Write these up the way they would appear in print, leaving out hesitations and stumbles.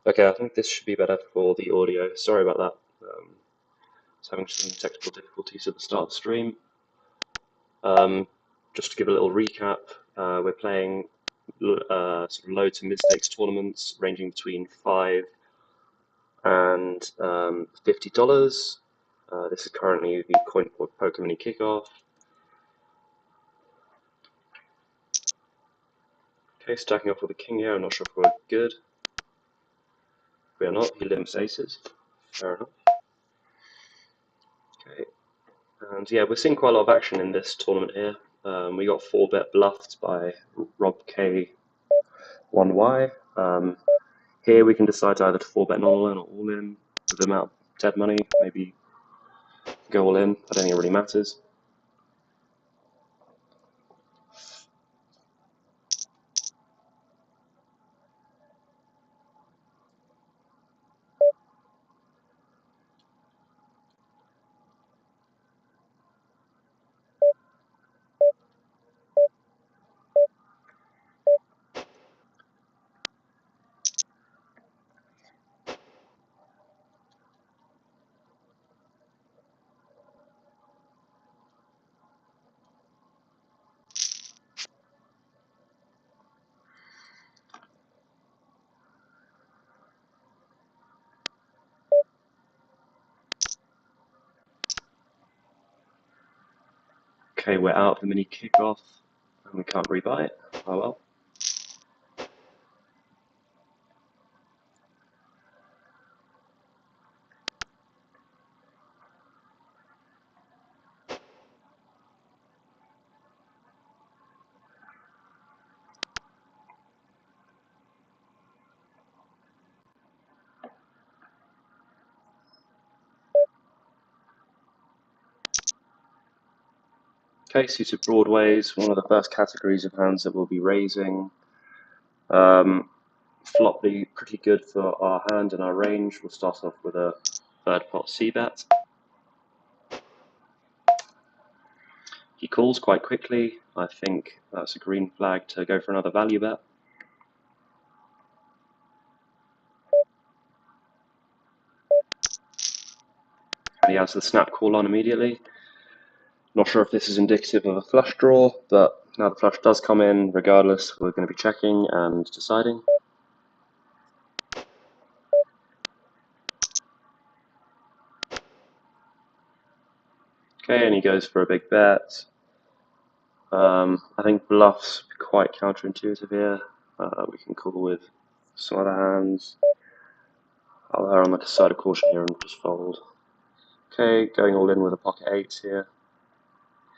Okay, I think this should be better for the audio. Sorry about that. I was having some technical difficulties at the start of the stream. Just to give a little recap, we're playing sort of low to mid-stakes tournaments ranging between $5 and $50. This is currently the Coinpoker mini kickoff. Okay, stacking off with a king here. I'm not sure if we're good. We are not. He limps aces. Fair enough. Okay, and yeah, we're seeing quite a lot of action in this tournament here. We got 4-bet bluffed by Rob K1Y. Here we can decide either to 4-bet non-all-in or all-in with the amount of dead money. Maybe go all-in. I don't think it really matters. Okay, we're out of the mini kickoff and we can't rebuy it. Oh well. Okay, suited broadways, one of the first categories of hands that we'll be raising. Flop be pretty good for our hand and our range. We'll start off with a third pot c-bet. He calls quite quickly. I think that's a green flag to go for another value bet. And he has the snap call on immediately. Not sure if this is indicative of a flush draw, but now the flush does come in, regardless, we're going to be checking and deciding. Okay, and he goes for a big bet. I think bluffs quite counterintuitive here. We can call with some other hands. I'll err on the side of caution here and just fold. Okay, going all in with a pocket 8 here.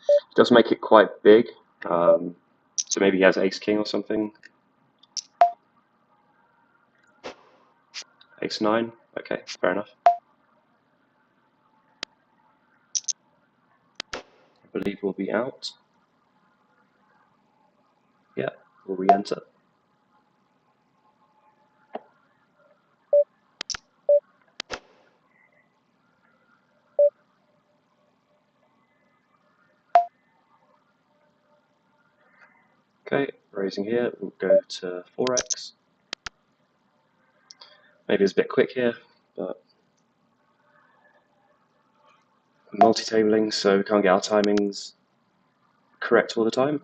He does make it quite big, so maybe he has ace-king or something. Ace-9, okay, fair enough. I believe we'll be out. Yeah, we'll re-enter. Okay, raising here, we'll go to 4x. Maybe it's a bit quick here, but multi-tabling, so we can't get our timings correct all the time.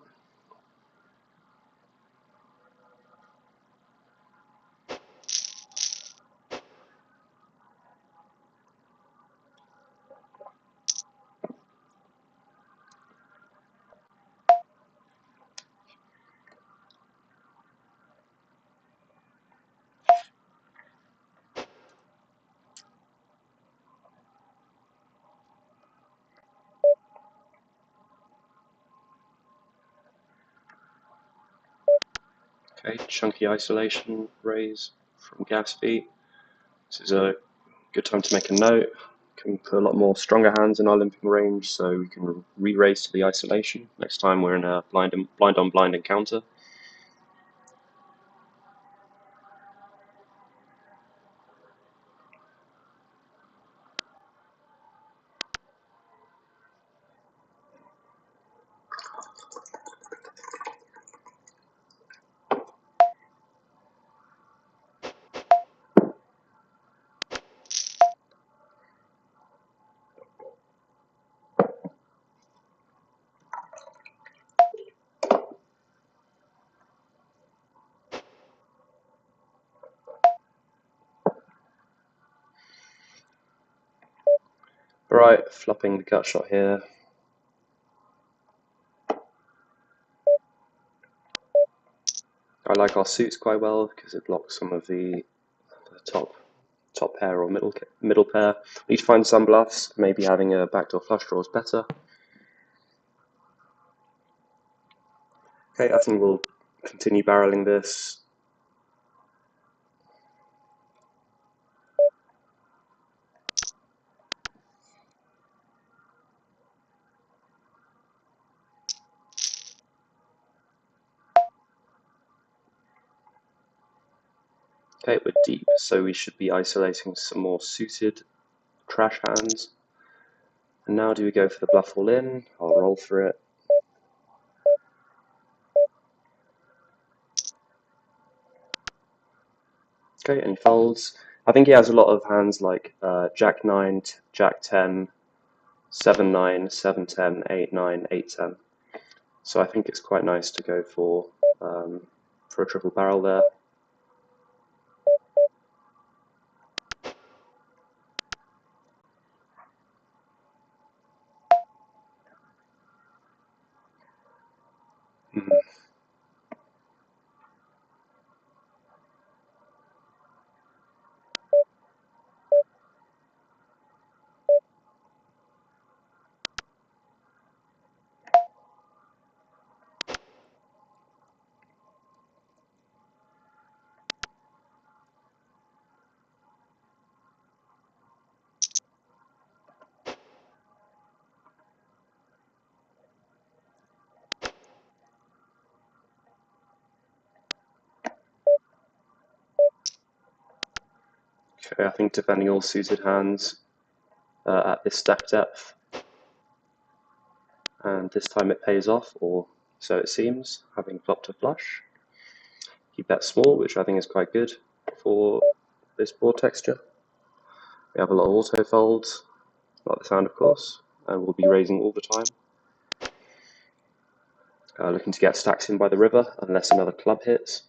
Okay, chunky isolation raise from Gatsby. This is a good time to make a note. Can put a lot more stronger hands in our limping range, so we can re-raise to the isolation next time we're in a blind on blind encounter. Alright, flopping the gut shot here. I like our suits quite well because it blocks some of the top pair or middle pair. We need to find some bluffs. Maybe having a backdoor flush draw is better. Okay, I think we'll continue barreling this. Okay, we're deep, so we should be isolating some more suited trash hands. And now do we go for the bluff all in? I'll roll for it. Okay, and he folds. I think he has a lot of hands like Jack 9, Jack 10, 7 9, 7 10, 8 9, 8 10. So I think it's quite nice to go for a triple barrel there. Okay, I think defending all suited hands at this stack depth, and this time it pays off, or so it seems, having flopped a flush. He bets small, which I think is quite good for this board texture. We have a lot of auto folds, like the sound of course, and we'll be raising all the time. Looking to get stacks in by the river, unless another club hits.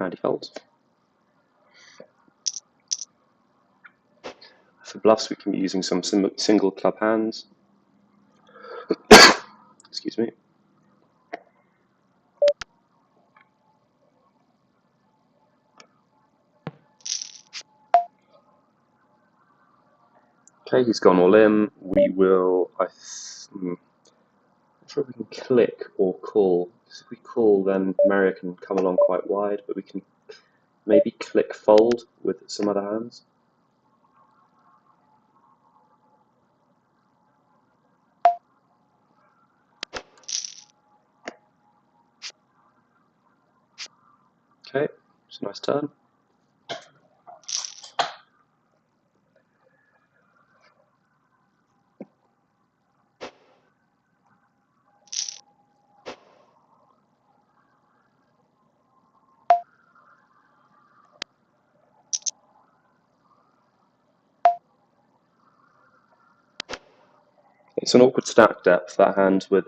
And he folds. For bluffs, we can be using some single club hands. Excuse me. Okay, he's gone all in. We will, I'm not sure if we can click or call. Because if we call, then Mario can come along quite wide, but we can maybe click fold with some other hands. Okay, it's a nice turn. It's an awkward stack depth, that hand, with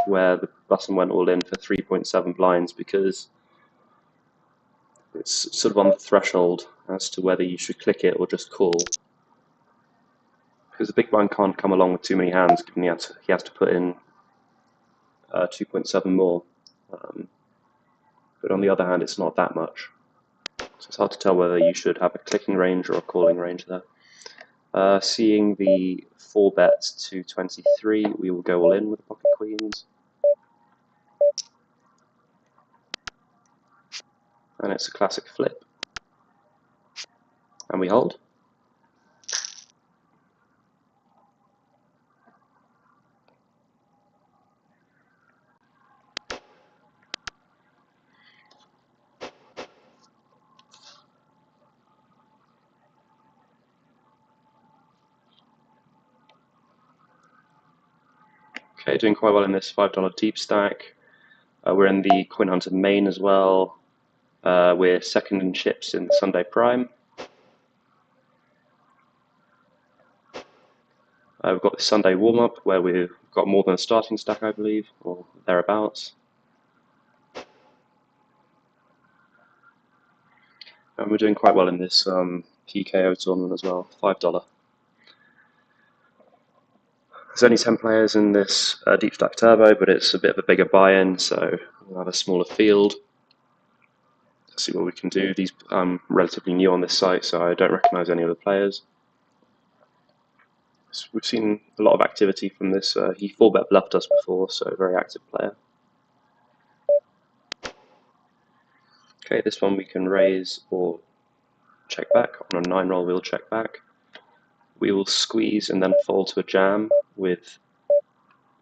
where the button went all in for 3.7 blinds, because it's sort of on the threshold as to whether you should click it or just call. Because the big blind can't come along with too many hands, given he has to put in 2.7 more. But on the other hand, it's not that much. So it's hard to tell whether you should have a clicking range or a calling range there. Seeing the 4 bets to 23, we will go all in with the pocket queens. And it's a classic flip. And we hold. Okay, doing quite well in this $5 deep stack. We're in the Coin Hunter main as well. We're second in chips in the Sunday Prime. We've got the Sunday warm-up where we've got more than a starting stack, I believe, or thereabouts. And we're doing quite well in this PKO tournament as well, $5. There's only 10 players in this Deep Stack Turbo, but it's a bit of a bigger buy-in, so we'll have a smaller field. Let's see what we can do. I'm relatively new on this site, so I don't recognise any of the players. So we've seen a lot of activity from this. He 4-bet bluffed us before, so a very active player. Okay, this one we can raise or check back. On a 9-roll, we'll check back. We will squeeze and then fold to a jam with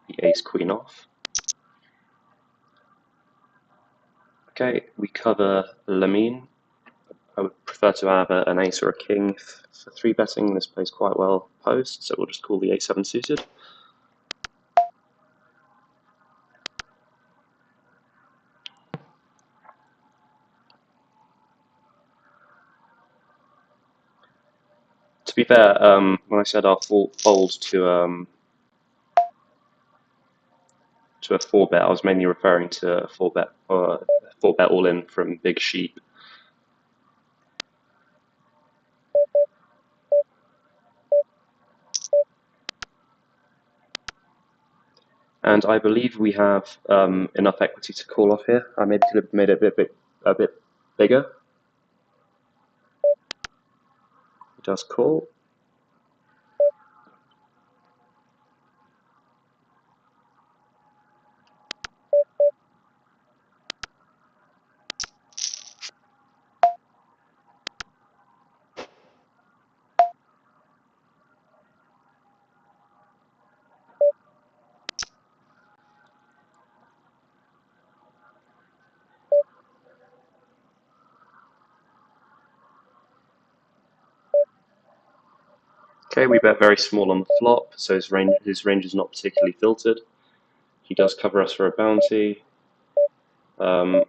the ace-queen off. Okay, we cover Lamine. I would prefer to have an ace or a king for 3-betting. This plays quite well post, so we'll just call the a7 suited. To be fair, when I said I'll fold to a 4-bet, I was mainly referring to a 4-bet or 4-bet all-in from Big Sheep. And I believe we have enough equity to call off here. I maybe could have made it a bit bigger. It does call. Okay, we bet very small on the flop, so his range is not particularly filtered. He does cover us for a bounty. I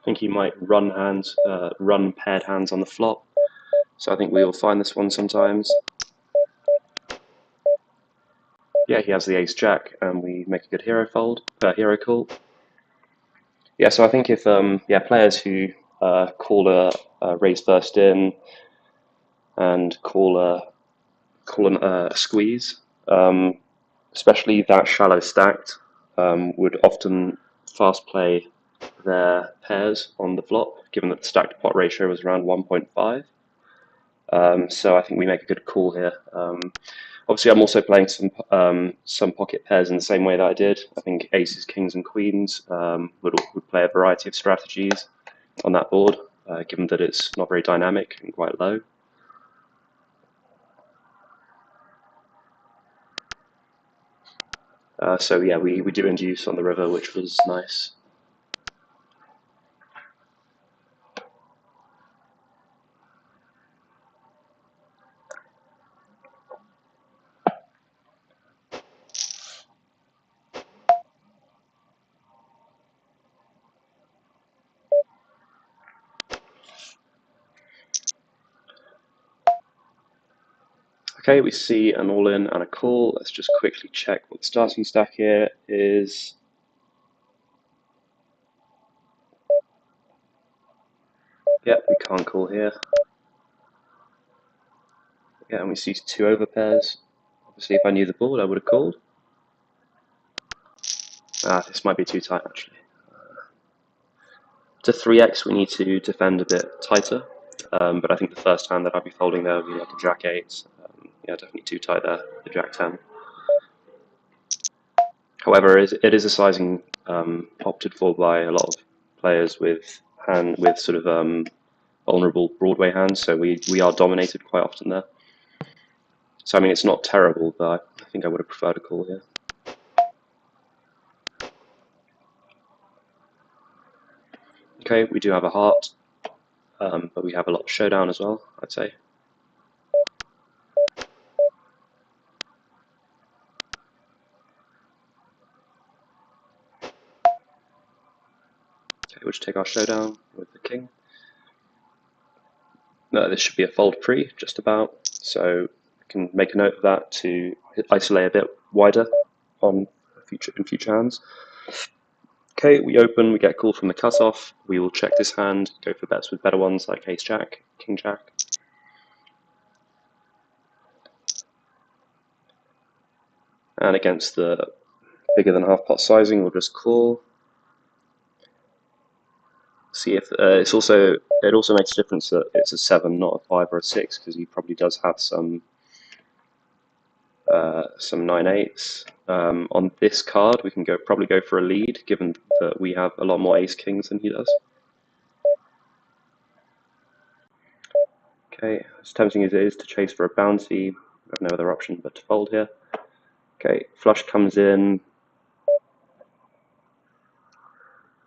think he might run paired hands on the flop. So I think we will find this one sometimes. Yeah, he has the ace jack, and we make a good hero call. Yeah, so I think if players who call a raise first in and call a squeeze, especially that shallow stacked, would often fast play their pairs on the flop, given that the stack to pot ratio was around 1.5. So I think we make a good call here. Obviously, I'm also playing some pocket pairs in the same way that I did. I think aces, kings, and queens would play a variety of strategies on that board, given that it's not very dynamic and quite low. So yeah, we do induce on the river, which was nice. Okay, we see an all-in and a call. Let's just quickly check what the starting stack here is. Yep, we can't call here. Yeah, and we see 2 overpairs. Obviously, if I knew the board, I would have called. This might be too tight, actually. To 3x, we need to defend a bit tighter, but I think the first hand that I'd be folding there would be like a jack 8. Yeah, definitely too tight there, the jack 10. However, it is a sizing opted for by a lot of players with sort of vulnerable Broadway hands, so we are dominated quite often there. So I mean, it's not terrible, but I think I would have preferred a call here. Okay, we do have a heart, but we have a lot of showdown as well, I'd say. Okay, we'll just take our showdown with the king. No, this should be a fold pre, just about. So I can make a note of that to isolate a bit wider on future hands. Okay, we open, we get a call from the cutoff. We will check this hand, go for bets with better ones like ace jack, king jack. And against the bigger than half pot sizing, we'll just call. See if it also makes a difference that it's a 7, not a 5 or a 6, because he probably does have some 9/8s. On this card, we can probably go for a lead, given that we have a lot more ace kings than he does. Okay, as tempting as it is to chase for a bounty, I have no other option but to fold here. Okay, flush comes in,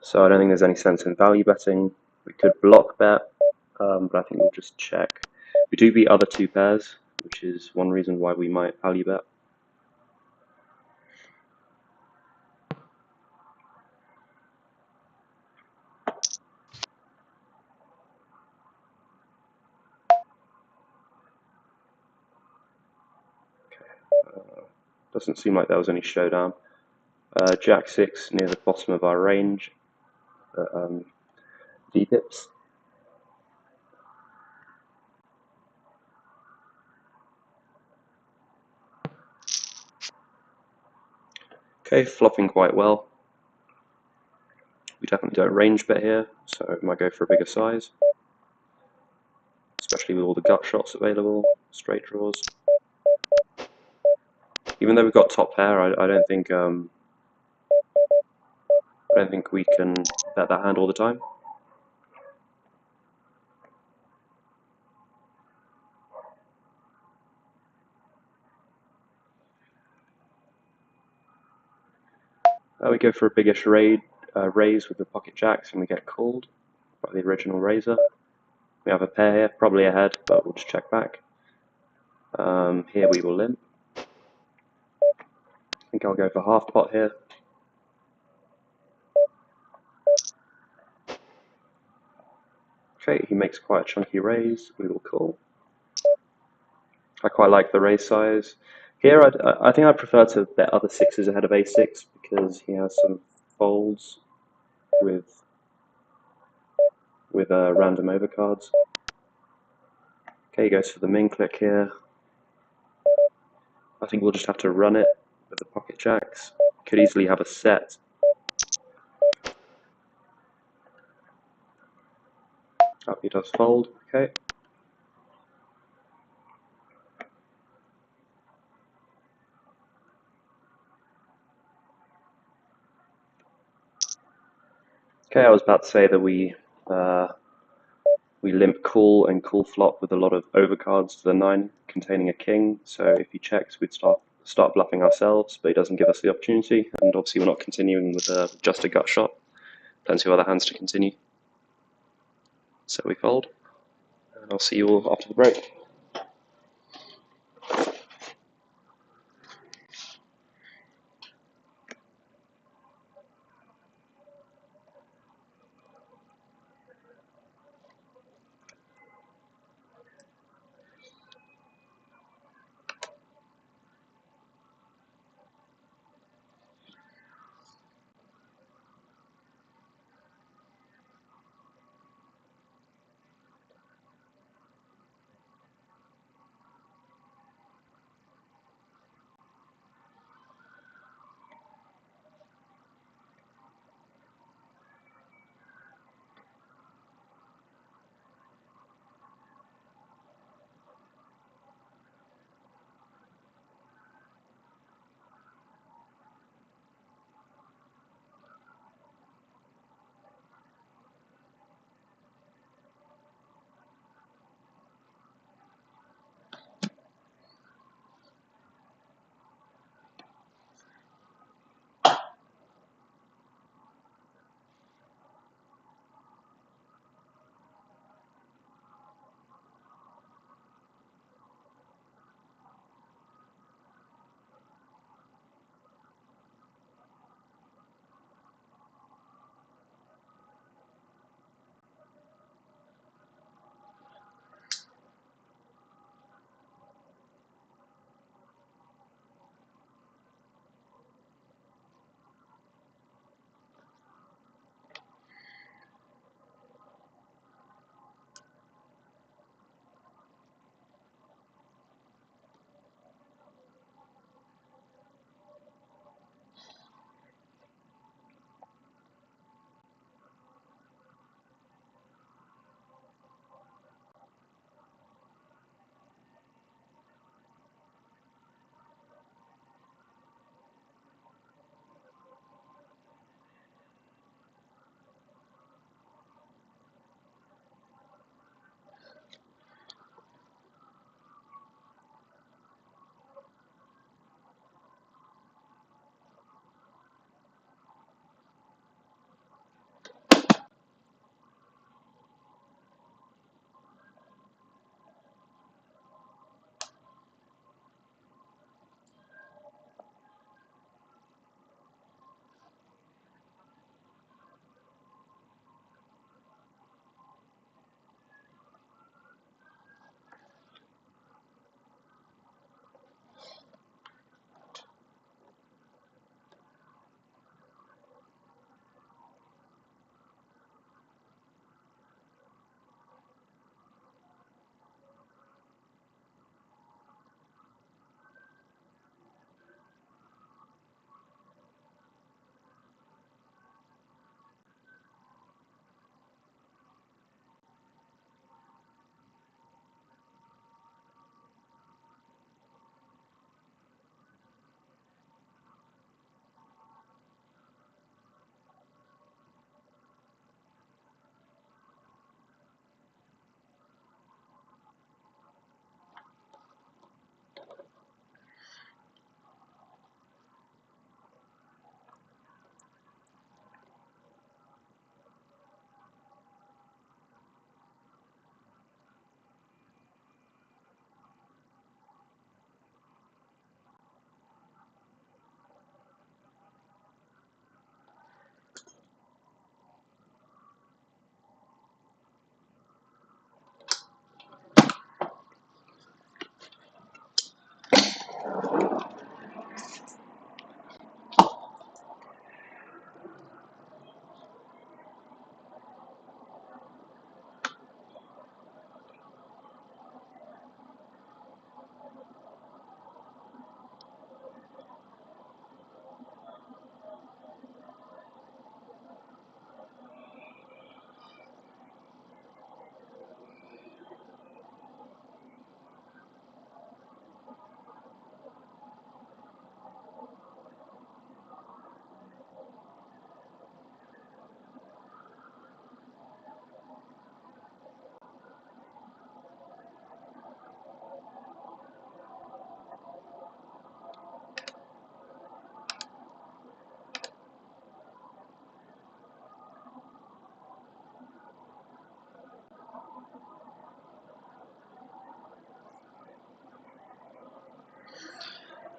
so I don't think there's any sense in value betting. We could block bet, but I think we'll just check. We do beat other 2 pairs, which is one reason why we might value bet. Doesn't seem like there was any showdown. Jack 6 near the bottom of our range, D-pips. Okay, flopping quite well. We definitely don't range bet here, so I might go for a bigger size, especially with all the gut shots available, straight draws. Even though we've got top pair, I don't think we can bet that hand all the time. We go for a biggish raise with the pocket jacks, and we get called by the original raiser. We have a pair here, probably ahead, but we'll just check back. Here we will limp. I think I'll go for half pot here. Okay, he makes quite a chunky raise. We will call. I quite like the raise size. Here, I think I prefer to bet other 6s ahead of a6 because he has some folds with random overcards. Okay, he goes for the min click here. I think we'll just have to run it with the pocket jacks. Could easily have a set. Oh, he does fold. Okay. Okay, I was about to say that we limp call and call flop with a lot of overcards to the 9 containing a king, so if he checks we'd start bluffing ourselves, but he doesn't give us the opportunity, and obviously we're not continuing with just a gut shot. Plenty of other hands to continue. So we fold, and I'll see you all after the break.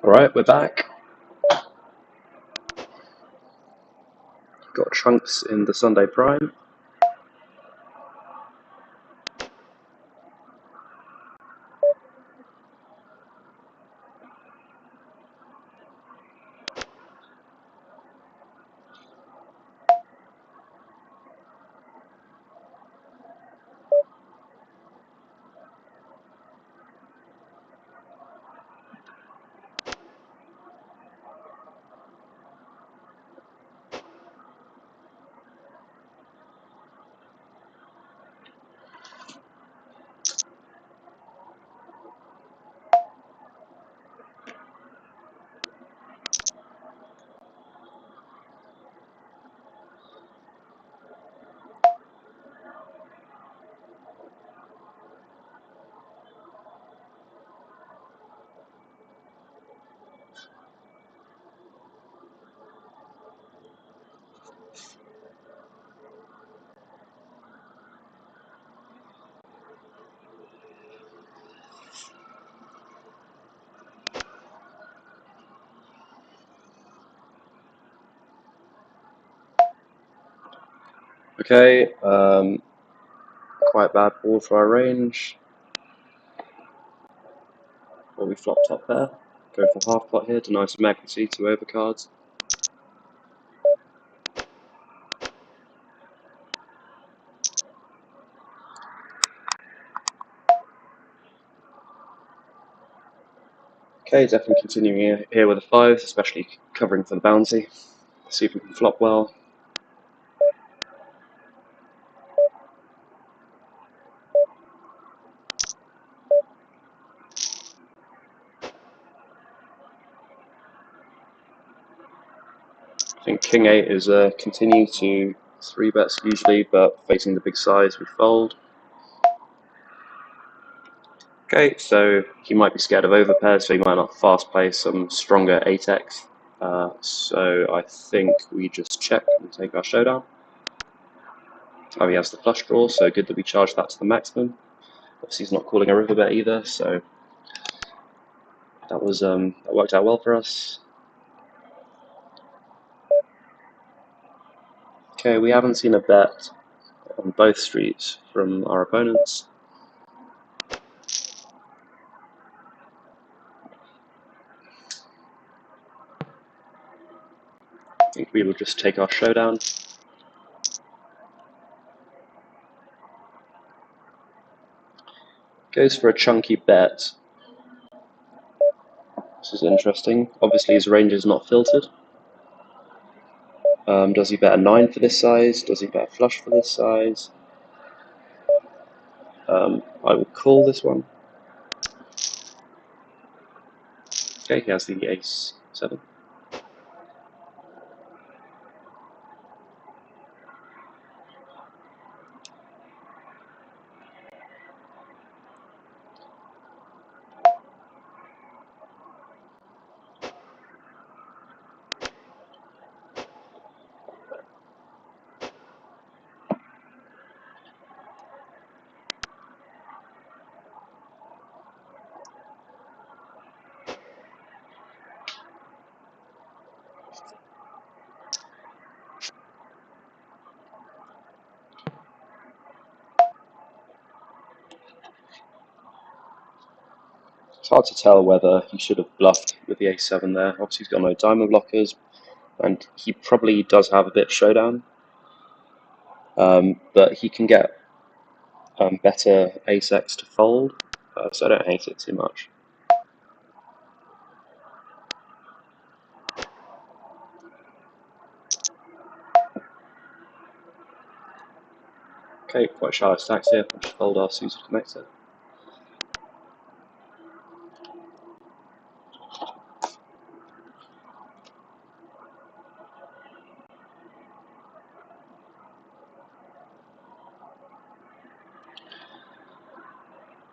Alright, we're back. Got chunks in the Sunday Prime. Okay, quite bad board for our range. What we flopped up there. Go for half pot here, deny some equity, 2 overcards. Okay, definitely continuing here with the 5s, especially covering for the bounty. See if we can flop well. I think King 8 is continue to 3-bets usually, but facing the big size we fold. Okay, so he might be scared of overpairs, so he might not fast play some stronger 8x. So I think we just check and take our showdown. Oh, he has the flush draw, so good that we charge that to the maximum. Obviously, he's not calling a river bet either, so that worked out well for us. Okay, we haven't seen a bet on both streets from our opponents. I think we will just take our showdown. Goes for a chunky bet. This is interesting. Obviously, his range is not filtered. Does he bet a 9 for this size? Does he bet a flush for this size? I will call this one. Okay, he has the ace 7. It's hard to tell whether he should have bluffed with the ace 7 there. Obviously, he's got no diamond blockers, and he probably does have a bit of showdown. But he can get better ace x to fold, so I don't hate it too much. Okay, quite shy of stacks here. We'll just fold our suited connector.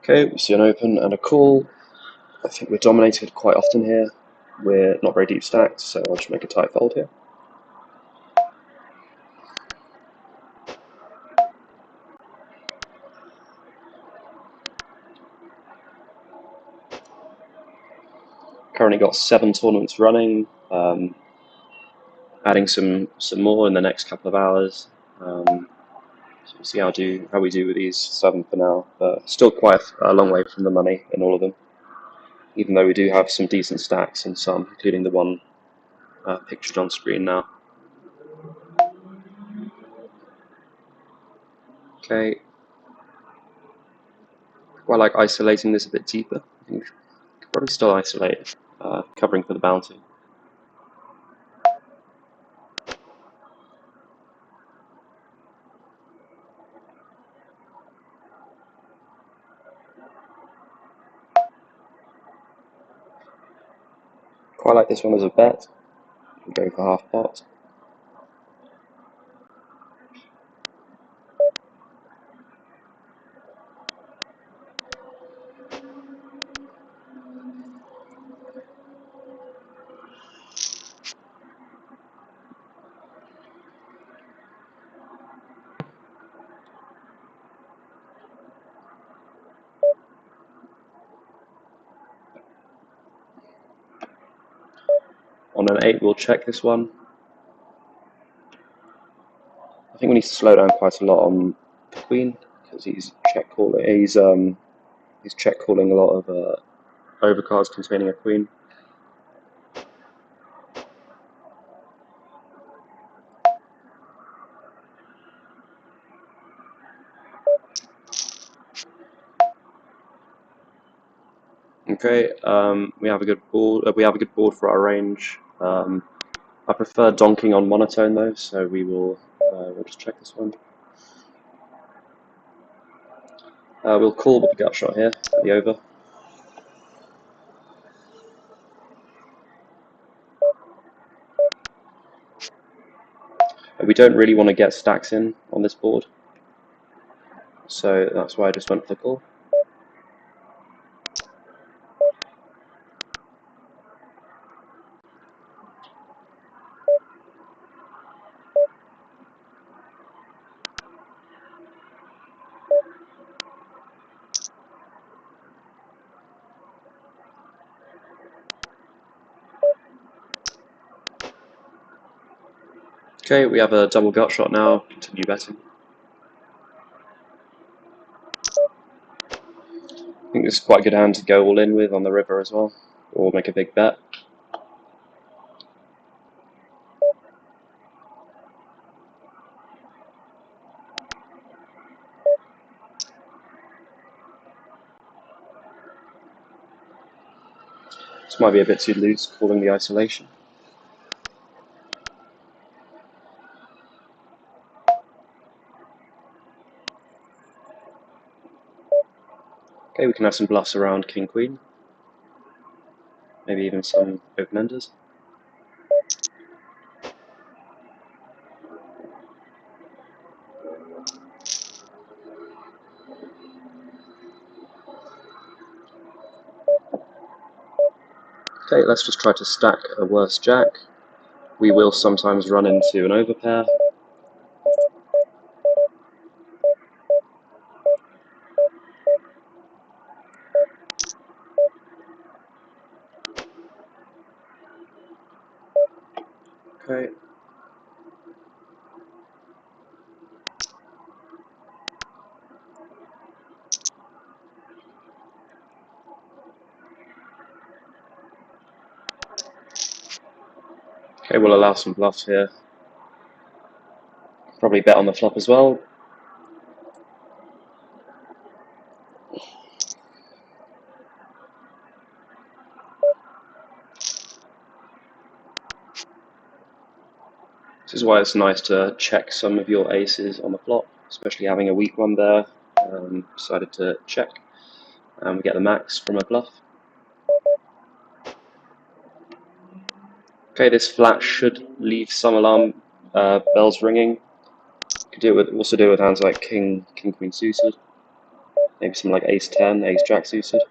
Okay, we see an open and a call. I think we're dominated quite often here. We're not very deep stacked, so I'll just make a tight fold here. Currently got 7 tournaments running, adding some more in the next couple of hours. So we'll see how we do with these 7 for now. Still quite a long way from the money in all of them, even though we do have some decent stacks in some, including the one pictured on screen now. Okay. Quite like isolating this a bit deeper. I think we could probably still isolate, covering for the bounty. Quite like this one as a bet. Go for half pot. On an 8, we'll check this one. I think we need to slow down quite a lot on the queen because he's check calling. He's check calling a lot of overcards containing a queen. Okay, we have a good board. We have a good board for our range. I prefer donking on monotone though, so we'll just check this one. We'll call with the gut shot here, the over. We don't really want to get stacks in on this board, so that's why I just went for the call. Okay, we have a double gut shot now. Continue betting. I think this is quite a good hand to go all in with on the river as well, or make a big bet. This might be a bit too loose, calling the isolation. Okay, we can have some bluffs around king queen, maybe even some open enders. Okay, let's just try to stack a worse jack. We will sometimes run into an overpair. Okay. Okay, we'll allow some bluffs here. Probably bet on the flop as well. This is why it's nice to check some of your aces on the flop, especially having a weak one there. Decided to check, and we get the max from a bluff. Okay, this flat should leave some alarm bells ringing. Could also do it with hands like king queen suited, maybe some like ace 10, ace jack suited.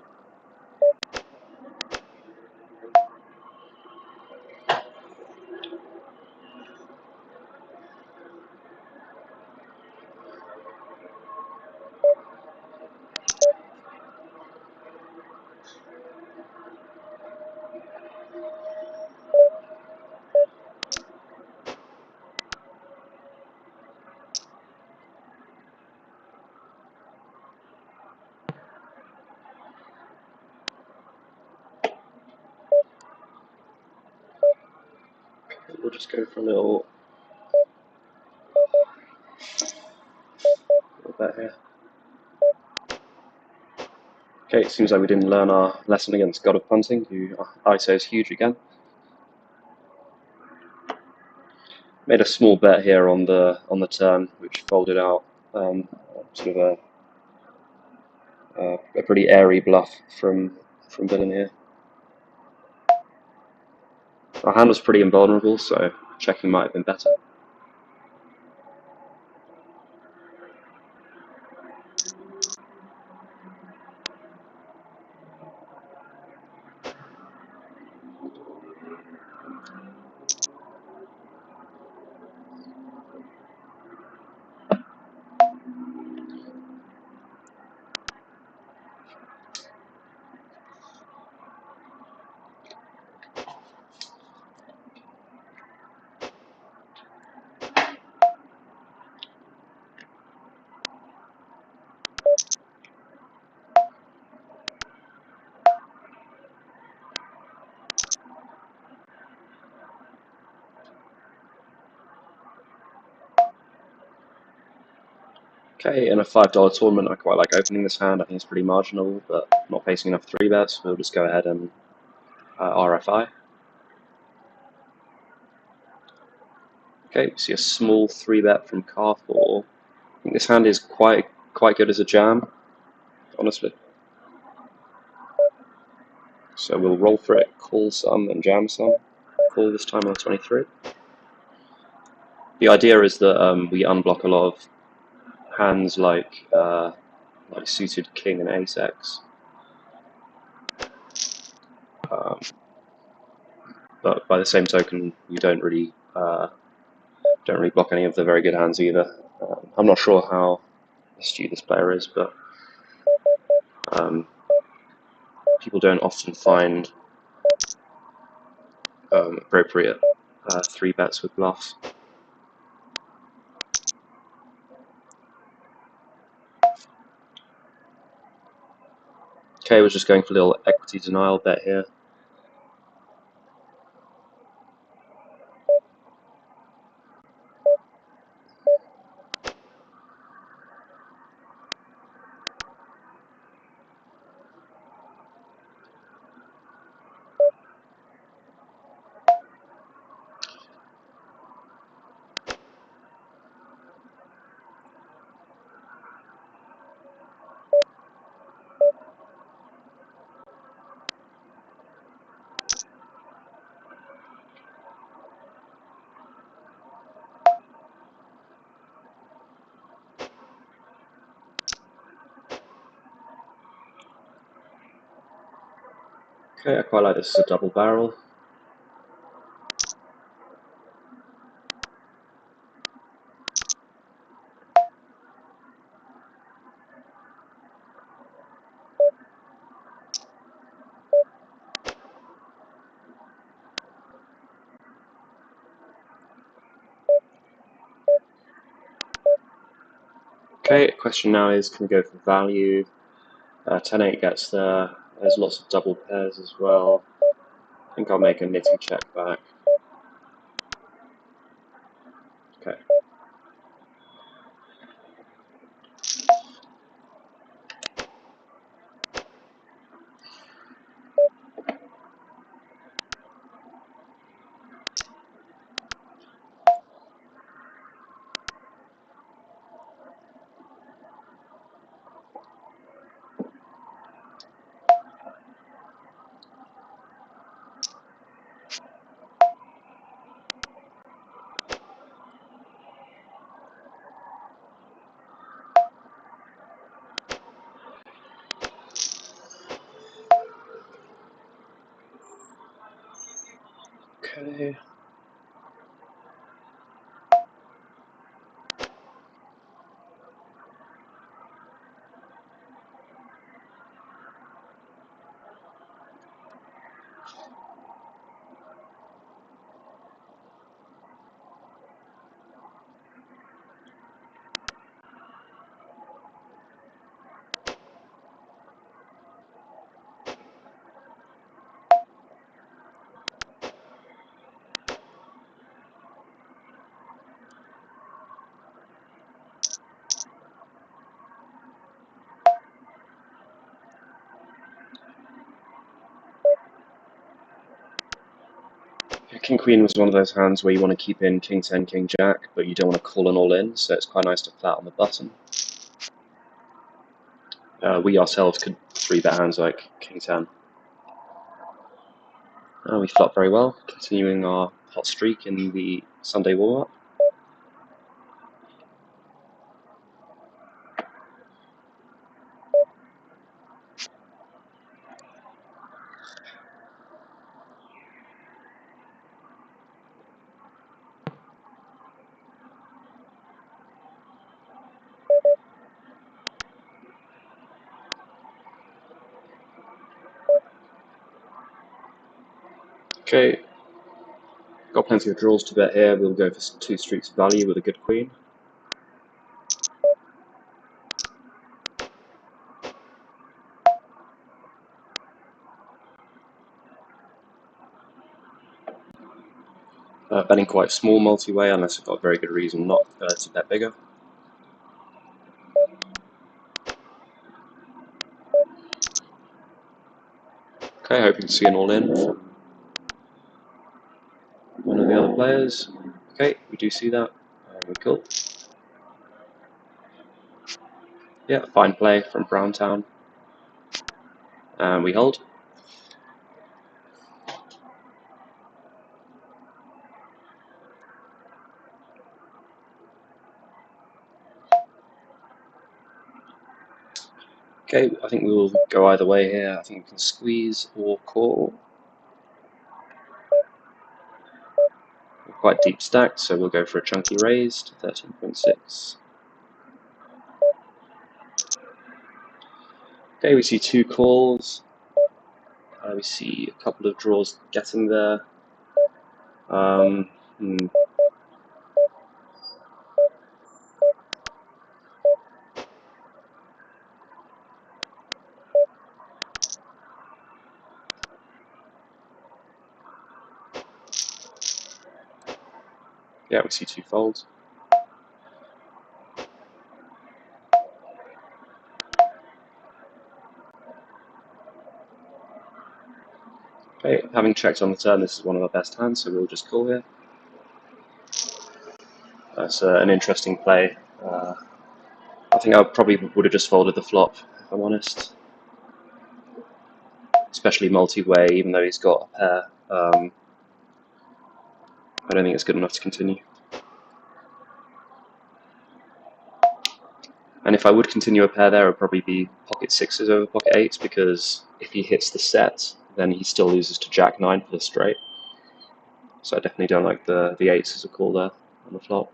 we'll just go for a little bet here. Okay, it seems like we didn't learn our lesson against God of Punting, who I say is huge again. Made a small bet here on the turn, which folded out. Sort of a pretty airy bluff from Villain here. Our hand was pretty invulnerable, so checking might have been better. Okay, in a $5 tournament, I quite like opening this hand. I think it's pretty marginal, but not facing enough 3-bets, so we'll just go ahead and RFI. Okay, we see a small 3-bet from Car4. I think this hand is quite good as a jam, honestly. So we'll roll for it, call some, and jam some. Call this time on 23. The idea is that we unblock a lot of hands like suited king and ace-x. But by the same token, you don't really block any of the very good hands either. I'm not sure how astute this player is, but people don't often find appropriate 3-bets with bluffs. Okay, we're just going for a little equity denial bet here. Okay, I quite like this as a double barrel. Okay, question now is, can we go for value? 10-8 gets there. There's lots of double pairs as well. I think I'll make a nitty check back. Okay. Okay. King Queen was one of those hands where you want to keep in King 10, King Jack, but you don't want to call an all in, so it's quite nice to flat on the button. We ourselves could 3-bet hands like King 10. We flop very well, continuing our hot streak in the Sunday warm-up. Okay, got plenty of draws to bet here. We'll go for 2 streaks of value with a good queen. Betting quite small multi-way unless I've got a very good reason not to bet bigger. Okay, hoping to see an all-in from one of the other players. Okay, we do see that. We're cool. Yeah, fine play from Browntown. And we hold. Okay, I think we will go either way here. I think we can squeeze or call. We're quite deep stacked, so we'll go for a chunky raise to 13.6. Okay, we see 2 calls. We see a couple of draws getting there. Yeah, we see 2 folds. Okay, having checked on the turn, this is one of our best hands, so we'll just call here. That's an interesting play. I think I probably would have just folded the flop, if I'm honest. Especially multi-way, even though he's got a pair. I don't think it's good enough to continue. And if I would continue a pair there, it would probably be pocket 6s over pocket 8s, because if he hits the set, then he still loses to Jack 9 for the straight. So I definitely don't like the 8s as a call there on the flop.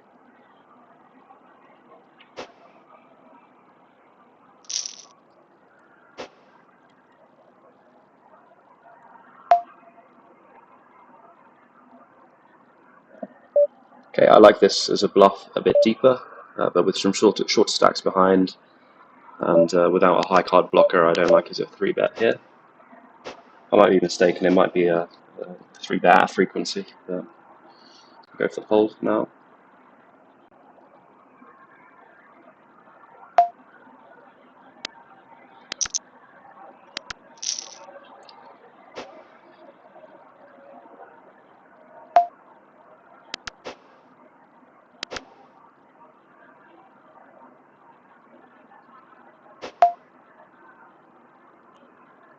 Okay, I like this as a bluff a bit deeper, but with some shorter stacks behind, and without a high card blocker, I don't like it as a 3-bet here. I might be mistaken, it might be a 3-bet at frequency, but I'll go for the fold now.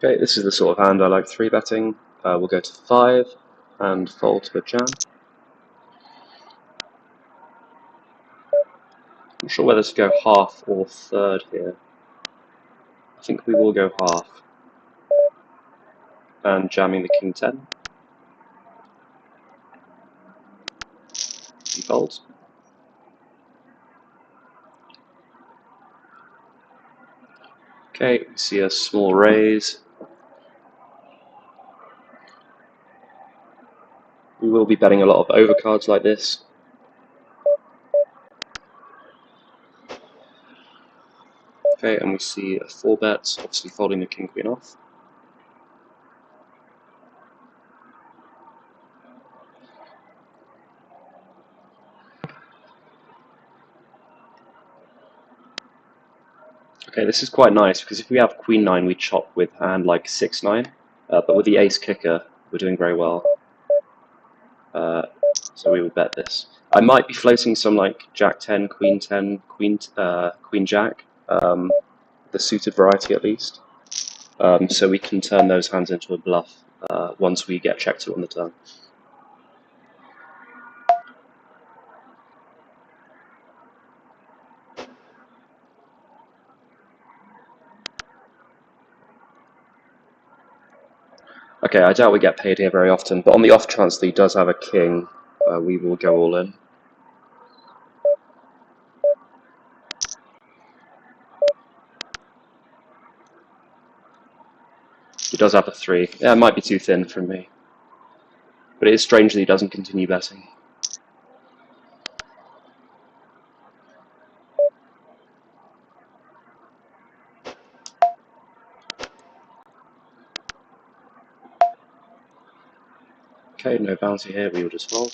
Okay, this is the sort of hand I like 3-betting. We'll go to 5 and fold to a jam. I'm not sure whether to go half or third here. I think we will go half. And jamming the King 10. He folds. Okay, we see a small raise. We will be betting a lot of overcards like this. Okay, and we see a 4-bet, obviously folding the King Queen off. Okay, this is quite nice, because if we have Queen 9, we chop with hand like 6-9, but with the Ace Kicker, we're doing very well. So we will bet this. I might be floating some like Jack 10, Queen 10, Queen Jack, the suited variety at least. So we can turn those hands into a bluff once we get checked to on the turn. Okay, I doubt we get paid here very often, but on the off chance that he does have a king, we will go all in. He does have a 3. Yeah, it might be too thin for me. But it is strange that he doesn't continue betting. Okay, no bounty here, we will just fold.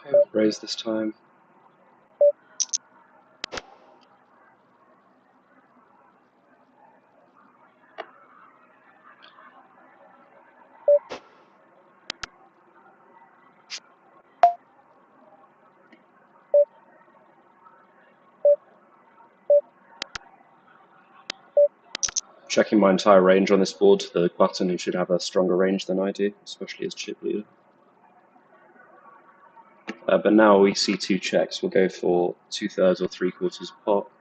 Okay, we'll raise this time. Checking my entire range on this board to the button who should have a stronger range than I do, especially as chip leader. But now we see 2 checks. We'll go for 2/3 or 3/4 pot.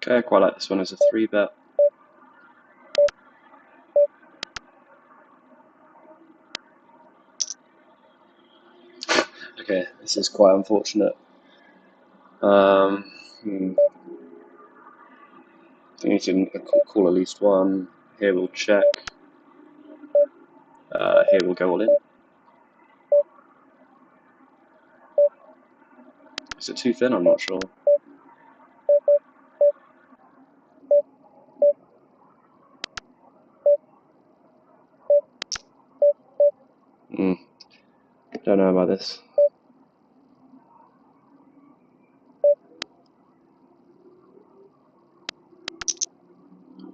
Okay, I quite like this one as a 3-bet. Okay, this is quite unfortunate. I think you can call at least one. Here we'll check. Here we'll go all in. Is it too thin? I'm not sure. Don't know about this.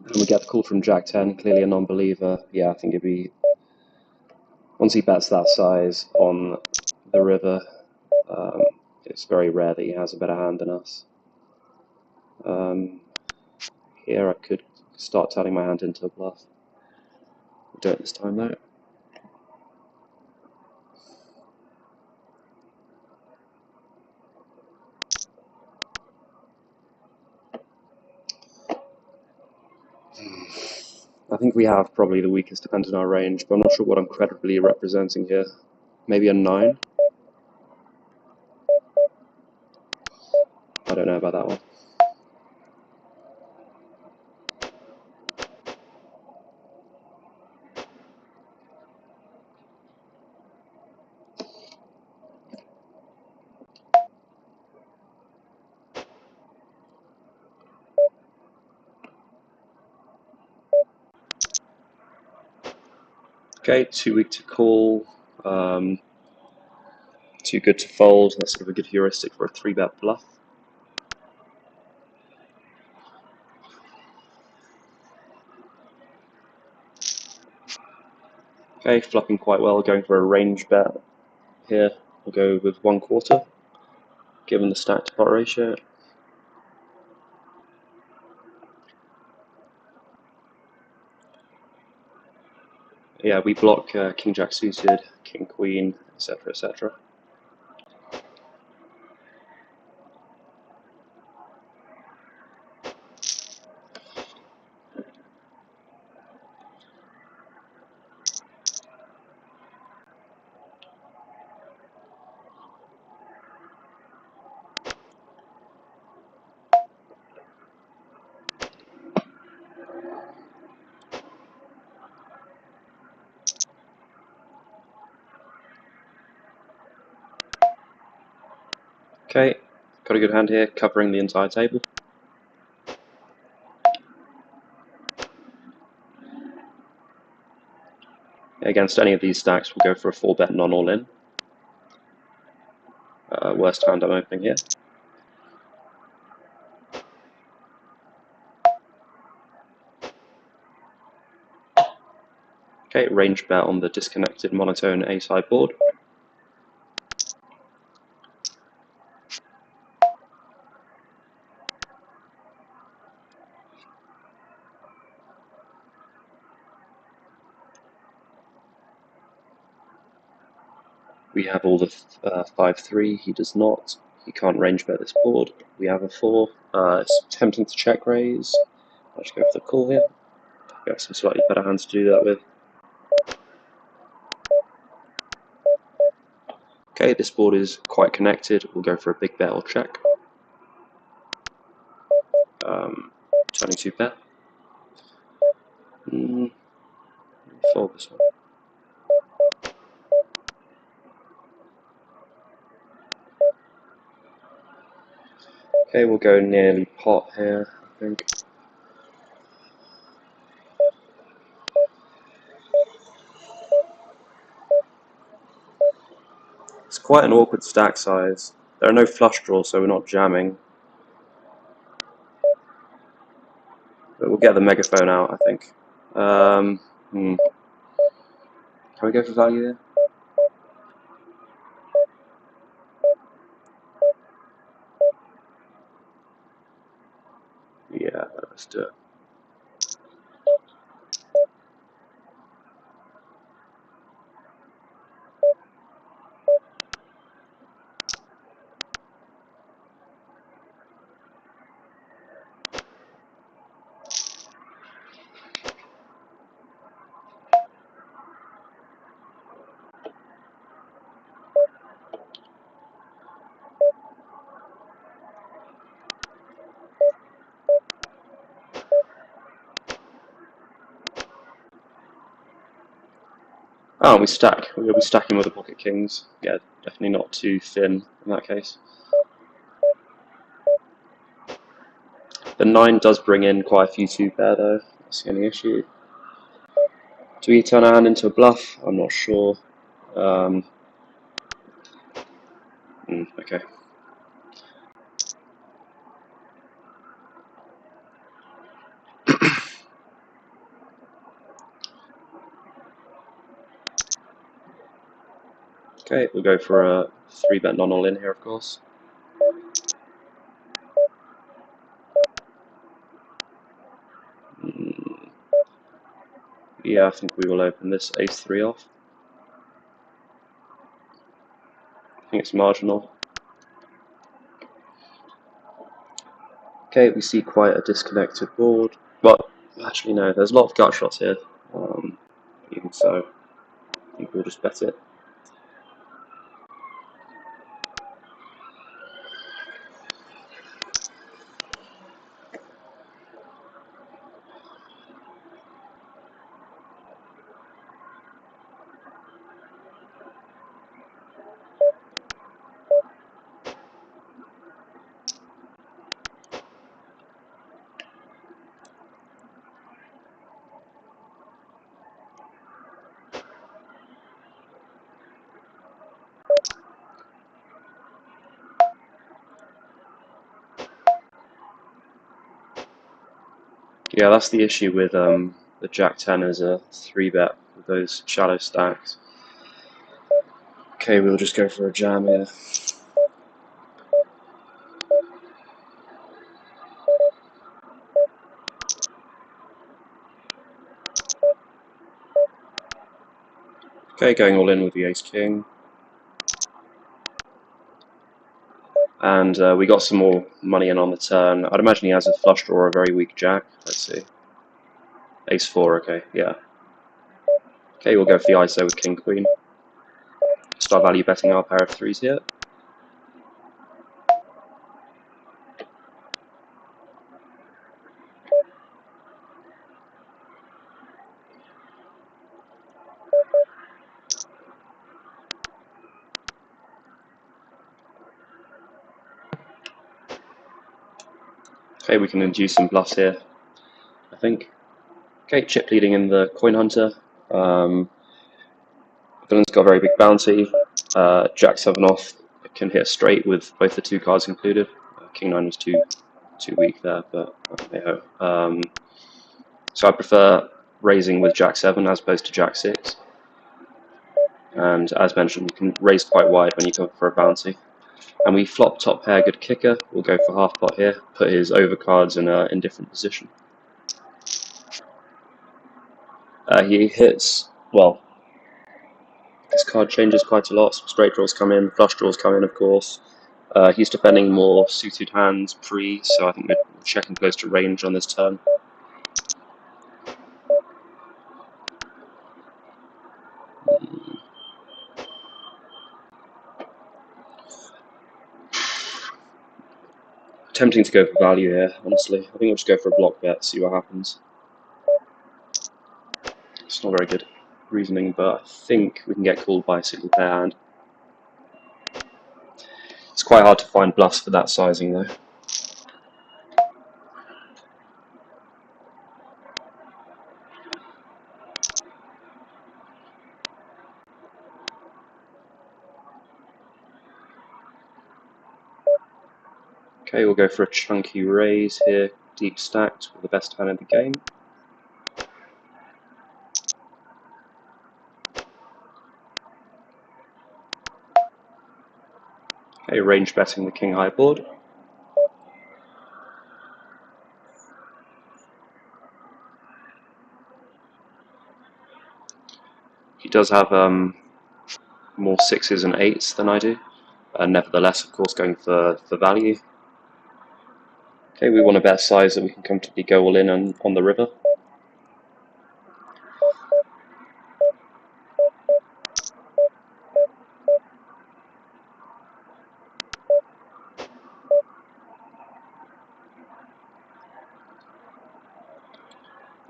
And we get the call from Jack 10, clearly a non-believer. Yeah, I think it'd be... Once he bets that size on the river, it's very rare that he has a better hand than us. Here I could start turning my hand into a bluff. I'll do it this time though. I think we have probably the weakest defense in our range, but I'm not sure what I'm credibly representing here. Maybe a 9? I don't know about that one. Okay, too weak to call, too good to fold. That's sort of a good heuristic for a 3-bet bluff. Okay, flopping quite well, going for a range bet here. We'll go with 1/4, given the stack to pot ratio. Yeah, we block King Jack suited, King Queen, etc., etc. Okay, got a good hand here, covering the entire table. Against any of these stacks, we'll go for a 4-bet non-all-in. Worst hand I'm opening here. Okay, range bet on the disconnected monotone A-side board. We have all the 5-3, he does not. He can't range bet this board. We have a 4. It's tempting to check raise. I'll just go for the call here. Got some slightly better hands to do that with. Okay, this board is quite connected. We'll go for a big bet or check. 22 bet. Fold this one. Okay, we'll go nearly pot here, I think. It's quite an awkward stack size. There are no flush draws, so we're not jamming. But we'll get the megaphone out, I think. Can we go for value here? Yeah, let's do it. Oh, we stack. We'll be stacking with the pocket kings. Yeah, definitely not too thin in that case. The 9 does bring in quite a few 2-pair though. That's the only issue. Do we turn our hand into a bluff? I'm not sure. Okay. Okay, we'll go for a 3-bet non-all-in here, of course. Yeah, I think we will open this ace-3 off. I think it's marginal. Okay, we see quite a disconnected board. Well, actually no, there's a lot of gut shots here. Even so, I think we'll just bet it. Yeah, that's the issue with the Jack 10 as a 3-bet with those shallow stacks. Okay, we'll just go for a jam here. Okay, going all in with the ace-king. And we got some more money in on the turn. I'd imagine he has a flush draw or a very weak jack. Let's see. Ace-4, okay, yeah. Okay, we'll go for the ISO with king-queen. Star value betting our pair of threes here. Okay, we can induce some bluffs here, I think. Okay, chip leading in the coin hunter. Villain's got a very big bounty. Jack 7 off can hit straight with both the two cards included. King 9 was too weak there, but hey ho. So I prefer raising with Jack 7 as opposed to Jack 6. And as mentioned, you can raise quite wide when you go for a bounty. And we flop top pair, good kicker. We'll go for half pot here, put his overcards in an indifferent position. He hits, well, this card changes quite a lot. Some straight draws come in, flush draws come in, of course. He's defending more suited hands pre, so I think we're checking close to range on this turn. Tempting to go for value here, honestly. I think I'll just go for a block bet, see what happens. It's not very good reasoning, but I think we can get called by a single pair hand. It's quite hard to find bluffs for that sizing, though. Okay, we'll go for a chunky raise here, deep stacked with the best hand in the game. Okay, range betting the king high board. He does have more 6s and 8s than I do. Nevertheless, of course, going for value. Okay, we want a bet size that we can comfortably go all in on the river.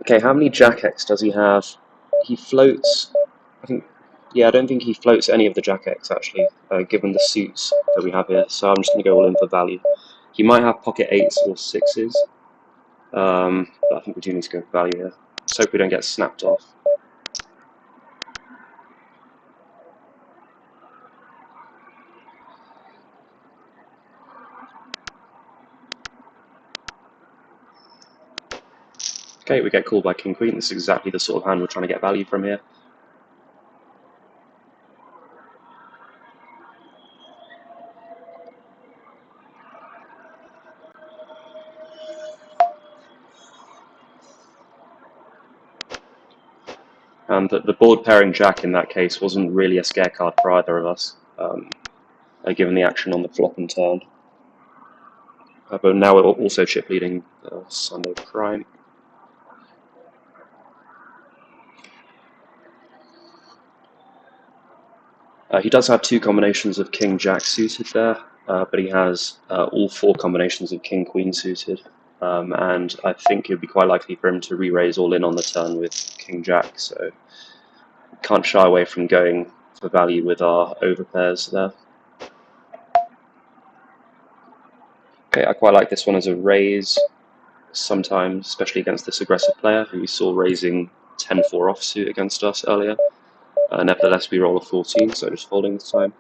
Okay, how many Jack X does he have? He floats, I think, yeah, I don't think he floats any of the Jack X actually, given the suits that we have here, so I'm just going to go all in for value. He might have pocket 8s or 6s, but I think we do need to go for value here. Let's hope we don't get snapped off. Okay, we get called by King Queen. This is exactly the sort of hand we're trying to get value from here. And the board pairing Jack in that case wasn't really a scare card for either of us, given the action on the flop and turn. But now we're also chip leading Sunday Prime. He does have 2 combinations of King Jack suited there, but he has all 4 combinations of King Queen suited. And I think it would be quite likely for him to re-raise all in on the turn with King Jack, so can't shy away from going for value with our overpairs there. Okay, I quite like this one as a raise sometimes, especially against this aggressive player who we saw raising 10-4 offsuit against us earlier. Nevertheless, we roll a 14, so just folding this time.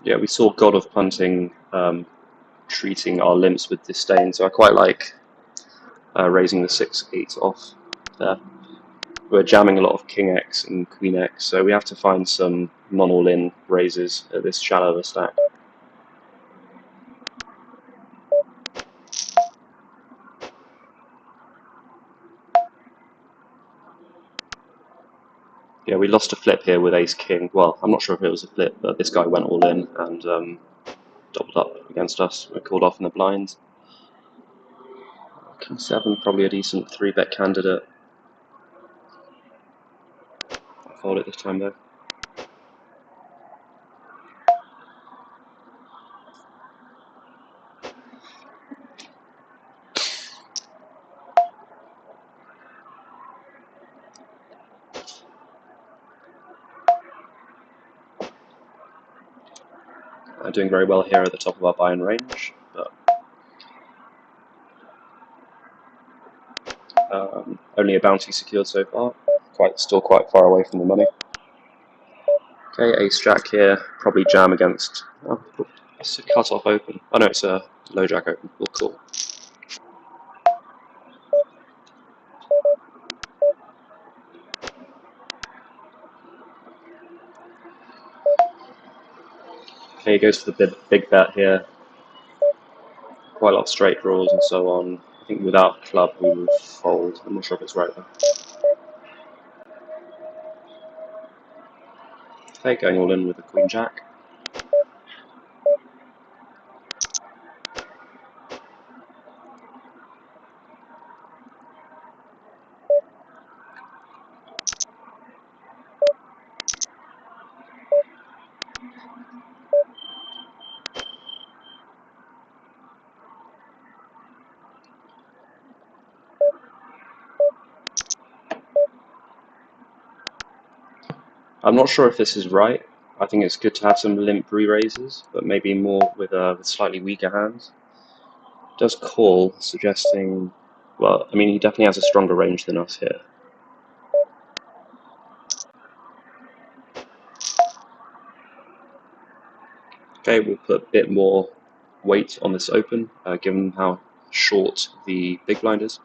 Yeah, we saw God of Punting treating our limps with disdain, so I quite like raising the 6-8 off there. We're jamming a lot of King X and Queen X, so we have to find some non-all-in raises at this shallow of a stack. Yeah, we lost a flip here with Ace King. Well, I'm not sure if it was a flip, but this guy went all in and doubled up against us. We're called off in the blinds. King 7, probably a decent 3-bet candidate. I'll fold it this time though. Doing very well here at the top of our buy-in range, but only a bounty secured so far. Still quite far away from the money. Okay, Ace Jack here, probably jam against. Oh, it's a cut off open. Oh no, it's a low jack open. We'll call. Okay, he goes for the big bet here. Quite a lot of straight draws and so on. I think without club we would fold. I'm not sure if it's right though. Okay, going all in with the Queen Jack. I'm not sure if this is right. I think it's good to have some limp re-raises, but maybe more with slightly weaker hands. Does call, suggesting, well, I mean, he definitely has a stronger range than us here. Okay, we'll put a bit more weight on this open, given how short the big blind is.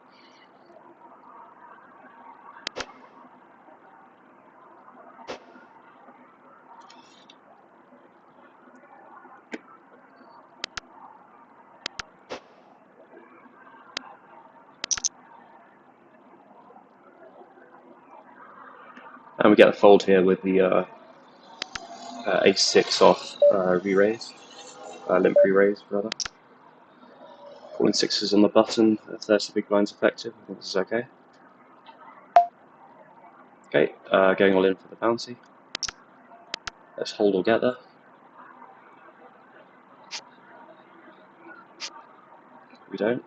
And we get a fold here with the ace-6 off re-raise, limp re-raise rather. Calling sixes on the button if there's the big blind's effective. I think this is okay. Okay, going all in for the bouncy. Let's hold or get there. We don't.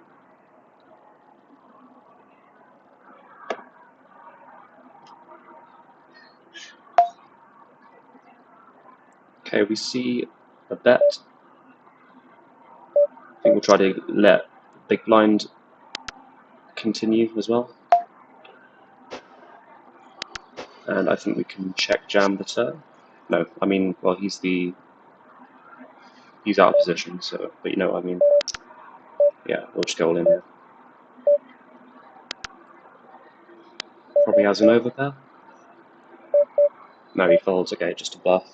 Okay, we see a bet. I think we'll try to let big blind continue as well. And I think we can check jam the turn. No, I mean, well, he's out of position, so, but you know what I mean. Yeah, we'll just go all in here. Probably has an overpair. No, he folds, okay, just a bluff.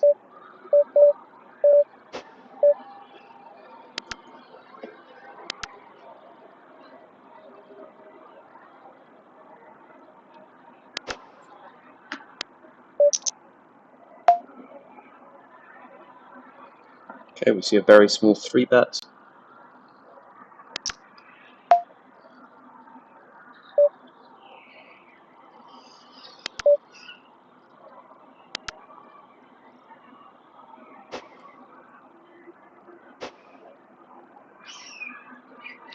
Okay, we see a very small 3-bet.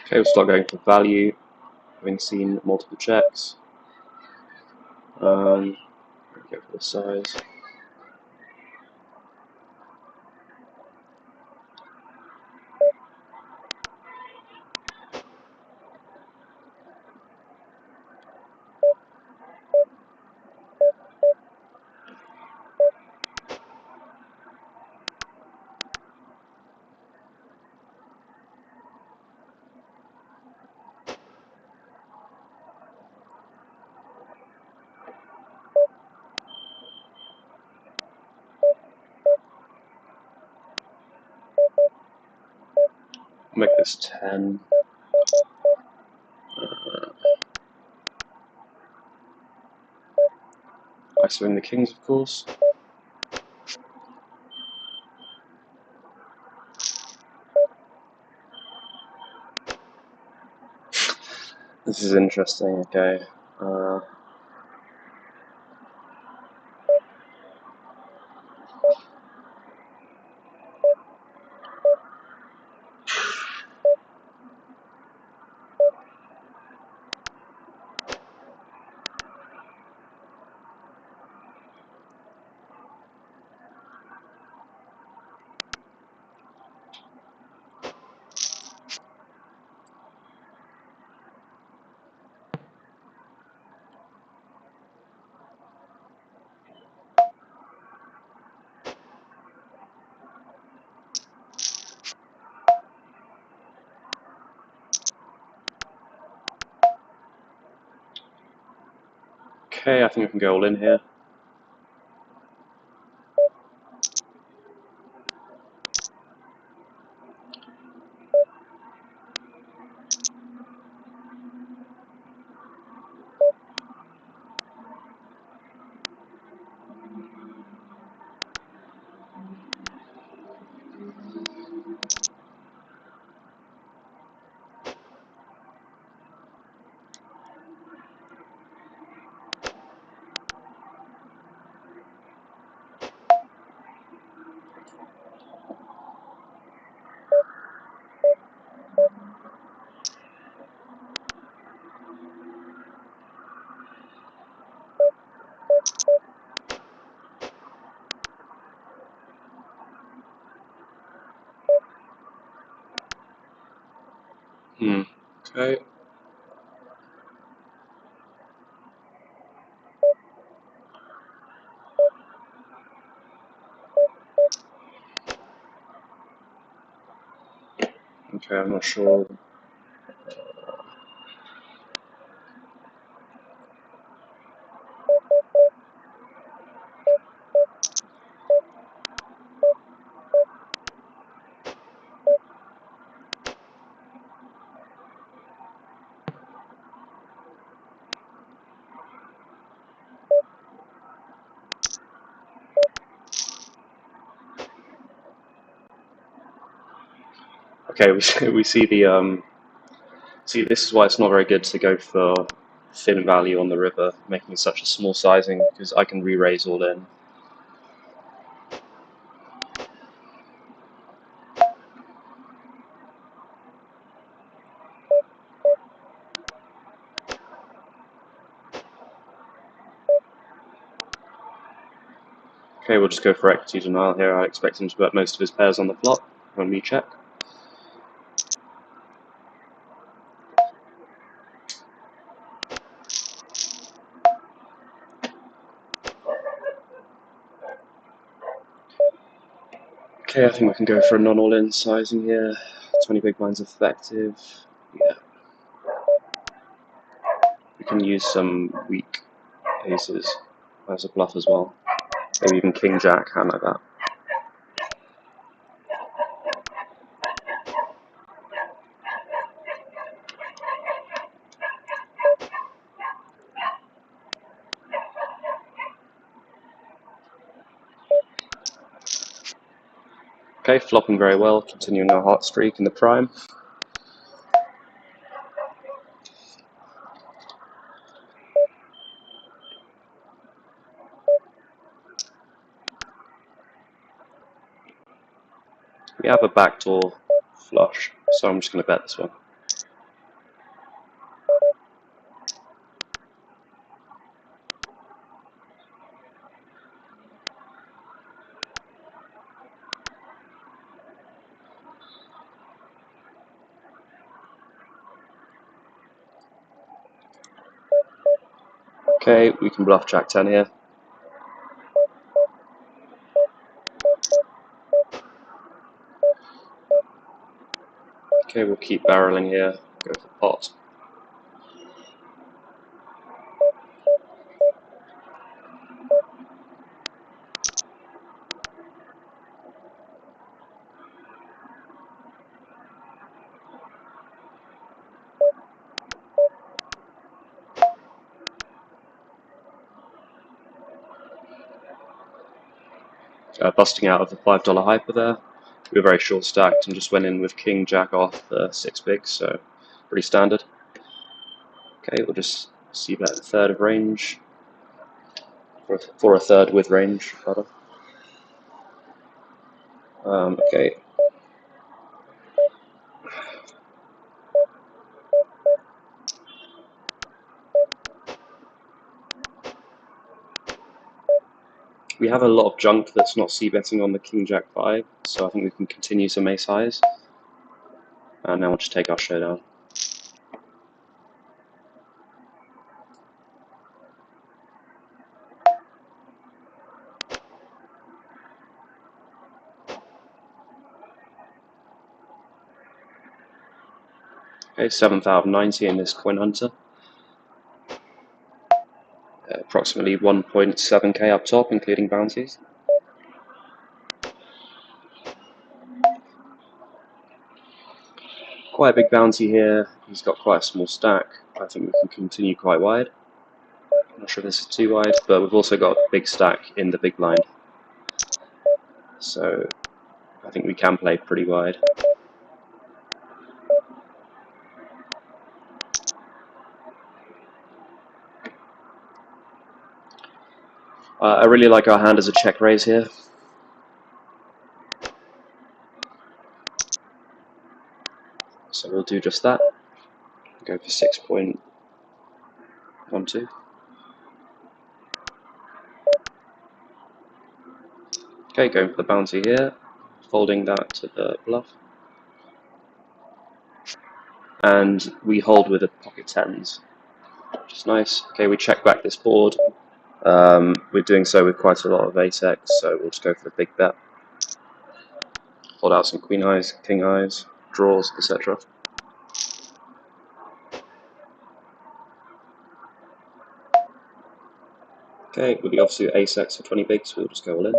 Okay, we'll start going for value, having seen multiple checks. Go for the size. Make this 10. I swing the kings, of course. This is interesting, okay. Okay, I think I can go all in here. Okay. Okay, I'm not sure. Okay, we see the see, this is why it's not very good to go for thin value on the river, making such a small sizing, because I can re-raise all in. Okay, we'll just go for equity denial here. I expect him to bet most of his pairs on the flop when we check. Okay, I think we can go for a non-all-in sizing here. 20 big blinds effective. Yeah. We can use some weak aces as a bluff as well. Maybe even king jack, hand like that. Okay, flopping very well, continuing our hot streak in the prime. We have a backdoor flush, so I'm just going to bet this one. Okay, we can bluff jack 10 here. Okay, we'll keep barreling here, go for pot. busting out of the $5 hyper there. We were very short stacked and just went in with king jack off the 6 bigs, so pretty standard. Okay, we'll just see that third of range, for a third with range, rather. Okay. We have a lot of junk that's not c-betting on the king jack 5, so I think we can continue some ace highs. And now we'll just take our showdown. Okay, 7th out of 90 in this coin hunter. Approximately 1.7k up top, including bounties. Quite a big bounty here. He's got quite a small stack. I think we can continue quite wide. I'm not sure if this is too wide, but we've also got a big stack in the big blind. So I think we can play pretty wide. I really like our hand as a check raise here. So we'll do just that. Go for 6.12. Okay, going for the bounty here. Folding that to the bluff. And we hold with the pocket tens, which is nice. Okay, we check back this board. We're doing so with quite a lot of ace X, so we'll just go for a big bet. Hold out some queen highs, king highs, draws, etc. Okay, with the offsuit ace X for 20 bigs, we'll just go all in.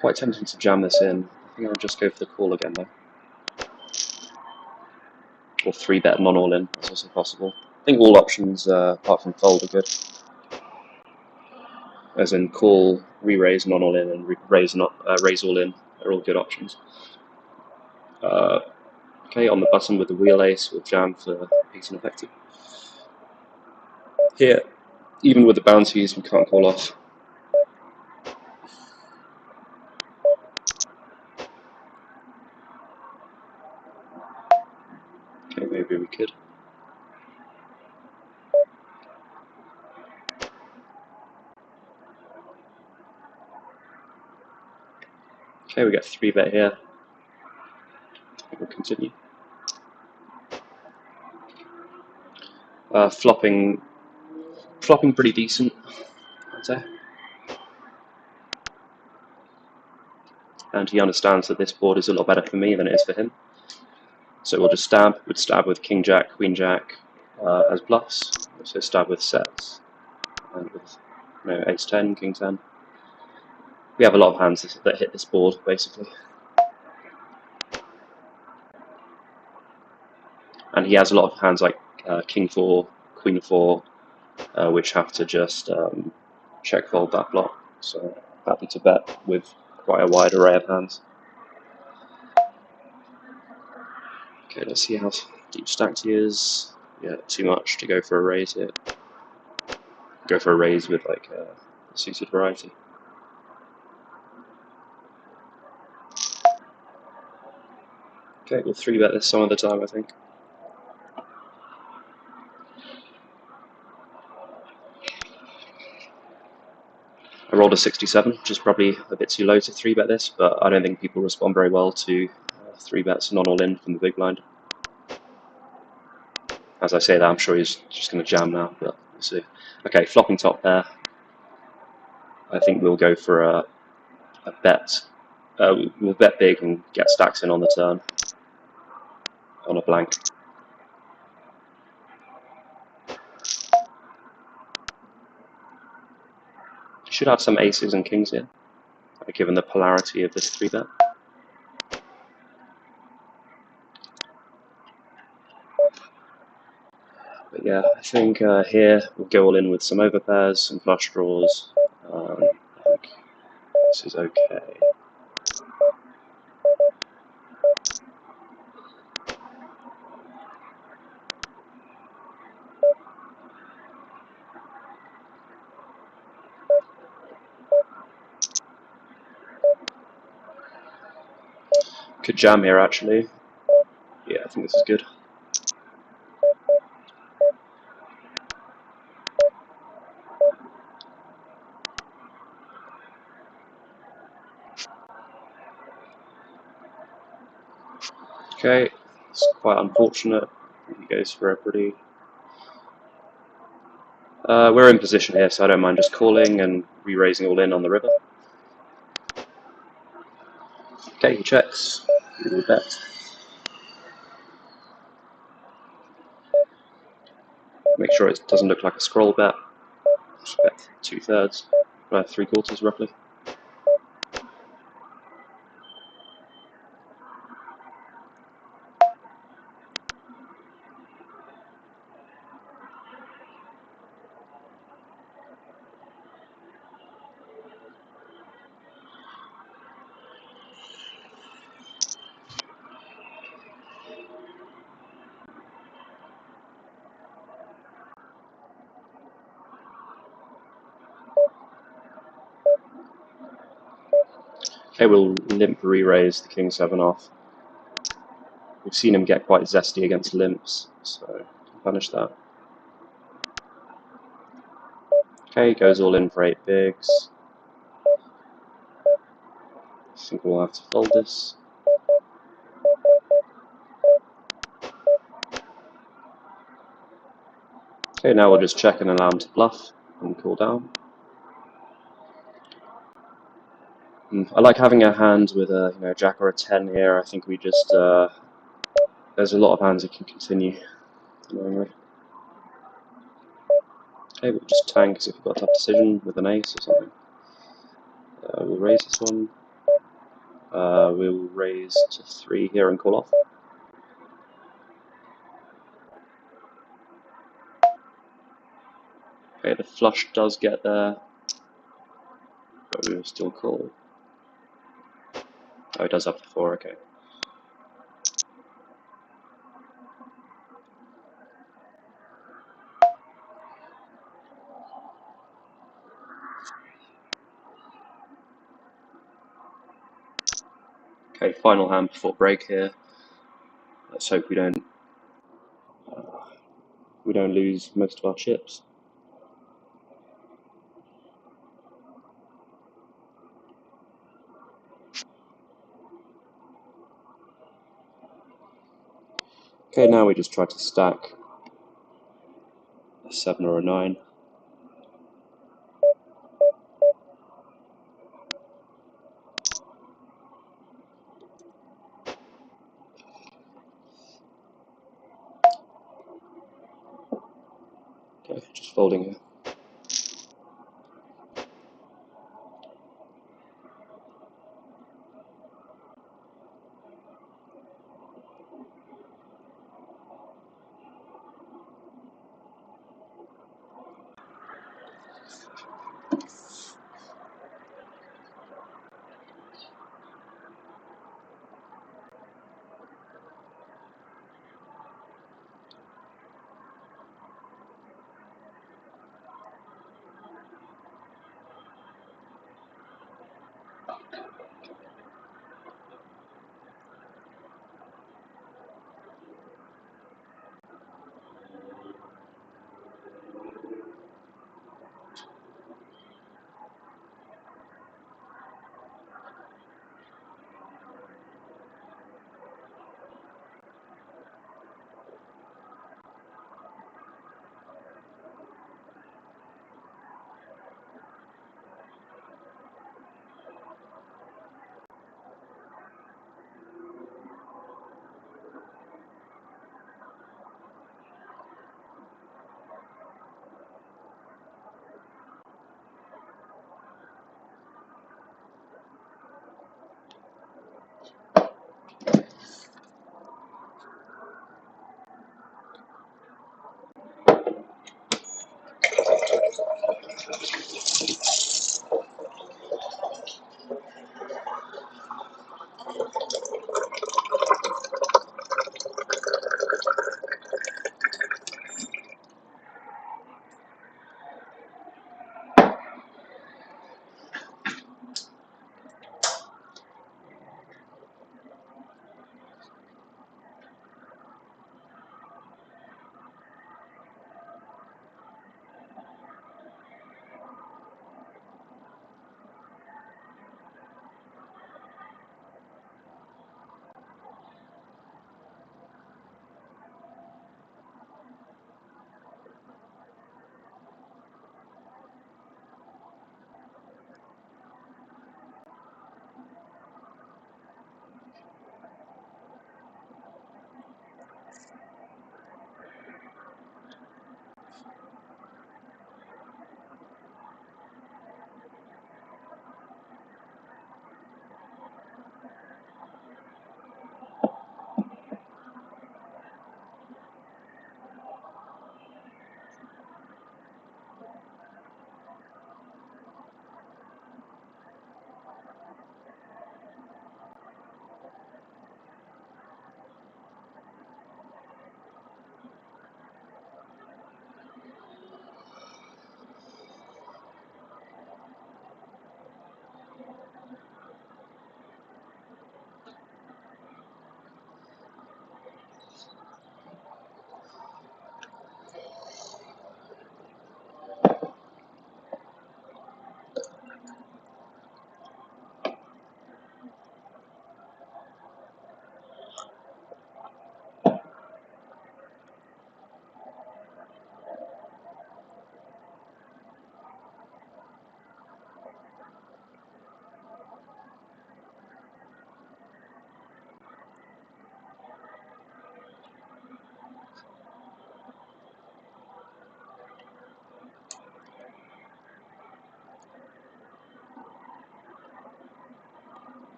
Quite tempting to jam this in. I think I'll just go for the call again though. Or 3-bet non-all in, that's also possible. I think all options, apart from fold, are good. As in call, re-raise, non-all in, and raise all in are all good options. Okay, on the button with the wheel ace, we'll jam for 18 effective. Here, even with the bounties, we can't call off. Okay, maybe we could. Okay, we get 3-bet here. We'll continue. Flopping pretty decent, I'd say. And he understands that this board is a lot better for me than it is for him. So we'll just stab. We'd stab with king jack, queen jack as bluffs. Also stab with sets and with ace 10, king 10. We have a lot of hands that hit this board basically. And he has a lot of hands like king 4, queen 4, which have to just check fold that block. So happy to bet with quite a wide array of hands. Okay, let's see how deep stacked he is. Yeah, too much to go for a raise here. Go for a raise with like a suited variety. Okay, we'll 3-bet this some of the time, I think. I rolled a 67, which is probably a bit too low to 3-bet this, but I don't think people respond very well to 3-bets non-all-in from the big blind. As I say that, I'm sure he's just going to jam now, but we'll see. Okay, flopping top pair. I think we'll go for a bet. We'll bet big and get stacks in on the turn on a blank. Should have some aces and kings here, given the polarity of this 3-bet. Yeah, I think here we'll go all in with some overpairs, some flush draws. I think this is okay. Could jam here actually. Yeah, I think this is good. Okay, it's quite unfortunate. He goes for a pretty. We're in position here, so I don't mind just calling and re-raising all in on the river. Okay, he checks. We will bet. Make sure it doesn't look like a scroll bet. Just bet 2/3, 3/4 roughly. Okay, we'll limp re-raise the king 7 off. We've seen him get quite zesty against limps, so punish that. Okay, goes all in for 8 bigs. I think we'll have to fold this. Okay, now we'll just check and allow him to bluff and cool down. I like having a hand with a jack or a 10 here. I think we just there's a lot of hands that can continue. Annoyingly. Okay, we'll just tank as if we've got a tough decision with an ace or something. We'll raise this one. We'll raise to 3 here and call off. Okay, the flush does get there, but we will still call. Oh, it does have the 4, okay. Okay, final hand before break here. Let's hope we don't lose most of our chips. Okay, now we just try to stack a 7 or a 9. Okay, just folding here.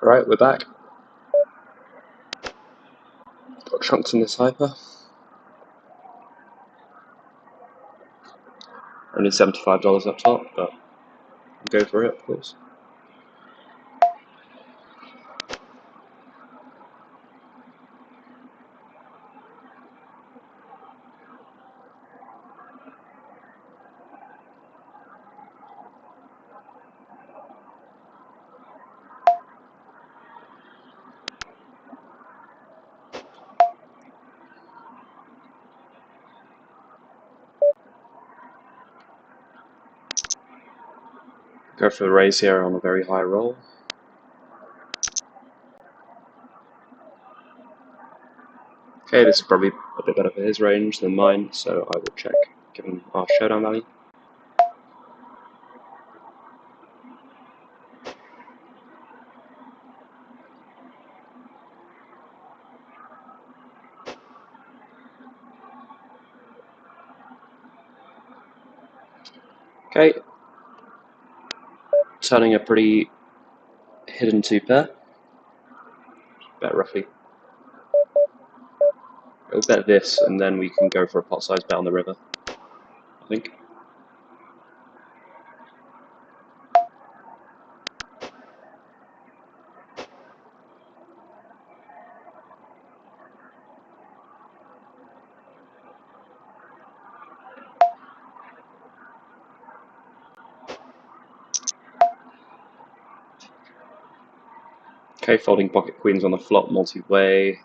Alright, we're back. Got chunks in this hyper. Only $75 up top, but go for it, of course. Go for the raise here on a very high roll. Okay, this is probably a bit better for his range than mine, so I will check, given our showdown value. Okay, turning a pretty hidden 2-pair. Bet roughly. We'll bet this, and then we can go for a pot size bet on the river, I think. Okay, folding pocket queens on the flop, multi-way.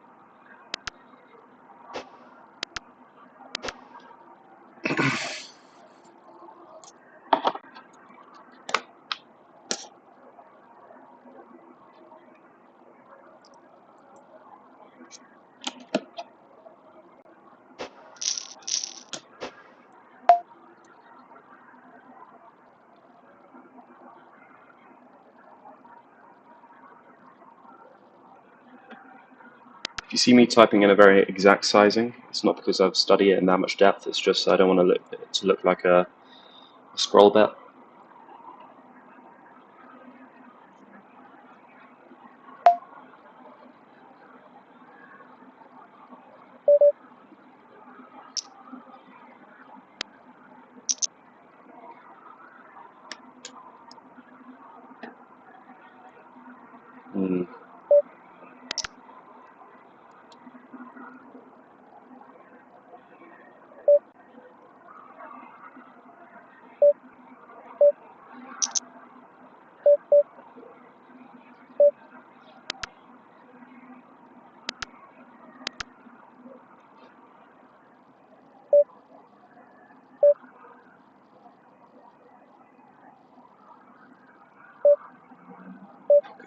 If you see me typing in a very exact sizing, it's not because I've studied it in that much depth, it's just I don't want it to look like a scroll bet.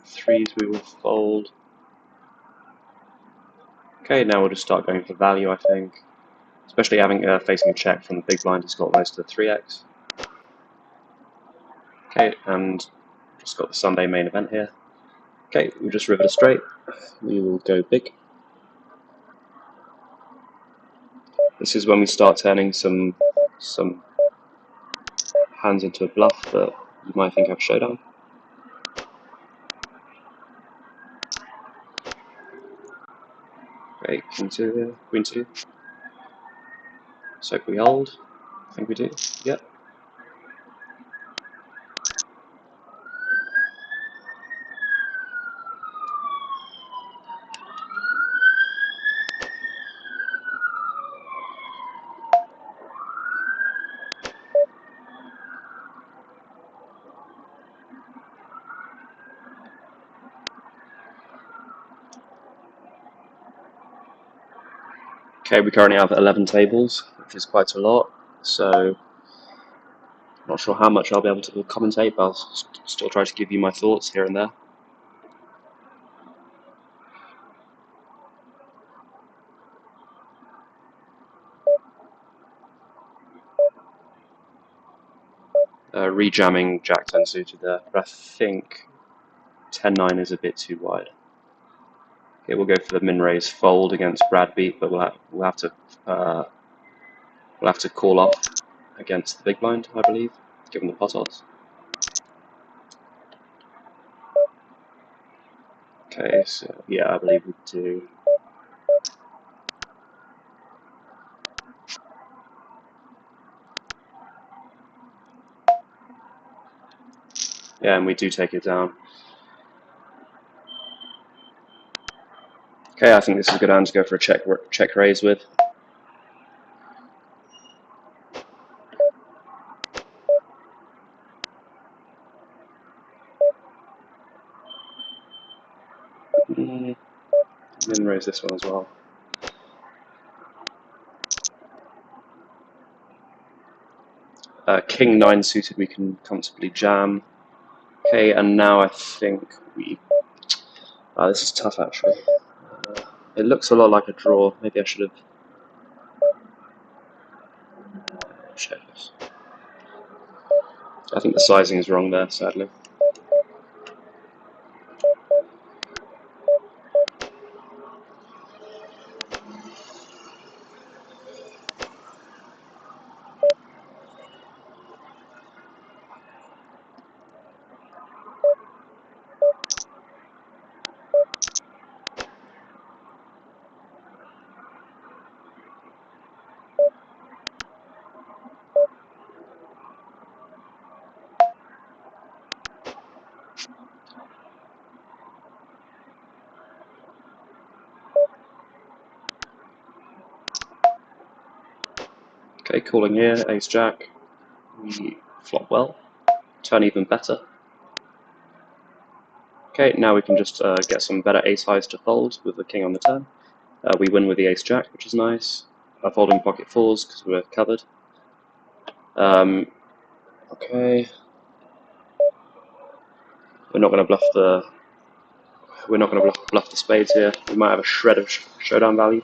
Threes we will fold. Okay, now we'll just start going for value, I think. Especially having facing a check from the big blind, he's got most of the 3x. Okay, and just got the Sunday main event here. Okay, we just rivered a straight. We will go big. This is when we start turning some hands into a bluff that you might think have showdown. Great, king 2 here, queen 2. So we hold. I think we do. Yep. Okay, we currently have 11 tables, which is quite a lot. So not sure how much I'll be able to commentate, but I'll still try to give you my thoughts here and there. Rejamming Jack 10 suited there, but I think 10-9 is a bit too wide. Okay, we'll go for the min raise fold against Brad beat, but we'll have to call off against the big blind, I believe, given the pot odds. Okay, so yeah, I believe we do. Yeah, and we do take it down. Okay, I think this is a good hand to go for a check raise with. And then raise this one as well. King 9 suited, we can comfortably jam. Okay, and now I think we... this is tough actually. It looks a lot like a draw. Maybe I should have checked this. I think the sizing is wrong there, sadly. Okay, calling here, ace jack. We flop well. Turn even better. Okay, now we can just get some better ace highs to fold with the king on the turn. We win with the ace jack, which is nice. Folding pocket fours because we're covered. Okay. We're not going to bluff the. We're not going to bluff the spades here. We might have a shred of showdown value.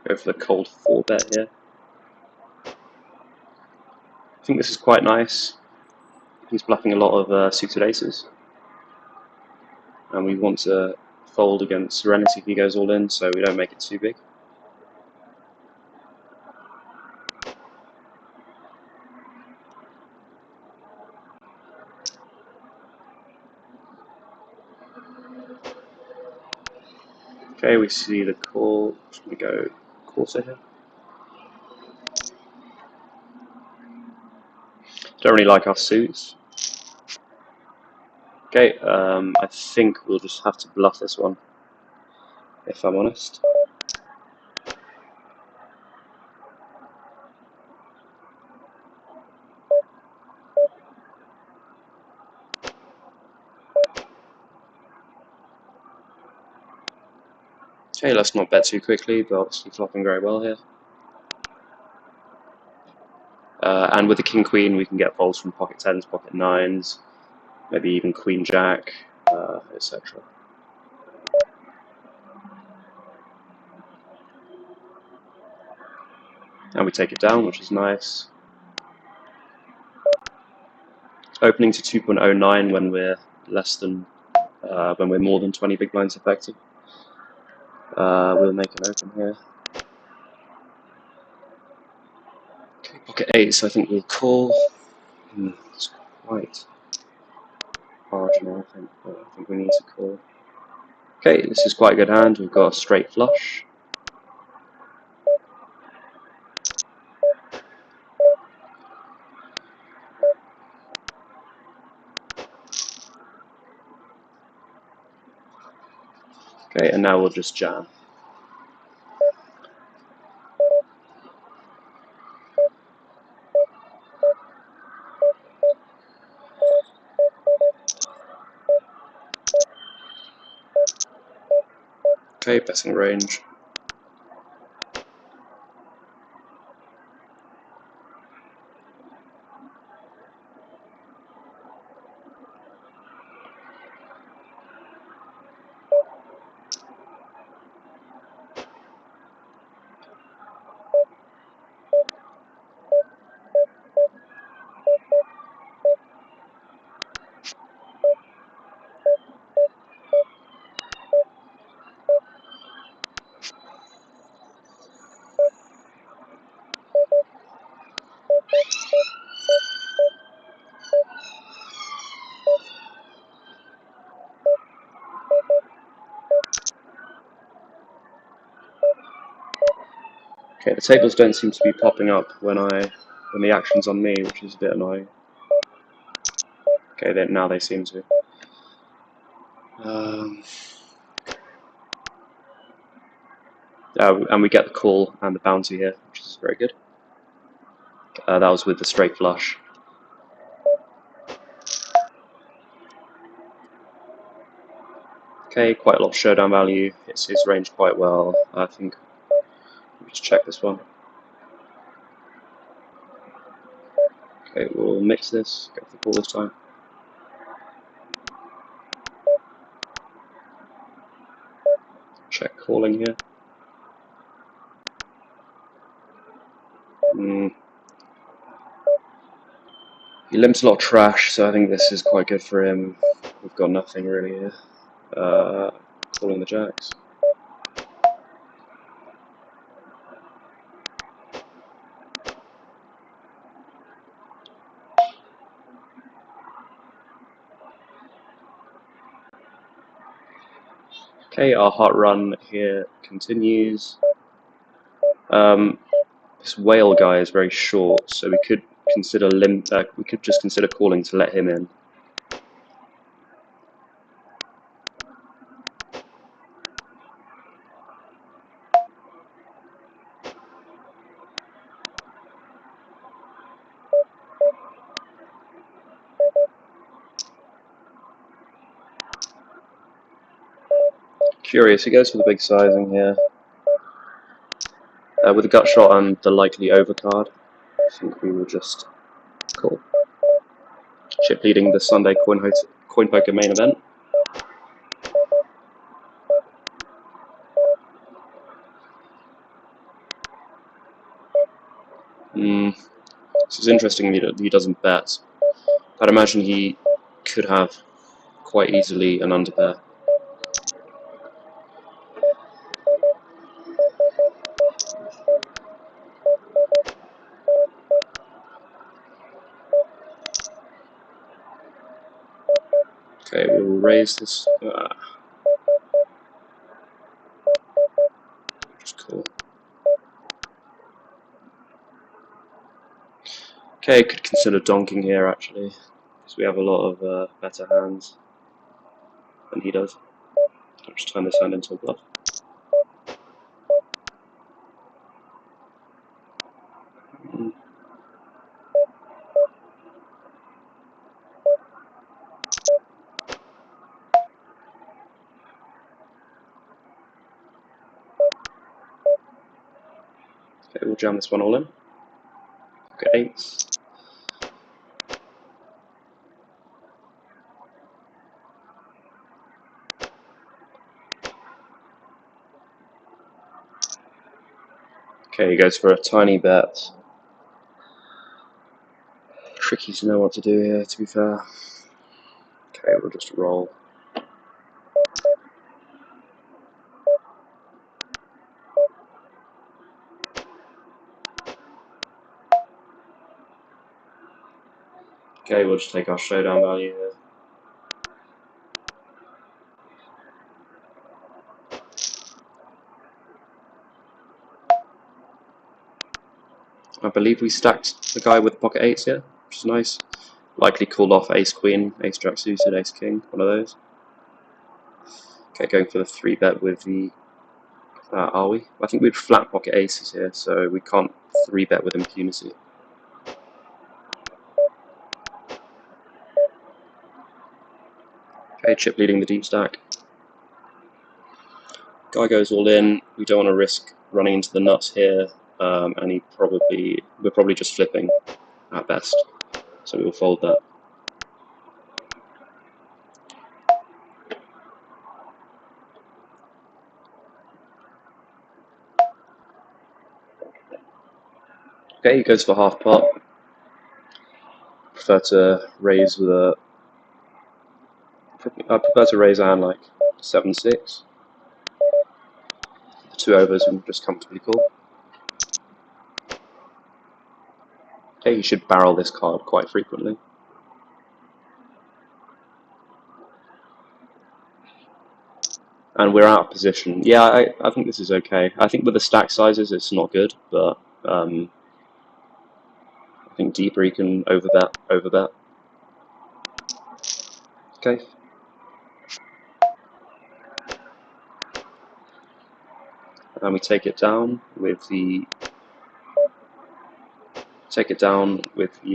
Go for the cold 4-bet here. I think this is quite nice. He's bluffing a lot of suited aces. And we want to fold against Serenity if he goes all in, so we don't make it too big. Okay, we see the call. We go quarter here. Don't really like our suits. Okay, I think we'll just have to bluff this one, if I'm honest. Okay, let's not bet too quickly, but obviously flopping very well here. And with the king queen, we can get folds from pocket 10s, pocket 9s, maybe even queen jack, etc. And we take it down, which is nice. Opening to 2.09 when we're when we're more than 20 big blinds effective. We'll make an open here. Okay, pocket 8, so I think we'll call. It's quite marginal, I think, but I think we need to call. Okay, this is quite a good hand. We've got a straight flush. Okay, and now we'll just jam. Okay, betting range. Okay, the tables don't seem to be popping up when the action's on me, which is a bit annoying. Okay, now they seem to. And we get the call and the bounty here, which is very good. That was with the straight flush. Okay, quite a lot of showdown value. Hits his range quite well. I think we'll just check this one. Okay, we'll mix this. Go for the call this time. Check calling here. He limps a lot of trash, so I think this is quite good for him. We've got nothing really here. Calling the jacks. Okay, our hot run here continues. This whale guy is very short, so we could consider we could just consider calling to let him in. Curious, he goes for the big sizing here. With the gut shot and the likely overcard, I think we will just call. Chip leading the Sunday Coinpoker main event. This is interesting that he doesn't bet. I'd imagine he could have quite easily an underpair. Okay, we will raise this. Just call. Okay, could consider donking here actually, because we have a lot of better hands than he does. I'll just turn this hand into a bluff. Okay, we'll jam this one all in. Look at eights. Okay, he goes for a tiny bet. Tricky to know what to do here, to be fair. Okay, we'll just roll. Okay, we'll just take our showdown value here. I believe we stacked the guy with pocket eights here, which is nice. Likely called off ace queen, ace jack suited, ace king, one of those. Okay, going for the 3-bet with the. Are we? I think we'd flat pocket aces here, so we can't 3-bet with impunity. Okay, chip leading the deep stack. Guy goes all in. We don't want to risk running into the nuts here, and we're probably just flipping at best, so we will fold that. Okay, he goes for half pot. Prefer to raise with a. I prefer to raise a hand like 7-6. The 2 overs and just comfortably call. Okay, you should barrel this card quite frequently. And we're out of position. Yeah, I think this is okay. I think with the stack sizes, it's not good, but I think deeper you can overbet. Okay. And we take it down with the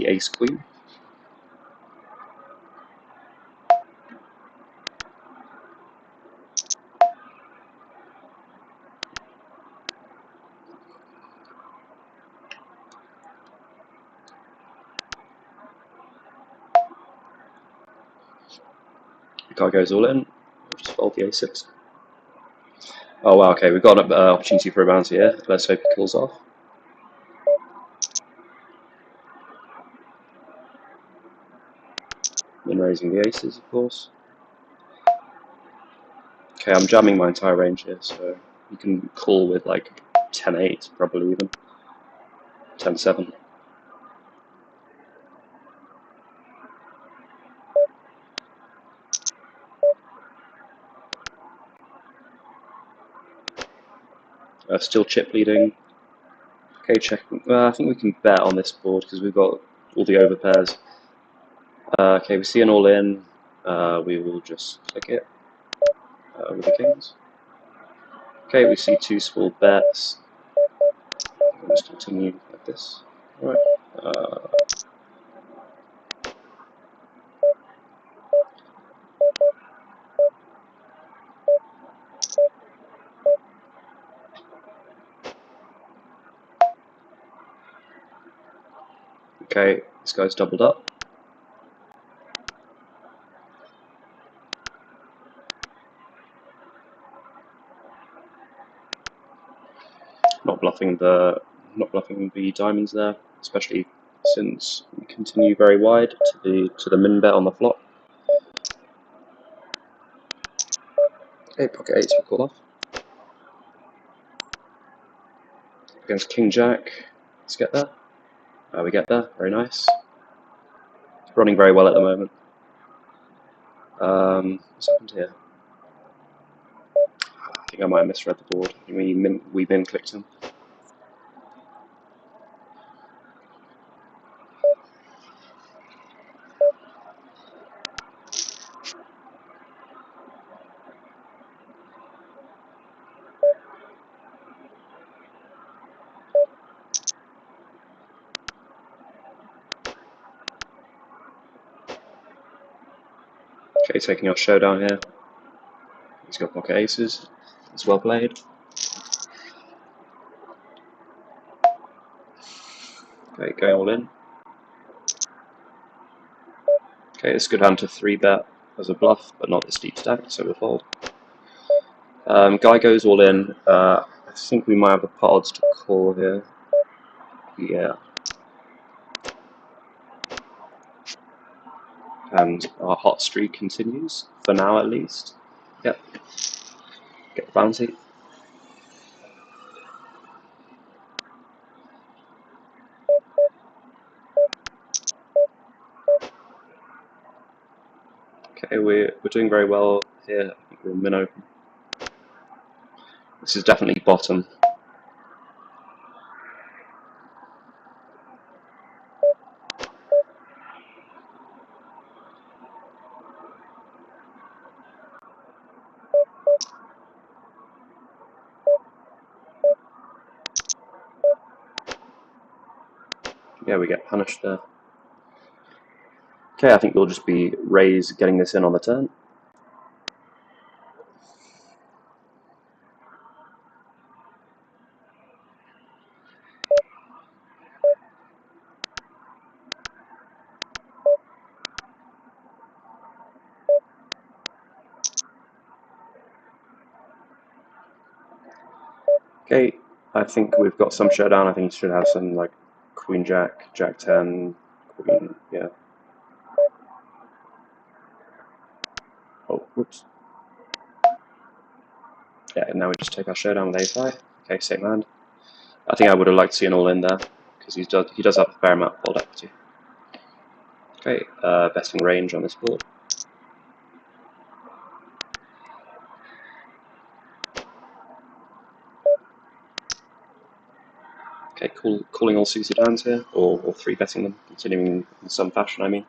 ace queen. The guy goes all in. We'll just fold the a6. Oh wow, okay, we've got an opportunity for a bounty here. Let's hope he calls off. Then raising the aces, of course. Okay, I'm jamming my entire range here, so you can call with like 10-8, probably even 10-7. Still chip leading. Okay, check. I think we can bet on this board because we've got all the overpairs. Okay, we see an all-in. We will just click it with the kings. Okay, we see two small bets. We'll just continue like this. All right. Okay, this guy's doubled up. Not bluffing the diamonds there, especially since we continue very wide to the min bet on the flop. Okay, pocket eights we call off. Against king jack, let's get there. We get there, very nice. It's running very well at the moment. What's happened here? I think I might have misread the board. We min clicked him. Okay, taking our showdown here. He's got pocket aces. It's well played. Okay, going all in. Okay, it's a good hand to 3-bet as a bluff, but not this deep stack, so we'll fold. Guy goes all in. I think we might have the pods to call here. Yeah. And our hot streak continues, for now at least. Yep. Get the bounty. Okay, we're doing very well here. I think we're min open. This is definitely bottom. Yeah, we get punished there. Okay, I think we'll just be raise getting this in on the turn. Okay, I think we've got some showdown. I think you should have some like queen jack, jack 10, queen, yeah. Oh, whoops. Yeah, now we just take our showdown with a5. Okay, same hand. I think I would have liked to see an all-in there, because he does have a fair amount of fold equity. Okay, betting range on this board. Okay, calling all suited hands here, or three betting them, continuing in some fashion, I mean.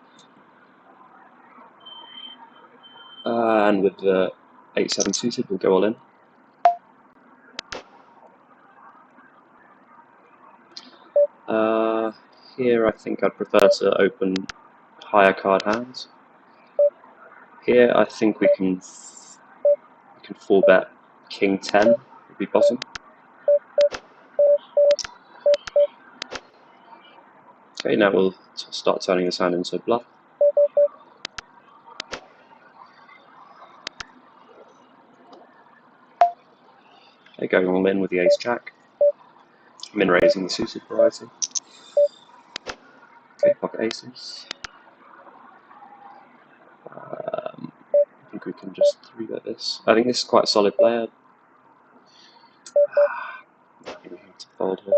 And with the 8-7 suited, we'll go all in. Here I think I'd prefer to open higher card hands. Here I think we can 4-bet King 10 would be bottom. Okay, now we'll start turning this hand into a bluff. Okay, going all in with the ace-jack. Min raising the suited variety. Okay, pocket aces. I think we can just 3-bet this. I think this is quite a solid player. I think we have to fold here.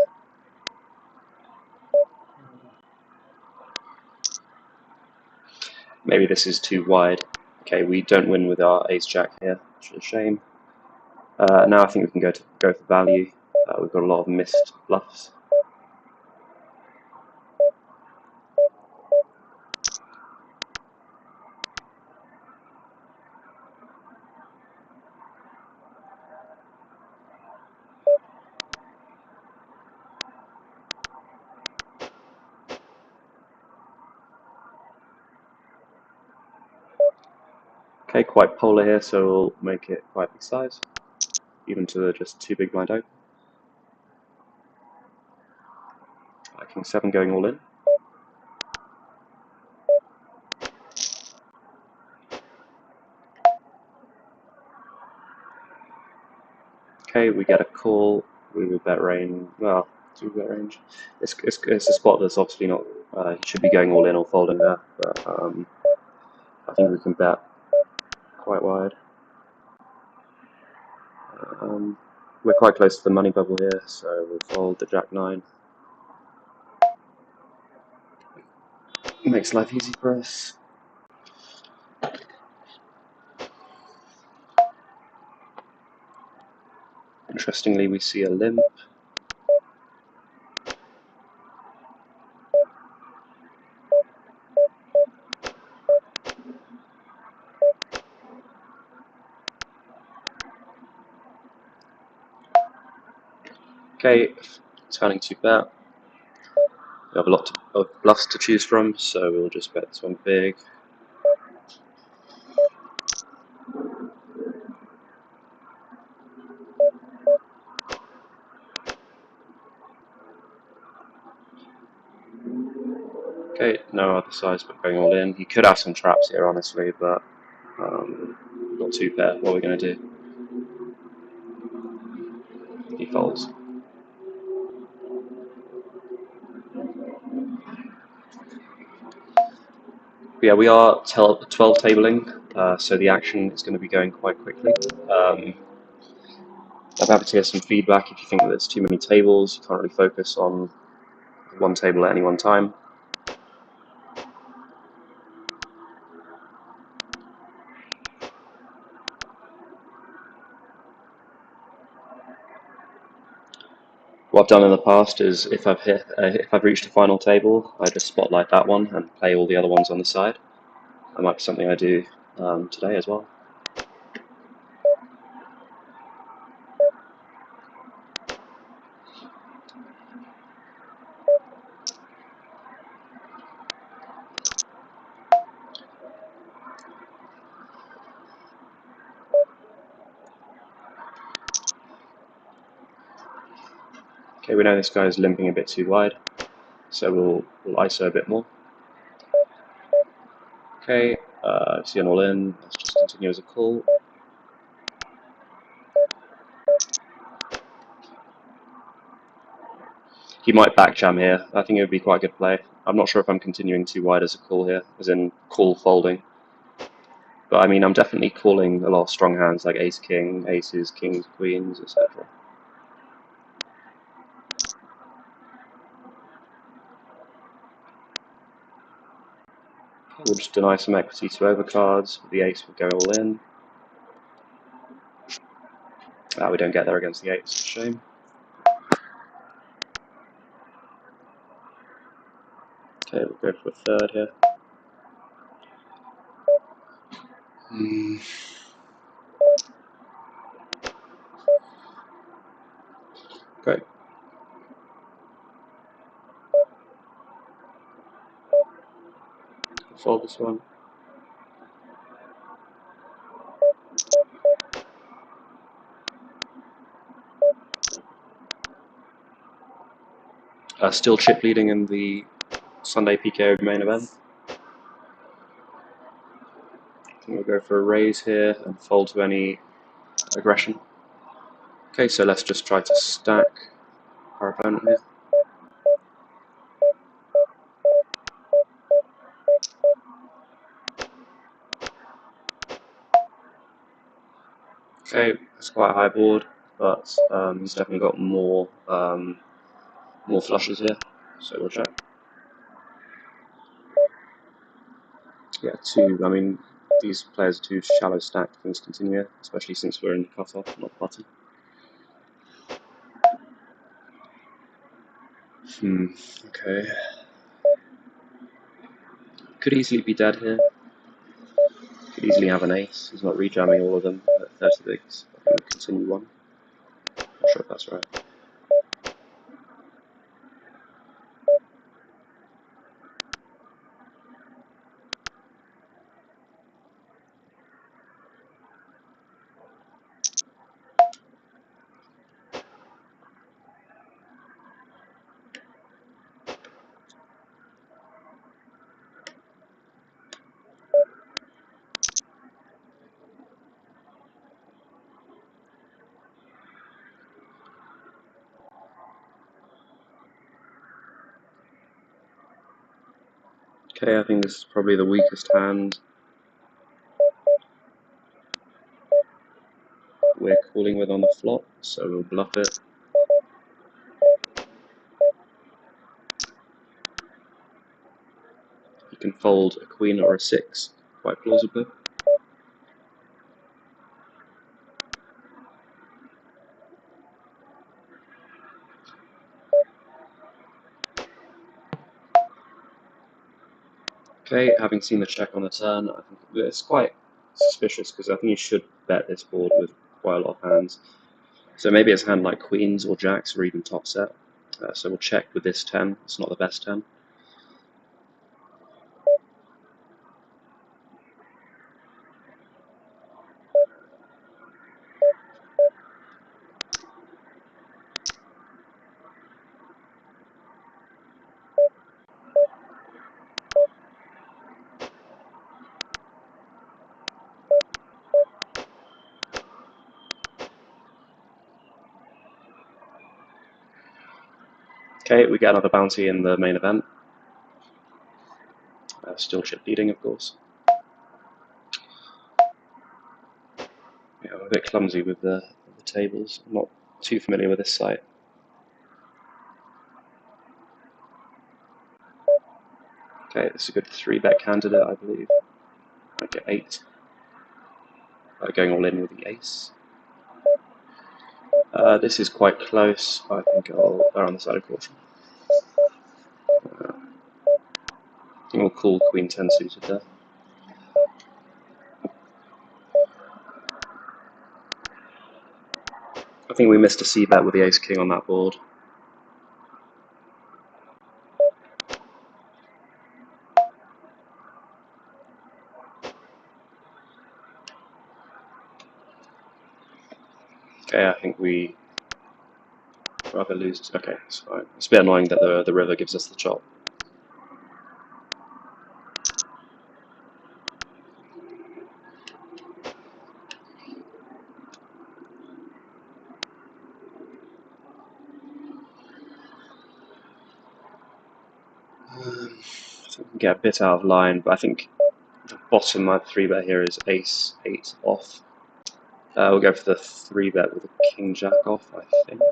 Maybe this is too wide. Okay, we don't win with our ace-jack here, which is a shame. Now I think we can go for value. We've got a lot of missed bluffs. Okay, quite polar here, so we'll make it quite big size, even to just 2 big blind open. King 7 going all in. Okay, we get a call. We will bet range. Well, do we bet range? It's a spot that's obviously not. He should be going all in or folding there, but I think we can bet quite wide. We're quite close to the money bubble here, so we'll fold the Jack 9. Makes life easy for us. Interestingly, we see a limp. Okay, turning to bet. We have a lot of bluffs to choose from, so we'll just bet this one big. Okay, no other size but going all in. He could have some traps here, honestly, but got 2 pair. What are we going to do? He folds. Yeah, we are 12 tabling, so the action is going to be going quite quickly. I'm happy to hear some feedback if you think that there's too many tables, you can't really focus on one table at any one time. What I've done in the past is if I've reached a final table, I just spotlight that one and play all the other ones on the side. That might be something I do today as well. Okay, we know this guy is limping a bit too wide, so we'll ISO a bit more. Okay, see an all in, let's just continue as a call. He might back jam here. I think it would be quite a good play. I'm not sure if I'm continuing too wide as a call here, as in call folding. But I mean, I'm definitely calling a lot of strong hands like ace king, aces, kings, queens, etc. We'll just deny some equity to overcards. The ace will go all in. We don't get there against the 8, it's a shame. Okay, we'll go for a third here. Great. Fold this one. Still chip leading in the Sunday PKO main event. I think we'll go for a raise here and fold to any aggression. Okay, so let's just try to stack our opponent here. Okay, it's quite a high board, but he's definitely got more flushes here, so we'll check. Yeah, I mean, these players are too shallow stacked for this to continue here, especially since we're in the cutoff, not the button. Okay. Could easily be dead here. Could easily have an ace. He's not rejamming all of them at 30 bigs. I think we'll continue one. Not sure if that's right. Okay, I think this is probably the weakest hand we're calling with on the flop, so we'll bluff it. You can fold a queen or a six, quite plausibly. Okay, having seen the check on the turn, I think it's quite suspicious because I think you should bet this board with quite a lot of hands. So maybe it's a hand like queens or jacks or even top set. So we'll check with this 10. It's not the best 10. Okay, we get another bounty in the main event. Still chip leading, of course. Yeah, I'm a bit clumsy with the tables. I'm not too familiar with this site. Okay, this is a good 3-bet candidate, I believe. I get 8. Going all in with the ace. This is quite close. I think I'll err on the side of caution. I think we'll call queen 10 suited there. I think we missed a c-bet with the ace-king on that board. Okay, I think we rather lose. Okay, it's fine. It's a bit annoying that the river gives us the chop. So we can get a bit out of line, but I think the bottom of 3-bet here is ace 8 off. We'll go for the 3-bet with a king jack off, I think.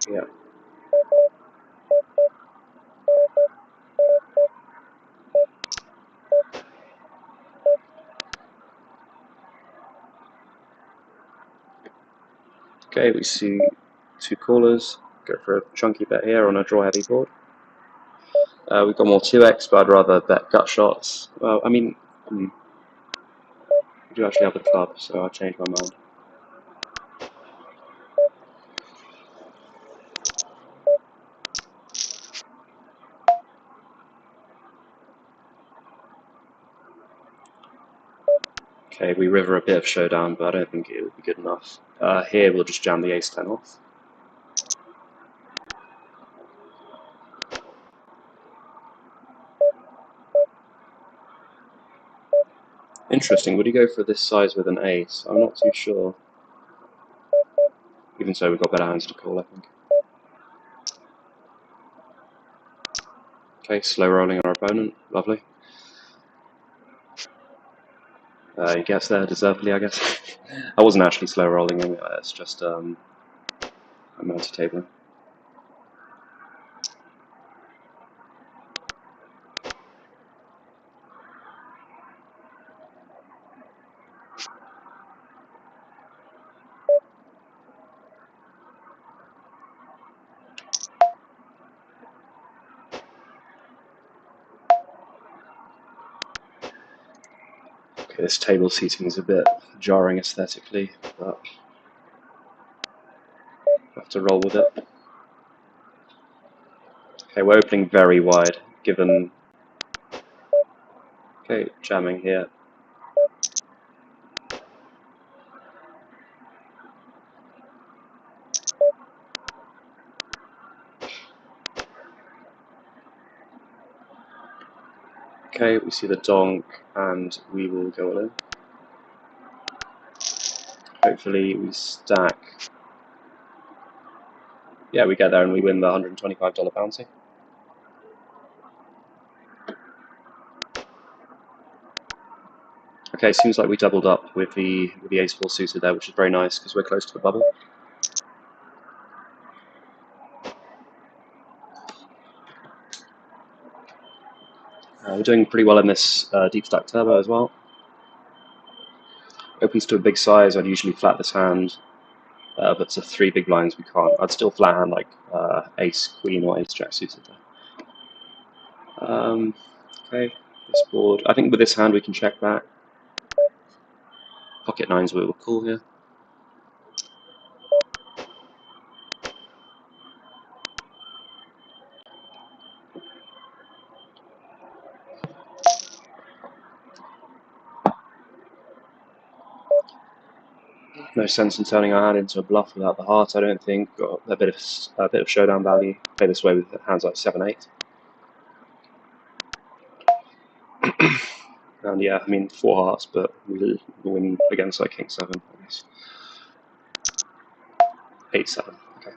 Yeah. Okay, we see 2 callers. Go for a chunky bet here on a draw heavy board. We've got more 2x, but I'd rather bet gut shots. Well, I mean, we do actually have a club, so I'll change my mind. Okay, we river a bit of showdown, but I don't think it would be good enough. Here we'll just jam the ace-10 off. Interesting, would he go for this size with an ace? I'm not too sure. Even so, we've got better hands to call, I think. Okay, slow rolling our opponent, lovely. He gets there deservedly, I guess. I wasn't actually slow rolling him, it's just I'm multi-tabling. Okay, this table seating is a bit jarring aesthetically, but I have to roll with it. Okay, we're opening very wide, given... Okay, jamming here. Okay, we see the donk, and we will go all in. Hopefully we stack. Yeah, we get there and we win the $125 bounty. Okay, seems like we doubled up with the ace-4 suited there, which is very nice because we're close to the bubble. We're doing pretty well in this deep stack turbo as well. Opens to a big size, I'd usually flat this hand, but to 3 big blinds we can't. I'd still flat hand like ace, queen, or ace jack suited there. Okay, this board. I think with this hand we can check back. Pocket nines we will call here. No sense in turning our hand into a bluff without the heart, I don't think. Got a bit of showdown value. Play this way with hands like 7-8. And yeah, I mean 4 hearts, but we win against like King 7, I guess. 8-7. Okay.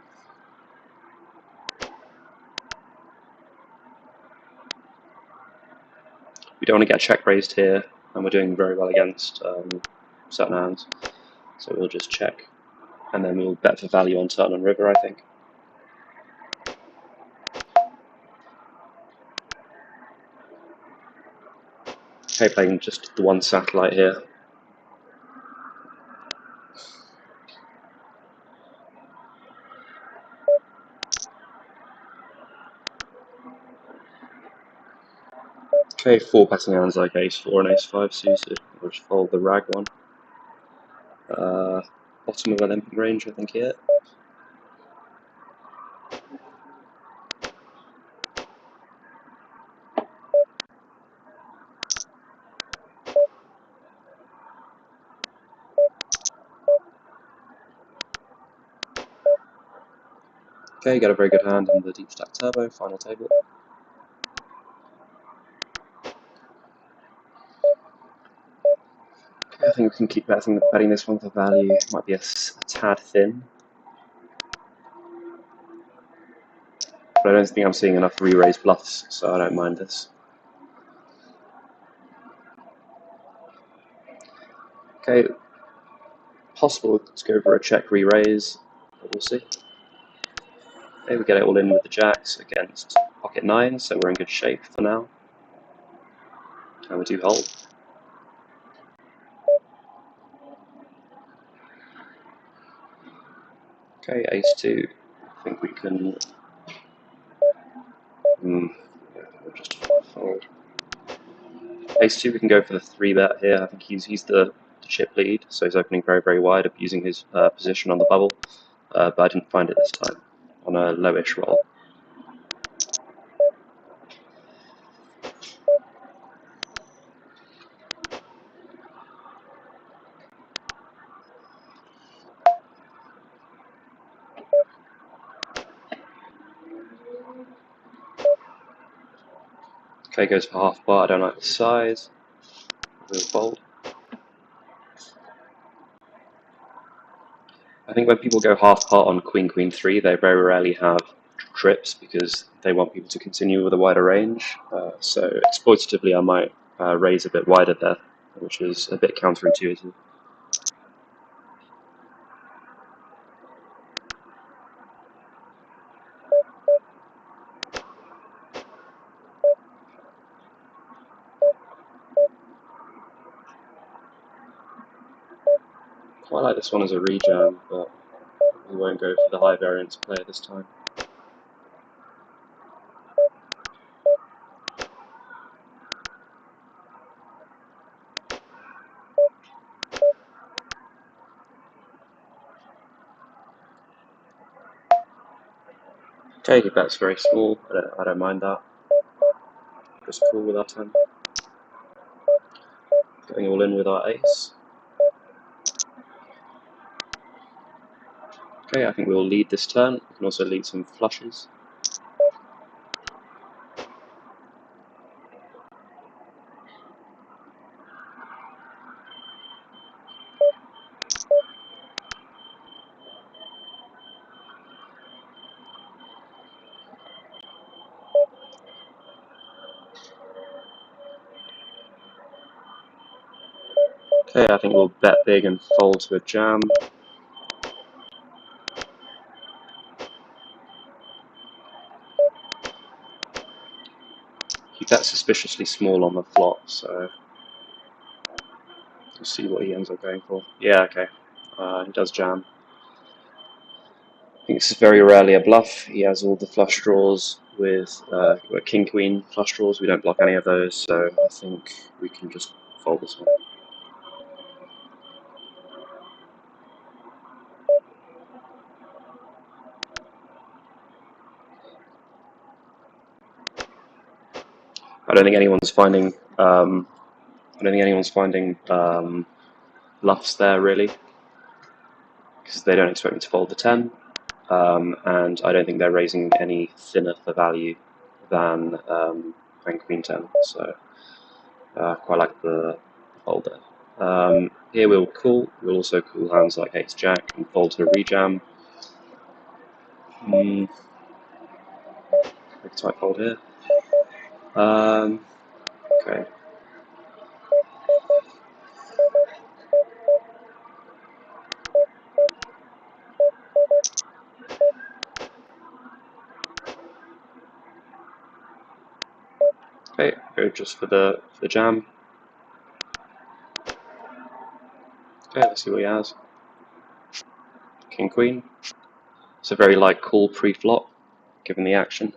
We don't want to get check raised here, and we're doing very well against certain hands. So we'll just check, and then we'll bet for value on turn and river, I think. Okay, playing just the one satellite here. Okay, 4 betting hands like ace-4 and ace-5 suited. We'll just fold the rag one. Bottom of a limping range, I think, here. Okay, got a very good hand in the deep stack turbo, final table. Okay, I think we can keep betting this one for value. Might be a tad thin. But I don't think I'm seeing enough re-raise bluffs, so I don't mind this. Okay, possible to go for a check re-raise, but we'll see. Okay, we get it all in with the jacks against pocket 9, so we're in good shape for now. And we do hold. Okay, ace-2. I think we can... Ace-2, we can go for the 3-bet here. I think he's the chip lead, so he's opening very, very wide, abusing his position on the bubble. But I didn't find it this time on a lowish roll. Okay, goes for half bar. I don't like the size. We'll fold. I think when people go half pot on Queen Queen 3, they very rarely have trips because they want people to continue with a wider range. So exploitatively, I might raise a bit wider there, which is a bit counterintuitive. Quite like this one as a rejam, but we won't go for the high variance play this time. Okay, he bets very small. I don't mind that. Just cool with our 10. Going all in with our ace. Okay, I think we'll lead this turn. We can also lead some flushes. Okay, I think we'll bet big and fold to a jam. He bets suspiciously small on the flop, so we'll see what he ends up going for. Yeah, okay. He does jam. I think this is very rarely a bluff. He has all the flush draws with king queen flush draws. We don't block any of those, so I think we can just fold this one. I don't think anyone's finding. Bluffs there really, because they don't expect me to fold the 10, and I don't think they're raising any thinner for value than queen 10. So quite like the fold there. Here we'll call. We'll also call hands like ace jack and fold to a rejam. Big tight fold here. Okay. Okay, go just for the jam. Okay, let's see what he has. King queen. It's a very light call pre-flop, given the action.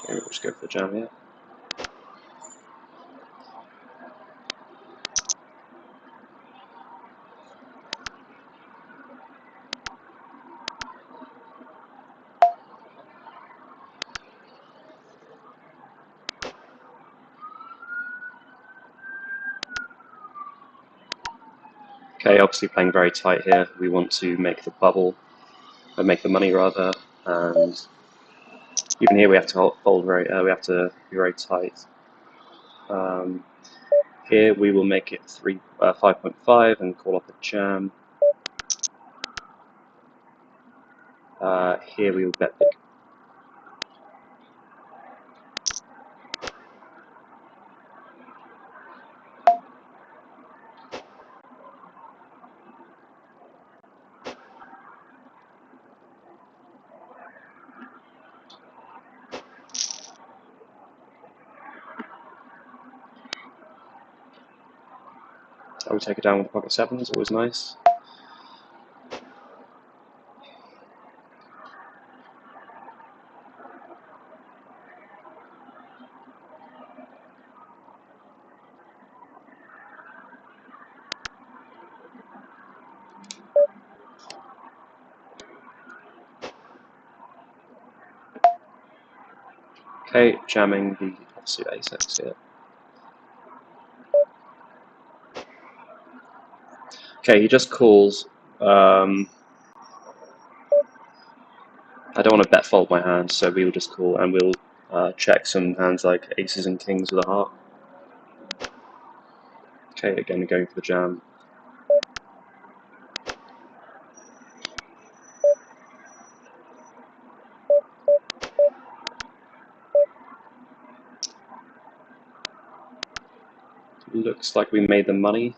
Okay, we'll just go for the jam here. Okay, obviously playing very tight here. We want to make the bubble, or make the money rather, and even here we have to fold very. We have to be very tight. Here we will make it 5.5 and call off a jam. Here we will bet big. I would take it down with pocket sevens, always nice. Okay, jamming the offsuit ace-x here. Okay, he just calls. I don't want to bet fold my hand, so we will just call and we'll check some hands like aces and kings with a heart. Okay, again going for the jam. Looks like we made the money.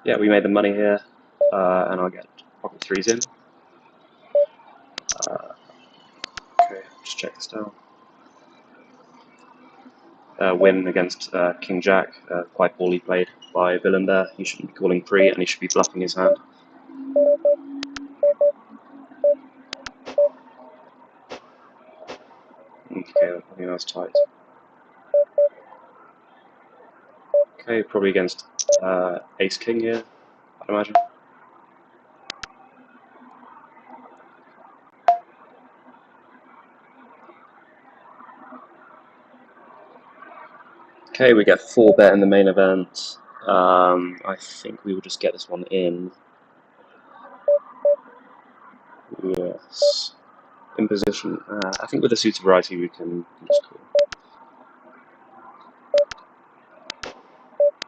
Yeah, we made the money here, and I'll get pocket threes in. Okay, just check this down. Win against King Jack, quite poorly played by Villain there. He shouldn't be calling pre and he should be bluffing his hand. Okay, I think that's tight. Okay, probably against Ace King here, I'd imagine. Okay, we get 4-bet in the main event. I think we will just get this one in. Yes. In position. I think with the suited variety we can just call.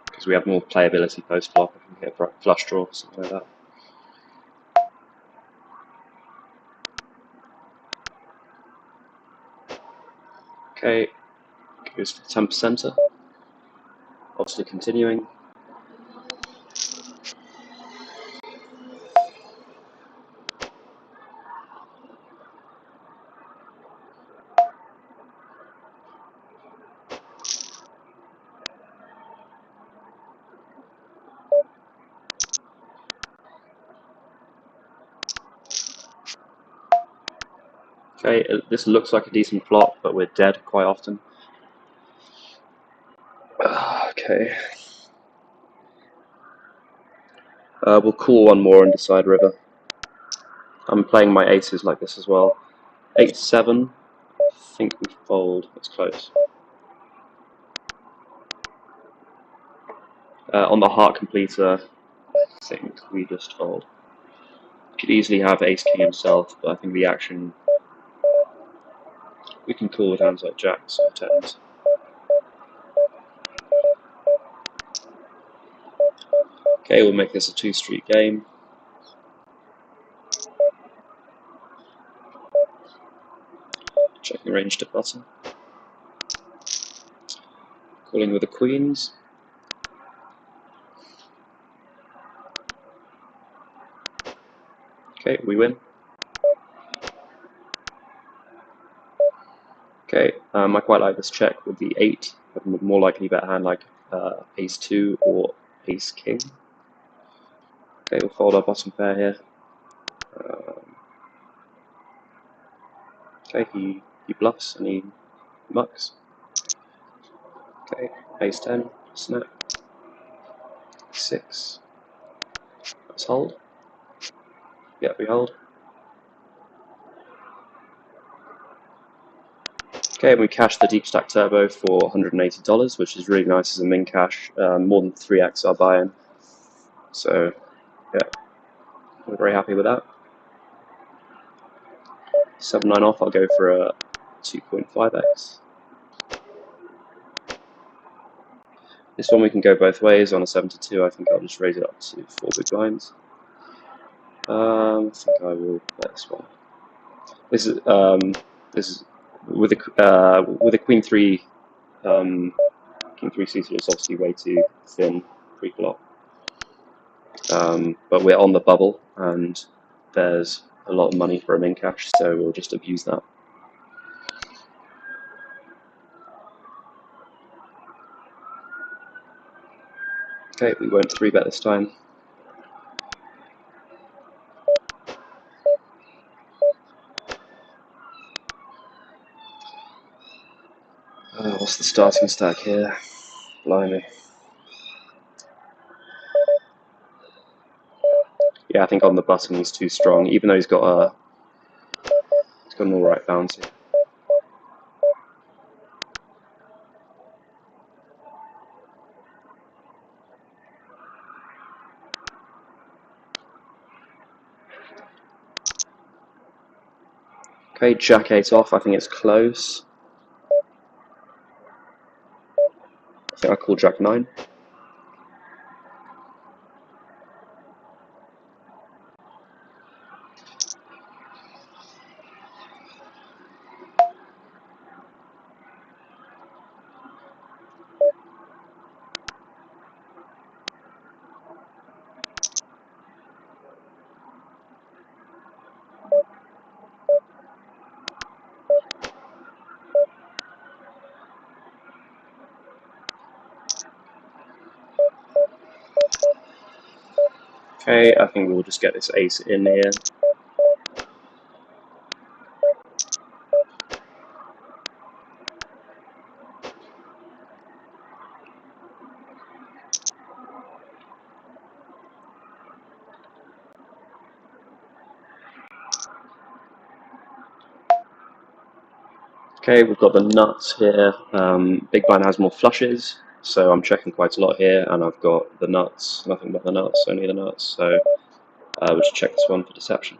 Because we have more playability post flop if we get flush draw or something like that. Okay, goes for the 10%er. Obviously continuing. Okay, this looks like a decent flop, but we're dead quite often. Okay. We'll call one more and decide river. I'm playing my aces like this as well. 8-7. I think we fold. It's close. On the heart completer, I think we just fold. Could easily have ace king himself, but I think the action we can call with hands like jacks or tens. Okay, we'll make this a 2-street game. Checking range to button. Calling with the queens. Okay, we win. Okay, I quite like this check with the 8, but more likely bet a hand like ace-2 or ace-king. Okay, we'll fold our bottom pair here. Okay, he bluffs and he mucks. Okay, ace-10, snap. 6. Let's hold. Yeah, we hold. Okay, we cashed the Deep Stack Turbo for $180, which is really nice as a min cash, more than 3x our buy-in. So, yeah, we're very happy with that. 7-9 off, I'll go for a 2.5x. This one we can go both ways. On a 7-2, I think I'll just raise it up to 4 big blinds. I think I will bet this one. This is with a Queen 3 King 3 suited is obviously way too thin pre-flop. But we're on the bubble and there's a lot of money for a min cash, so we'll just abuse that. Okay, we won't 3-bet this time. What's the starting stack here? Blimey. Yeah, I think on the button he's too strong, even though he's got Got an alright bounty. Okay, Jack 8 off, I think it's close. I think I call Jack 9. Okay, I think we'll just get this ace in here. Okay, we've got the nuts here. Big blind has more flushes, so I'm checking quite a lot here, and I've got the nuts, nothing but the nuts, only the nuts, so we'll just check this one for deception.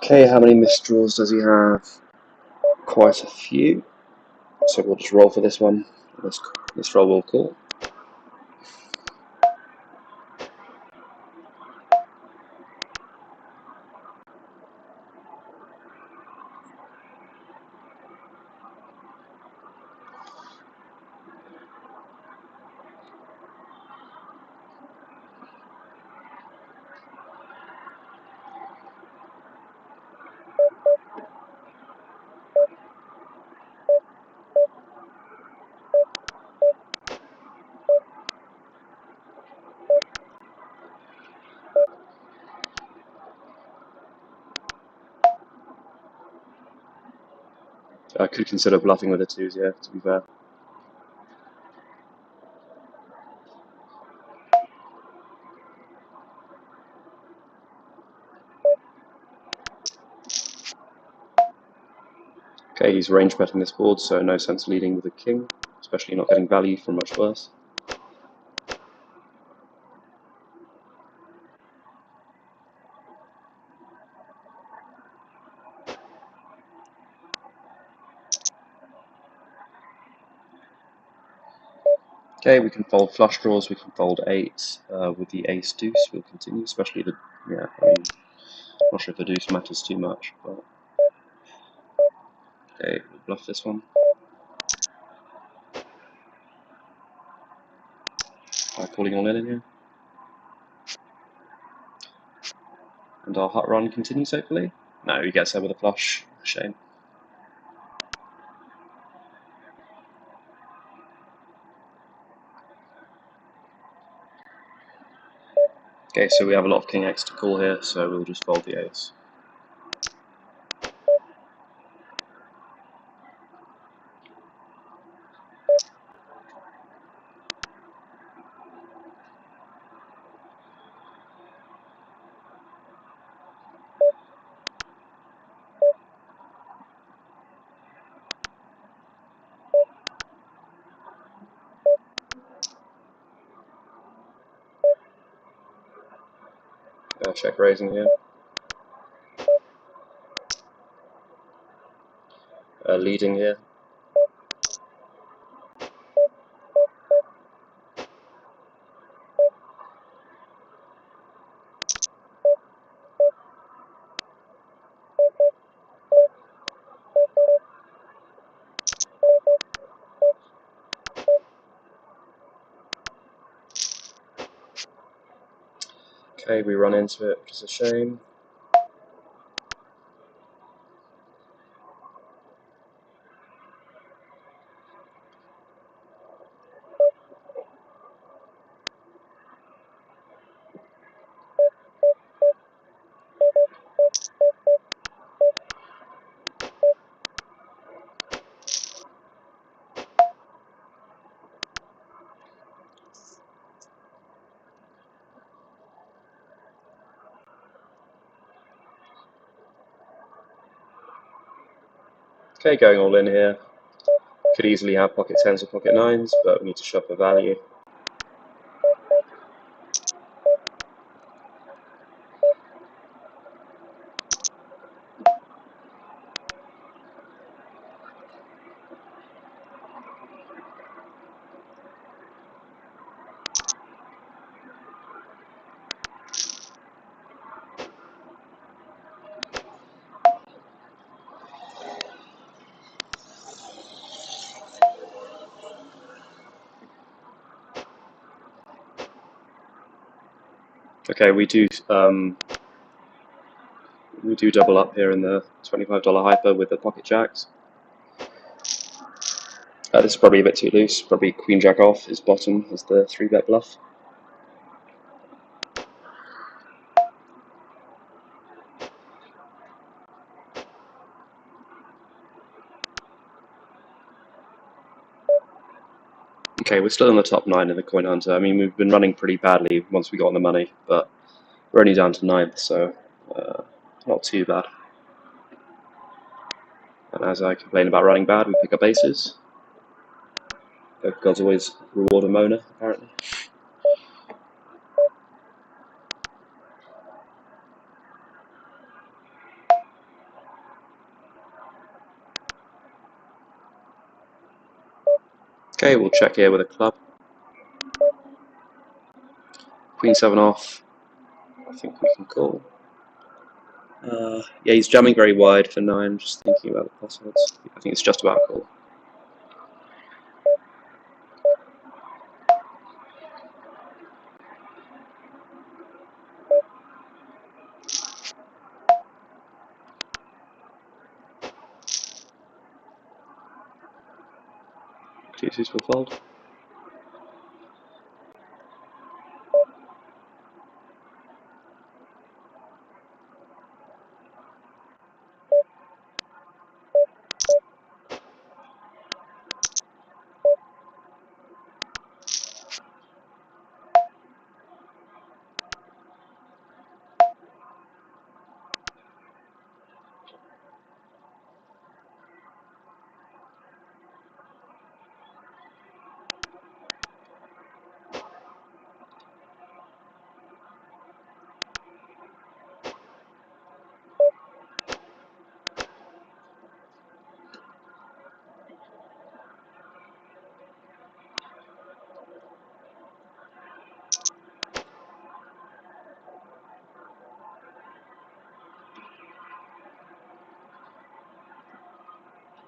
Okay, how many missed draws does he have? Quite a few. So we'll just roll for this one. This roll will call. I could consider bluffing with the twos, yeah, to be fair. Okay, he's range betting this board, so no sense leading with a king, especially not getting value from much worse. Okay, we can fold flush draws, we can fold eights with the ace deuce. We'll continue, especially the, yeah, I mean, not sure if the deuce matters too much, but okay, we'll bluff this one. Calling all in here. And our hot run continues, hopefully. No, he gets there with a flush. Shame. Okay, so we have a lot of king x to call here, so we'll just fold the ace. Check raising here. Leading here. Okay, we run into it, which is a shame. Okay, going all in here. Could easily have pocket 10s or pocket 9s, but we need to shove the value. Okay, we do double up here in the $25 hyper with the pocket jacks. This is probably a bit too loose. Probably queen jack off is bottom as the 3-bet bluff. Okay, we're still in the top 9 in the coin hunter. I mean, we've been running pretty badly once we got on the money, but we're only down to 9th, so not too bad. And as I complain about running bad, we pick up aces. God's always reward a Mona, apparently. Okay, we'll check here with a club. Queen 7 off. I think we can call. Yeah, he's jamming very wide for 9, just thinking about the possibles. I think it's just about a call. Deuces will fold.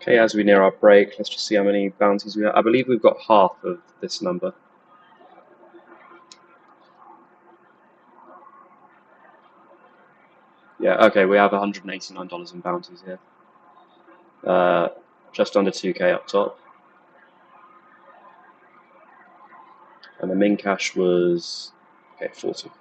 Okay, as we near our break, let's just see how many bounties we have. I believe we've got half of this number. Yeah, okay, we have $189 in bounties here. Just under 2k up top. And the min cash was, okay, 40.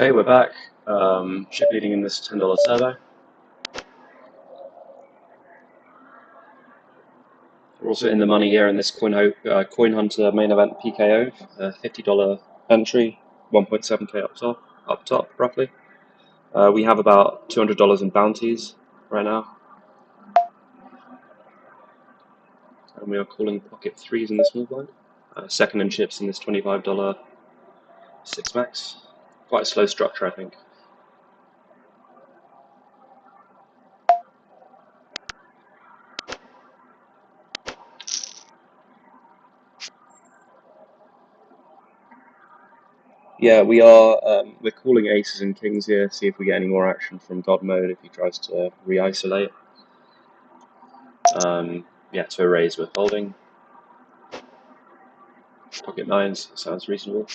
Okay, we're back. Chip leading in this $10 servo. We're also in the money here in this Coin Hunter main event PKO, $50 entry, 1.7k up top roughly. We have about $200 in bounties right now, and we are calling pocket threes in the small blind. Second in chips in this $25 six max. Quite a slow structure, I think. Yeah, we are. We're calling aces and kings here. See if we get any more action from God mode if he tries to re-isolate. Yeah, to a raise we're folding. Pocket nines sounds reasonable.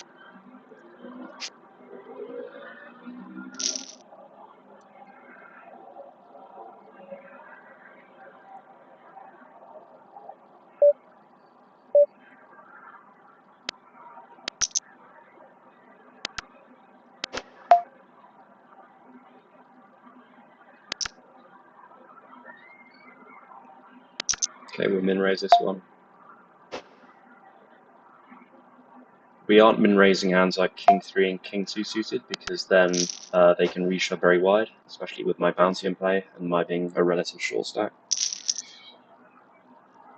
Okay, we'll min raise this one. We aren't min raising hands like king 3 and king 2 suited because then they can reshove very wide, especially with my bounty in play and my being a relative short stack.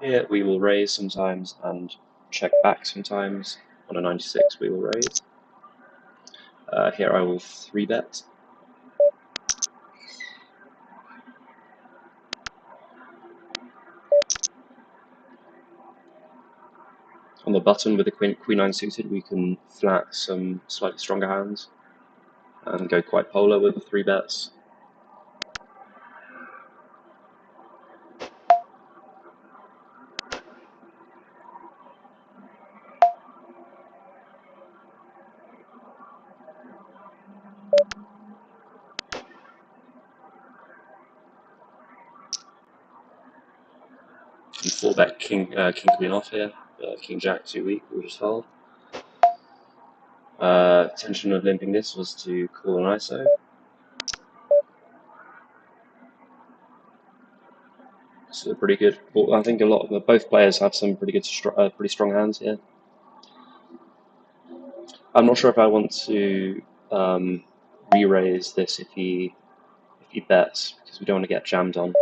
Here we will raise sometimes and check back sometimes. On a 96 we will raise. Here I will 3-bet. On the button with the queen 9 suited we can flat some slightly stronger hands and go quite polar with the 3-bets. And 4-bet king queen off here. King jack too weak, we'll just hold. Intention of limping this was to call an ISO. So pretty good. Well, I think both players have some pretty strong hands here. I'm not sure if I want to re-raise this if he bets because we don't want to get jammed on.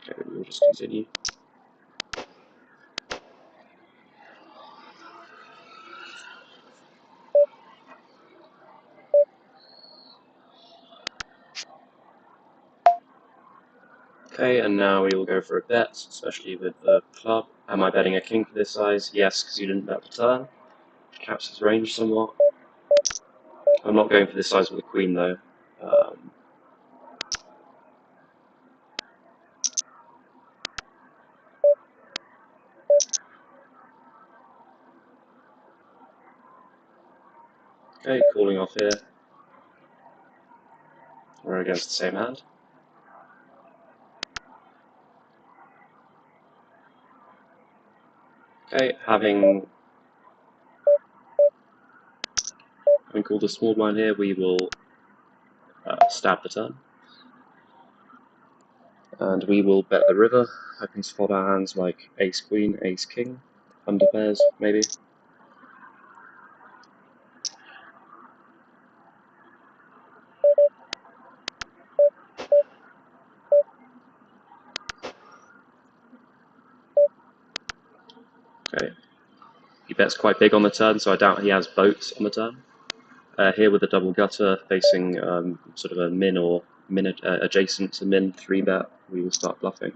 Okay, we'll just continue. Okay, and now we will go for a bet, especially with the club. Am I betting a king for this size? Yes, because you didn't bet the turn. Caps his range somewhat. I'm not going for this size with the queen though. Okay, calling off here. We're against the same hand. Okay, having called a small blind here, we will stab the turn. And we will bet the river, hoping to fold our hands like ace queen, ace king, under pairs maybe. Okay, he bets quite big on the turn, so I doubt he has boats on the turn. Here with a double gutter facing sort of a min or adjacent to min 3-bet, we will start bluffing.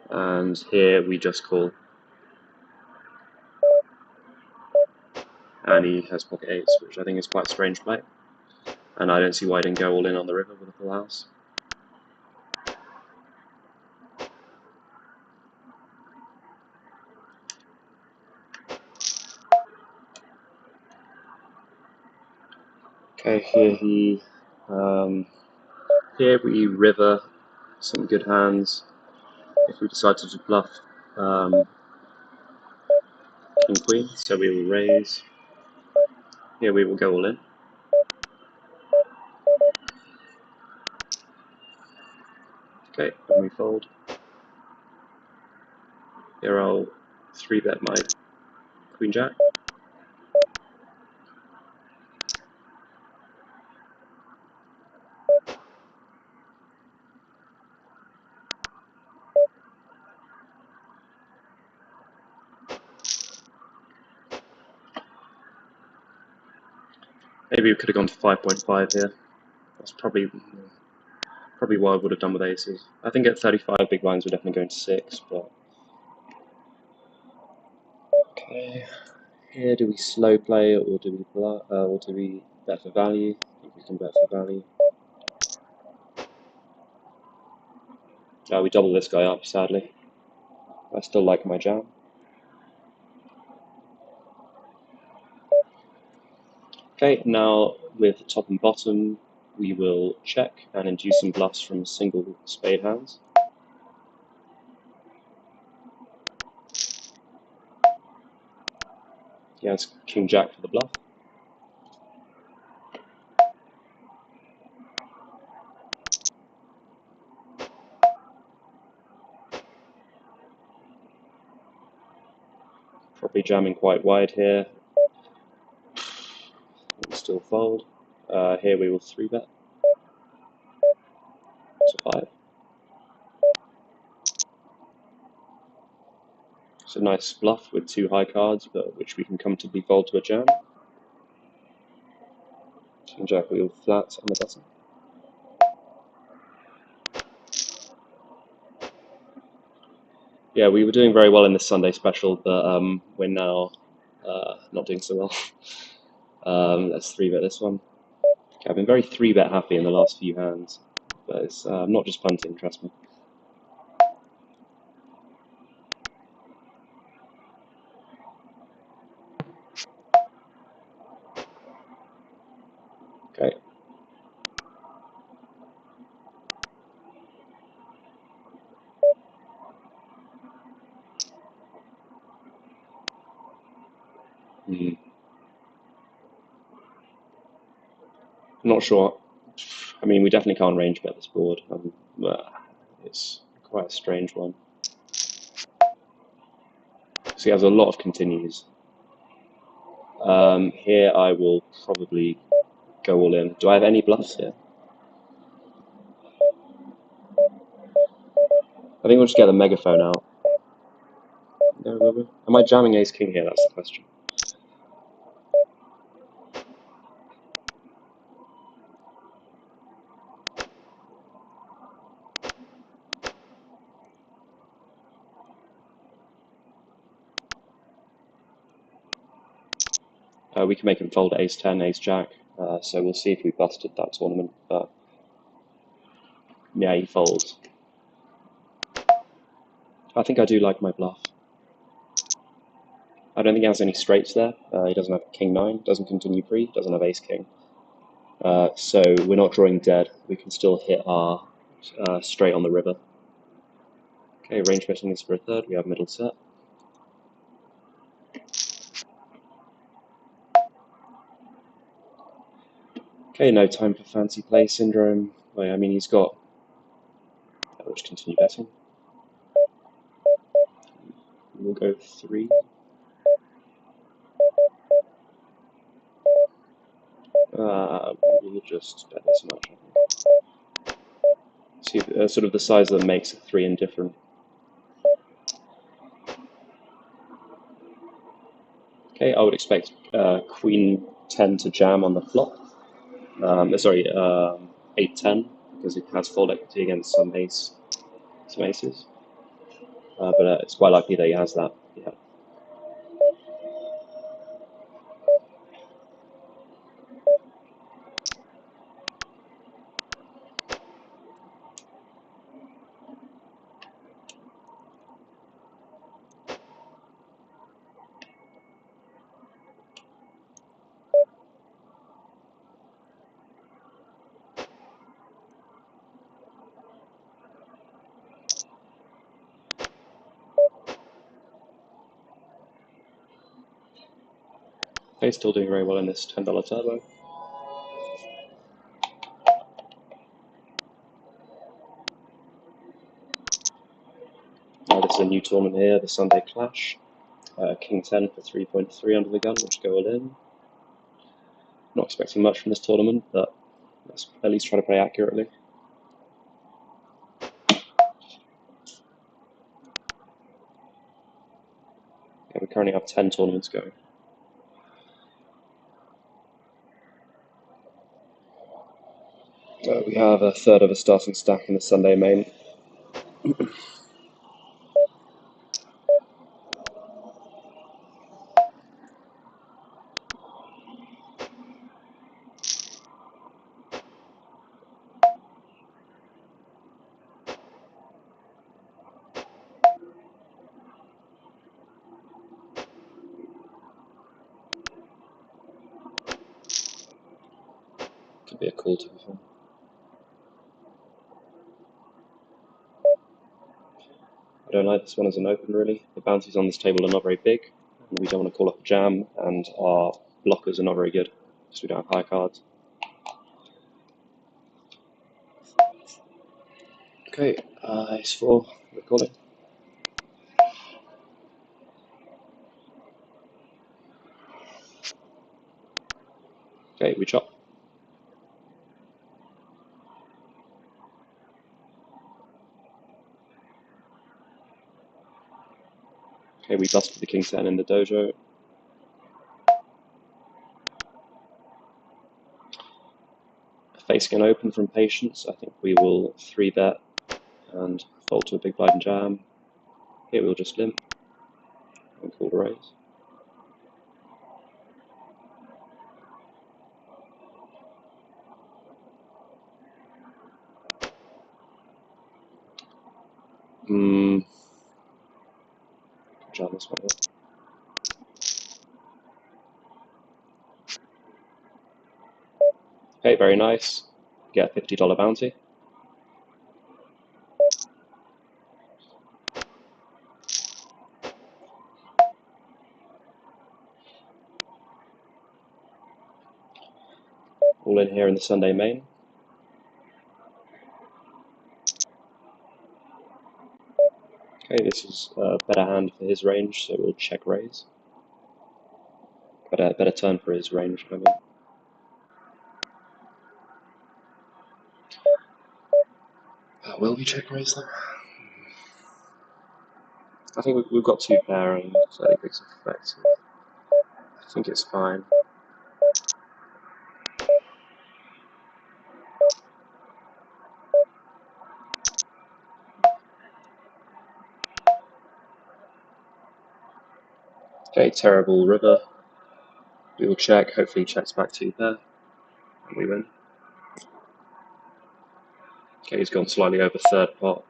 And here we just call. And he has pocket eights, which I think is quite a strange play. And I don't see why he didn't go all in on the river with a full house. Okay, here we river some good hands. If we decide to bluff and queen, so we will raise. Here we will go all in. Okay, and we fold. Here I'll 3-bet my queen jack. Maybe we could have gone to 5.5 here. That's probably what I would have done with aces. I think at 35 big blinds we're definitely going to 6, but okay. Here, do we slow play or do we bet for value? I think we can bet for value. We double this guy up, sadly. I still like my jam. Okay, now with top and bottom, we will check and induce some bluffs from single spade hands. Yeah, it's king jack for the bluff. Probably jamming quite wide here. We'll still fold. Here we will 3-bet to 5. It's a nice bluff with 2 high cards, but which we can comfortably fold to a jam. King jack wheel flat on the button. Yeah, we were doing very well in this Sunday special, but we're now not doing so well. Let's 3-bet this one. Okay, I've been very 3-bet happy in the last few hands, but it's not just punting, trust me. Okay. I'm not sure. I mean, we definitely can't range bet this board. It's quite a strange one. So he has a lot of continues. Here I will probably go all in. Do I have any bluffs here? I think we'll just get the megaphone out. No, am I jamming ace king here? That's the question. We can make him fold ace 10, ace jack. So we'll see if we busted that tournament. But yeah, he folds. I think I do like my bluff. I don't think he has any straights there. He doesn't have king 9, doesn't continue pre, doesn't have ace king. So we're not drawing dead. We can still hit our straight on the river. Okay, range betting this for a third. We have middle set. Okay, no time for fancy play syndrome. I mean, he's got. We'll just continue betting. We'll go 3. We'll just bet this much, I think. See, sort of the size that makes a 3 indifferent. Okay, I would expect queen 10 to jam on the flop. Sorry, 8-10, because it has fold equity against some aces. But it's quite likely that he has that. Yeah. Okay, still doing very well in this $10 turbo. This is a new tournament here, the Sunday Clash. King 10 for 3.3 under the gun, which go all in. Not expecting much from this tournament, but let's at least try to play accurately. Okay, we currently have 10 tournaments going. We have a third of a starting stack in the Sunday main. Could be a call to be fun. I don't like this one as an open, really. The bounties on this table are not very big, and we don't want to call up a jam, and our blockers are not very good, because we don't have high cards. Okay, ace-4, we're calling. Okay, we chop. Okay, we busted the king 10 in the dojo. Facing an open from patience, I think we will 3-bet and fold to a big blind jam. Here we'll just limp and call the raise. Jam this one here. Okay, very nice. Get a $50 bounty. All in here in the Sunday main. Okay, this is a better hand for his range, so we'll check raise. Better turn for his range, I mean. Will we check raise though? I think we've got 2 pair and 30 bigs effect. I think it's fine. Okay, terrible river. We will check, hopefully he checks back 2 pair, and we win. Okay, he's gone slightly over third pot.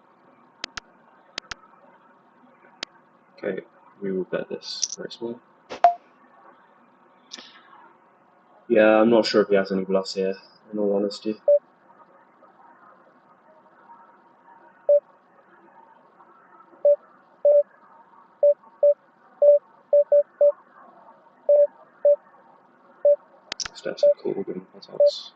Okay, we will bet this very small. Yeah, I'm not sure if he has any bluffs here, in all honesty. Steps are cool, given the odds.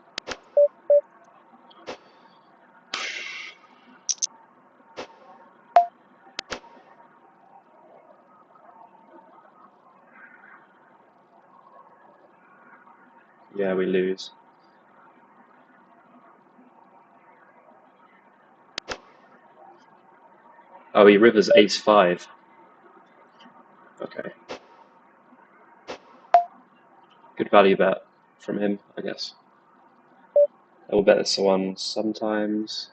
Yeah, we lose. Oh, he rivers ace-5. Okay. Good value bet from him, I guess. I will bet this one sometimes.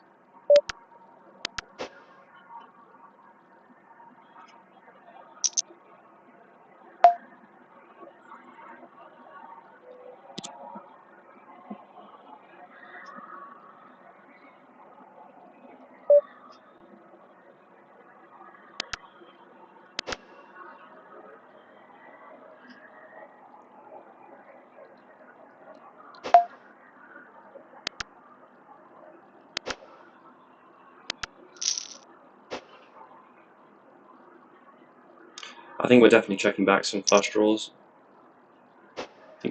I think we're definitely checking back some flush draws.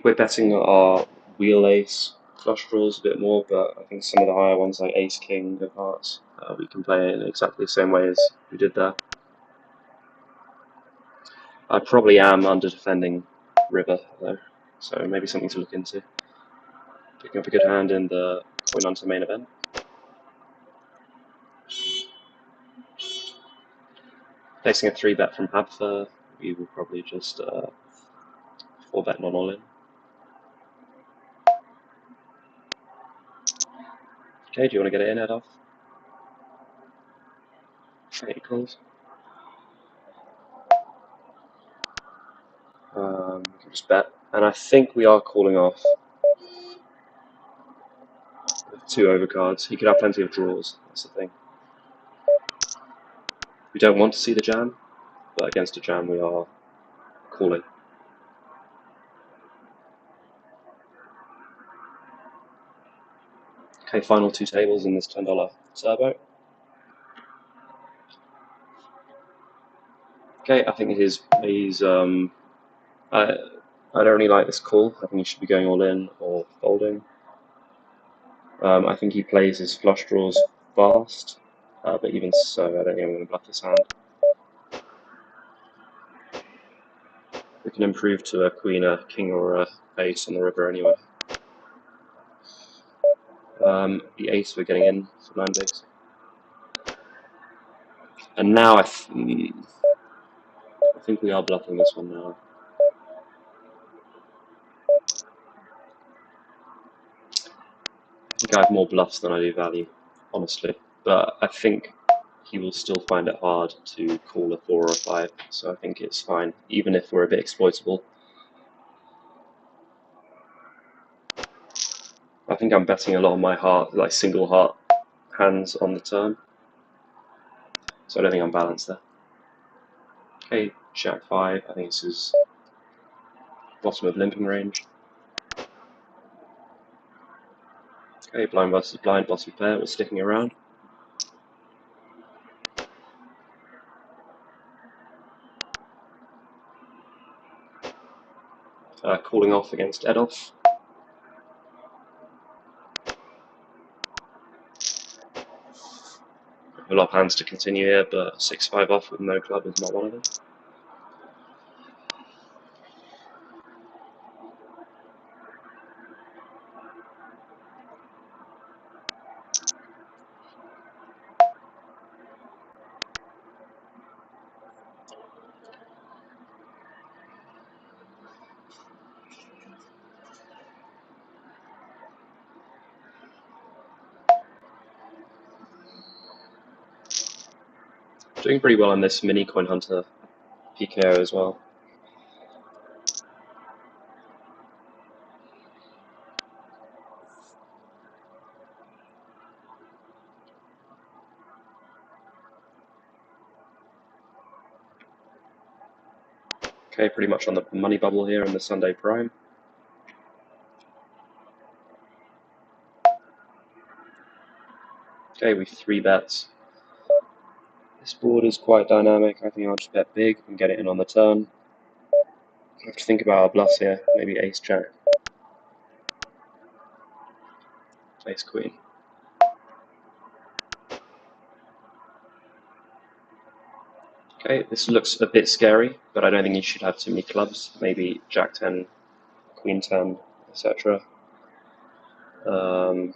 think we're betting our wheel ace flush draws a bit more, but I think some of the higher ones like ace king of hearts, we can play in exactly the same way as we did there. I probably am under defending river though, so maybe something to look into. Picking up a good hand in the coin onto main event. Facing a 3-bet from Habfer, we will probably just 4-bet non all in. Okay, do you want to get it in, head off? Okay, calls. We can just bet, and I think we are calling off with 2 overcards. He could have plenty of draws, that's the thing. We don't want to see the jam, but against a jam we are calling. Okay, final 2 tables in this $10 turbo. Okay, I think he's I don't really like this call. I think he should be going all in or folding. I think he plays his flush draws fast, but even so, I don't think I'm going to bluff this hand. We can improve to a queen, a king, or a ace on the river anyway. The ace we're getting in for 9 bigs. And now I think we are bluffing this one now. I think I have more bluffs than I do value, honestly. But I think he will still find it hard to call a 4 or a 5, so I think it's fine, even if we're a bit exploitable. I think I'm betting a lot of my heart, like single heart hands on the turn, so I don't think I'm balanced there. Okay, Jack 5, I think this is bottom of limping range. Okay, blind versus blind, bottom pair, we're sticking around. Calling off against Edoff. A lot of hands to continue here, but 6-5 off with no club is not one of them. Doing pretty well on this mini coin hunter PKO as well. Okay, pretty much on the money bubble here in the Sunday Prime. Okay, we 3 bets. This board is quite dynamic. I think I'll just bet big and get it in on the turn. I have to think about our bluffs here. Maybe ace jack. Ace queen. Okay, this looks a bit scary, but I don't think you should have too many clubs. Maybe jack 10, queen 10, etc. I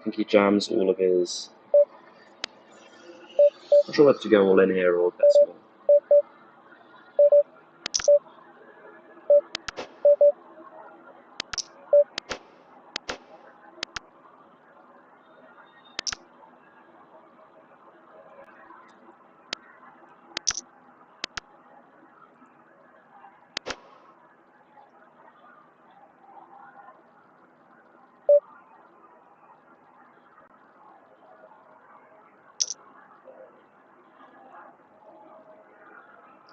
think he jams all of his. I'm not sure whether to go all in here or bet small.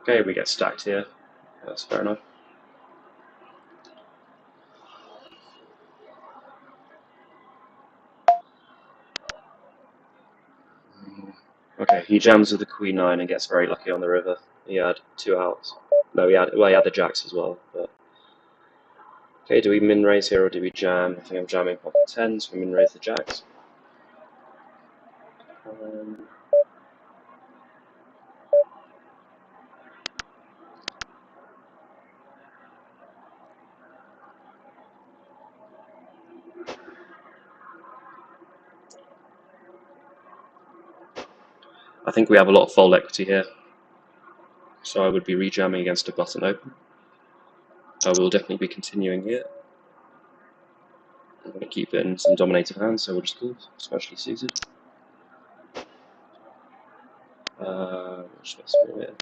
Okay, we get stacked here. That's fair enough. Okay, he jams with the queen 9 and gets very lucky on the river. He had 2 outs. No, he had the jacks as well. But Okay, do we min raise here or do we jam? I think I'm jamming pocket 10, so we min raise the jacks. I think we have a lot of fold equity here, so I would be rejamming against a button open. I will definitely be continuing here. I'm going to keep it in some dominated hands, so we'll just call, especially suited. Just small here.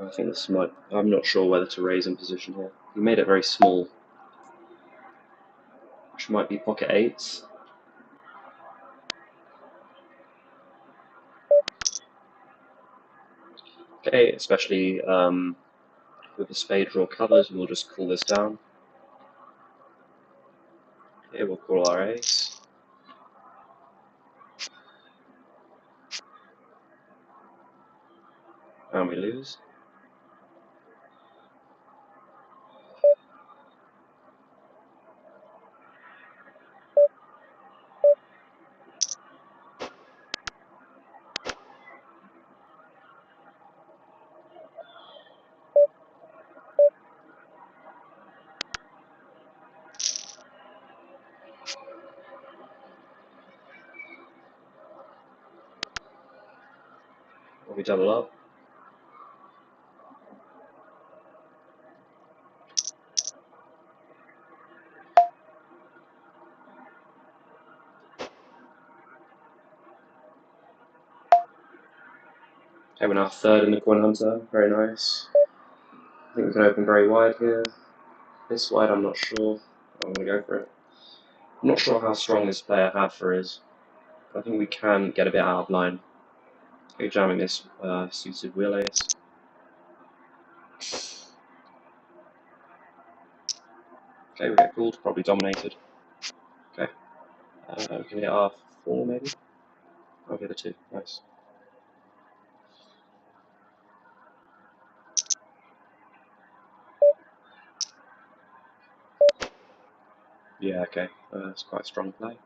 I think this might. I'm not sure whether to raise in position here. We made it very small, which might be pocket 8s. Okay, especially with the spade draw covers, we'll just call this down. Here we'll call our ace. And we lose. Or we double up. Okay, we're now third in the coin hunter. Very nice. I think we can open very wide here. This wide, I'm not sure. I'm going to go for it. I'm not sure how strong this player had for is. I think we can get a bit out of line. Okay, jamming this suited wheel ace. Okay, we get called, probably dominated. Okay, we can hit our 4 maybe. I'll get a 2, nice. Yeah, okay, it's quite a strong play.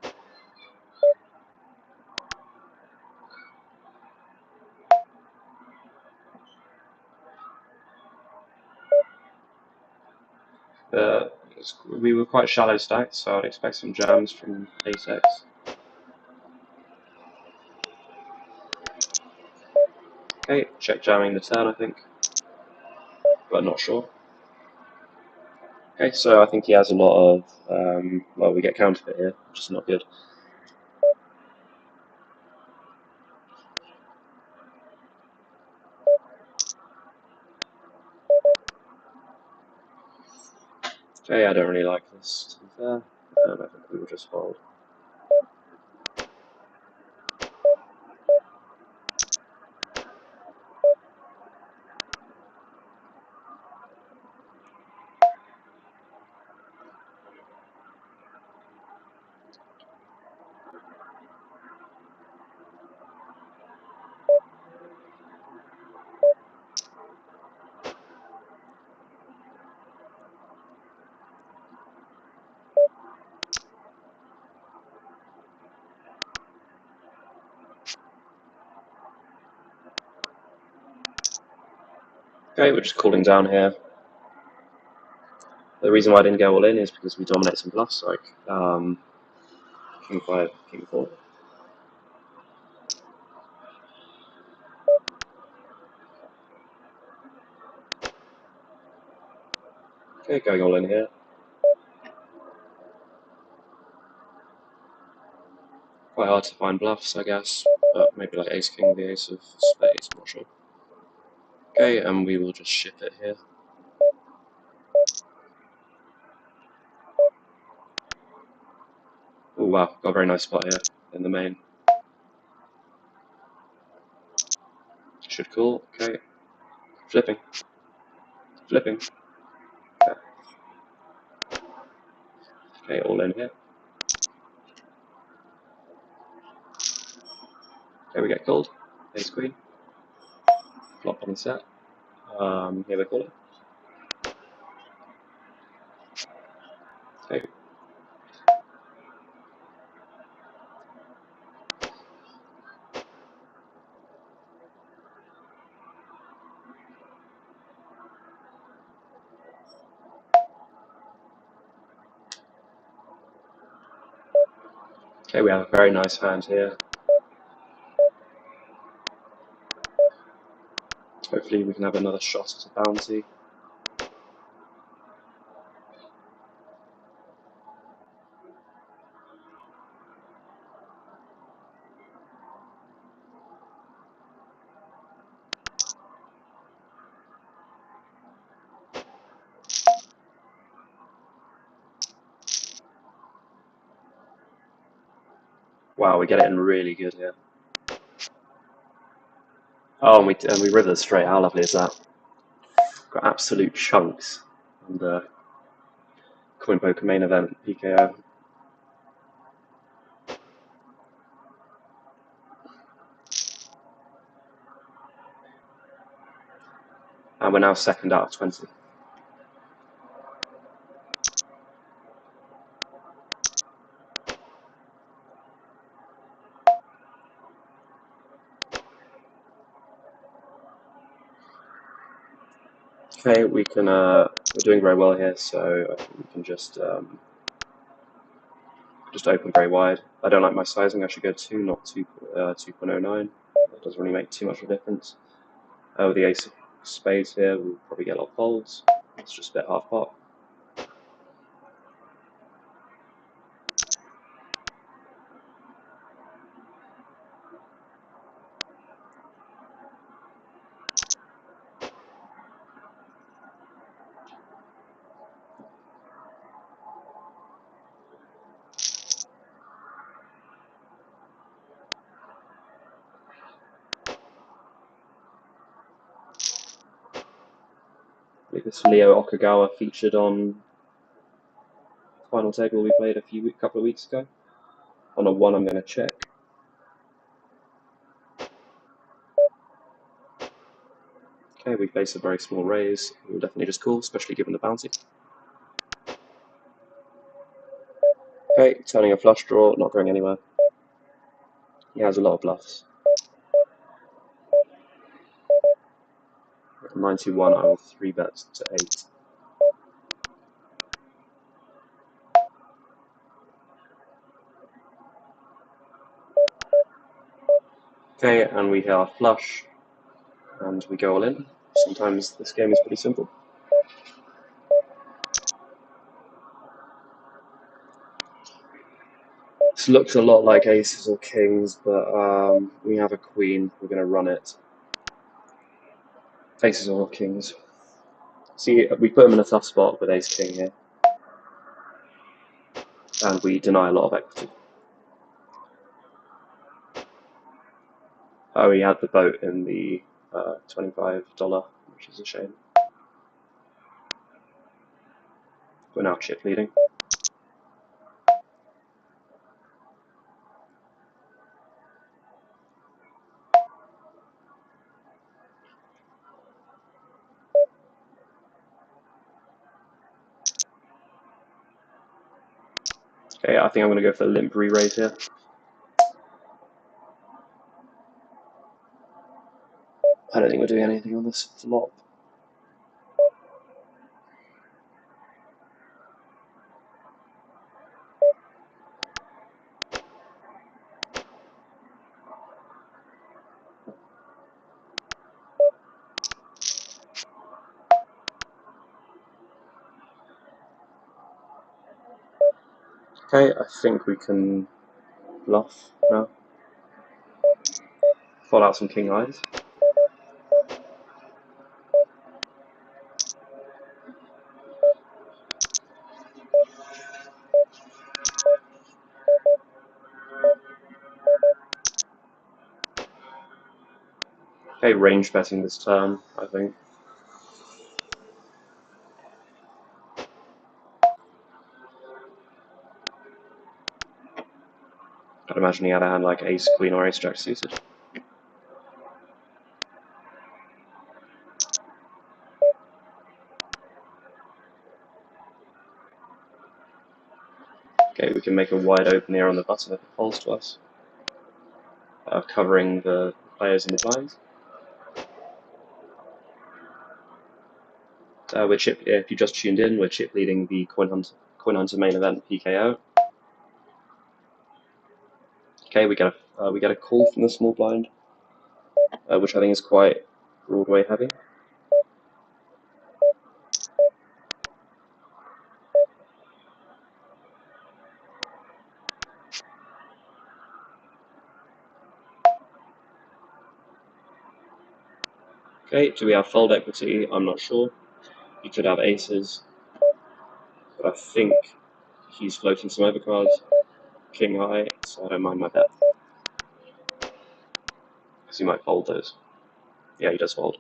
We were quite shallow stacked, so I'd expect some jams from ace-x. Okay, check jamming the turn, I think, but not sure. Okay, so I think he has a lot of, well, we get counterfeit here, which is not good. Okay, I don't really like this, to be fair. I think we will just fold. Okay, we're just calling down here. The reason why I didn't go all in is because we dominate some bluffs, like king 5, king 4. Okay, going all in here. Quite hard to find bluffs, I guess, but maybe like ace king, the ace of spades, I'm not sure. Okay, and we will just ship it here. Oh wow, got a very nice spot here in the main. Should call, okay. Flipping. Flipping. Okay, all in here. Okay, we get called. Ace queen. Flop on the set. Here we call it. Okay. Okay, we have a very nice hand here. Hopefully we can have another shot at a bounty. Wow, we get it in really good here. Oh, and we river straight. How lovely is that? Got absolute chunks on the Coinpoker main event PKO. And we're now second out of 20. Okay, we're doing very well here, so I think we can just open very wide. I don't like my sizing. I should go 2, not 2.09. That doesn't really make too much of a difference. With the ace of spades here, we'll probably get a lot of folds. It's just a bit half pot. I believe this Leo Okagawa featured on Final Table we played a couple of weeks ago. On a 1, I'm going to check. Okay, we face a very small raise. We'll definitely just call, especially given the bounty. Okay, turning a flush draw, not going anywhere. He has a lot of bluffs. At 91, I will 3-bet to 8. Okay, and we hit our flush, and we go all in. Sometimes this game is pretty simple. This looks a lot like aces or kings, but we have a queen. We're going to run it. Aces or kings. See, we put him in a tough spot with ace king here, and we deny a lot of equity. Oh, he had the boat in the $25, which is a shame. We're now chip leading. Okay, I think I'm going to go for a limp re-raise here. I don't think we're doing anything on this flop. Okay, I think we can bluff now. Fall out some king eyes. Okay, range betting this turn, I think. I'd imagine he had a hand like ace, queen, or ace jack suited. Okay, we can make a wide open here on the button if it falls to us, covering the players in the blinds. We're chip. If you just tuned in, we're chip leading the Coin Hunter main event PKO. Okay, we get a call from the small blind, which I think is quite Broadway heavy. Okay, do we have fold equity? I'm not sure. You could have aces, but I think he's floating some overcards. King high, so I don't mind my bet. Because he might fold those. Yeah, he does fold.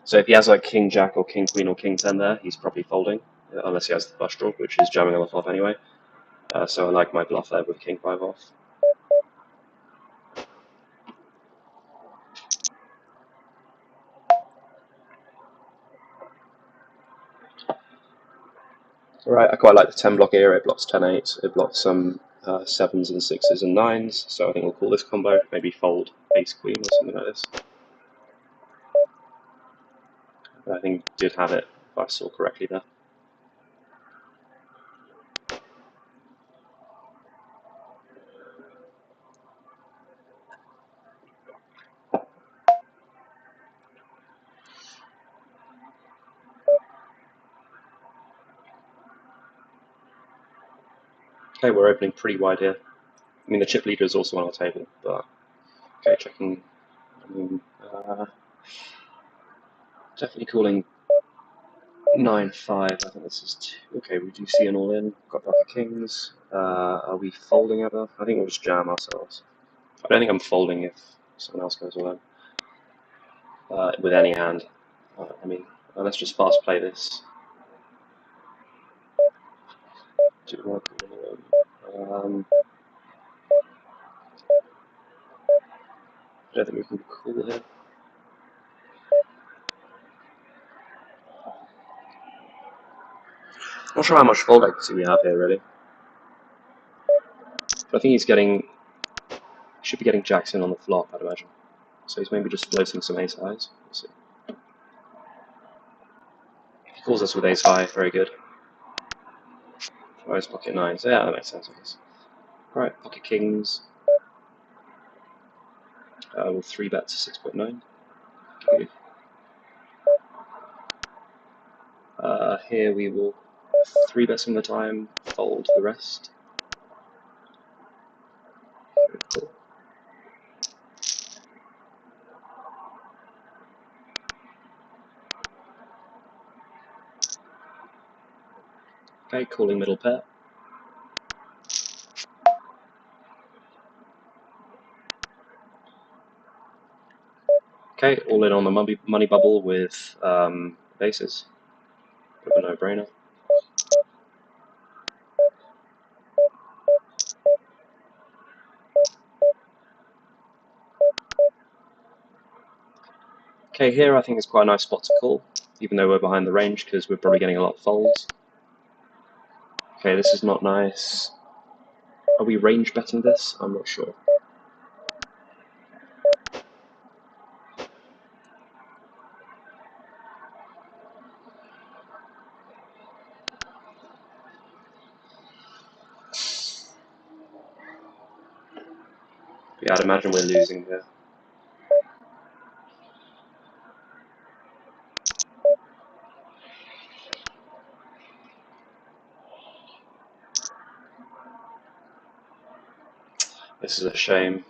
So if he has like king jack or king queen or king 10 there, he's probably folding, unless he has the flush draw, which is jamming on the flop anyway. So I like my bluff there with king 5 off. Alright, I quite like the 10 block here. It blocks 10-8, it blocks some 7s and 6s and 9s, so I think we'll call this combo, maybe fold ace queen or something like this. But I think he did have it, if I saw correctly there. Okay, we're opening pretty wide here. I mean, the chip leader is also on our table, but okay, checking. I mean, definitely calling 9-5. I think this is too. Okay, we do see an all in. Got pocket kings. Are we folding ever? I think we'll just jam ourselves. I don't think I'm folding if someone else goes all in. With any hand. I mean, let's just fast play this. I don't think we can call here. Not sure how much fold equity we have here, really. But I think he's getting. He should be getting jacks in on the flop, I'd imagine. So he's maybe just floating some ace highs. We'll see. He calls us with ace high, very good. Tries pocket nines. Yeah, that makes sense, I guess. Alright, pocket kings. We'll 3-bet to 6.9. Okay. Here we will 3-bet some of the time, fold the rest. Cool. Okay, calling middle pair. Okay, all in on the money bubble with aces. Bit of a no-brainer. Okay, here I think is quite a nice spot to call, even though we're behind the range, because we're probably getting a lot of folds. Okay, this is not nice. Are we range betting this? I'm not sure. Yeah, I'd imagine we're losing here. This is a shame.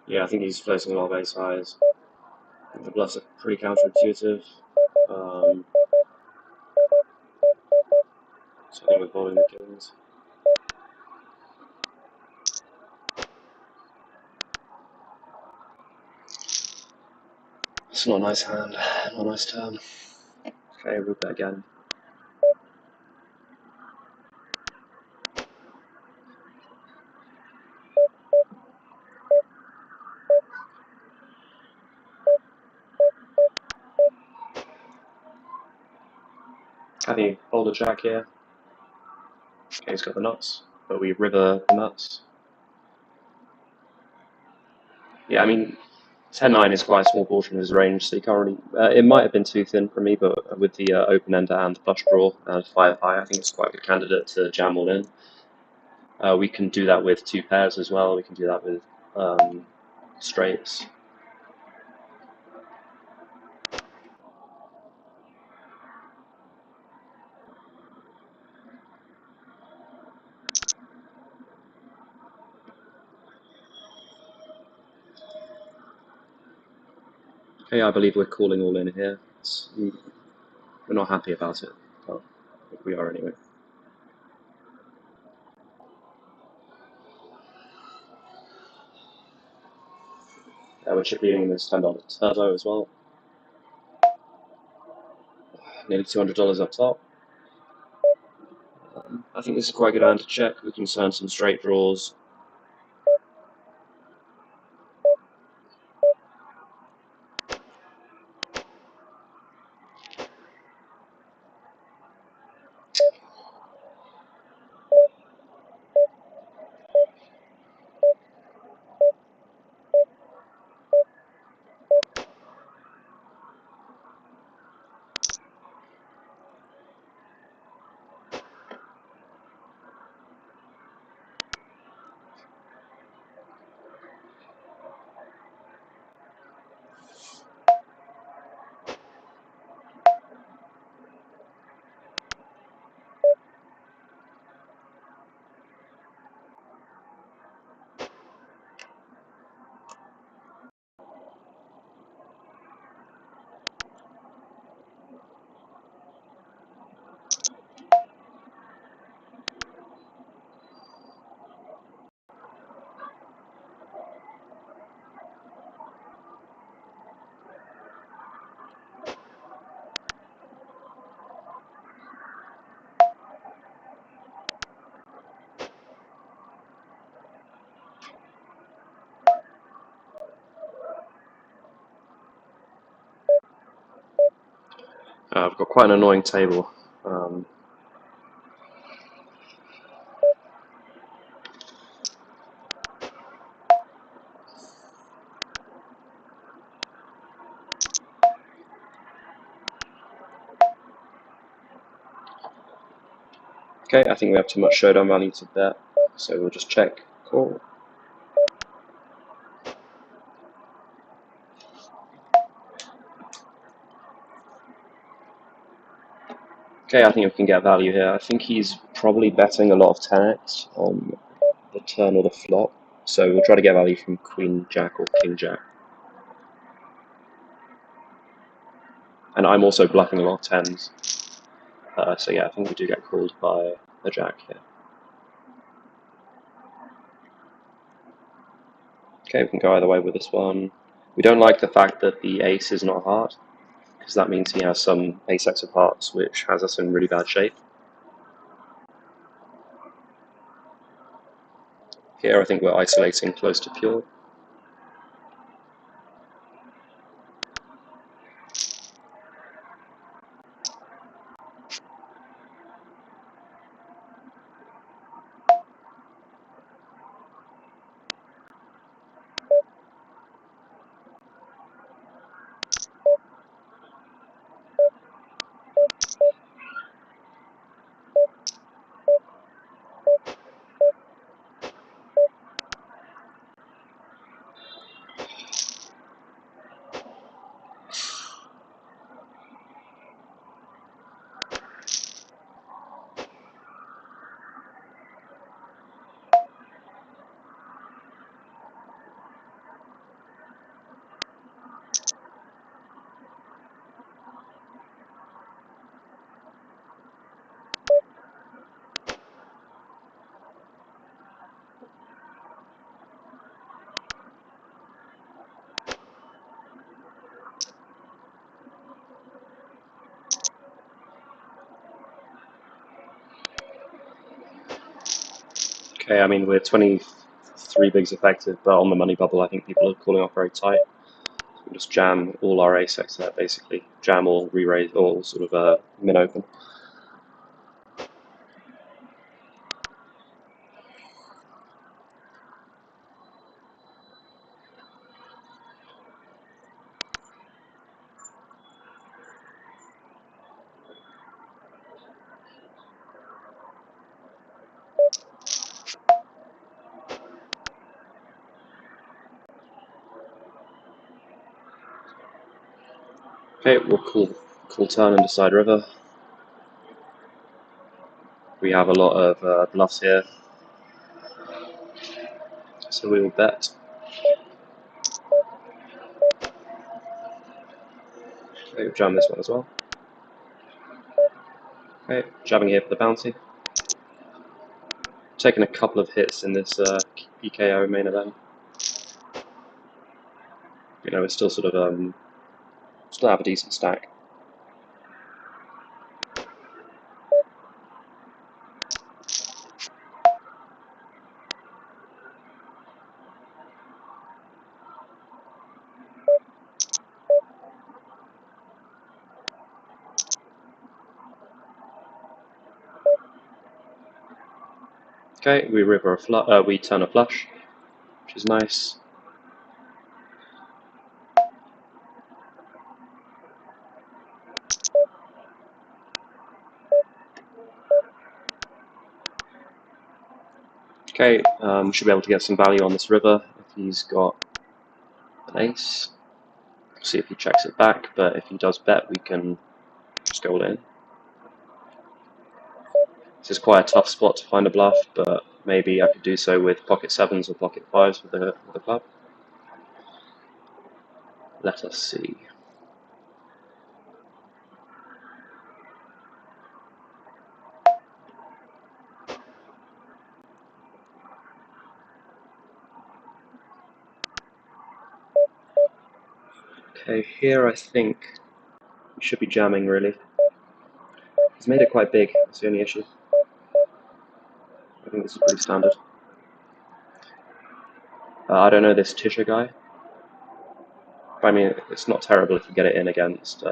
Yeah, I think he's floating a lot of ace highs. The bluffs are pretty counterintuitive. So I think we're folding the kings. It's not a nice hand, not a nice turn. Okay, root bet again. I think fold a jack here. he's got the nuts, but we river the nuts. Yeah, I mean, 10-9 is quite a small portion of his range, so you can't really. It might have been too thin for me, but with the open ender and the flush draw and 5 high, I think it's quite a good candidate to jam all in. We can do that with 2 pairs as well. We can do that with straights. Okay, I believe we're calling all in here. We're not happy about it, but I think we are anyway. We're chip leading this $10 turbo as well. Nearly $200 up top. I think this is quite a good hand to check. We can turn some straight draws. I've got quite an annoying table. Okay, I think we have too much showdown value to bet, so we'll just check call. Okay, I think we can get value here. I think he's probably betting a lot of 10x on the turn or the flop, so we'll try to get value from Queen Jack or King Jack. And I'm also bluffing a lot of tens, so yeah, I think we do get called by a Jack here. Okay, we can go either way with this one. We don't like the fact that the ace is not heart, because that means he has some ace-x of hearts, which has us in really bad shape. Here I think we're isolating close to pure. Okay, I mean, we're 23 bigs effective, but on the money bubble, I think people are calling off very tight. So we'll just jam all our ace-x there, basically. Jam all, re-raise, all sort of min-open. Okay, we'll call turn and decide river. We have a lot of bluffs here, so we will bet. Okay, we'll jam this one as well. Okay, jabbing here for the bounty. Taking a couple of hits in this PKO main event. You know, it's still sort of still have a decent stack. Okay, we turn a flush, which is nice. Okay, we should be able to get some value on this river if he's got an ace. See if he checks it back, but if he does bet, we can just go all in. This is quite a tough spot to find a bluff, but maybe I could do so with pocket sevens or pocket fives with the club. Let us see. Okay, here I think we should be jamming really. He's made it quite big, that's the only issue. I think this is pretty standard. I don't know this Tisha guy, but I mean, it's not terrible if you get it in against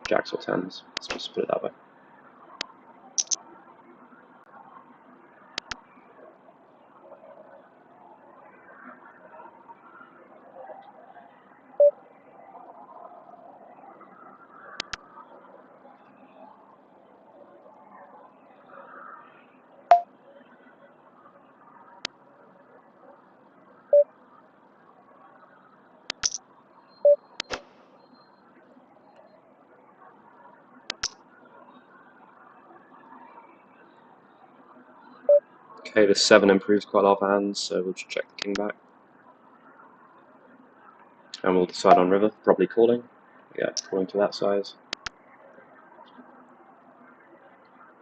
jacks or tens. Let's just put it that way. Okay, the 7 improves quite a lot of hands, so we'll just check the king back. And we'll decide on river, probably calling. Yeah, calling to that size.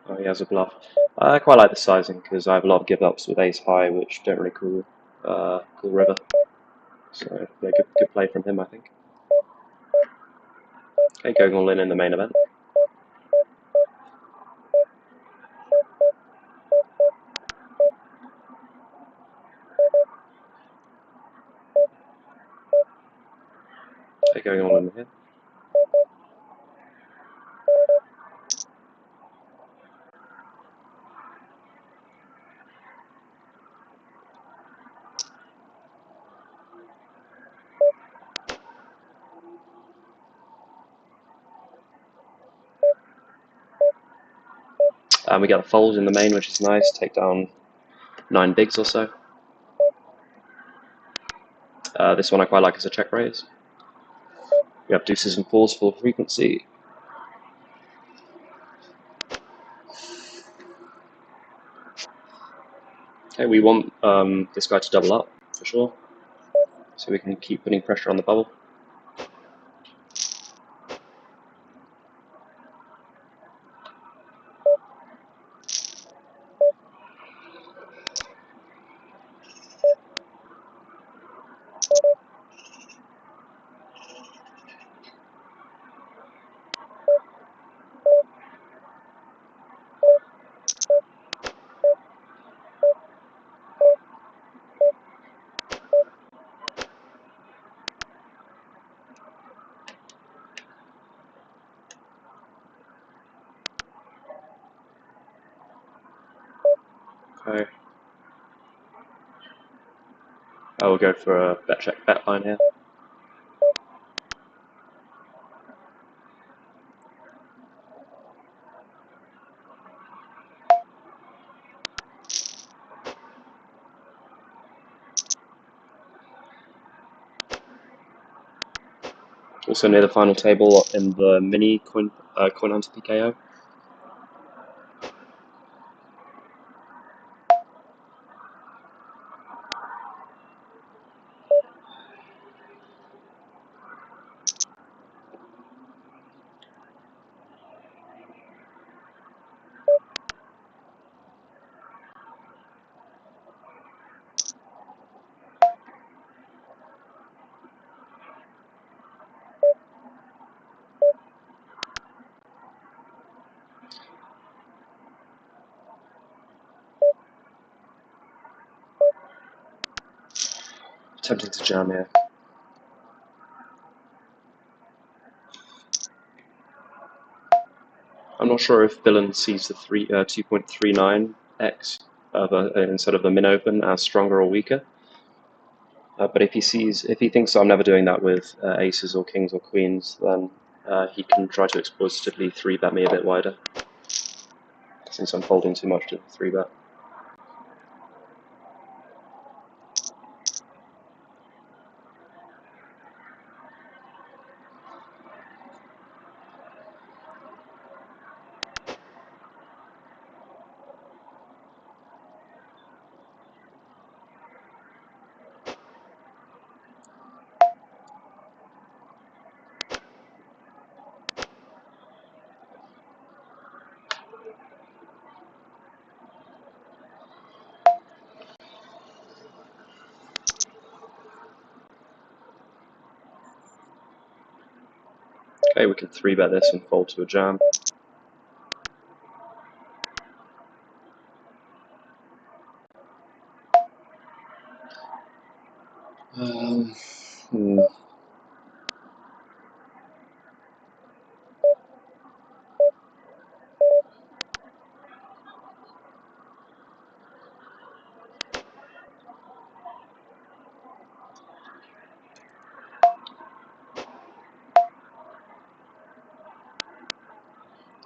Oh, he has a bluff. I quite like the sizing because I have a lot of give-ups with ace high, which don't really call river. So yeah, good play from him, I think. Okay, going all in the main event. Okay, going all in here. And we get a fold in the main, which is nice. Take down 9 bigs or so. This one I quite like as a check raise. We have deuces and fours for frequency. Okay, we want this guy to double up, for sure. So we can keep putting pressure on the bubble. Okay. I will go for a bet check bet line here. Also near the final table in the mini coin hunter PKO. Tempting to jam here. I'm not sure if Villain sees the 2.39x instead of the min open as stronger or weaker. But if he thinks I'm never doing that with aces or kings or queens, then he can try to exploitatively 3-bet me a bit wider, since I'm folding too much to 3-bet. Okay, we can 3-bet this and fold to a jam. Hmm.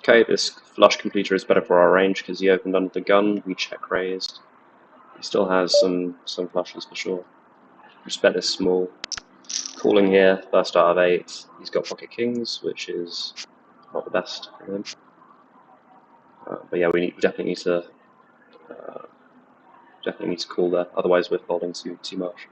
Okay, this flush completer is better for our range because he opened under the gun, we check raised. He still has some flushes for sure. Just bet this small. Calling here, first out of 8. He's got pocket kings, which is not the best for him. But yeah, we definitely need to call there. Otherwise, we're folding too much.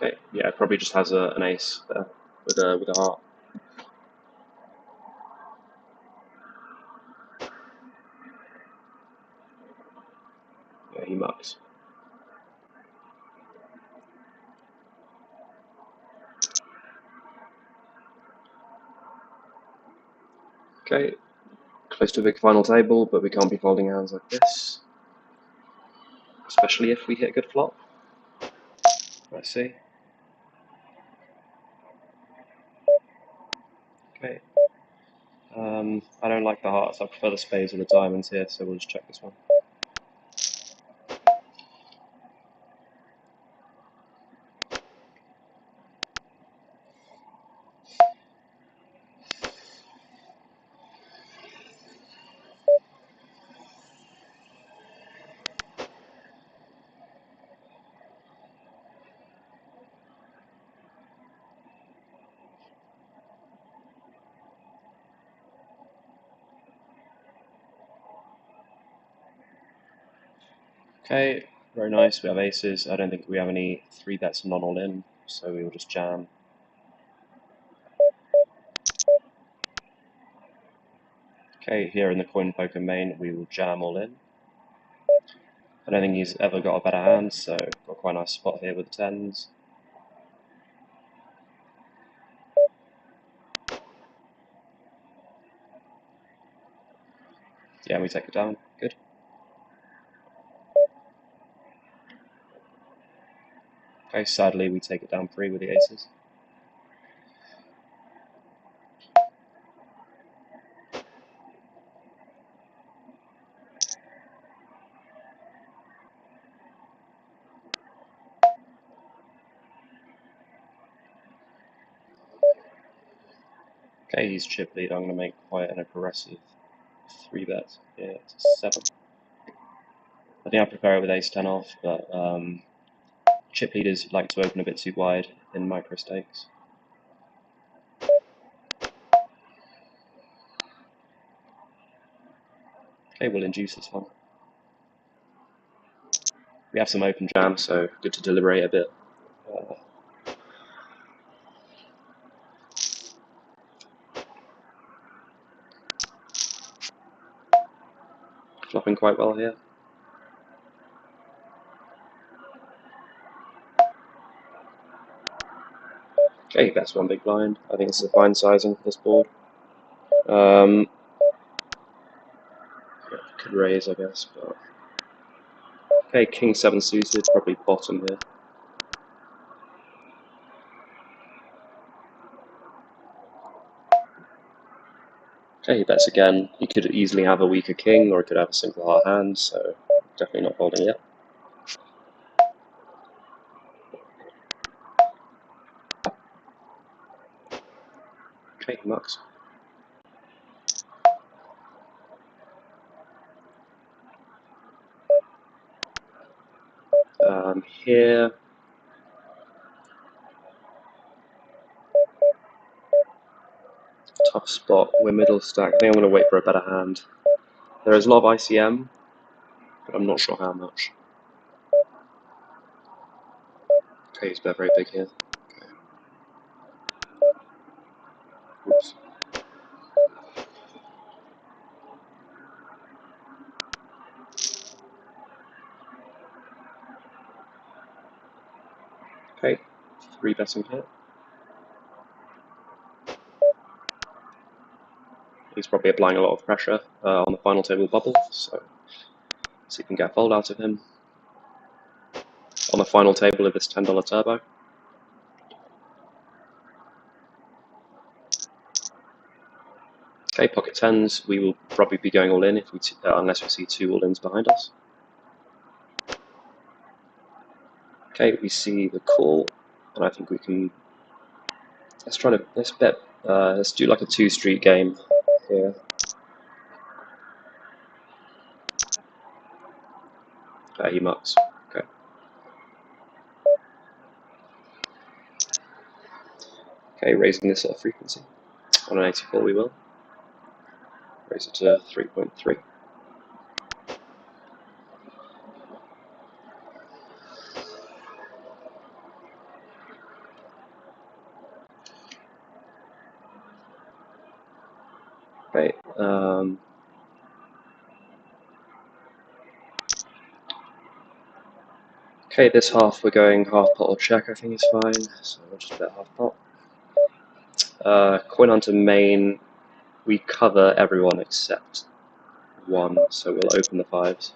Okay, yeah, probably just has an ace there with a heart. Yeah, he mucks. Okay, close to a big final table, but we can't be folding hands like this, especially if we hit a good flop. Let's see. Okay. I don't like the hearts. I prefer the spades or the diamonds here, so we'll just check this one. Okay, very nice. We have aces. I don't think we have any 3-bets non all in, so we will just jam. Okay, here in the Coinpoker main, we will jam all in. I don't think he's ever got a better hand, so got quite a nice spot here with the tens. Yeah, we take it down. Good. Okay, sadly we take it down 3 with the aces. Okay, he's chip lead. I'm going to make quite an aggressive 3-bet here to 7. I think I prefer it with ace-10 off, but chip leaders like to open a bit too wide in micro stakes. Okay, we'll induce this one. We have some open jam, so good to deliberate a bit. Flopping quite well here. Okay, that's one big blind. I think this is a fine sizing for this board. Could raise, I guess, but okay, king 7 suited, probably bottom here. Okay, he bets again. He could easily have a weaker king, or he could have a single heart hand, so definitely not folding yet. Okay, he mucks. Here, tough spot. We're middle stack. I think I'm going to wait for a better hand. There is a lot of ICM, but I'm not sure how much. Okay, he's bet very big here. Okay. Oops. Okay, 3 betting here. He's probably applying a lot of pressure on the final table bubble, so see if we can get a fold out of him. On the final table of this $10 turbo. Okay, pocket 10s, we will probably be going all in if we unless we see 2 all-ins behind us. Okay, we see the call, and I think we can. Let's bet. Let's do like a 2-street game here. He mucks. Okay. Okay, raising this at a frequency. On an 84 we will. Raise it to 3.3. Okay. Okay, this half we're going half pot or check, I think is fine. So we'll just bet half pot. Coin hunter main, we cover everyone except 1, so we'll open the 5s.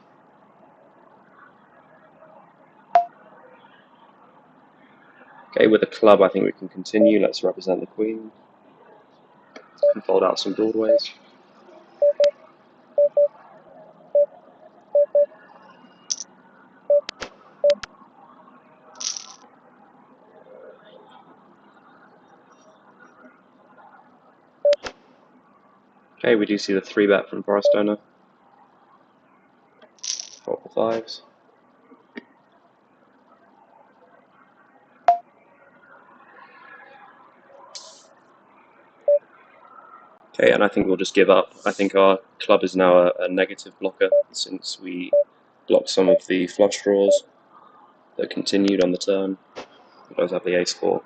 Okay, with the club I think we can continue. Let's represent the queen. And fold out some broadways. Okay, we do see the 3-bet from Forest Owner. Fold the 5s. Okay, and I think we'll just give up. I think our club is now a negative blocker since we blocked some of the flush draws that continued on the turn. We does have the ace-4.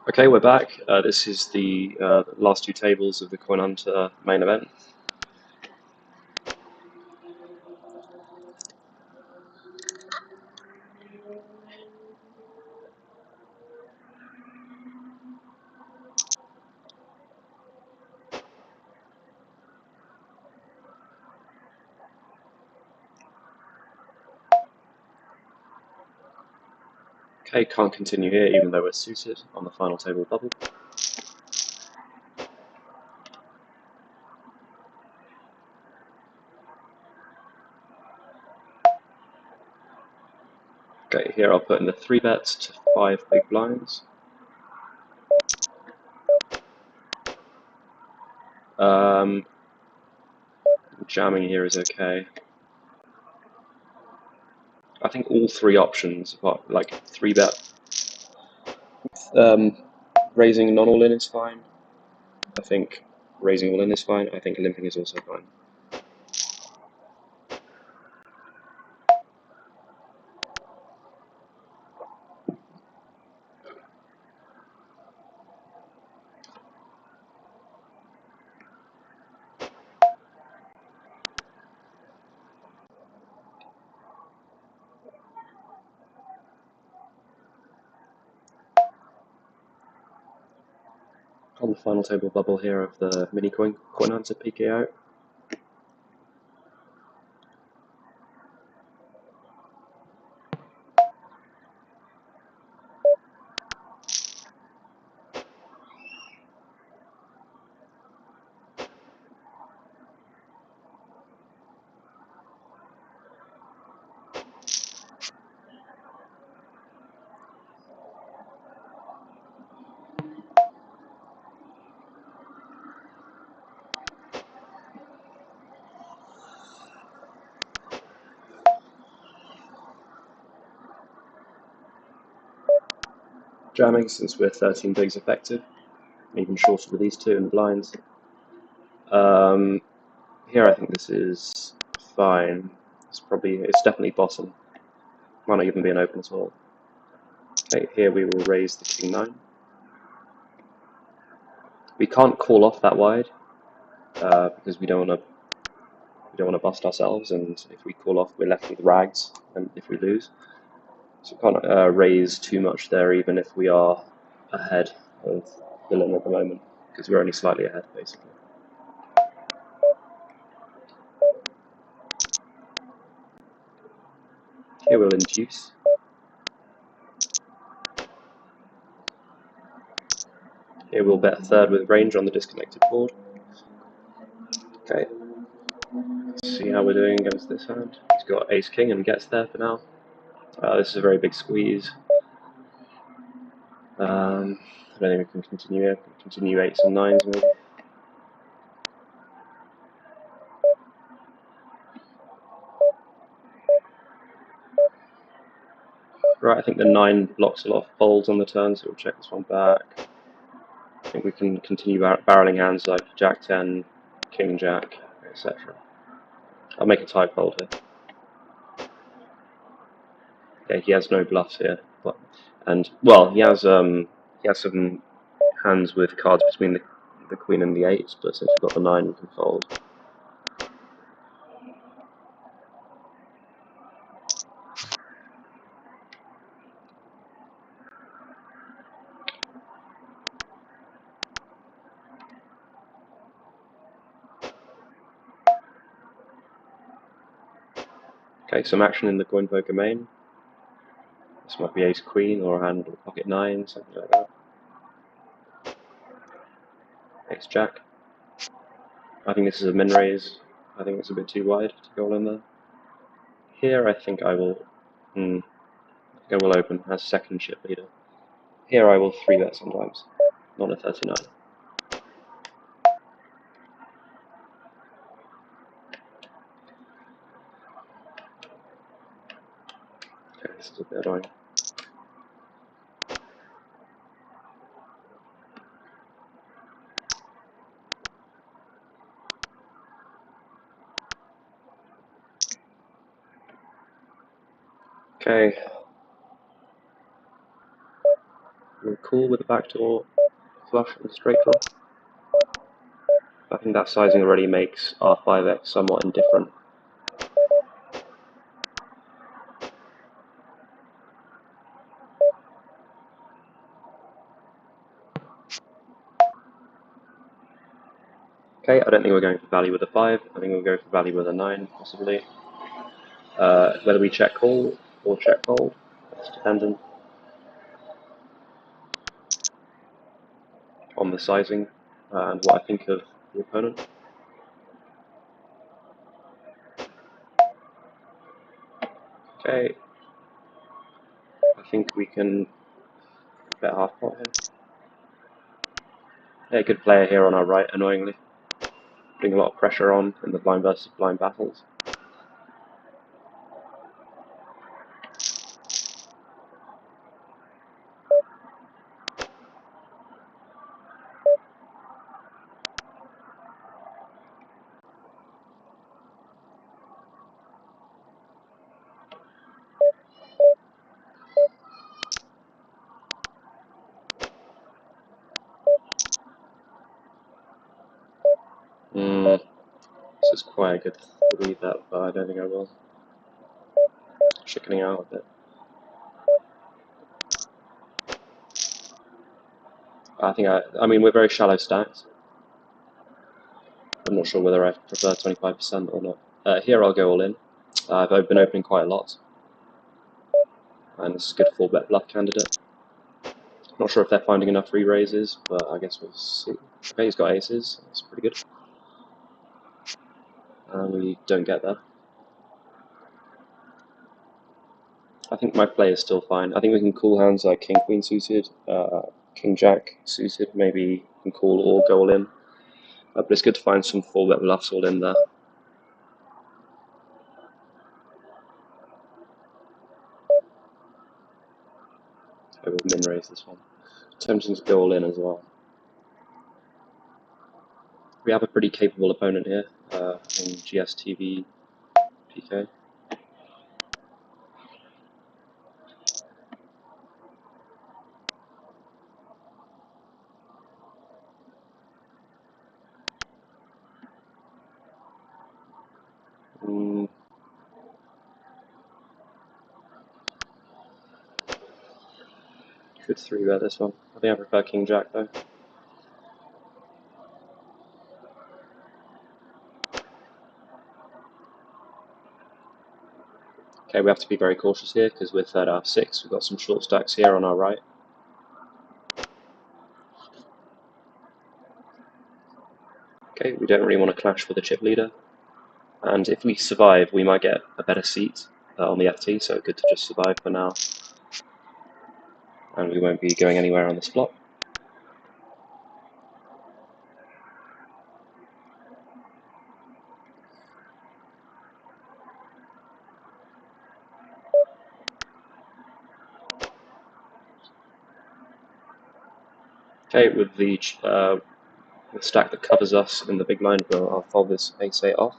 Okay, we're back. This is the last two tables of the Coin Hunter main event. Okay, can't continue here even though we're suited on the final table bubble. Okay, here I'll put in the 3 bets to 5 big blinds. Jamming here is okay. I think all 3 options, like 3 bet, raising non all in is fine. I think raising all in is fine. I think limping is also fine. On the final table bubble here of the mini coin hunter PK out. Jamming since we're 13 bigs effective, even shorter with these 2 in the blinds. Here I think this is fine. It's definitely bottom. Might not even be an open at all. Okay, here we will raise the king 9. We can't call off that wide because we don't want to bust ourselves, and if we call off, we're left with rags, and if we lose, so we can't raise too much there, even if we are ahead of the limit at the moment, because we're only slightly ahead, basically. Here we'll induce. Here we'll bet a third with range on the disconnected board. Okay. Let's see how we're doing against this hand. He's got ace king and gets there for now. This is a very big squeeze. I don't think we can continue here. Continue 8s and 9s maybe. Right, I think the 9 blocks a lot of folds on the turn, so we'll check this one back. I think we can continue barreling hands like Jack 10, King Jack, etc. I'll make a tie fold here. Okay, he has no bluffs here, and well, he has some hands with cards between the queen and the 8, but since we've got the 9, we can fold. Okay, some action in the Coinpoker main. This might be ace queen or a hand with pocket 9, something like that. Ace jack. I think this is a min raise. I think it's a bit too wide to go all in there. Here I think I will open as second chip leader. Here I will 3-bet sometimes, not a 39. Okay, this is a bit annoying. Okay, we'll call with a backdoor flush and straight draw. I think that sizing already makes our 5x somewhat indifferent. Okay, I don't think we're going for value with a 5. I think we'll go for value with a 9, possibly. Whether we check call or check fold, that's dependent on the sizing and what I think of the opponent. Okay, I think we can bet half pot here. Yeah, good player here on our right, annoyingly. Putting a lot of pressure on in the blind versus blind battles. This is quite a good lead that, but I don't think I will. Chickening out a bit. I mean, we're very shallow stacked. I'm not sure whether I prefer 25% or not. Here I'll go all in. I've been opening quite a lot. And this is a good 4-bet bluff candidate. Not sure if they're finding enough re-raises, but I guess we'll see. Okay, he's got aces. That's pretty good. And we don't get there. I think my play is still fine. I think we can call hands like King Queen suited, King Jack suited. Maybe we can call or go all in. But it's good to find some 4-bet bluffs all in there. I will min raise this one. Tempting to go all in as well. We have a pretty capable opponent here in GSTV PK. Could 3-bet this one. I think I prefer King Jack though. Okay, we have to be very cautious here because with third half 6, we've got some short stacks here on our right. Okay, we don't really want to clash with a chip leader. And if we survive, we might get a better seat on the FT, so good to just survive for now. And we won't be going anywhere on this flop. Okay, with the stack that covers us in the big blind, I'll fold this ace-8 off.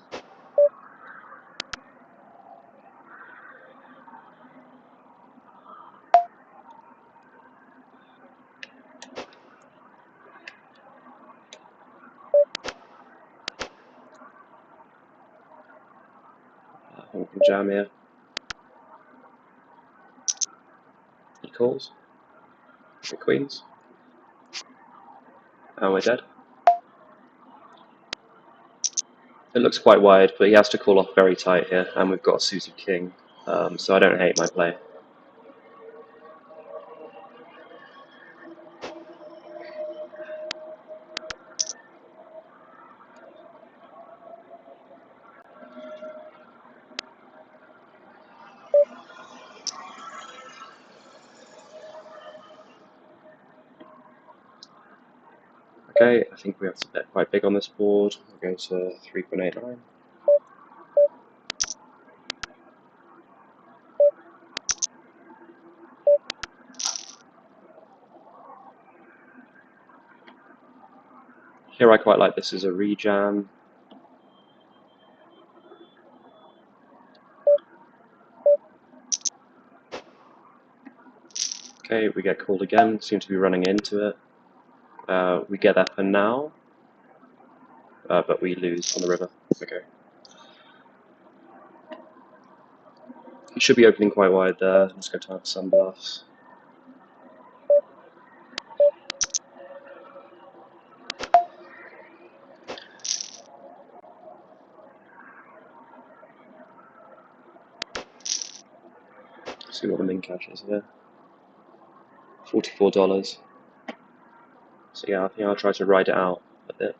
We can jam here. He calls. The queens. And we're dead. It looks quite wide, but he has to call off very tight here, and we've got a suited king, so I don't hate my play. Okay, I think we have to bet quite big on this board. We're going to 3.89. Here I quite like this as a rejam. Okay, we get called again, seem to be running into it. We get that for now, but we lose on the river. Okay. He should be opening quite wide there. Let's go time for some bluffs. See what the min cash is here. $44. So yeah, I think I'll try to ride it out a bit.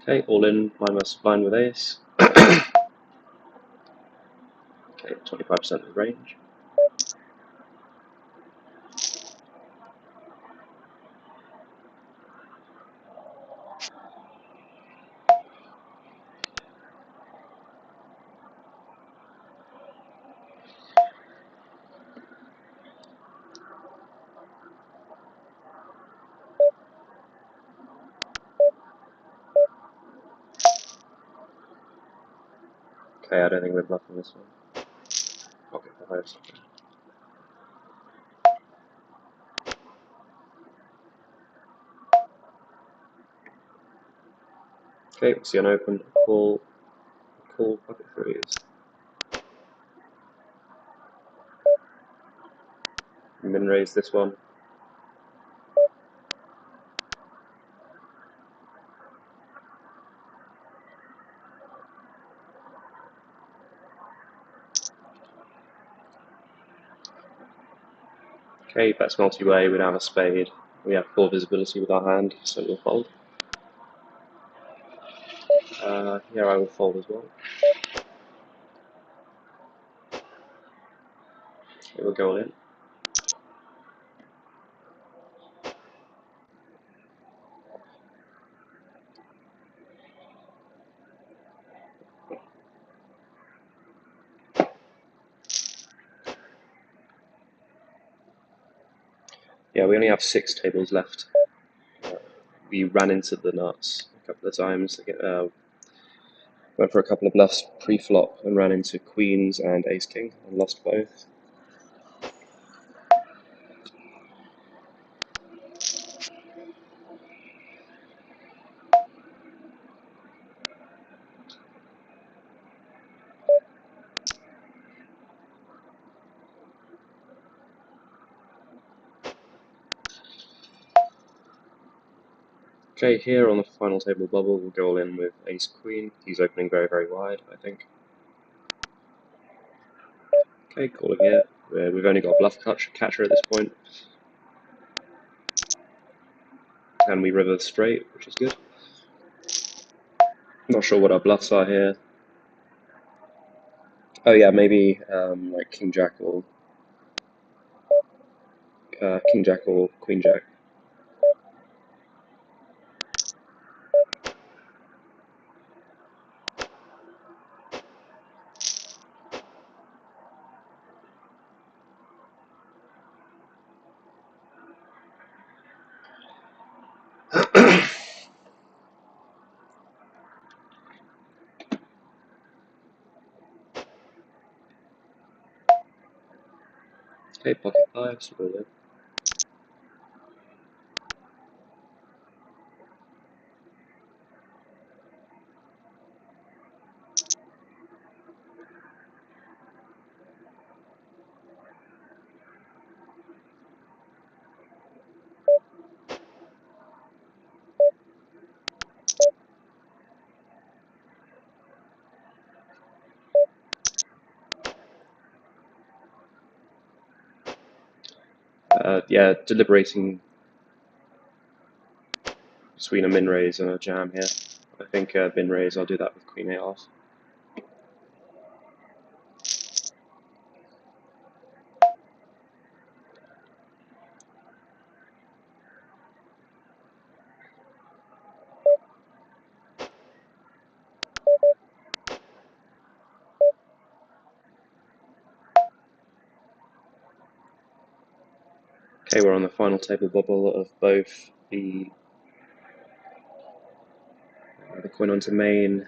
Okay, all in, minus blind with ace. Okay, 25% of the range. Okay, I don't think we're bluffing this one. Okay, five. Okay, we see an open, call pocket threes. Min raise this one. Okay, bets multi-way, we don't have a spade. We have poor visibility with our hand, so we'll fold. Here I will fold as well. Okay, we'll go all in. Yeah, we only have 6 tables left. We ran into the nuts a couple of times. Went for a couple of bluffs pre-flop and ran into queens and ace-king and lost both. Okay, here on the final table bubble, we'll go all in with ace-queen. He's opening very, very wide, I think. Okay, calling here. We've only got a bluff catcher at this point. And we river straight, which is good. Not sure what our bluffs are here. Oh yeah, maybe like king jack or queen jack. Okay, pocket fives, roll in. Yeah, deliberating between a min raise and a jam here. I think min raise, I'll do that with queen 8 off. Okay, we're on the final table bubble of both the Coin Hunter main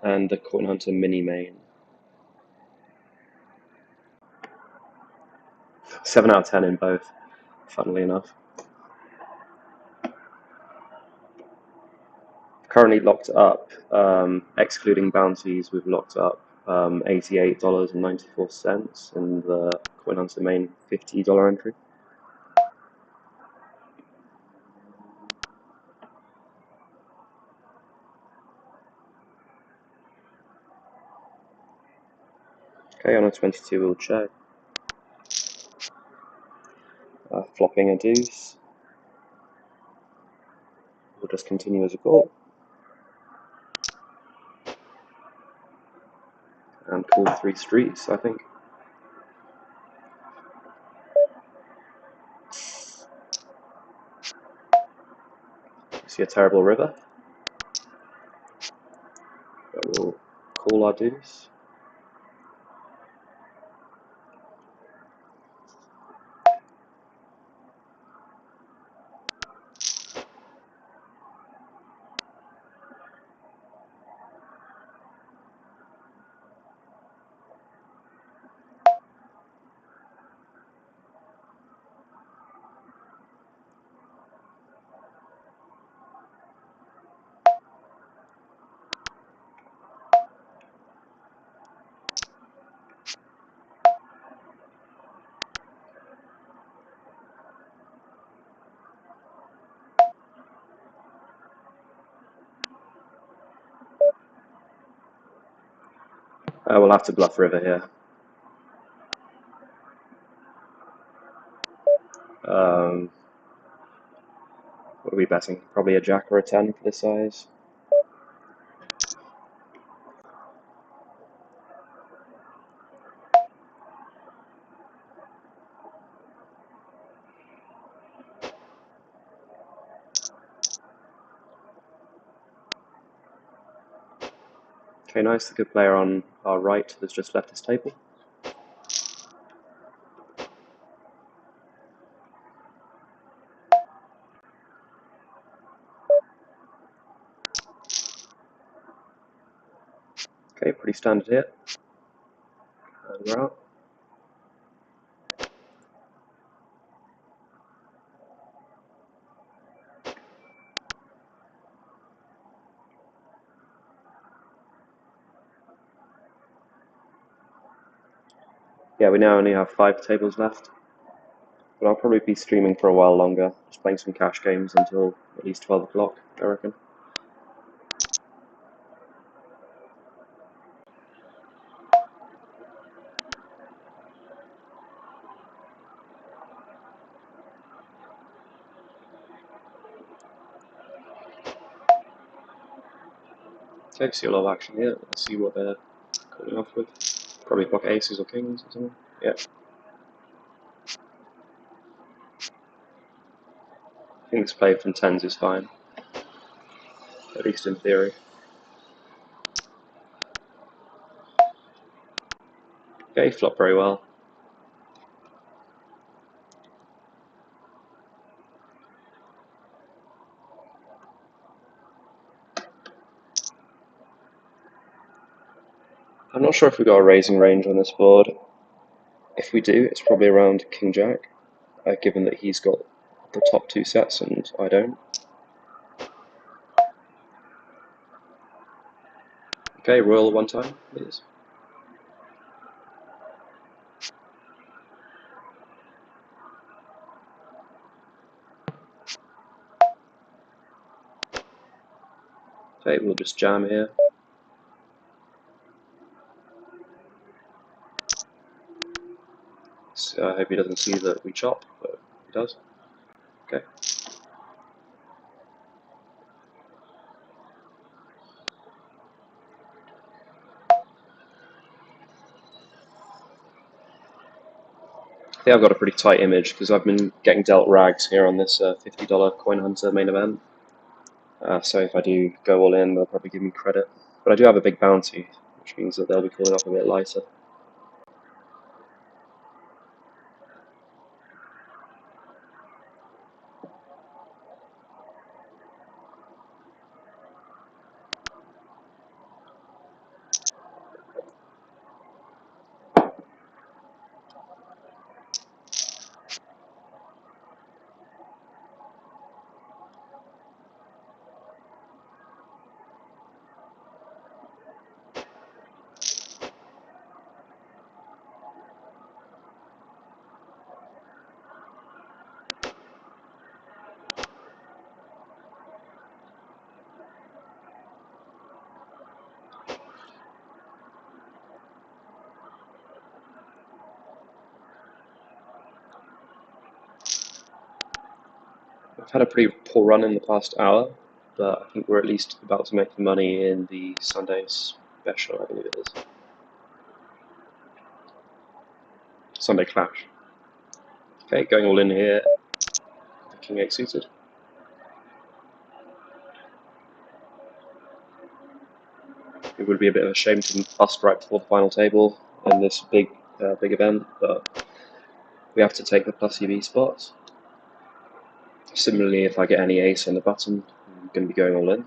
and the Coin Hunter mini main. 7 out of 10 in both, funnily enough. Currently locked up, excluding bounties, we've locked up $88.94 in the Coin Hunter main $50 entry. Okay, on a 22 we'll check. Flopping a deuce. We'll just continue as a call. And call 3 streets, I think. See a terrible river. But we'll call our deuce. We'll have to bluff river here. What are we betting? Probably a jack or a 10 for this size. Okay, nice. The good player on our right has just left his table. Okay, pretty standard hit. And we're out. Yeah, we now only have 5 tables left. But I'll probably be streaming for a while longer, just playing some cash games until at least 12 o'clock, I reckon. Okay, see a lot of action here. Let's see what they're coming off with. Probably block aces or kings or something. Yeah. I think this play from 10s is fine. At least in theory. Okay, flop very well. I'm not sure if we got a raising range on this board. If we do, it's probably around king jack, given that he's got the top 2 sets and I don't. Okay, royal one time, please. Okay, we'll just jam here. So I hope he doesn't see that we chop, but he does. Okay. I think I've got a pretty tight image because I've been getting dealt rags here on this $50 Coin Hunter main event. So if I do go all in, they'll probably give me credit. But I do have a big bounty, which means that they'll be calling off a bit lighter. I've had a pretty poor run in the past hour, but I think we're at least about to make the money in the Sunday special, I believe it is. Sunday Clash. Okay, going all in here. The King 8 suited. It would be a bit of a shame to bust right before the final table in this big event, but we have to take the plus EV spots. Similarly, if I get any ace on the button, I'm going to be going all in.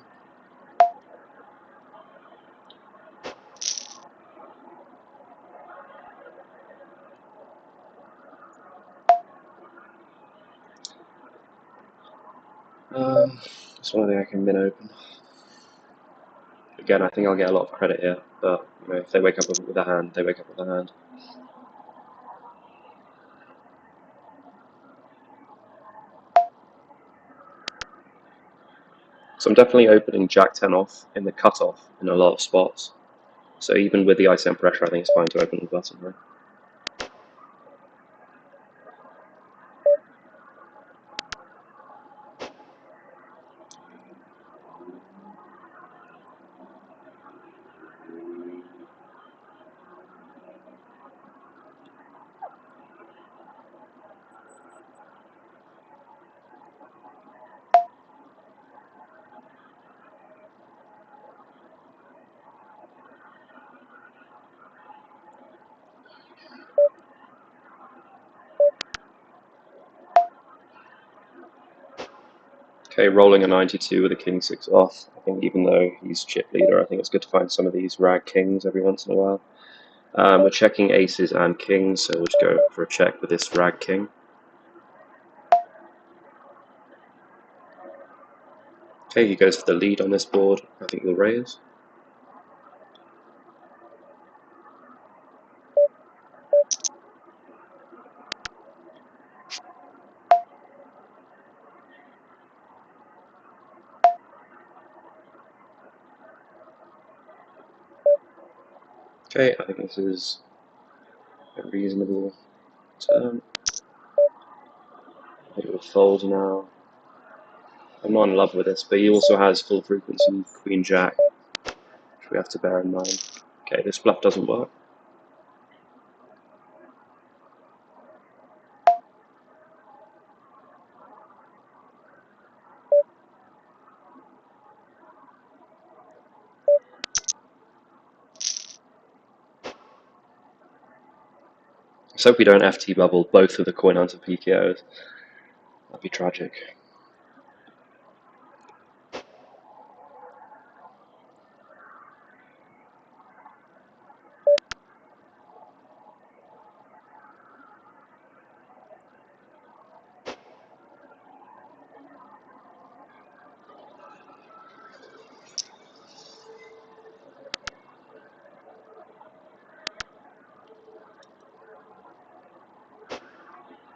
That's one thing I can min open. Again, I think I'll get a lot of credit here, but you know, if they wake up with a hand, they wake up with a hand. So I'm definitely opening Jack 10 off in the cutoff in a lot of spots. So even with the ICM pressure, I think it's fine to open the button, right? Okay, rolling a 92 with a king 6 off. I think even though he's chip leader, I think it's good to find some of these rag kings every once in a while. We're checking aces and kings, so we'll just go for a check with this rag king. Okay, he goes for the lead on this board. I think he'll raise. Okay, I think this is a reasonable turn. I think it will fold now. I'm not in love with this, but he also has full frequency Queen Jack, which we have to bear in mind. Okay, this bluff doesn't work. Let's hope we don't FT bubble both of the coin hunter PKOs. That'd be tragic.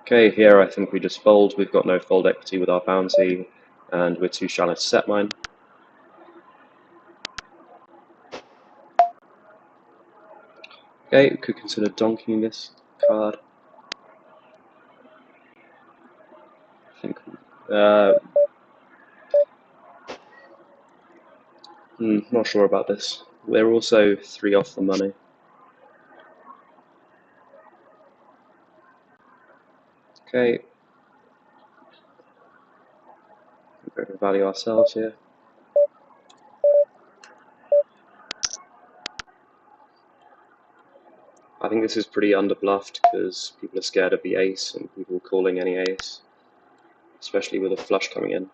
Okay, here I think we just fold. We've got no fold equity with our bounty, and we're too shallow to set mine. Okay, we could consider donking this card. I think. Not sure about this. We're also 3 off the money. Okay. We're going to value ourselves here. I think this is pretty underbluffed because people are scared of the ace and people calling any ace, especially with a flush coming in.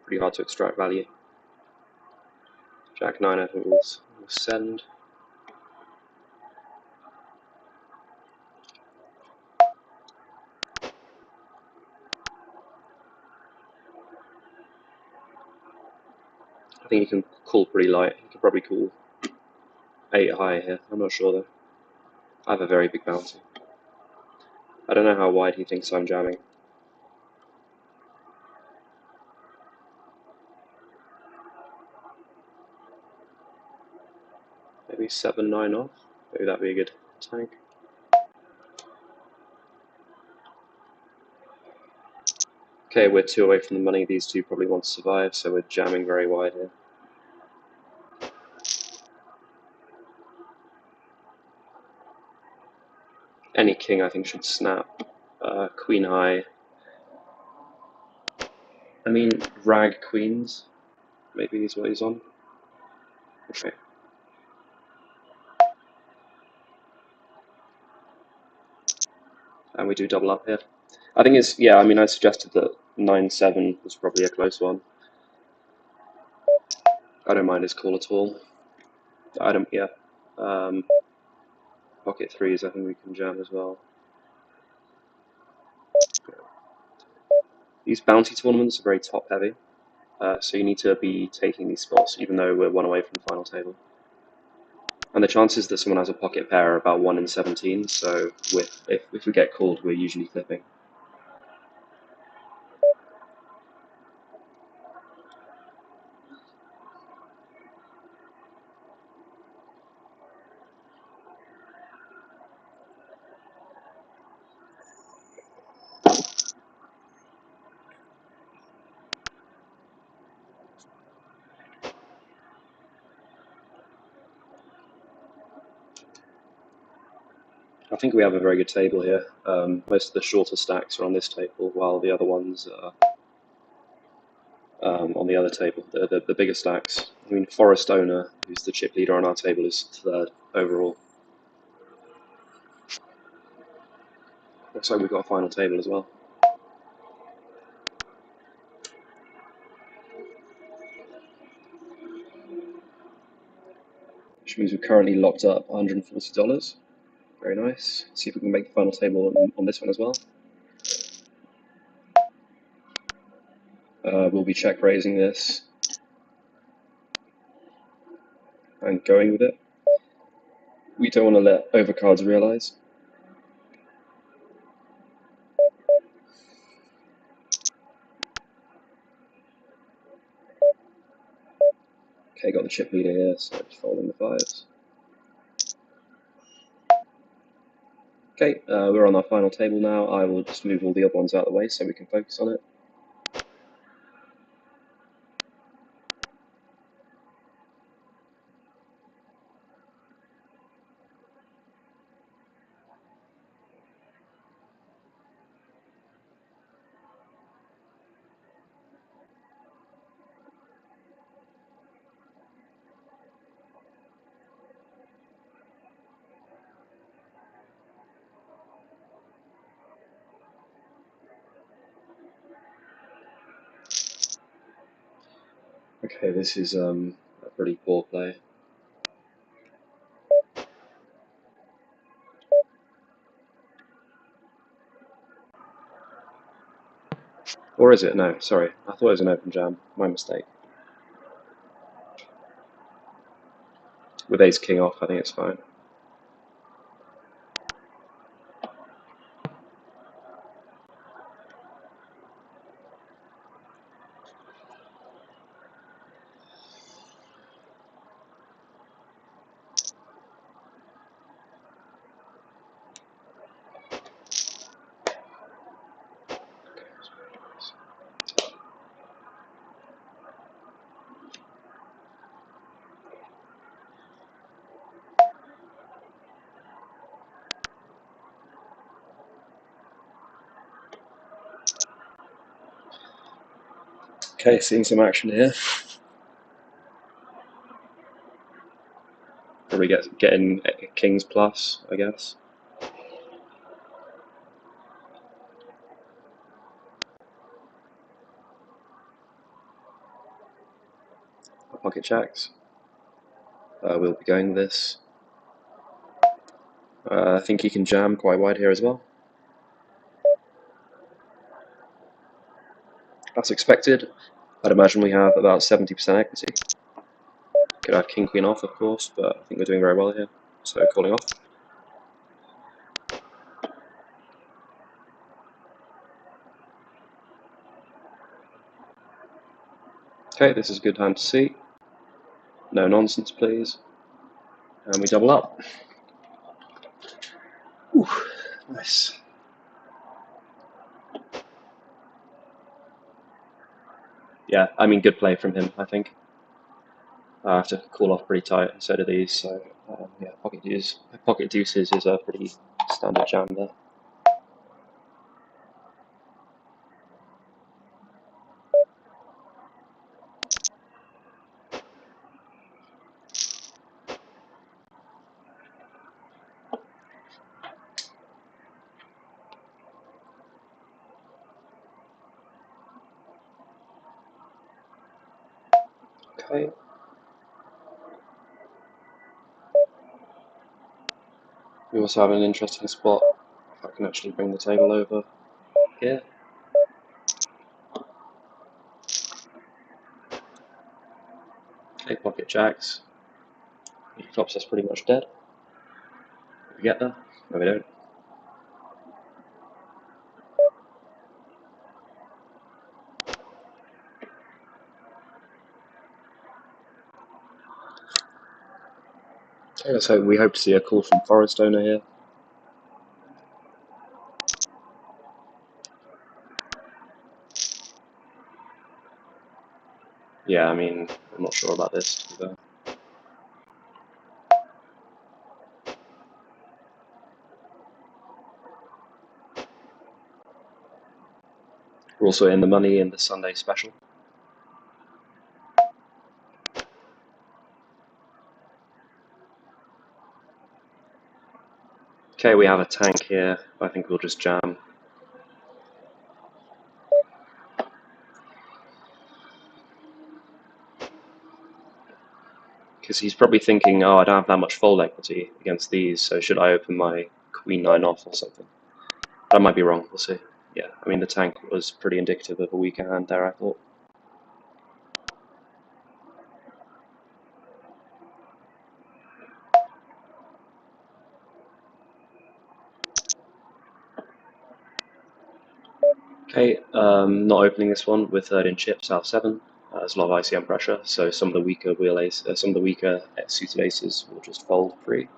Pretty hard to extract value. Jack 9 I think will send. I think you can call pretty light. You could probably call 8 high here. I'm not sure though. I have a very big bounty. I don't know how wide he thinks I'm jamming. Maybe 7, 9 off. Maybe that'd be a good tank. Okay, we're 2 away from the money. These two probably want to survive, so we're jamming very wide here. Any king, I think, should snap. Queen high. I mean, rag queens, maybe is what he's on. Okay. And we do double up here. I think it's, yeah, I mean, I suggested that 9-7 was probably a close one. I don't mind his call at all. I don't, yeah. Pocket threes, I think we can jam as well. These bounty tournaments are very top heavy, so you need to be taking these spots, even though we're 1 away from the final table. And the chances that someone has a pocket pair are about 1 in 17, so if we get called, we're usually flipping. I think we have a very good table here. Most of the shorter stacks are on this table, while the other ones are on the other table, the bigger stacks. I mean, Forest Owner, who's the chip leader on our table, is 3rd overall. Looks like we've got a final table as well. Which means we've currently locked up $140. Very nice. Let's see if we can make the final table on this one as well. We'll be check raising this and going with it. We don't want to let overcards realize. Okay, got the chip leader here, so just folding the 5s. Okay, we're on our final table now. I will just move all the other ones out of the way so we can focus on it. Okay, this is a pretty poor play. Or is it? No, sorry. I thought it was an open jam. My mistake. With ace king off, I think it's fine. Okay, seeing some action here. Probably getting kings plus, I guess. Pocket checks. We'll be going this. I think he can jam quite wide here as well. As expected, I'd imagine we have about 70% equity. Could have king queen off, of course, but I think we're doing very well here. So calling off. Okay, this is a good time to see. No nonsense, please. And we double up. Ooh, nice. Yeah, I mean, good play from him, I think. I have to call off pretty tight, and so do these. So yeah, pocket deuces is a pretty standard jam there. Okay. We also have an interesting spot. If I can actually bring the table over here. Okay, pocket jacks. He flops us pretty much dead. We get there? No, we don't. Okay, so we hope to see a call from Forest Owner here. Yeah, I mean, I'm not sure about this, to be fair. We're also in the money in the Sunday special. Okay, we have a tank here. I think we'll just jam. Because he's probably thinking, oh, I don't have that much fold equity against these, so should I open my queen nine off or something? But I might be wrong, we'll see. Yeah, I mean, the tank was pretty indicative of a weaker hand there, I thought. Okay, not opening this one. We're third in chips out of 7. There's a lot of ICM pressure, so some of the weaker some of the weaker suited aces will just fold free.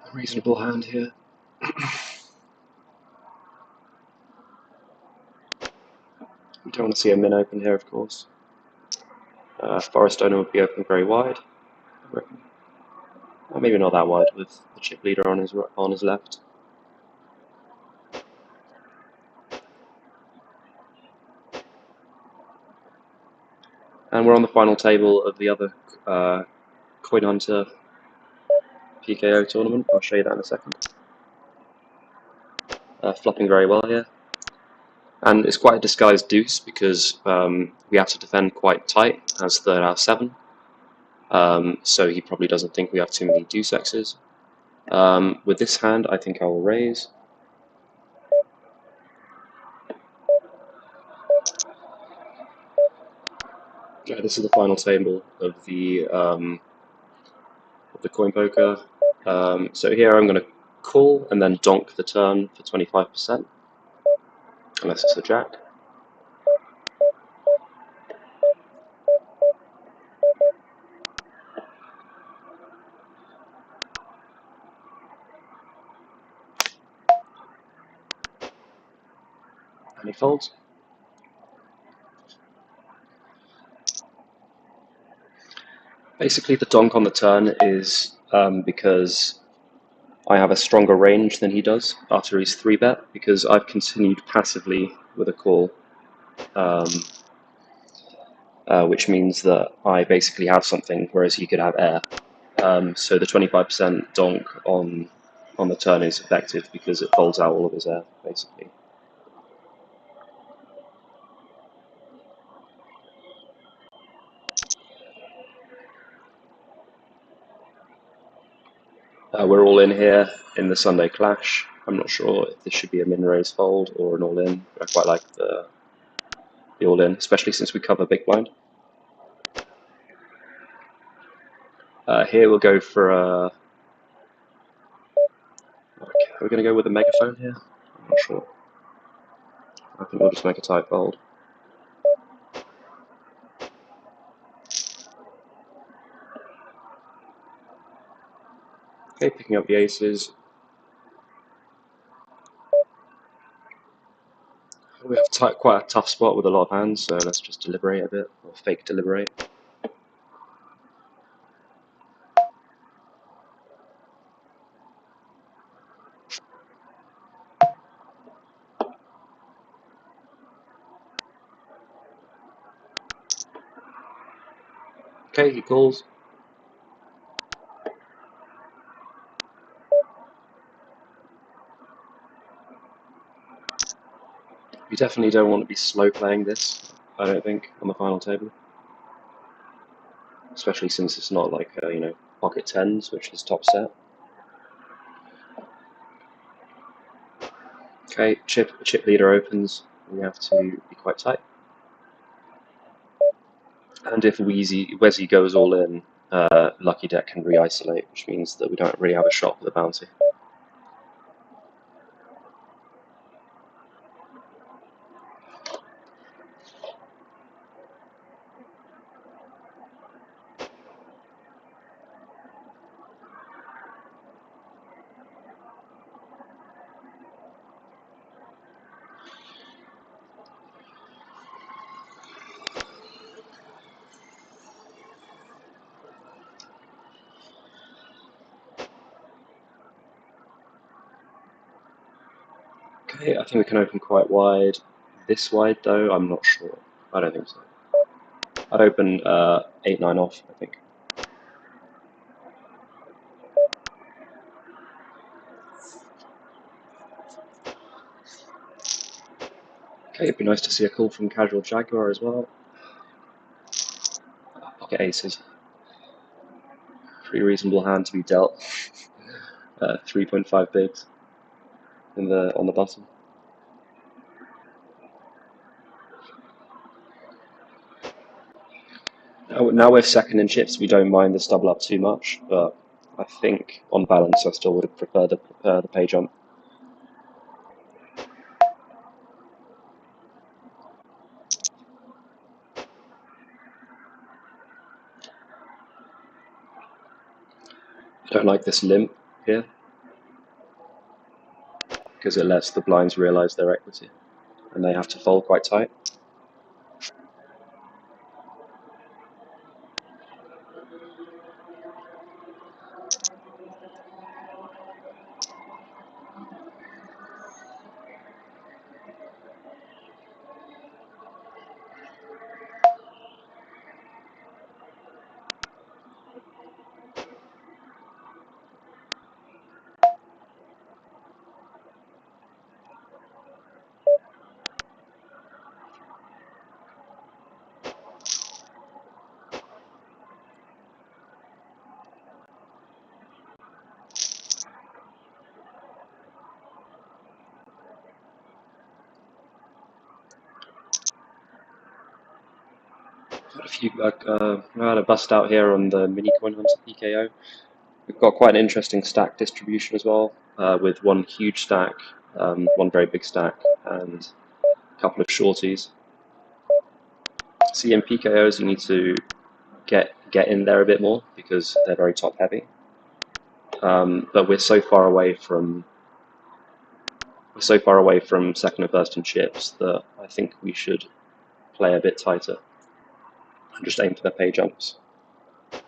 A reasonable hand here. We don't want to see a min open here, of course. Forest Owner would be open very wide, I reckon. Or maybe not that wide, with the chip leader on his left. And we're on the final table of the other Coin Hunter PKO tournament. I'll show you that in a second. Flopping very well here. And it's quite a disguised deuce because we have to defend quite tight as third out of 7. So he probably doesn't think we have too many deuce X's. With this hand, I think I will raise. This is the final table of the Coinpoker. So here I'm going to call and then donk the turn for 25%, unless it's a jack. And he folds. Basically, the donk on the turn is because I have a stronger range than he does after he's 3-bet, because I've continued passively with a call, which means that I basically have something, whereas he could have air. So the 25% donk on the turn is effective because it folds out all of his air, basically. We're all in here in the Sunday clash. I'm not sure if this should be a min-raise fold or an all-in. I quite like the all-in, especially since we cover big blind. Here we'll go for a... Okay, we're going to go with a megaphone here? I'm not sure. I think we'll just make a tight fold. Okay, picking up the aces. We have quite a tough spot with a lot of hands, so let's just deliberate a bit, or fake deliberate. Okay, he calls. You definitely don't want to be slow playing this, I don't think, on the final table. Especially since it's not like, pocket tens, which is top set. Okay, chip leader opens. We have to be quite tight. And if Wezzy goes all in, Lucky Deck can re-isolate, which means that we don't really have a shot with the bounty. Okay, I think we can open quite wide. This wide, though, I'm not sure. I don't think so. I'd open 8-9 off, I think. Okay, it'd be nice to see a call from Casual Jaguar as well. Pocket aces. Pretty reasonable hand to be dealt. 3.5 bigs on the button. Now we're second in chips, we don't mind this double up too much, but I think on balance I still would have preferred the pay jump. I don't like this limp here, because it lets the blinds realise their equity, and they have to fold quite tight. I had a bust out here on the mini coin hunter PKO. We've got quite an interesting stack distribution as well, with one huge stack, one very big stack, and a couple of shorties. See, in PKOs you need to get in there a bit more because they're very top heavy. But we're so far away from second and first in chips that I think we should play a bit tighter and just aim for the pay jumps,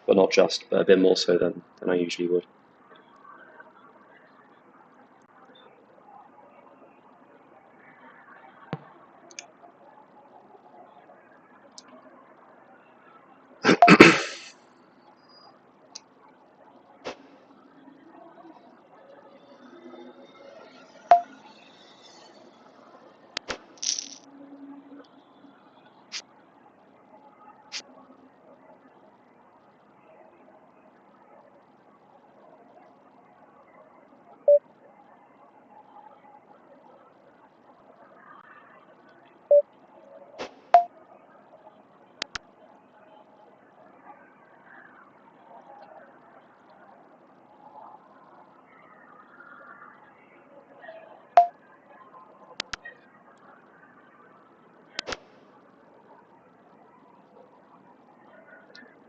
but not just, but a bit more so than I usually would.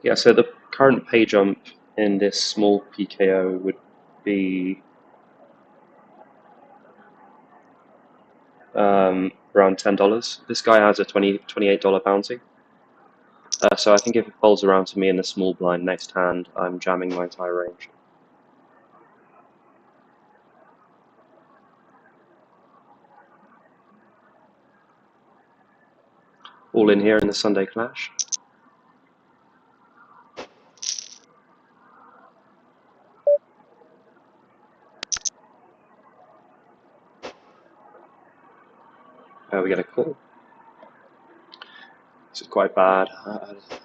Yeah, so the current pay jump in this small PKO would be around $10. This guy has a $28 bounty. So I think if it folds around to me in the small blind next hand, I'm jamming my entire range. All in here in the Sunday Clash. We get a call. This is quite bad.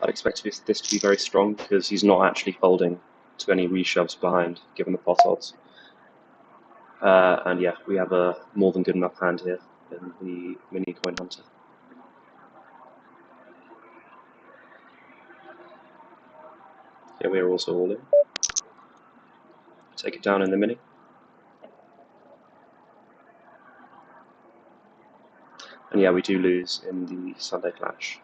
I'd expect this to be very strong because he's not actually folding to any reshoves behind, given the pot odds. And yeah, we have a more than good enough hand here in the mini coin hunter. Yeah, we are also all in. Take it down in the mini. And yeah, we do lose in the Sunday Clash.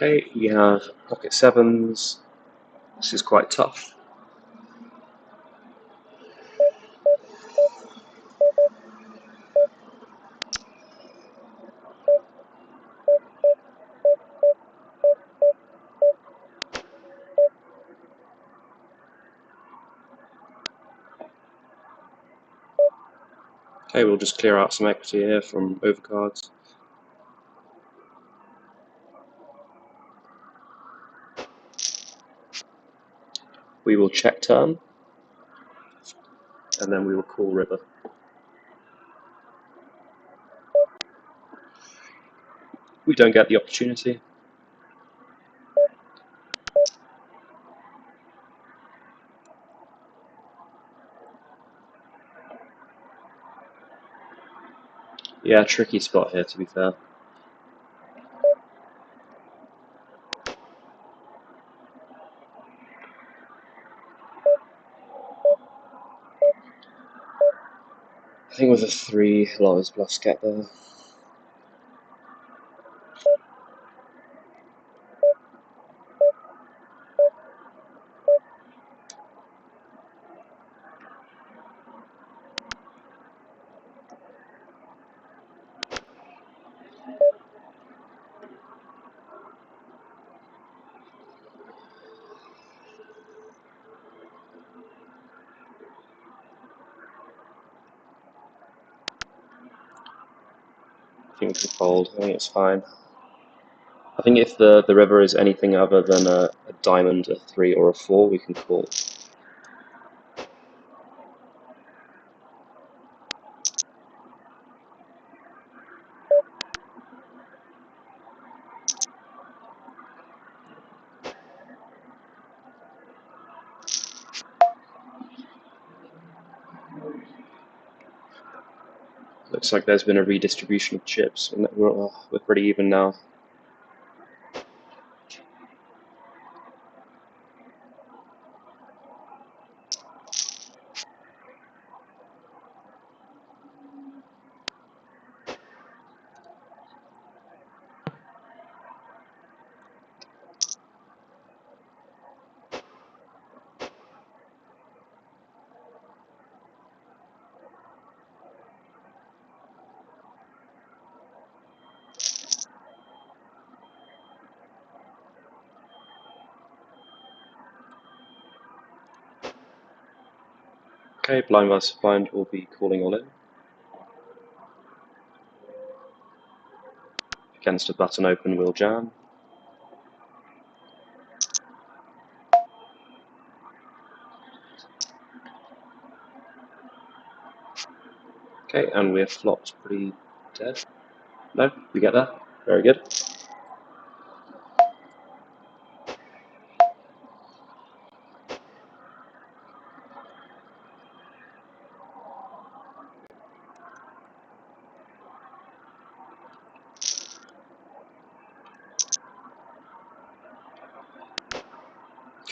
Okay, we have pocket sevens. This is quite tough. Okay, we'll just clear out some equity here from overcards. We will check turn, and then we will call river. We don't get the opportunity. Yeah, tricky spot here, to be fair. I think with a 3, a lot of his bluffs get there. I think we can fold. I think it's fine. I think if the river is anything other than a diamond, a 3 or a 4, we can call. Looks like there's been a redistribution of chips, and we're pretty even now. Okay, blind versus blind will be calling all in. Against a button open, we'll jam. Okay, and we're flopped pretty dead. No, we get that. Very good.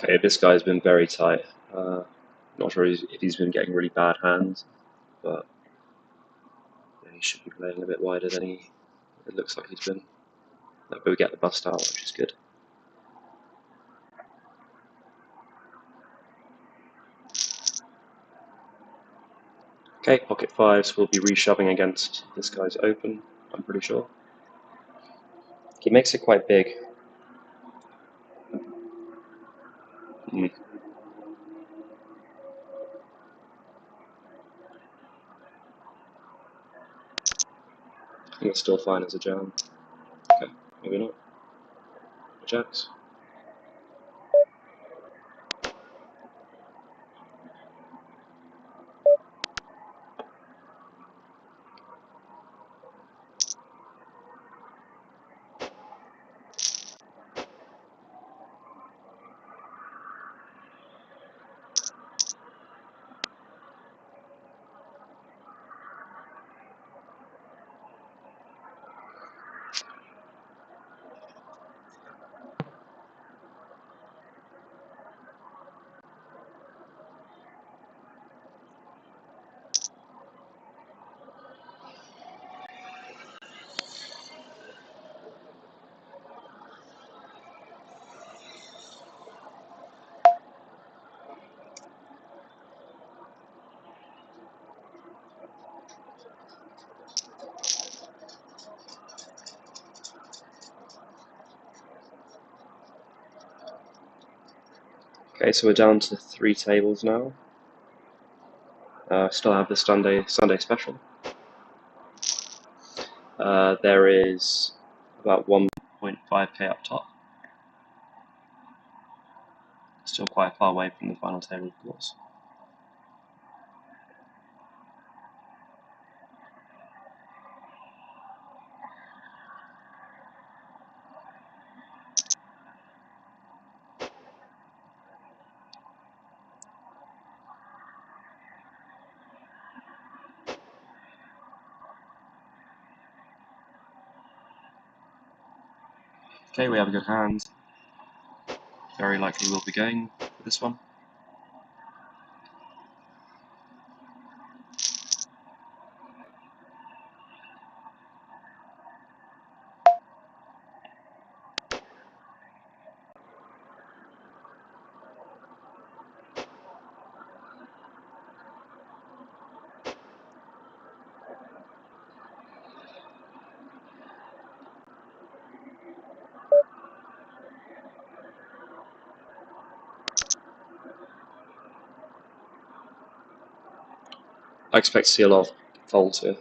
Okay, this guy's been very tight. Not sure if he's been getting really bad hands, but yeah, he should be playing a bit wider than it looks like he's been. But we get the bust out, which is good. Okay, pocket fives will be reshoving against this guy's open, I'm pretty sure. He makes it quite big. I think it's still fine as a jam. Okay, maybe not. Jacks. Okay, so we're down to 3 tables now. Still have the Sunday special. There is about 1.5k up top. Still quite far away from the final table, of course. Okay, we have a good hand. Very likely we'll be going for this one. I expect to see a lot of folds here.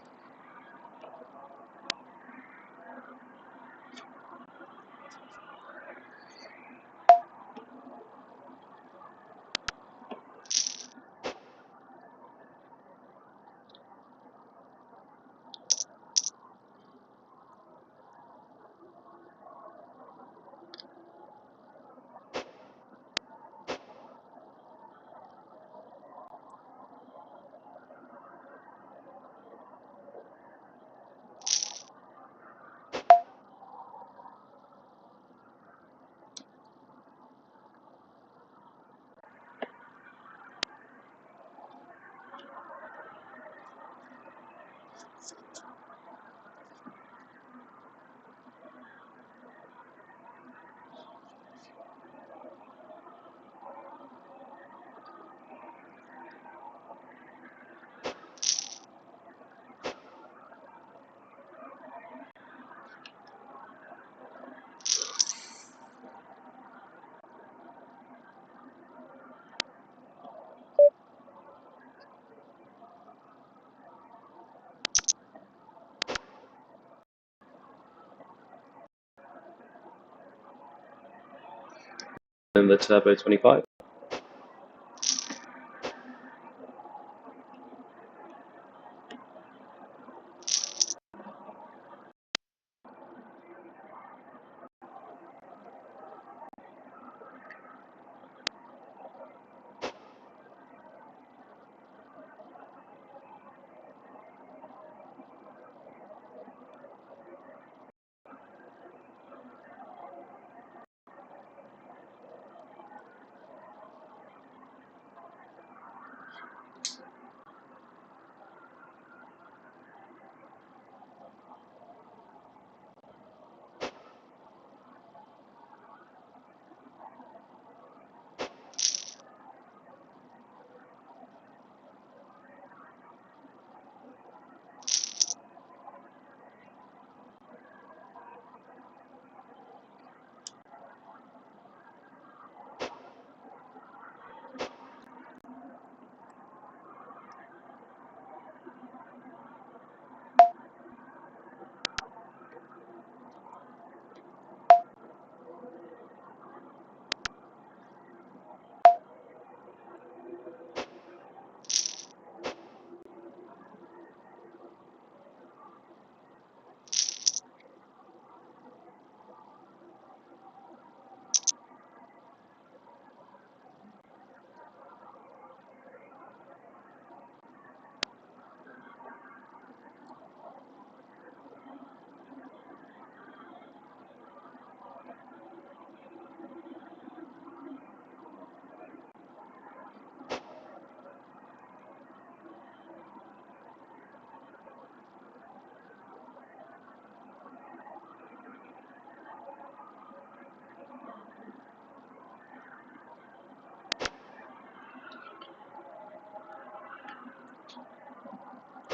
And the Turbo 25.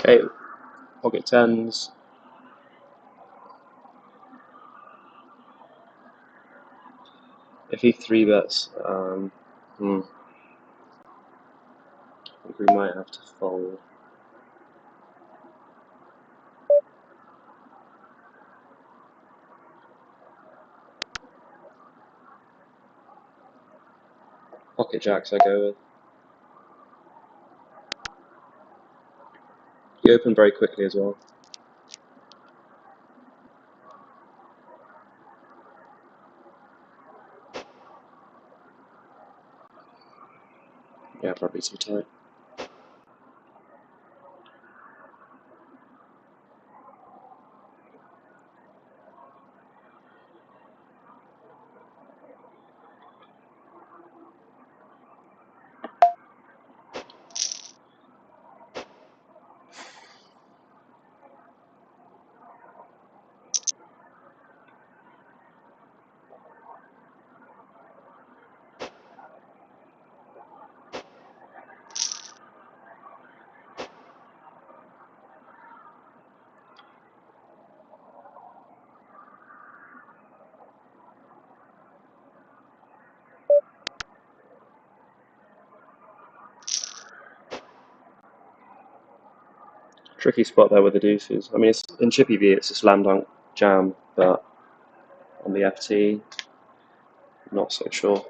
Okay, pocket tens. If he three bets, I think we might have to fold. Pocket jacks, I go with. He opened very quickly as well. Yeah, probably too tight. Tricky spot there with the deuces. I mean, it's, in chippy V, it's a slam dunk jam, but on the FT, not so sure.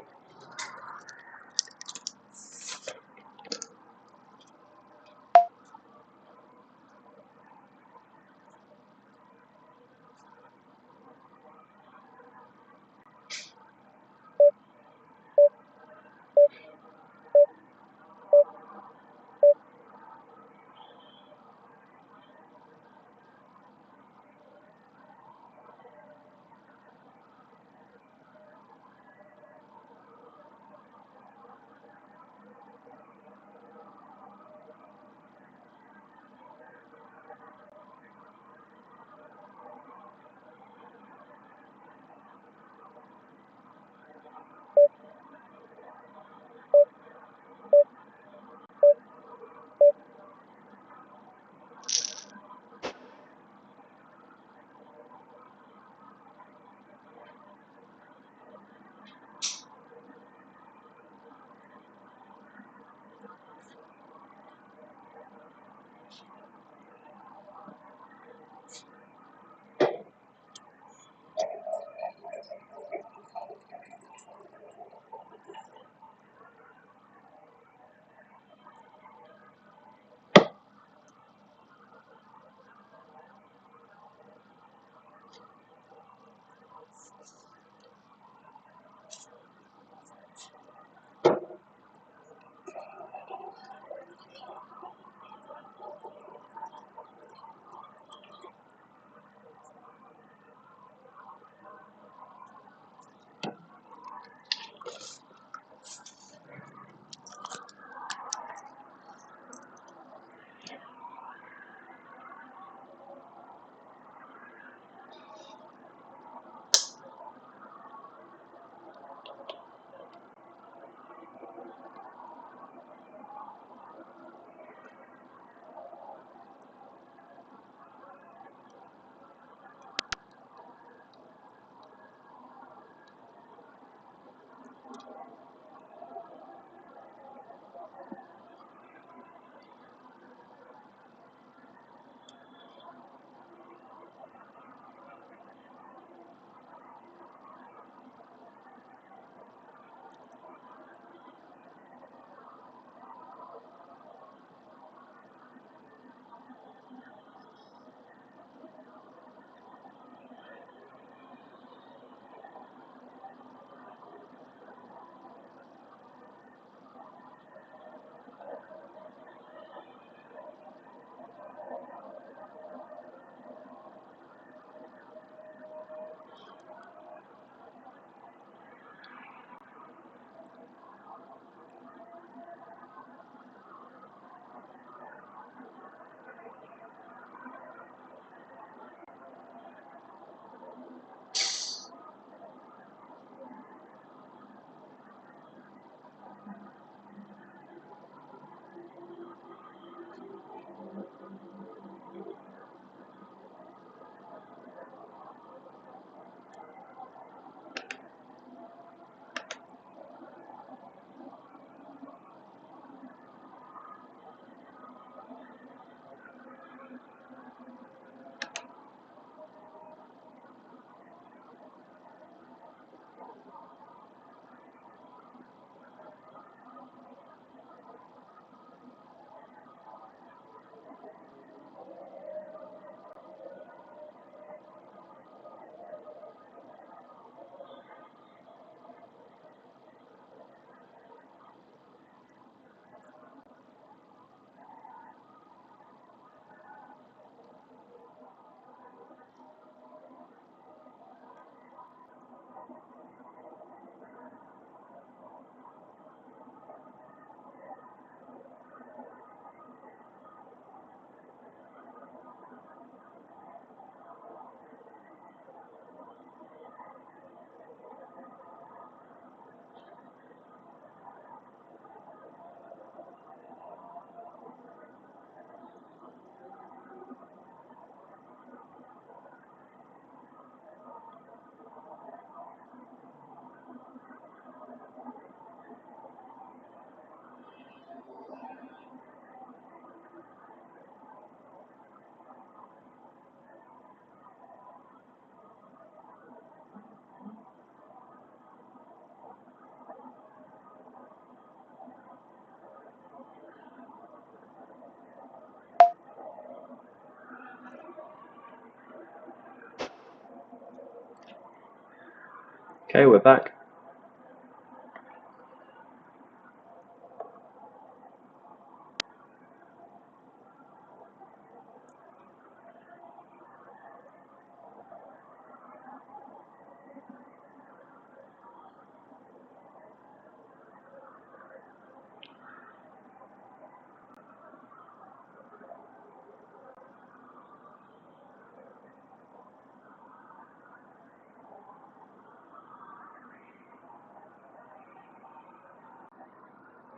Okay, we're back.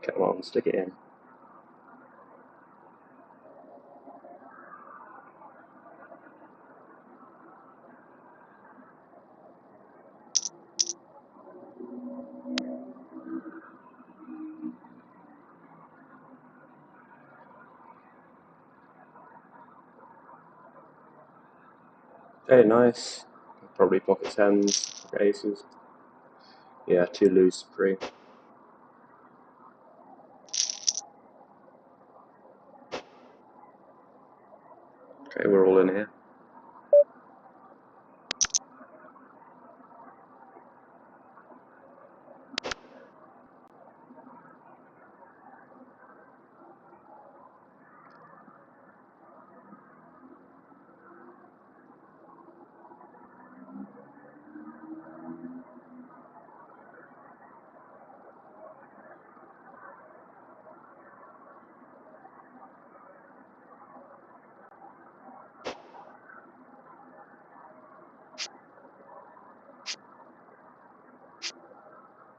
Come on, stick it in. Okay, nice. Probably pocket tens, pocket aces. Yeah, too loose, free. Okay, we're all in here.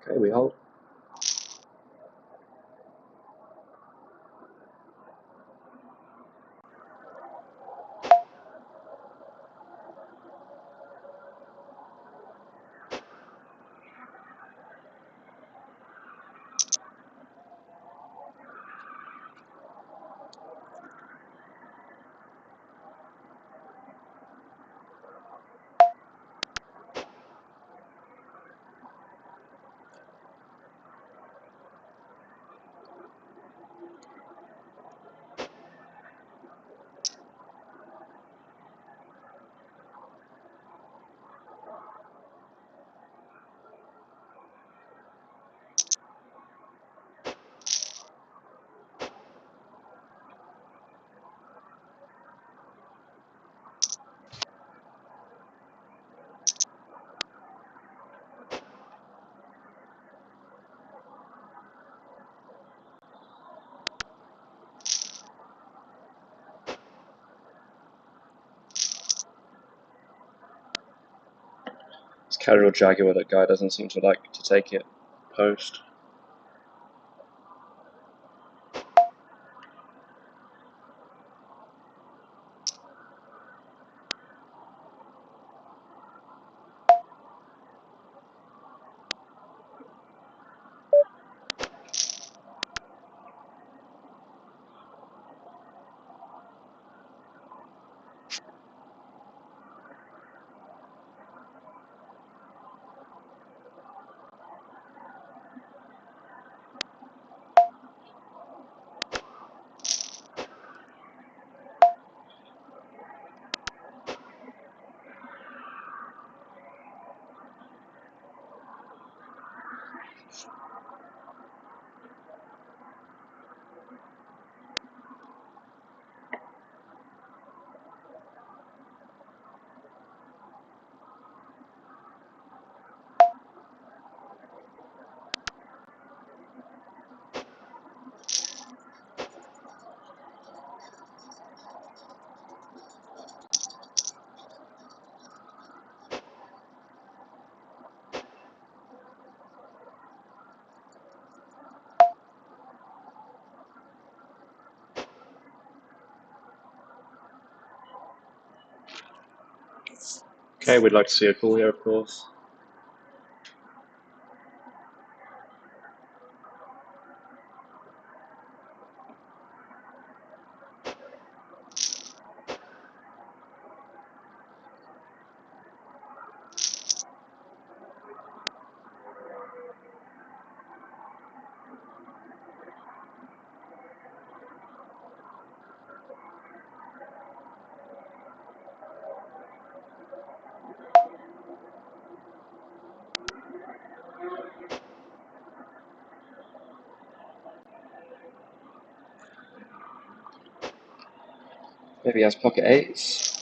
Okay, we hold. It's casual Jaguar, that guy doesn't seem to like to take it post. Okay, we'd like to see a call here, of course. Maybe he has pocket eights.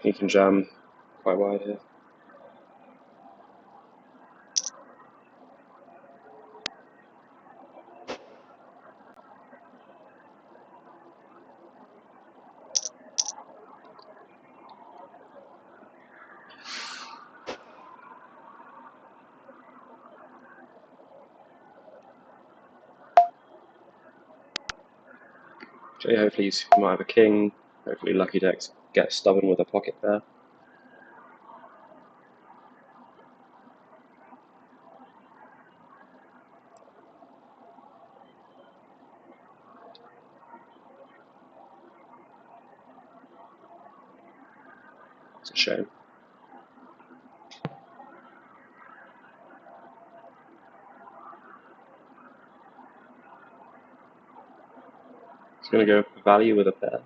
He can jam quite wide here. Okay, hopefully he might have a king. Hopefully Lucky Decks get stubborn with a pocket pair. It's a shame. He's going to go for value with a pair.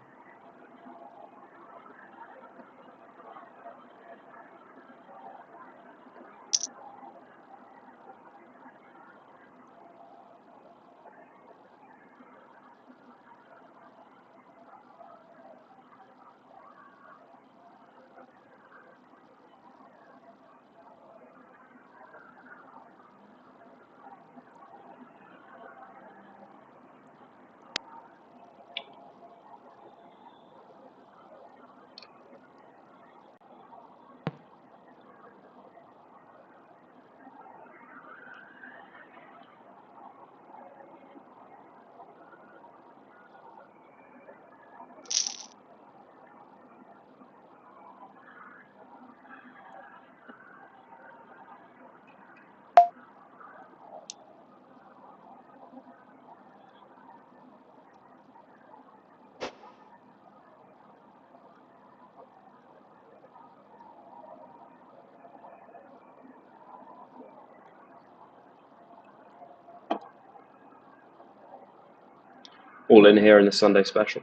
All in here in the Sunday special.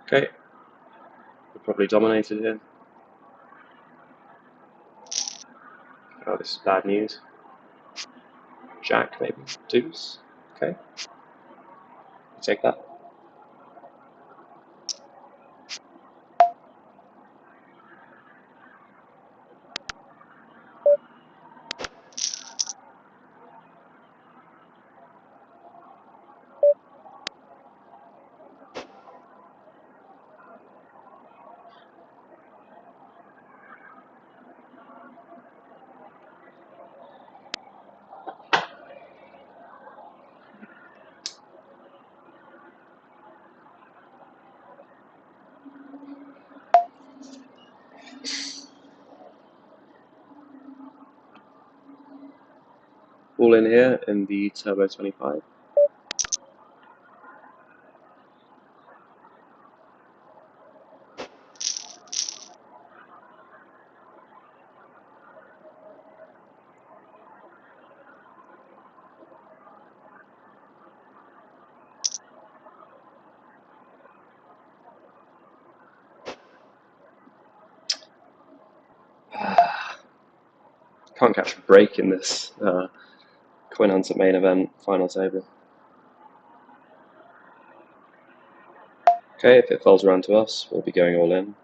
Okay, we're probably dominated here. Oh, this is bad news. Jack, maybe. Deuce. Okay. Take that. All in here in the Turbo 25. Can't catch a break in this Coin Hunter main event final table. Okay, if it falls around to us, we'll be going all in.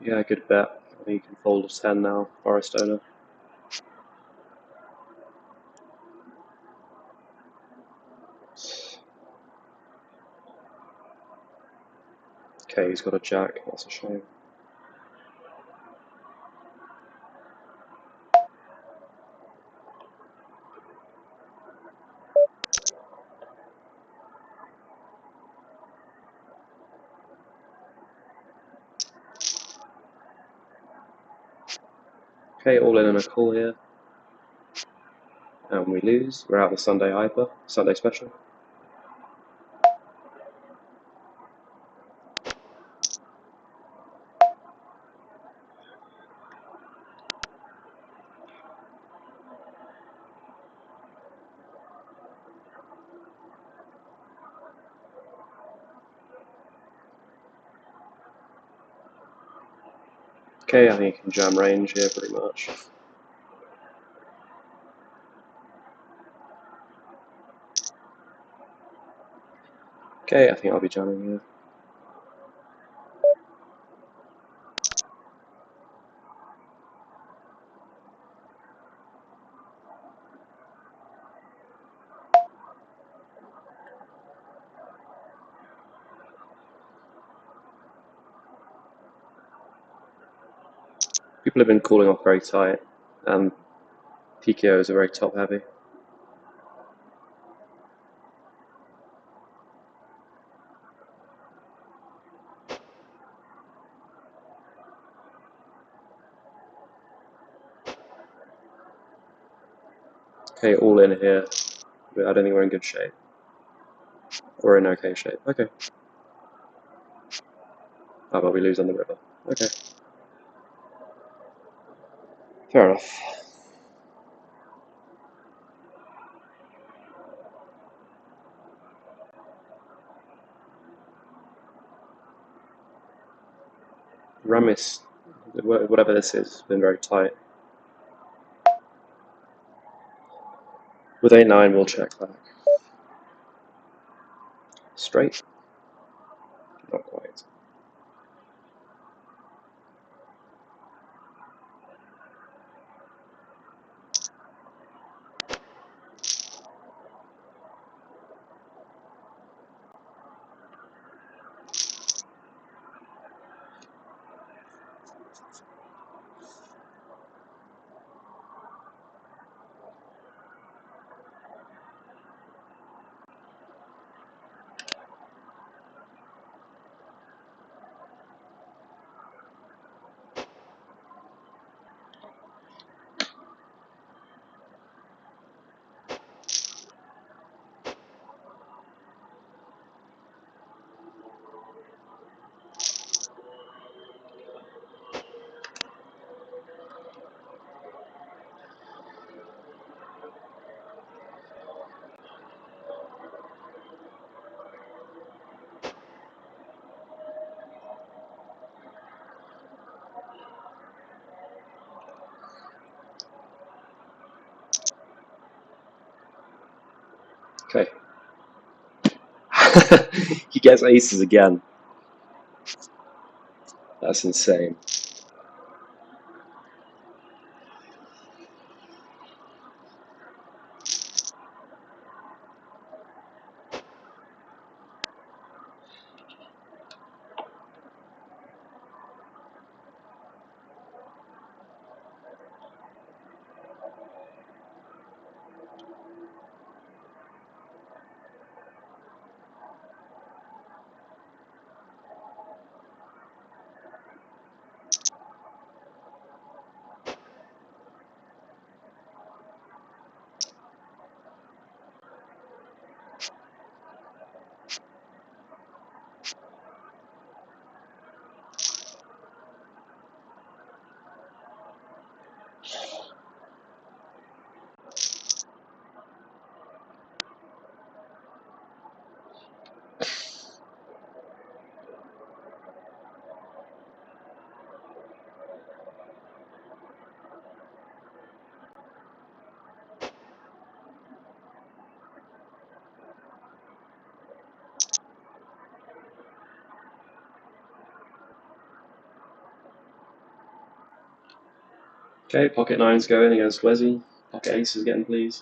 Yeah, good bet. I think you can fold a 10 now, Forest owner. Okay, he's got a jack, that's a shame. Okay, all in and a call here. And we lose. We're out of the Sunday hyper, Sunday special. Okay, I think you can jam range here pretty much. Okay, I think I'll be jamming here. People have been calling off very tight, and PKOs are very top heavy. Okay, all in here. I don't think we're in good shape. We're in okay shape. Okay. Oh, but we lose on the river. Okay. Fair enough. Ramis, whatever this is, has been very tight. With A9, we'll check back. Straight? Not quite. Okay. He gets aces again. That's insane. Okay, pocket nines going against Wezzy. Pocket aces again, please.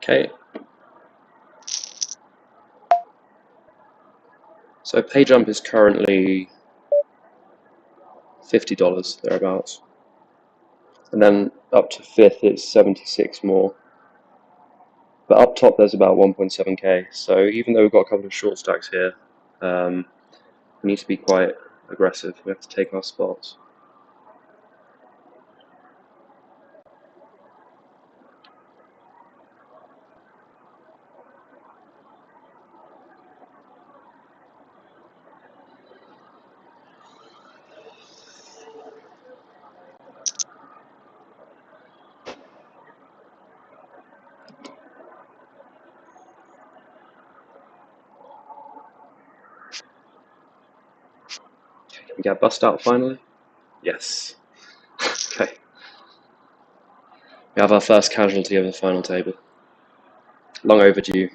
Okay. So pay jump is currently $50 thereabouts, and then up to fifth it's 76 more. But up top there's about 1.7k. So even though we've got a couple of short stacks here, we need to be quite aggressive. We have to take our spots. Can we get bust out finally? Yes. Okay. We have our first casualty of the final table. Long overdue.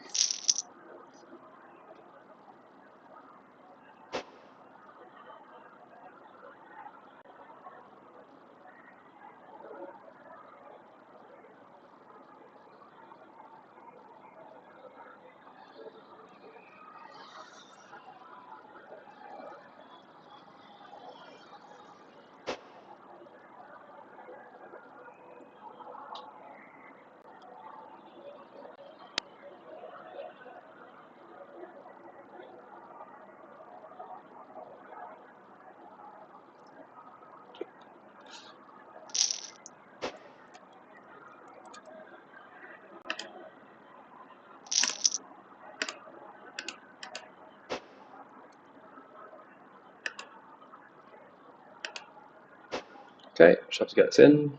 Okay, Shops gets in.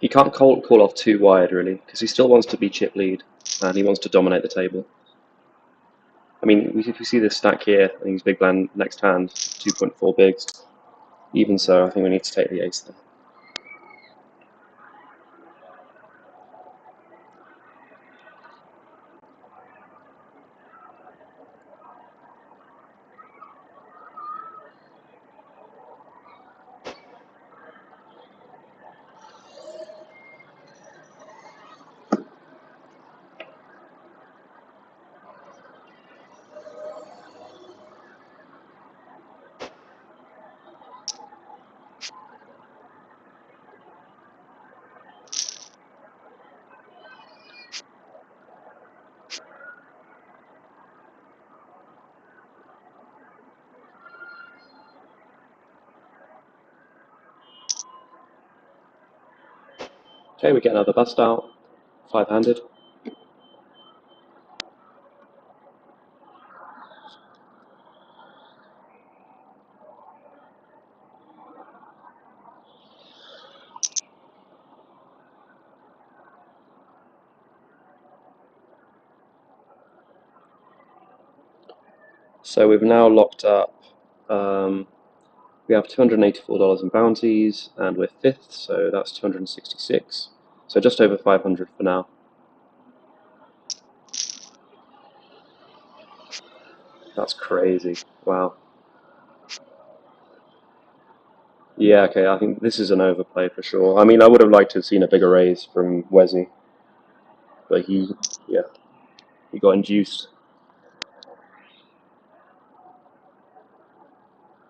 He can't call off too wide, really, because he still wants to be chip lead, and he wants to dominate the table. I mean, if you see this stack here, I think he's big blind next hand, 2.4 bigs. Even so, I think we need to take the ace there. Okay, we get another bust out, five-handed. So we've now locked up. We have $284 in bounties, and we're fifth, so that's 266. So just over 500 for now. That's crazy. Wow. Yeah, okay, I think this is an overplay for sure. I mean, I would have liked to have seen a bigger raise from Wezzy, but he got induced.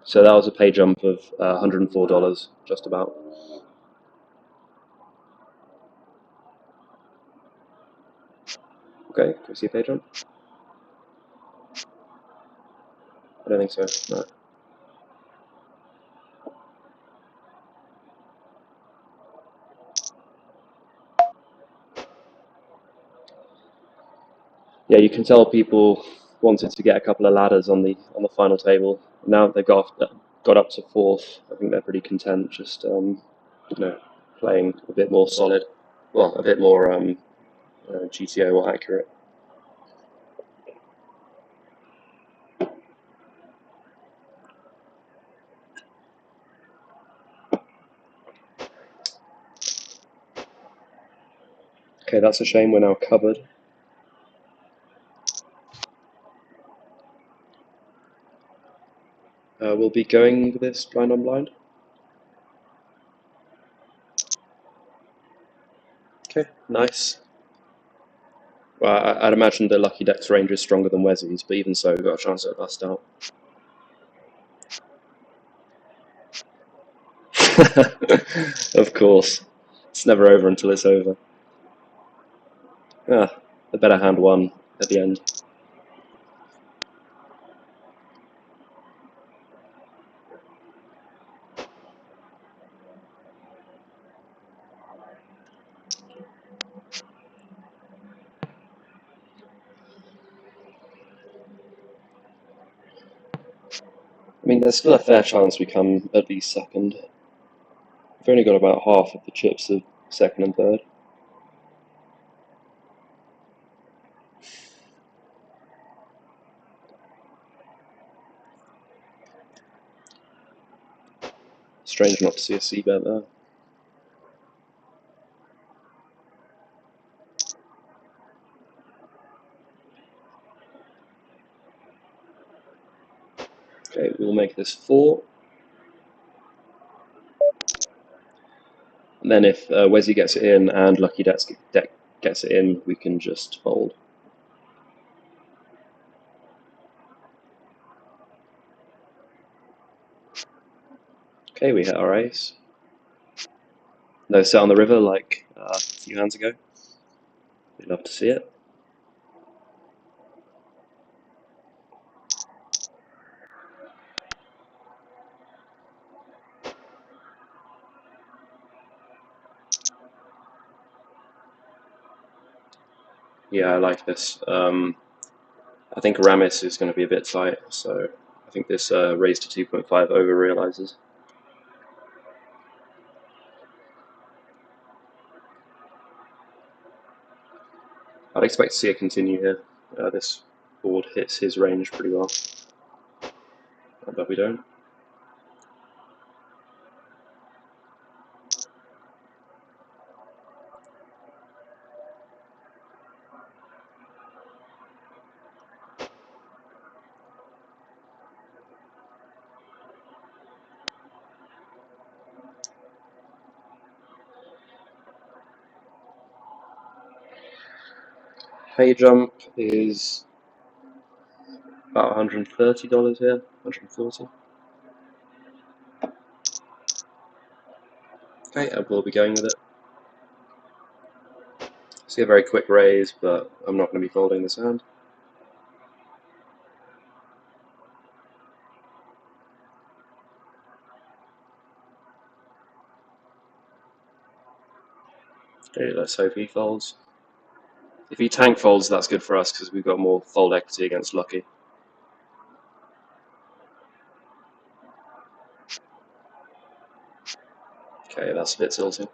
So that was a pay jump of $104, just about. Okay, can we see a pay jump? I don't think so, no. Yeah, you can tell people wanted to get a couple of ladders on the final table. Now that they've got up to fourth, I think they're pretty content, just playing a bit more solid, well, a bit more GTO or accurate. Okay, that's a shame. We're now covered. We'll be going with this blind on blind. Okay, nice. Well, I'd imagine the Lucky Deck's range is stronger than Wesley's, but even so, we've got a chance at a bust out. Of course. It's never over until it's over. Ah, the better hand won at the end. I mean, there's still a fair chance we come at least second. We've only got about half of the chips of second and third. Strange not to see a C-bet there. Okay, we'll make this 4. And then if Wesley gets it in and Lucky Deck gets it in, we can just fold. Okay, we hit our ace. No set on the river like a few hands ago. We'd love to see it. Yeah, I like this. I think Ramis is going to be a bit tight, so I think this raise to 2.5 over realizes. I'd expect to see it continue here. This board hits his range pretty well, but we don't. Pay jump is about $130 here, 140. Okay, and we'll be going with it. See a very quick raise, but I'm not going to be folding this hand. Okay, let's hope he folds. If he tank folds, that's good for us because we've got more fold equity against Lucky. Okay, that's a bit tilting.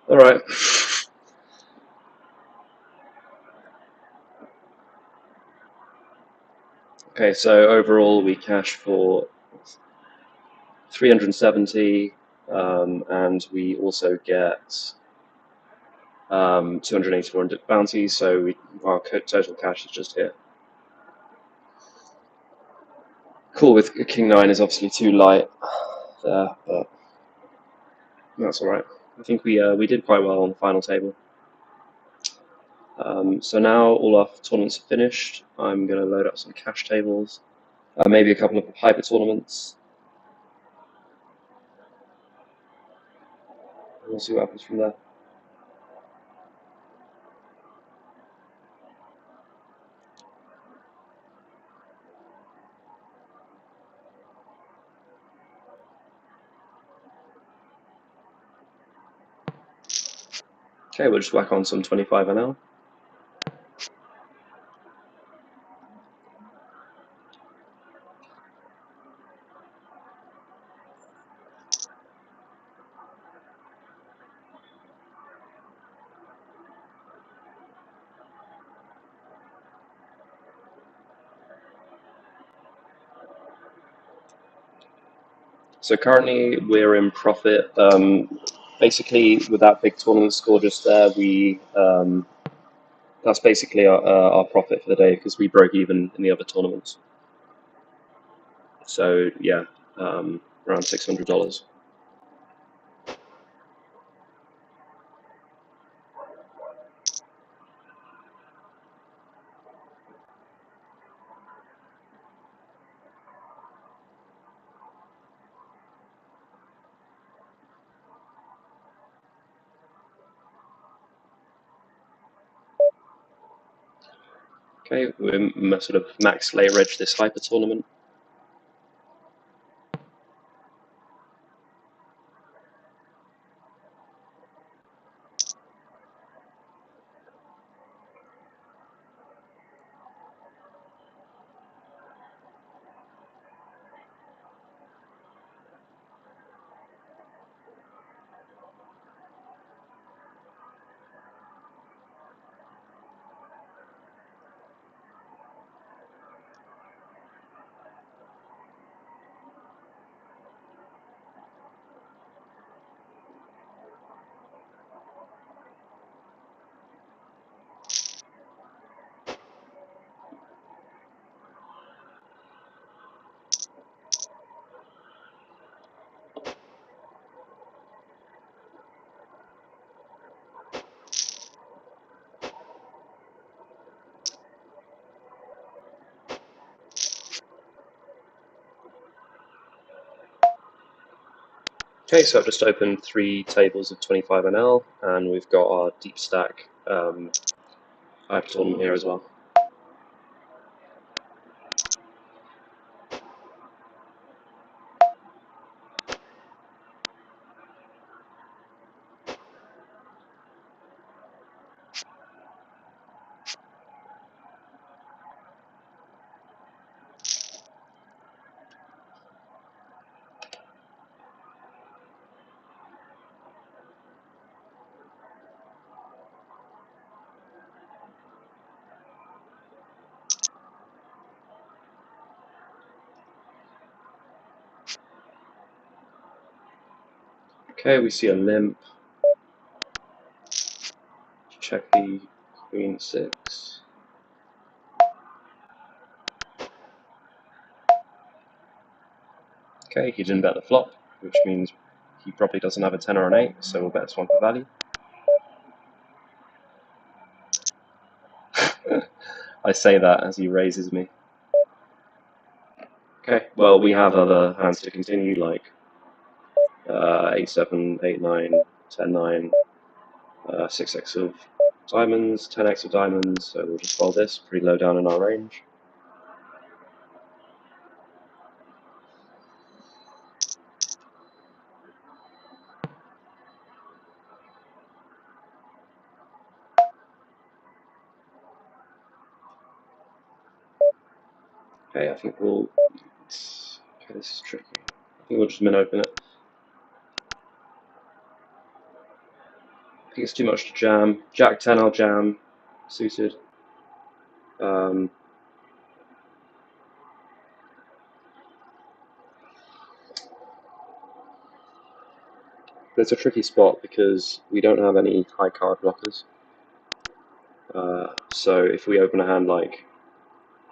Alright. Okay, so overall we cash for 370, and we also get 284 bounties, so our total cash is just here. Cool with King 9 is obviously too light there, but that's alright. I think we did quite well on the final table. So now all our tournaments are finished. I'm going to load up some cash tables. Maybe a couple of hyper tournaments. We'll see what happens from there. Okay, we'll just whack on some 25 NL. So currently we're in profit. Basically, with that big tournament score just there, that's basically our profit for the day because we broke even in the other tournaments. So yeah, around $600. Okay, we're sort of max layer edge this hyper tournament. Okay, so I've just opened 3 tables of 25 NL, and we've got our deep stack hyper tournament here as well. Okay, we see a limp. Check the queen 6. Okay, he didn't bet the flop, which means he probably doesn't have a 10 or an 8, so we'll bet this one for value. I say that as he raises me. Okay, well, we have other hands to continue, like 8-7, 8-9, 10-9, 6x of diamonds, 10x of diamonds, so we'll just roll this, pretty low down in our range. Okay, I think we'll... Okay, this is tricky. I think we'll just min open it. I think it's too much to jam. Jack 10 I'll jam, suited. It's a tricky spot because we don't have any high card blockers. So if we open a hand like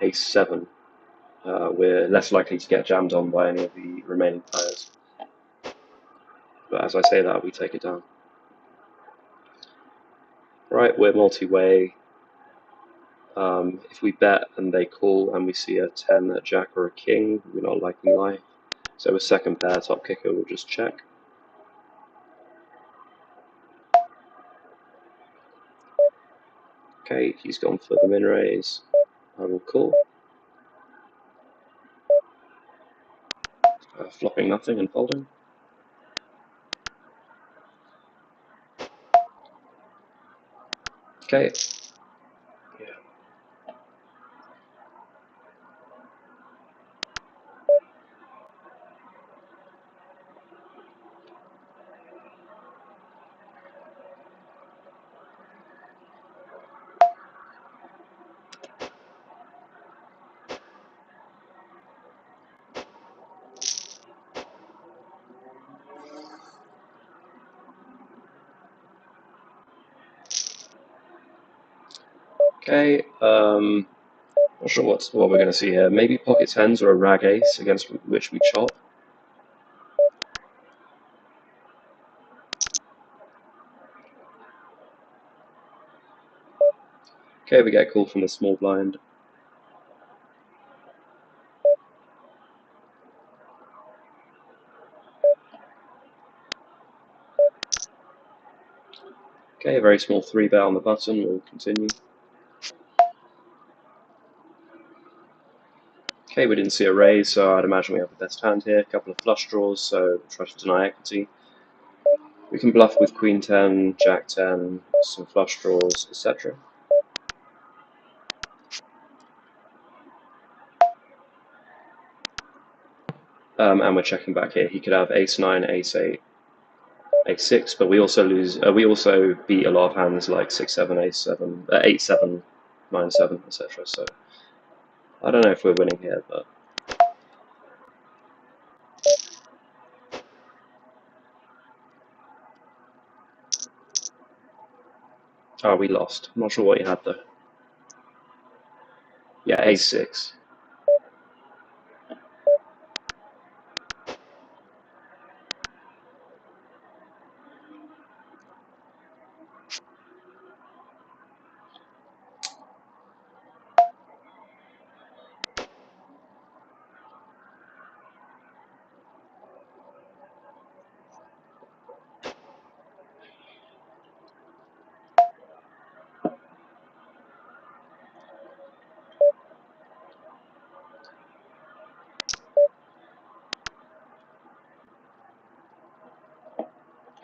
ace 7, we're less likely to get jammed on by any of the remaining players. But as I say that, we take it down. Right, we're multi-way. If we bet and they call and we see a 10, a jack, or a king, we're not liking life. So with second pair, top kicker, we'll just check. Okay, he's gone for the min raise. I will call. Flopping nothing and folding. Okay. Okay, not sure what we're going to see here. Maybe pocket tens or a rag ace against which we chop. Okay, we get a call from the small blind. Okay, a very small 3-bet on the button. We'll continue. Okay, we didn't see a raise, so I'd imagine we have the best hand here. A couple of flush draws, so try to deny equity. We can bluff with queen 10, jack 10, some flush draws, etc. And we're checking back here. He could have ace 9, ace 8, ace 6, but we also lose. We also beat a lot of hands like 6 7, ace 7, 8 7, 9 7, etc. So I don't know if we're winning here, but we lost. I'm not sure what he had though. Yeah, ace 6.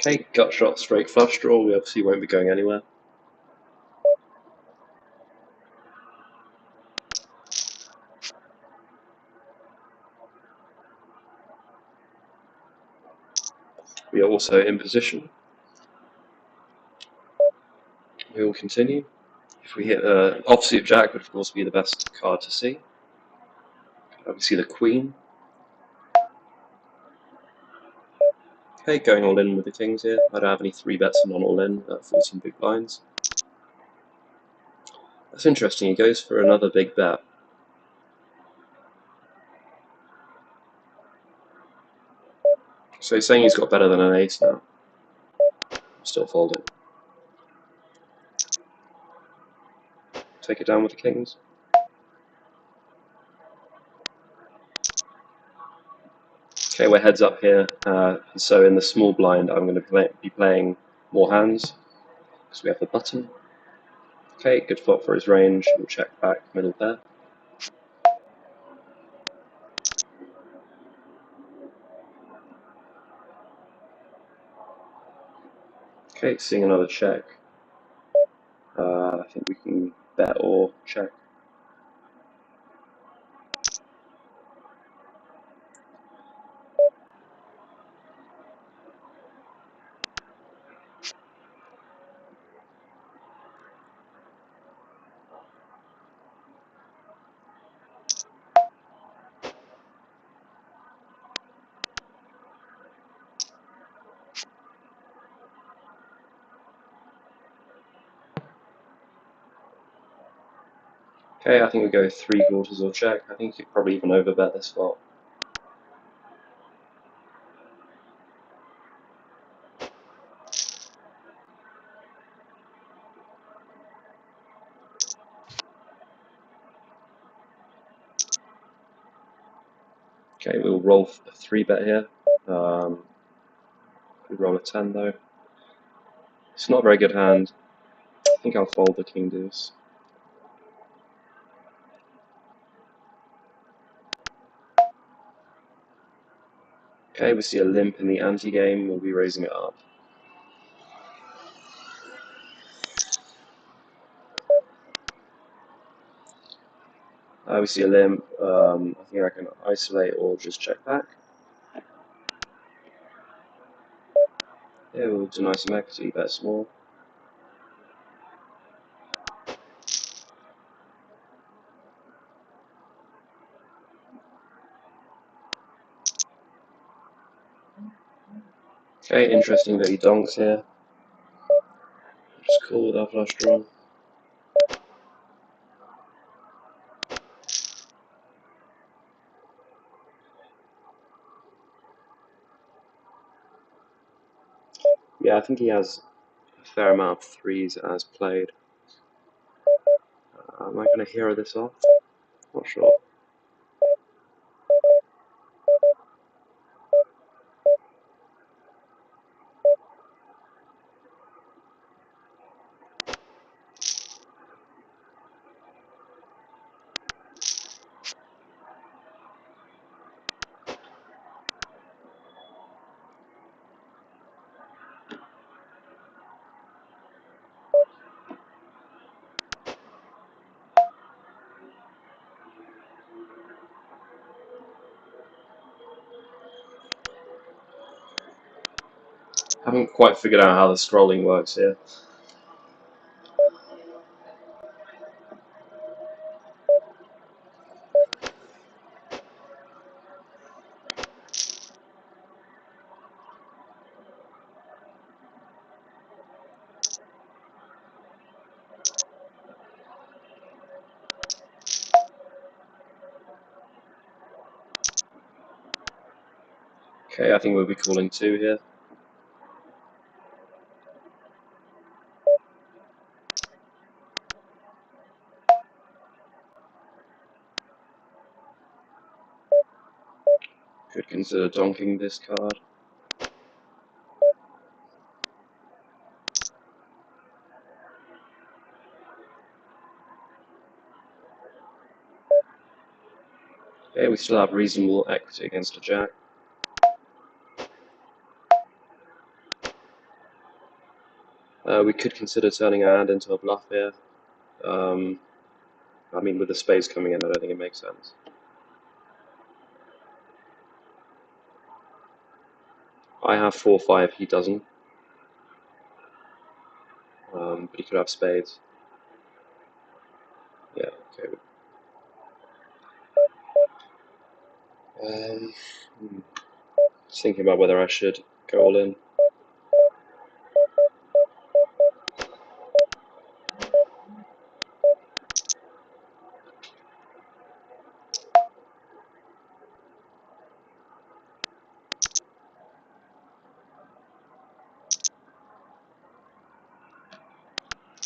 Okay, gut shot, straight flush draw. We obviously won't be going anywhere. We are also in position. We will continue. If we hit offsuit jack, would of course be the best card to see. We see the queen. Okay, going all in with the kings here. I don't have any 3-bets and non all in at 14 big blinds. That's interesting. He goes for another big bet. So he's saying he's got better than an ace now. I'm still folding. Take it down with the kings. Okay, we're heads up here. So in the small blind, I'm going to be playing more hands because we have the button. Okay, good flop for his range. We'll check back middle pair. Okay, seeing another check. I think we can bet or check. Okay, I think we go 3/4 or check. I think you could probably even overbet this flop. Okay, we'll roll a 3-bet here. We roll a 10 though. It's not a very good hand. I think I'll fold the king deuce. Okay, we see a limp in the ante-game. We'll be raising it up. We see a limp. I think I can isolate or just check back. Yeah, we'll deny some equity, bet small. Okay, interesting that he donks here. Just cool with our flush draw. Yeah, I think he has a fair amount of threes as played. Am I going to hero this off? Not sure. Haven't quite figured out how the scrolling works here. Okay, I think we'll be calling 2 here. Could consider donking this card. Okay, we still have reasonable equity against a jack. We could consider turning our hand into a bluff here. I mean, with the spades coming in, I don't think it makes sense. I have 4-5, he doesn't. But he could have spades. Yeah, okay. Just thinking about whether I should go all in.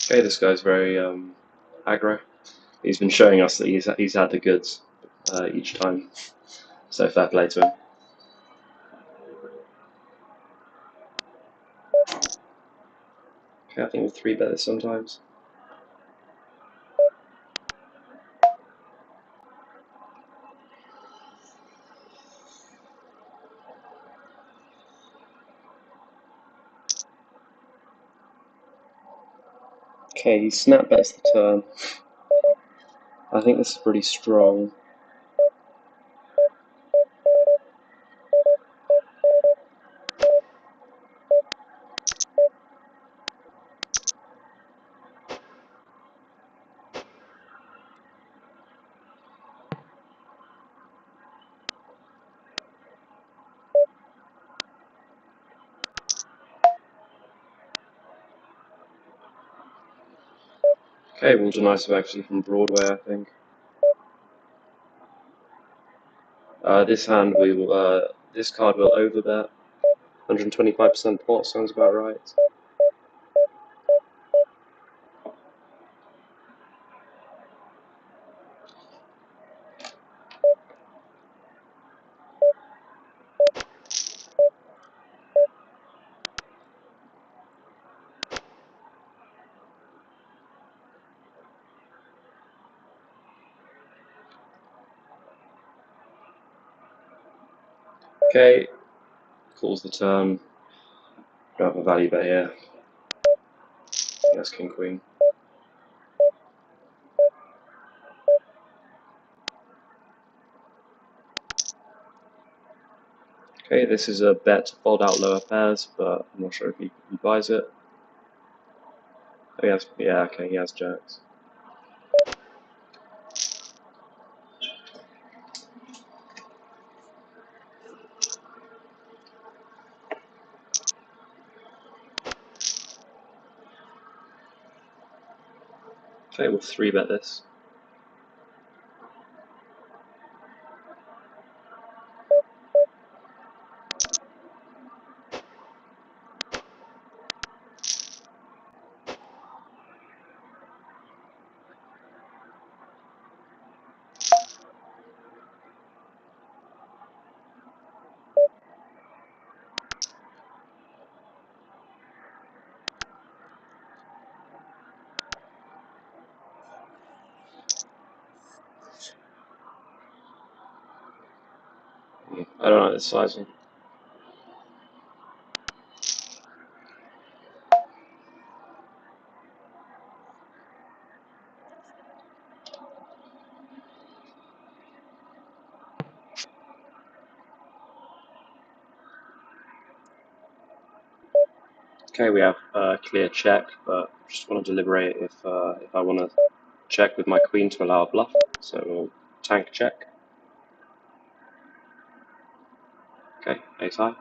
Okay, this guy's very aggro. He's been showing us that he's had the goods each time, so fair play to him. Okay, I think we'll 3-bet this sometimes. Okay, he snap bets the turn. I think this is pretty strong. Okay, we'll deny some equity from Broadway, I think. This hand we will. This card will overbet. 125% pot sounds about right. Okay, calls the turn. Don't have a value bet here. That's king queen. Okay, this is a bet to fold out lower pairs, but I'm not sure if he buys it. Oh, he has, yeah, okay, he has jacks. Okay, we'll 3-bet this. I don't like this sizing. Okay, we have a clear check, but just want to deliberate if I want to check with my queen to allow a bluff. So we'll tank check. Okay, ace high.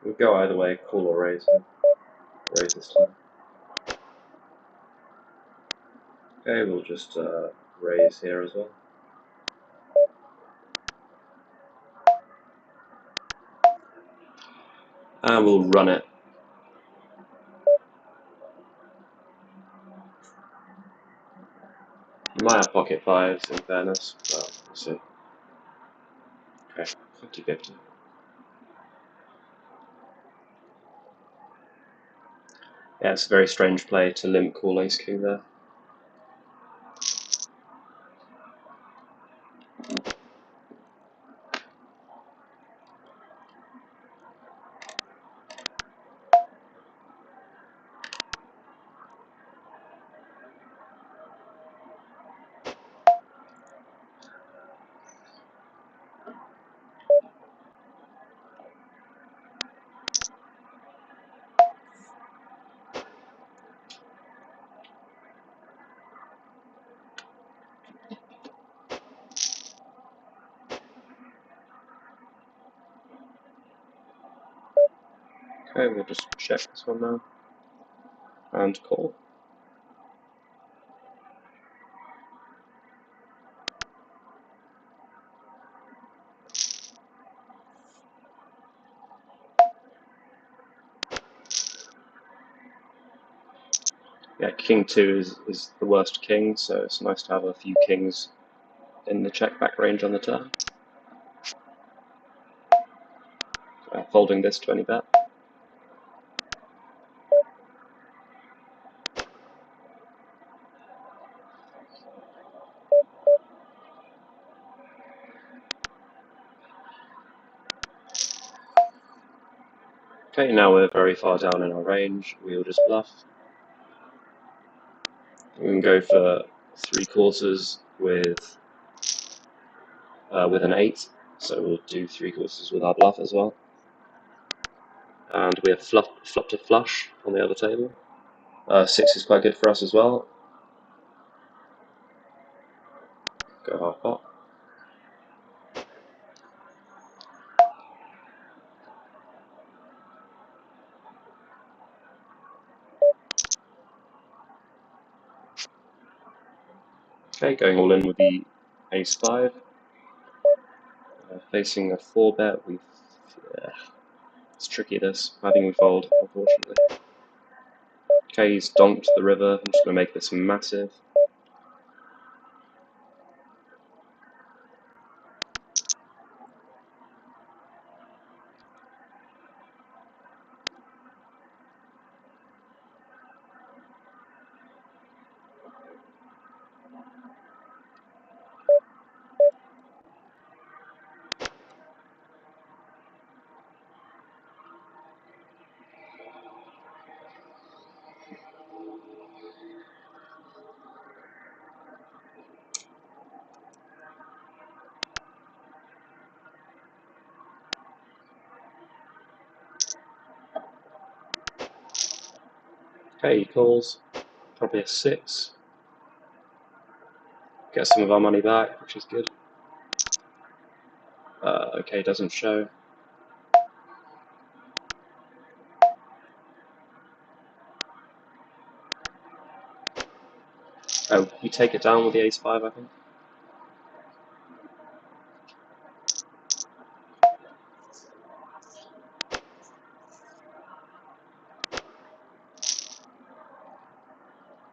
We'll go either way, call or raise. Raise this time. Okay, we'll just raise here as well. And we'll run it. You might have pocket fives in fairness, but we'll see. Okay, 50-50. Yeah, it's a very strange play to limp call ace king there. Okay, we'll just check this one now. And call. Yeah, king 2 is the worst king, so it's nice to have a few kings in the check back range on the turn. Folding this to any bet. Okay, now we're very far down in our range. We'll just bluff. We can go for 3/4 with an 8, so we'll do 3/4 with our bluff as well. And we have flop to flush on the other table. 6 is quite good for us as well. Go half pot. Okay, going all in with the ace 5. Facing a 4-bet, we tricky, this. I think we fold, unfortunately. Okay, he's donked the river. I'm just going to make this massive. Okay, he calls. Probably a 6. Get some of our money back, which is good. Okay, doesn't show. Oh, we take it down with the ace-5, I think.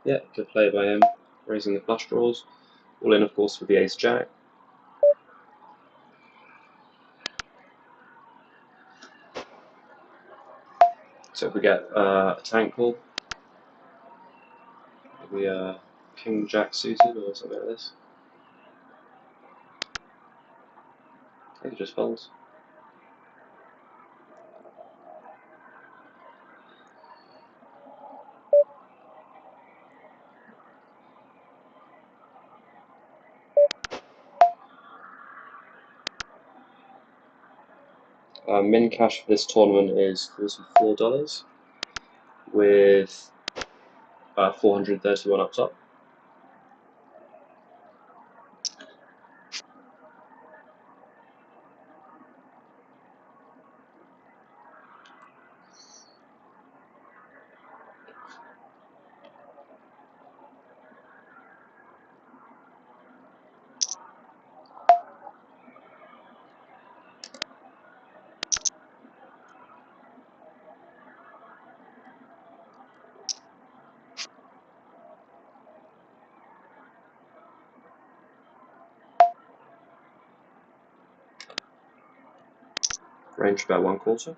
Yeah, good play by him. Raising the flush draws. All in, of course, with the ace-jack. So if we get a tank call, maybe king-jack suited or something like this. I think it just folds. Min cash for this tournament is $44 with 431 up top. Range about 1/4.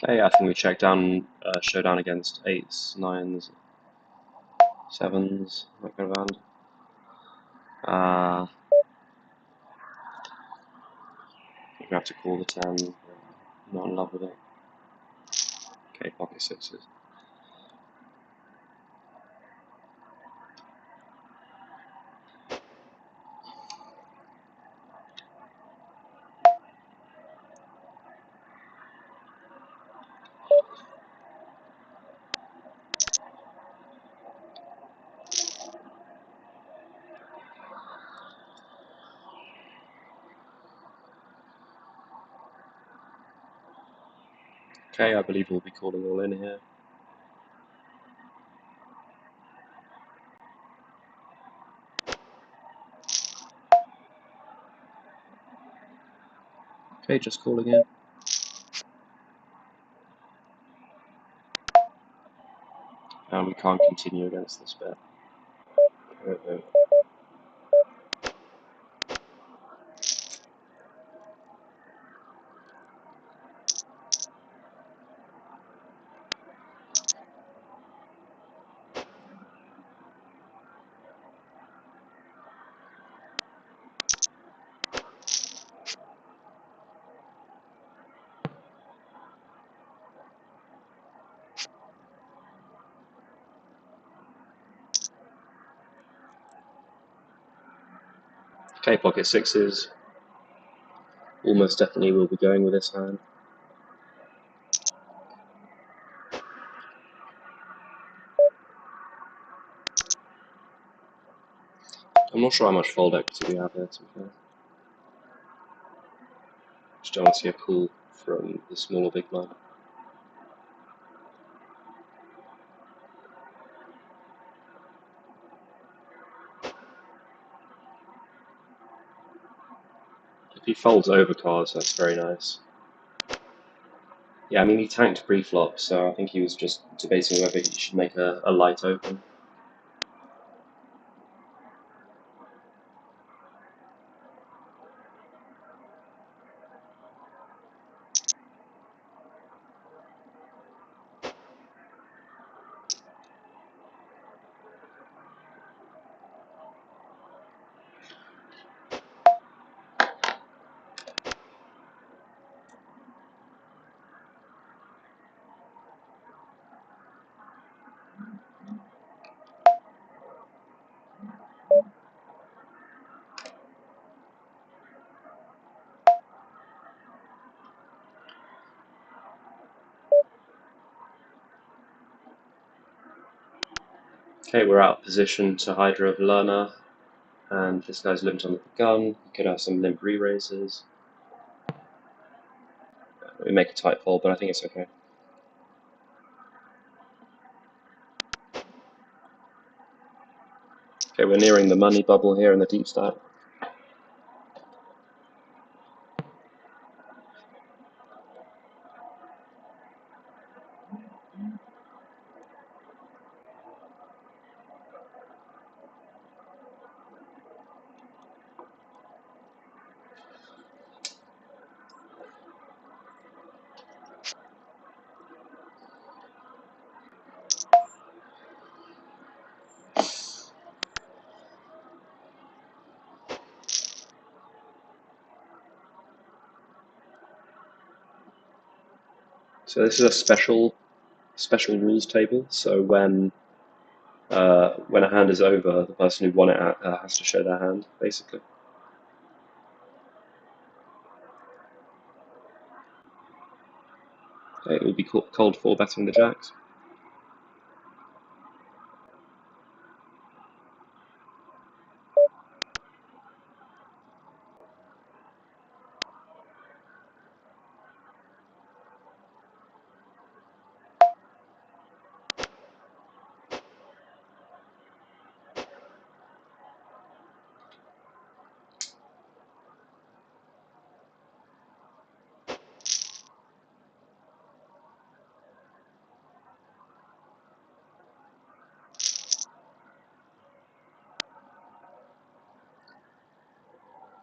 Okay, I think we check down, showdown against 8s, 9s, 7s, that kind of hand. We're gonna have to call the 10. Not in love with it. Okay, pocket 6s. Okay, I believe we'll be calling all in here. Okay, just calling in. And we can't continue against this bet. Okay, pocket sixes. Almost definitely will be going with this hand. I'm not sure how much fold equity we have here, to be fair. Just don't want to see a call from the small or big blind. If he folds over cards, that's very nice. Yeah, I mean, he tanked pre-flop, so I think he was just debating whether he should make a light open. Okay, we're out of position to Hydra of Lerner, and this guy's limped on the gun. He could have some limp re-raises. We make a tight fold, but I think it's okay. Okay, we're nearing the money bubble here in the deep stack. So this is a special rules table. So when a hand is over, the person who won it has to show their hand, basically. Okay, it would be cold for betting the jacks.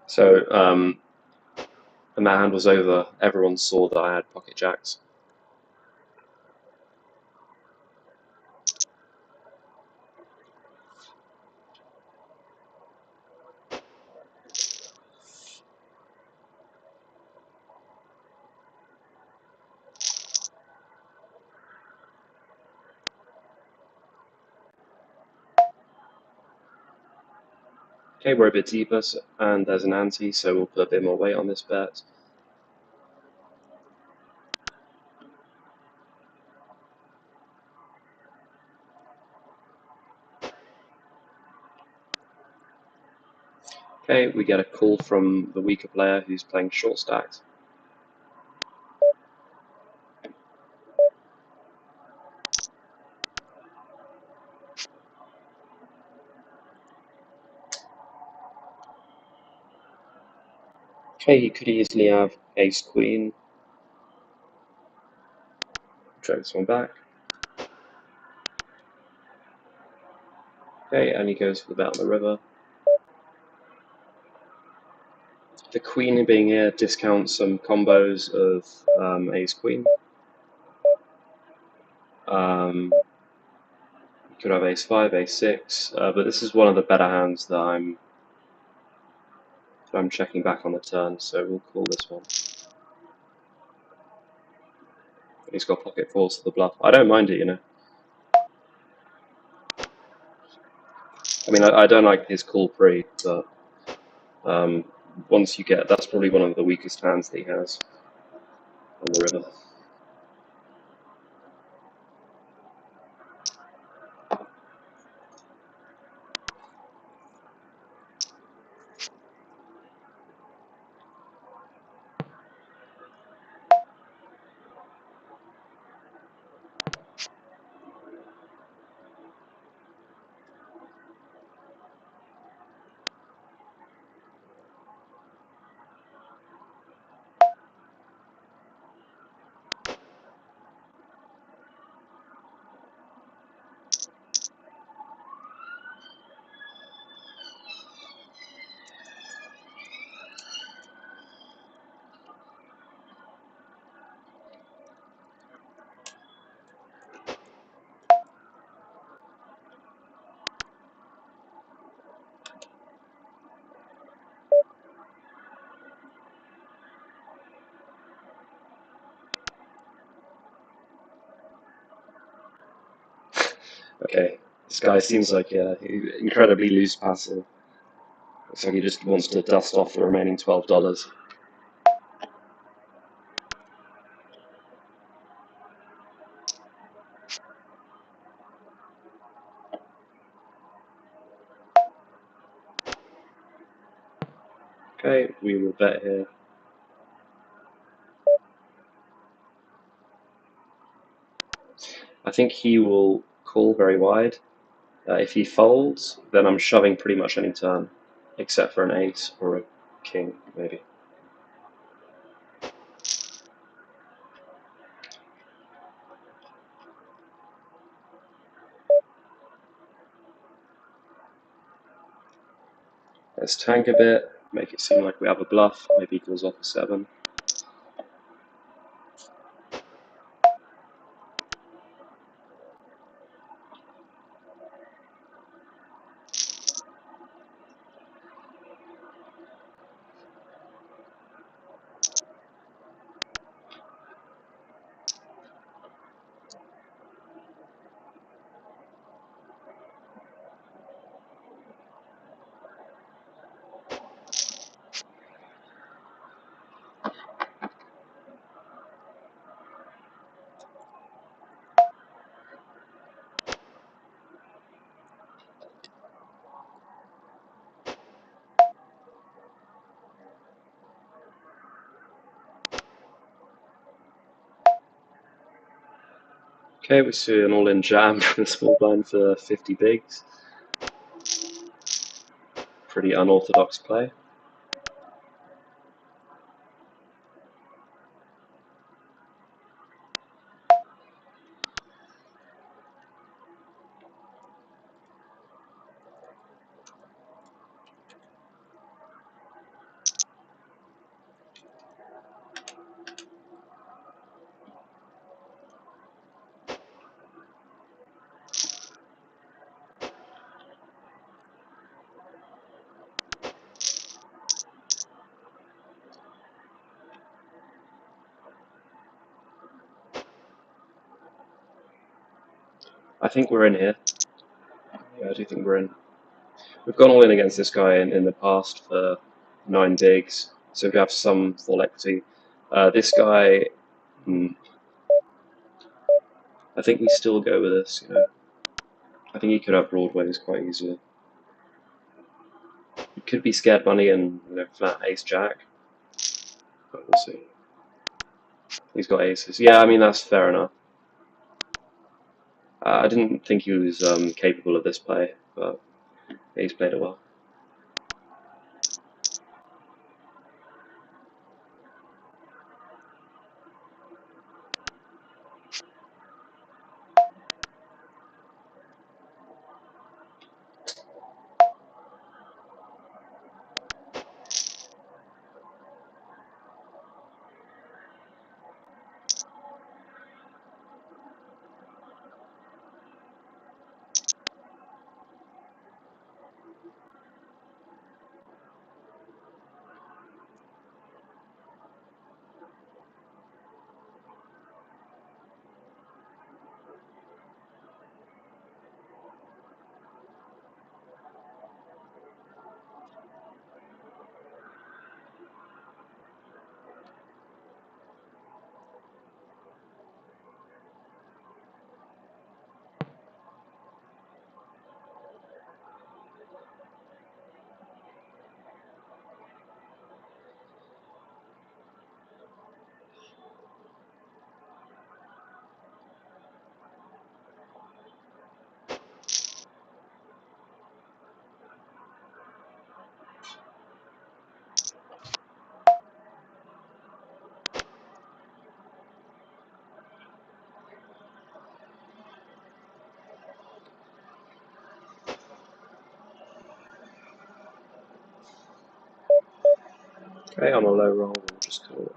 So when that hand was over, everyone saw that I had pocket jacks. Okay, we're a bit deeper, and there's an ante, so we'll put a bit more weight on this bet. Okay, we get a call from the weaker player who's playing short stacked. Okay, he could easily have ace queen. Drag this one back. Okay, and he goes for the bet on the river. The queen being here discounts some combos of ace queen. You could have ace 5, ace 6, but this is one of the better hands that I'm checking back on the turn, so we'll call this one. He's got pocket fours to the bluff. I don't mind it, you know. I mean, I don't like his call pre, but Once you get, that's probably one of the weakest hands that he has on the river. Okay, this guy seems like incredibly loose passive. Looks like he just wants to dust off the remaining $12. Okay, we will bet here. I think he will call very wide. If he folds, then I'm shoving pretty much any turn, except for an ace or a king, maybe. Let's tank a bit, make it seem like we have a bluff, maybe he calls off a 7. Okay, we see an all-in jam from the small blind for 50 bigs. Pretty unorthodox play. I think we're in here. Yeah, I do think we're in. We've gone all in against this guy in the past for 9 bigs, so we have some full equity. This guy, I think we still go with this, you know. I think he could have broadways quite easily. He could be scared money and flat ace jack, but we'll see. He's got aces. Yeah, I mean that's fair enough. I didn't think he was capable of this play, but he's played it well. Okay, on a low roll, we'll just call it.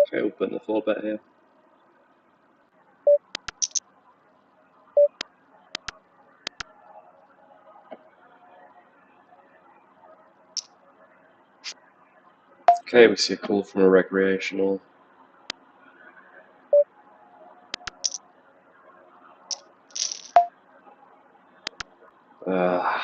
Okay, we'll put in the 4-bet here. Okay, we see a call from a recreational. Uh,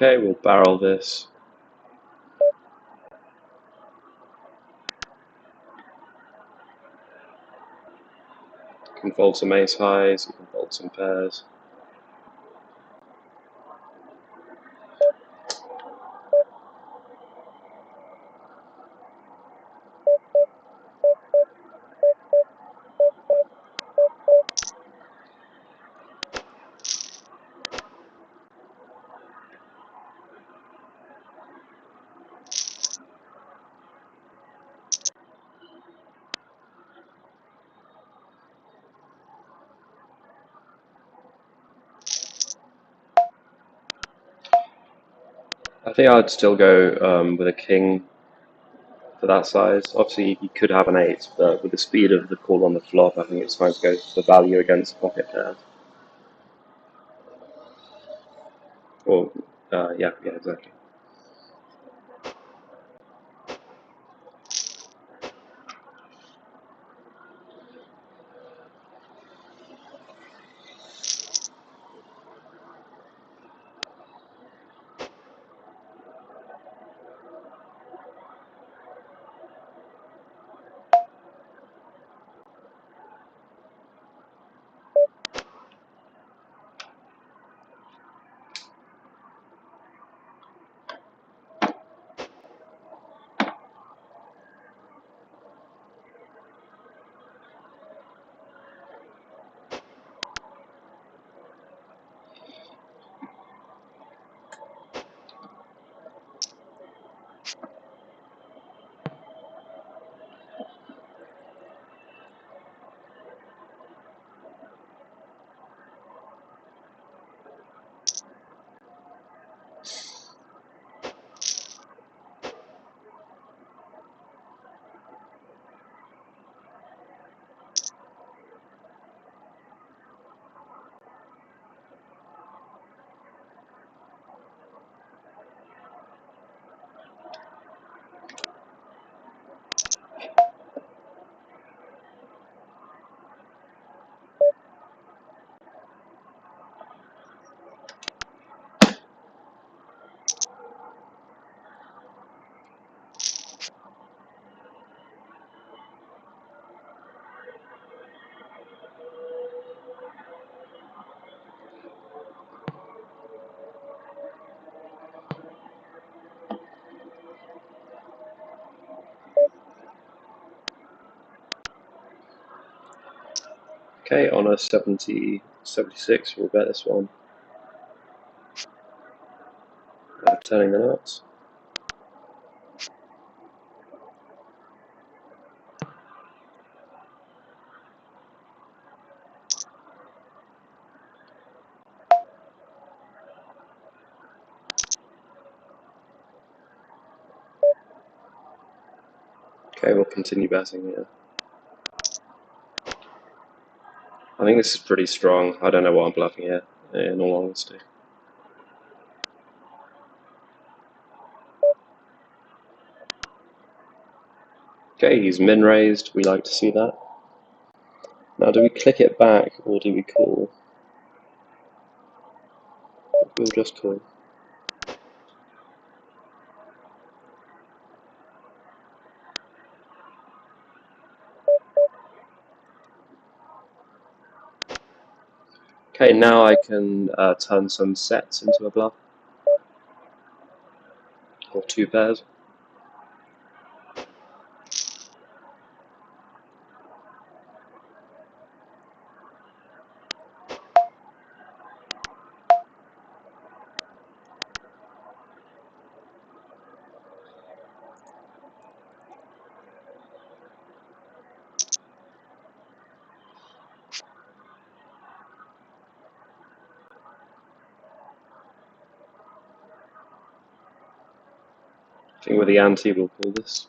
okay, we'll barrel this. You can fold some ace highs, you can fold some pairs. I think I'd still go with a king for that size. Obviously, you could have an 8, but with the speed of the call on the flop, I think it's fine to go for value against pocket pairs. Or, yeah, exactly. Okay, on a 76, we'll bet this one. Turning the nuts. Okay, we'll continue betting here. I think this is pretty strong. I don't know what I'm bluffing here, in all honesty. Okay, he's min-raised. We like to see that. Now, do we click it back, or do we call? We'll just call. Okay, now I can turn some sets into a bluff. Or 2 pairs. I think with the ante, we'll call this.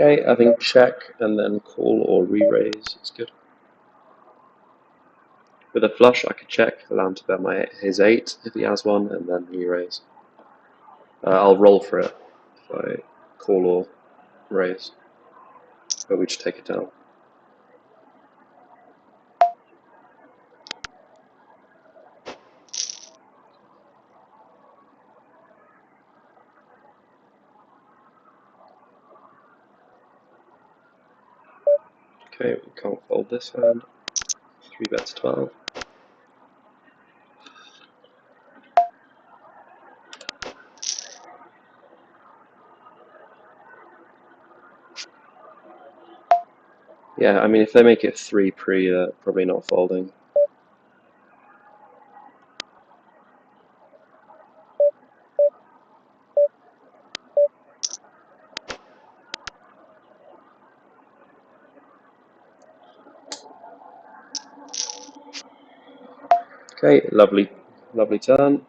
Okay, I think check and then call or re-raise is good. With a flush, I could check, allow him to bet his 8 if he has one, and then re-raise. I'll roll for it if I call or raise, but we just take it down. Okay, we can't fold this hand. 3 bets 12. Yeah, I mean, if they make it 3 pre, probably not folding. Okay, lovely turn.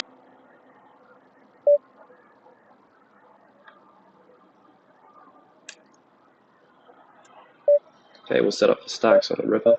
Okay, we'll set up for stacks on the river.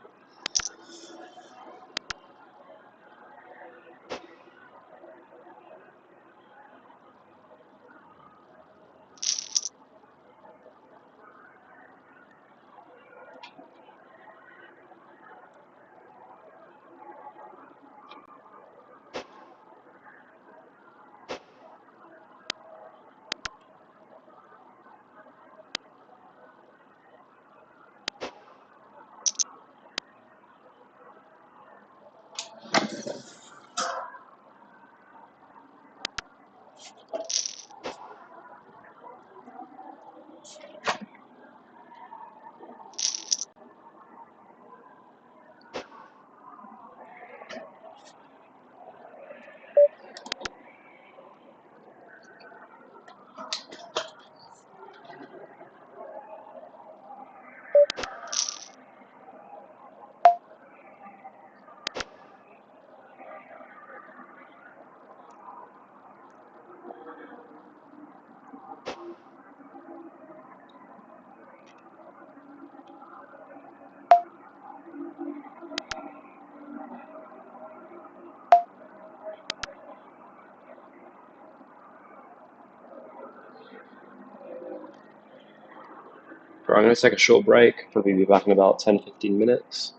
Right, I'm going to take a short break, probably be back in about 10-15 minutes.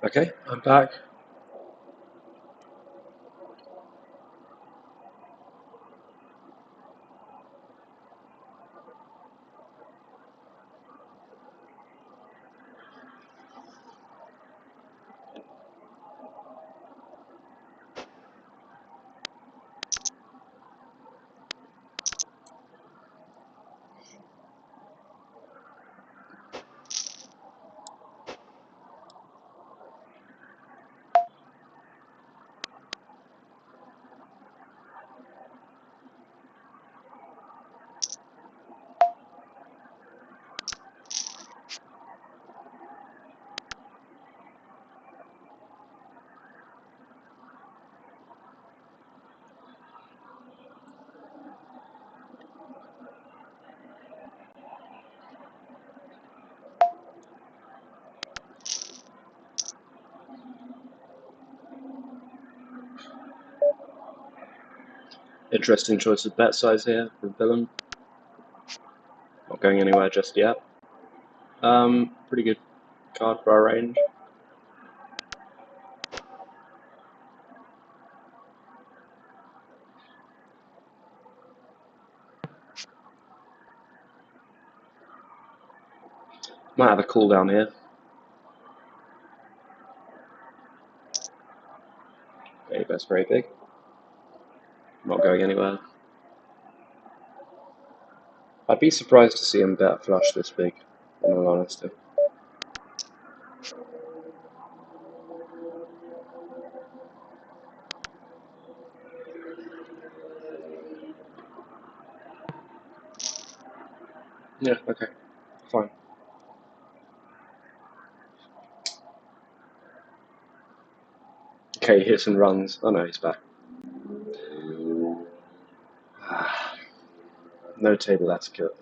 Okay, I'm back. Interesting choice of bet size here from Willem. Not going anywhere just yet. Pretty good card for our range. Might have a cooldown here. Okay, that's very big. Not going anywhere. I'd be surprised to see him bet flush this big, in all honesty. Yeah, okay, fine. Okay, he hits and runs. Oh no, he's back. No table etiquette.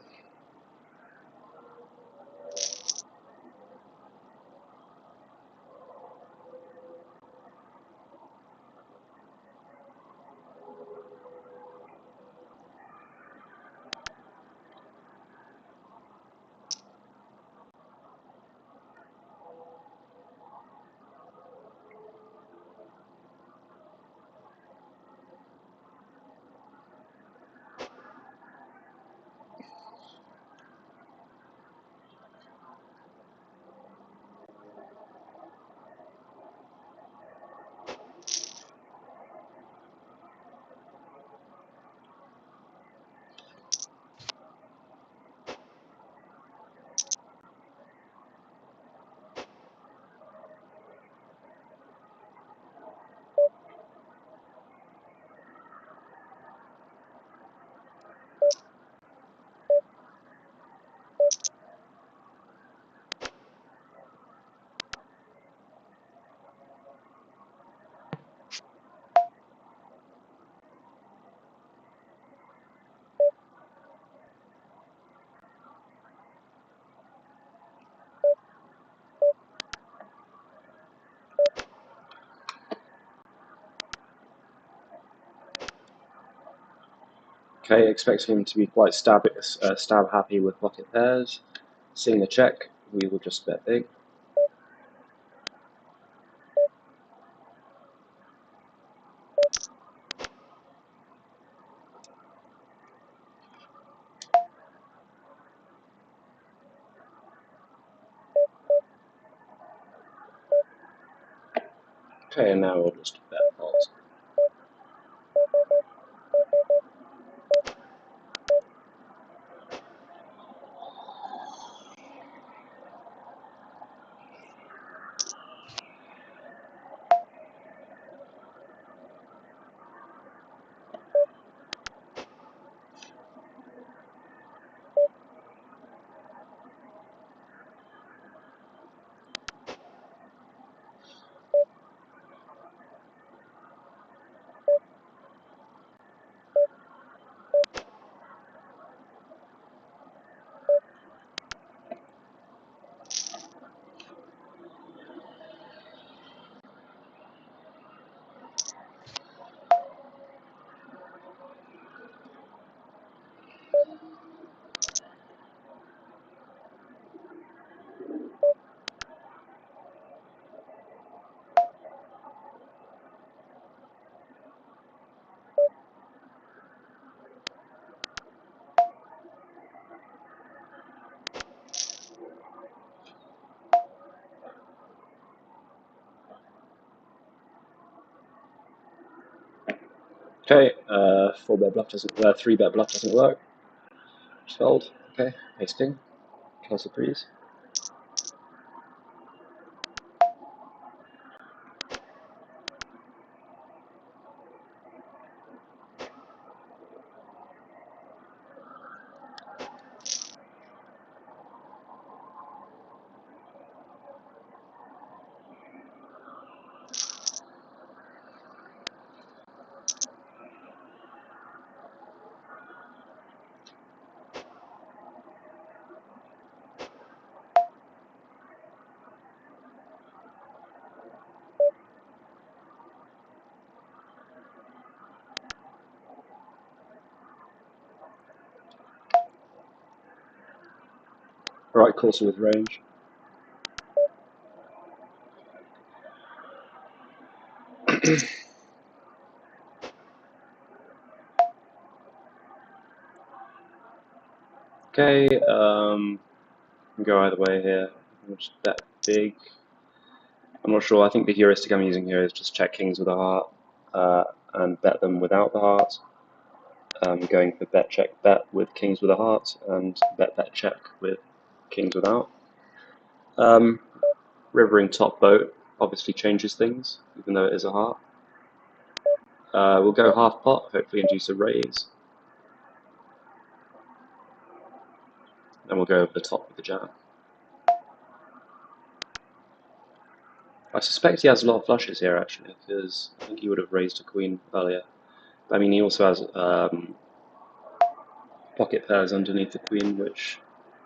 Okay, expecting him to be quite stab happy with pocket pairs. Seeing the check, we will just bet big. Okay, and now we'll just bet pot. Okay, 4-bet bluff doesn't, 3-bet bluff doesn't work. Just fold. Okay, ace king. Castle freeze. Right, course with range. Okay, can go either way here. I'll just bet big. I'm not sure. I think the heuristic I'm using here is just check kings with a heart and bet them without the heart. Going for bet check bet with kings with a heart and bet bet check with kings without. Rivering top boat obviously changes things, even though it is a heart. We'll go half pot, hopefully induce a raise. And we'll go over the top with the jam. I suspect he has a lot of flushes here actually, because I think he would have raised a queen earlier. I mean, he also has pocket pairs underneath the queen, which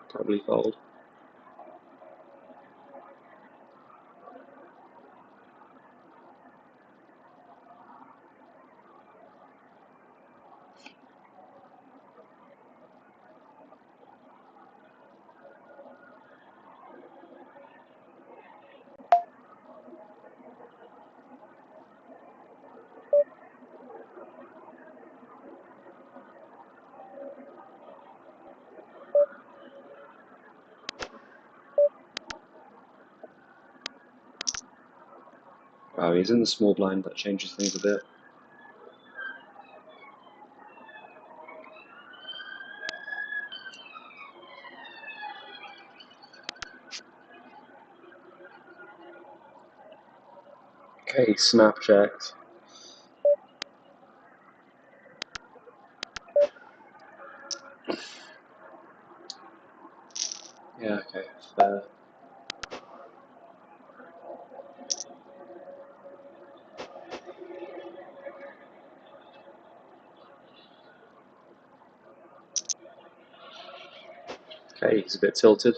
probably fold. Wow, he's in the small blind, that changes things a bit. Okay, snap checked. Yeah, okay, fair. Okay, he's a bit tilted.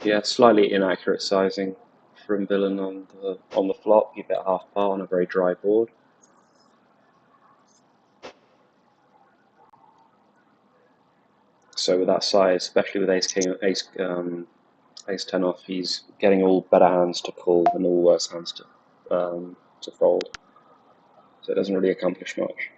Yeah, slightly inaccurate sizing from villain on the flop. You bet half par on a very dry board. So with that size, especially with ace king, ace 10 off, he's getting all better hands to call and all worse hands to fold. So it doesn't really accomplish much.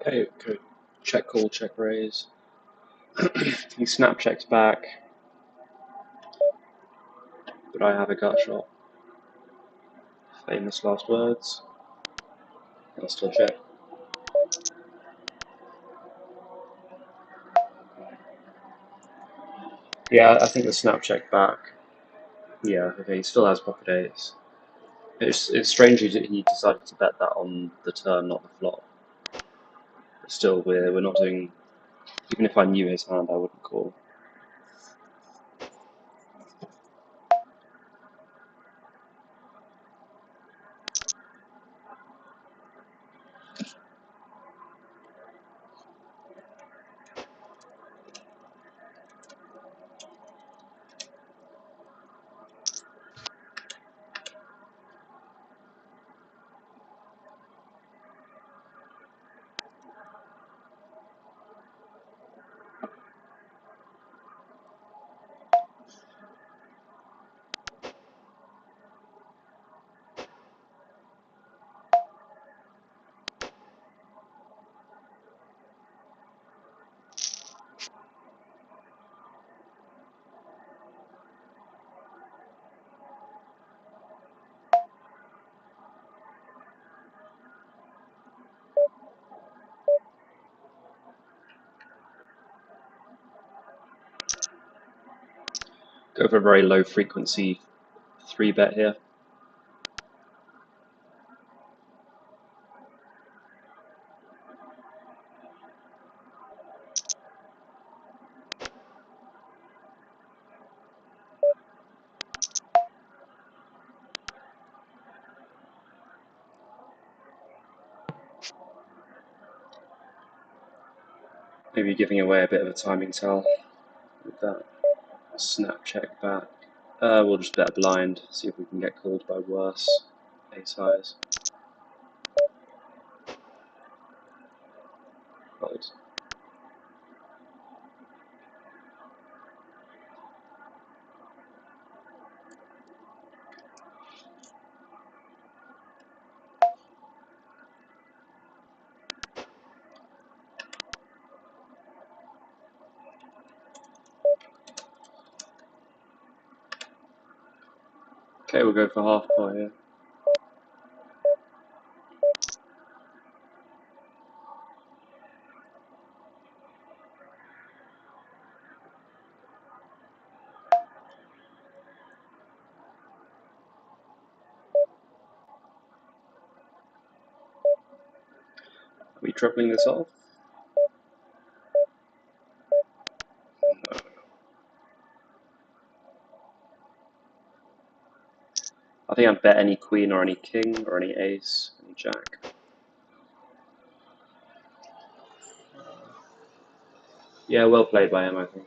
Okay, good. Check call, check raise. He snap checks back, but I have a gut shot. Famous last words. I'll still check. Yeah, I think the snap check back. Yeah, okay, he still has pocket eights. It's strange he decided to bet that on the turn, not the flop. But still, we're not doing. Even if I knew his hand, I wouldn't call. Go for a very low frequency 3-bet here. Maybe giving away a bit of a timing tell with that. Snap check back. We'll just bet a blind, see if we can get called by worse ace highs. Fold. Okay, we'll go for half pot here. Are we tripling this off? No. I think I'd bet any queen or any king or any ace, any jack. Yeah, well played by him, I think.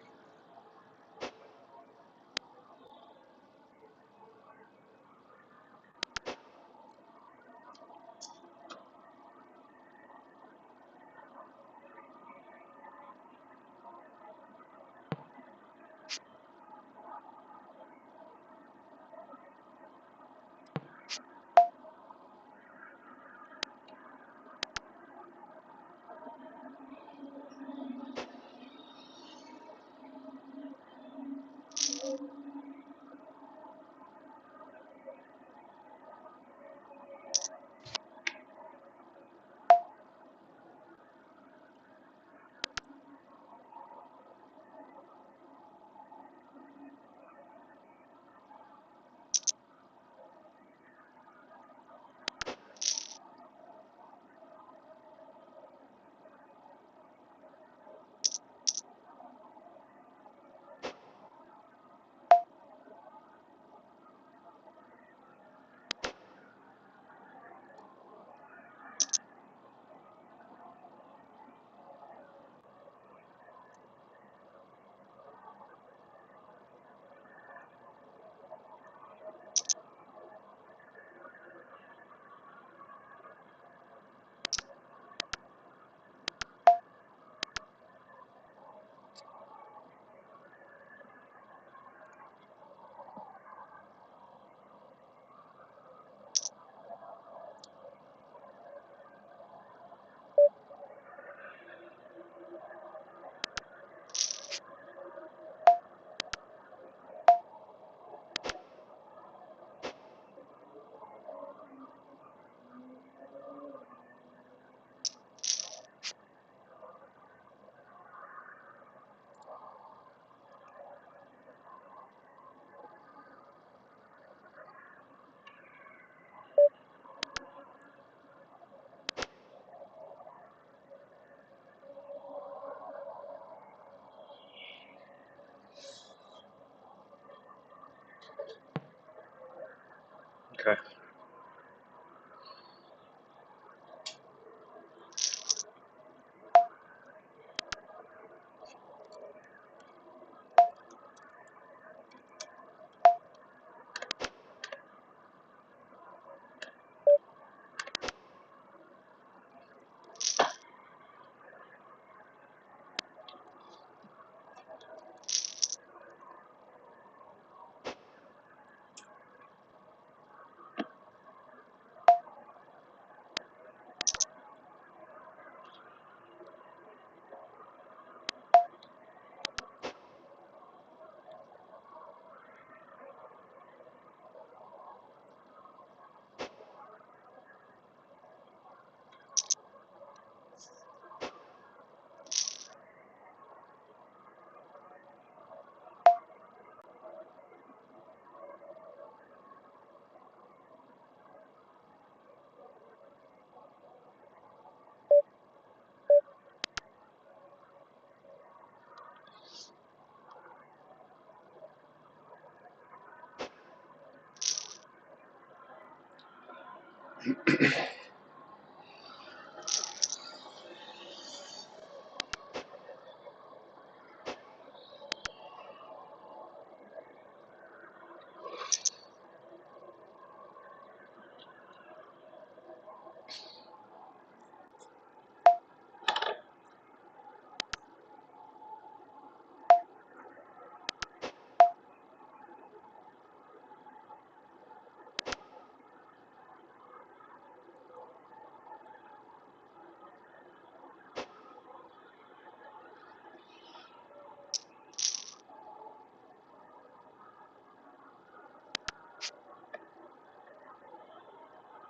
Okay.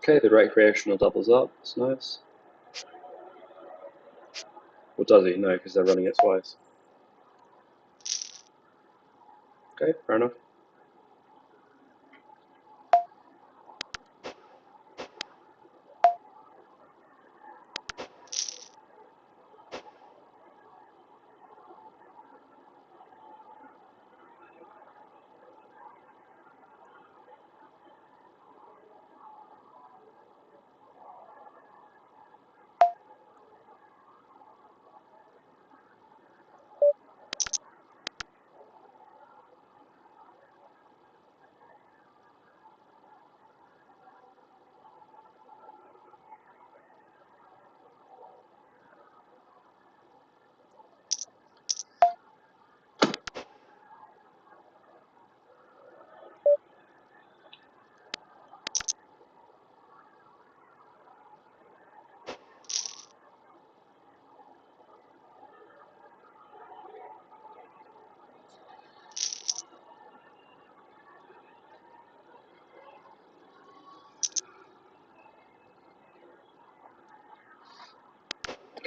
Okay, the recreational doubles up. It's nice. Or does he? No, because they're running it twice. Okay, fair enough.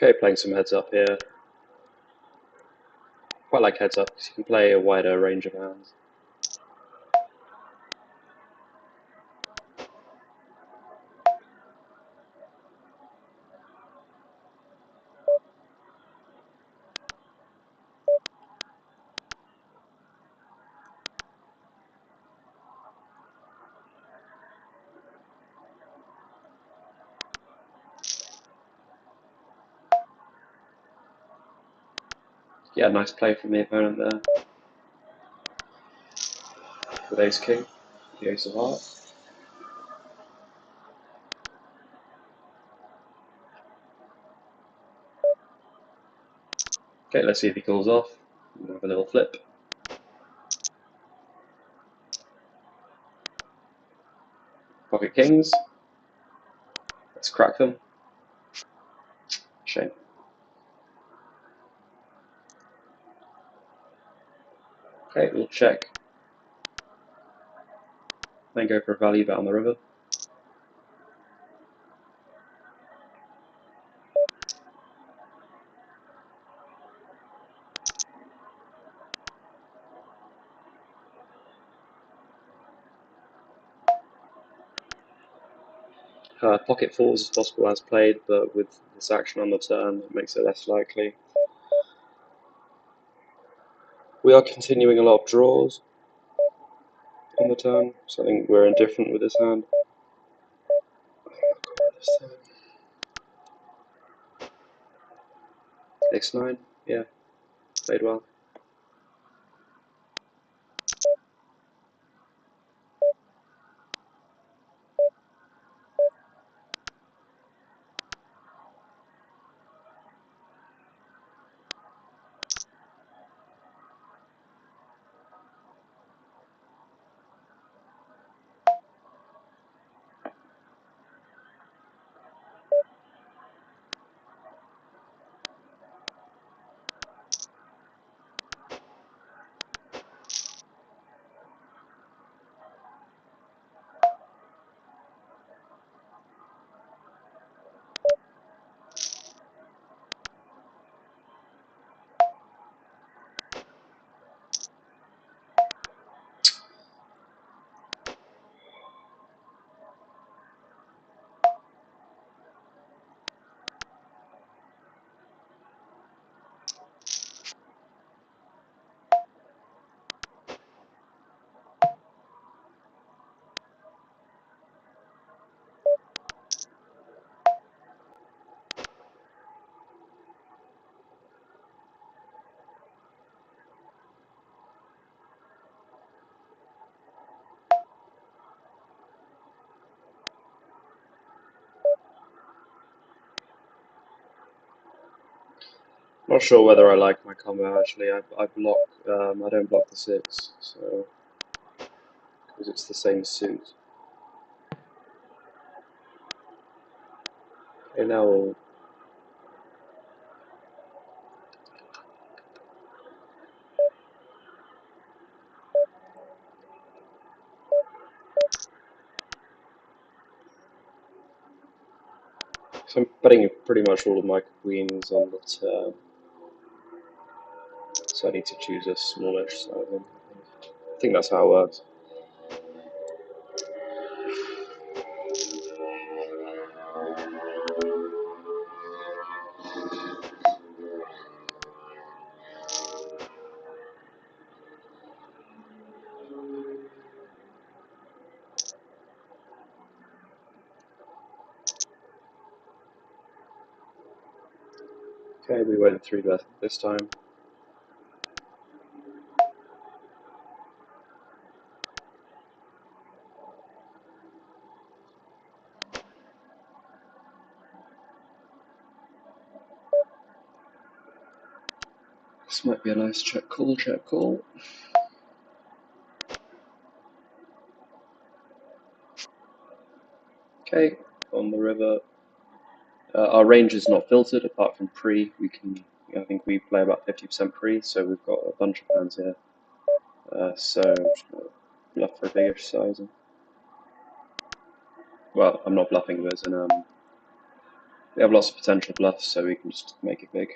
Okay, playing some heads up here. Quite like heads up because you can play a wider range of hands. Yeah, nice play from the opponent there. With ace king, the ace of hearts. Okay, let's see if he calls off. We'll have a little flip. Pocket kings. Let's crack them. Shame. Okay, we'll check. Then go for a value bet on the river. Pocket fours is possible as played, but with this action on the turn, it makes it less likely. We are continuing a lot of draws in the turn, so I think we're indifferent with this hand. Ace-9, yeah, played well. Not sure whether I like my combo actually. I block. I don't block the 6, so because it's the same suit. Okay, now we'll. So I'm betting pretty much all of my queens on the turn. So I need to choose a smallish size. I think that's how it works. Okay, we went through that this time. This might be a nice check call, check call. Okay, on the river. Our range is not filtered apart from pre. We can, I think we play about 50% pre, so we've got a bunch of hands here. So I'm just gonna bluff for a bigger sizing. Well, I'm not bluffing, but as in, we have lots of potential bluffs, so we can just make it big.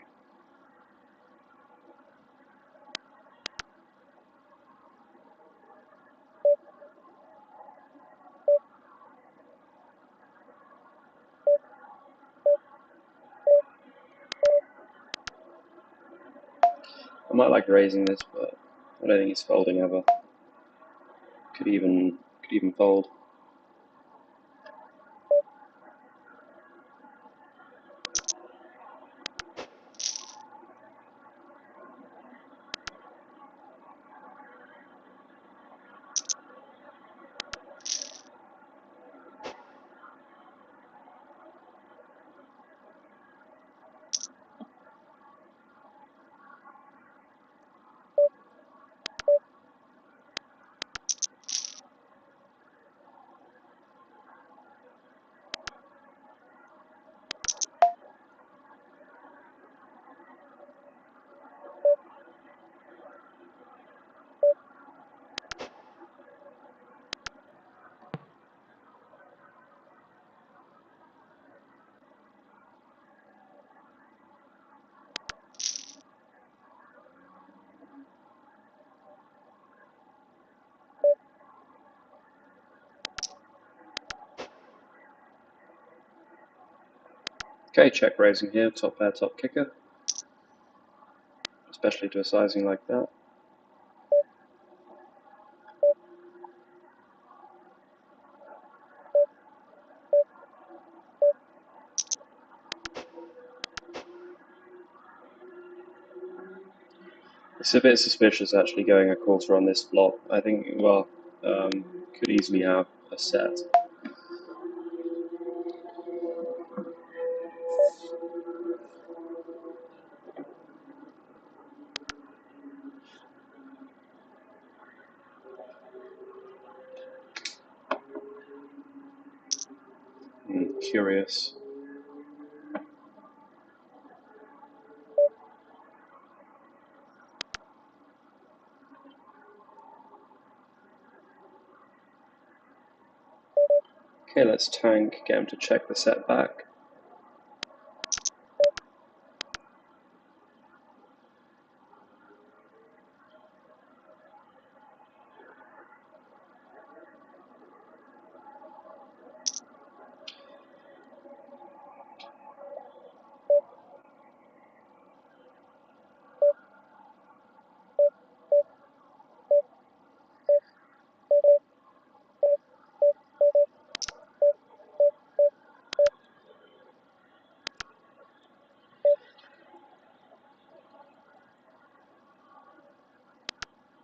I might like raising this, but I don't think it's folding ever. Could even fold. Okay, check raising here, top pair, top kicker. Especially to a sizing like that. It's a bit suspicious actually going a quarter on this flop. I think, well, could easily have a set. Curious. Okay, let's tank, get him to check the set back.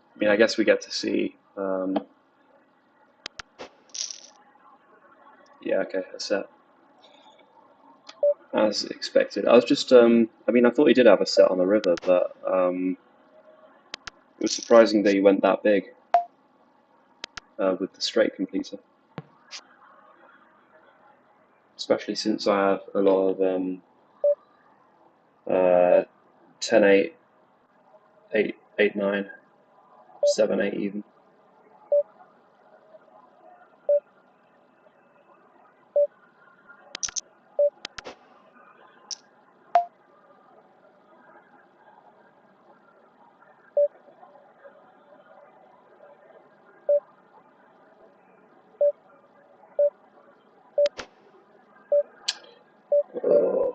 I mean, I guess we get to see. Yeah, okay, a set. As expected. I was just, I mean, I thought he did have a set on the river, but it was surprising that he went that big with the straight completer. Especially since I have a lot of 10-8, 8-9, 7-8 even. Oh.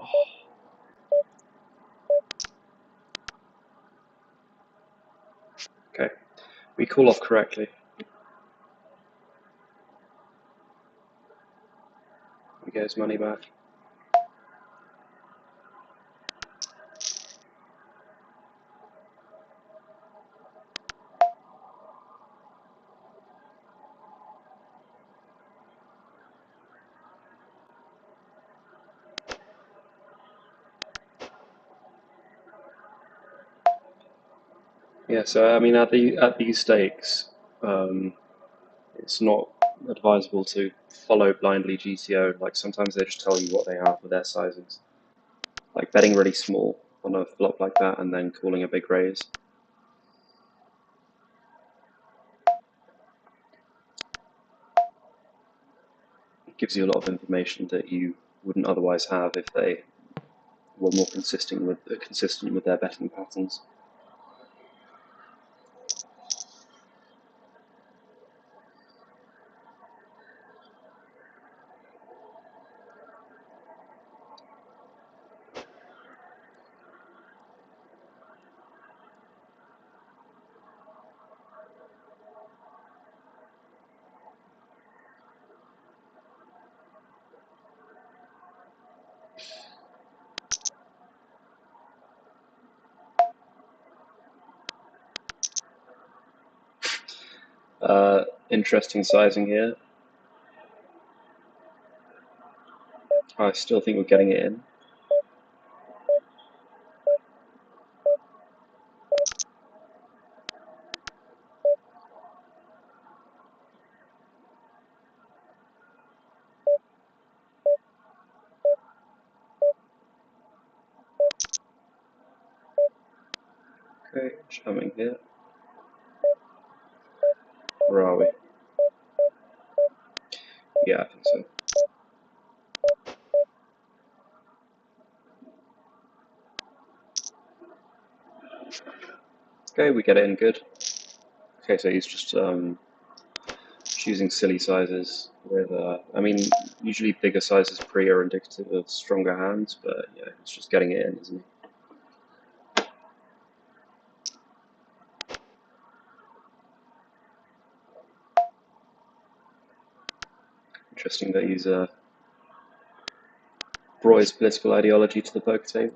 Okay, we call off correctly. We get his money back. Yeah, so I mean, at these stakes, it's not advisable to follow blindly GTO. Like sometimes they just tell you what they have with their sizes. Like betting really small on a flop like that and then calling a big raise. It gives you a lot of information that you wouldn't otherwise have if they were more consistent with their betting patterns. Interesting sizing here. I still think we're getting it in. Okay, jamming here. Where are we? Yeah, I think so. Okay, we get it in good. Okay, so he's just choosing silly sizes with, I mean, usually bigger sizes pre are indicative of stronger hands, but yeah, he's just getting it in, isn't he? Interesting that he's brought his political ideology to the poker table.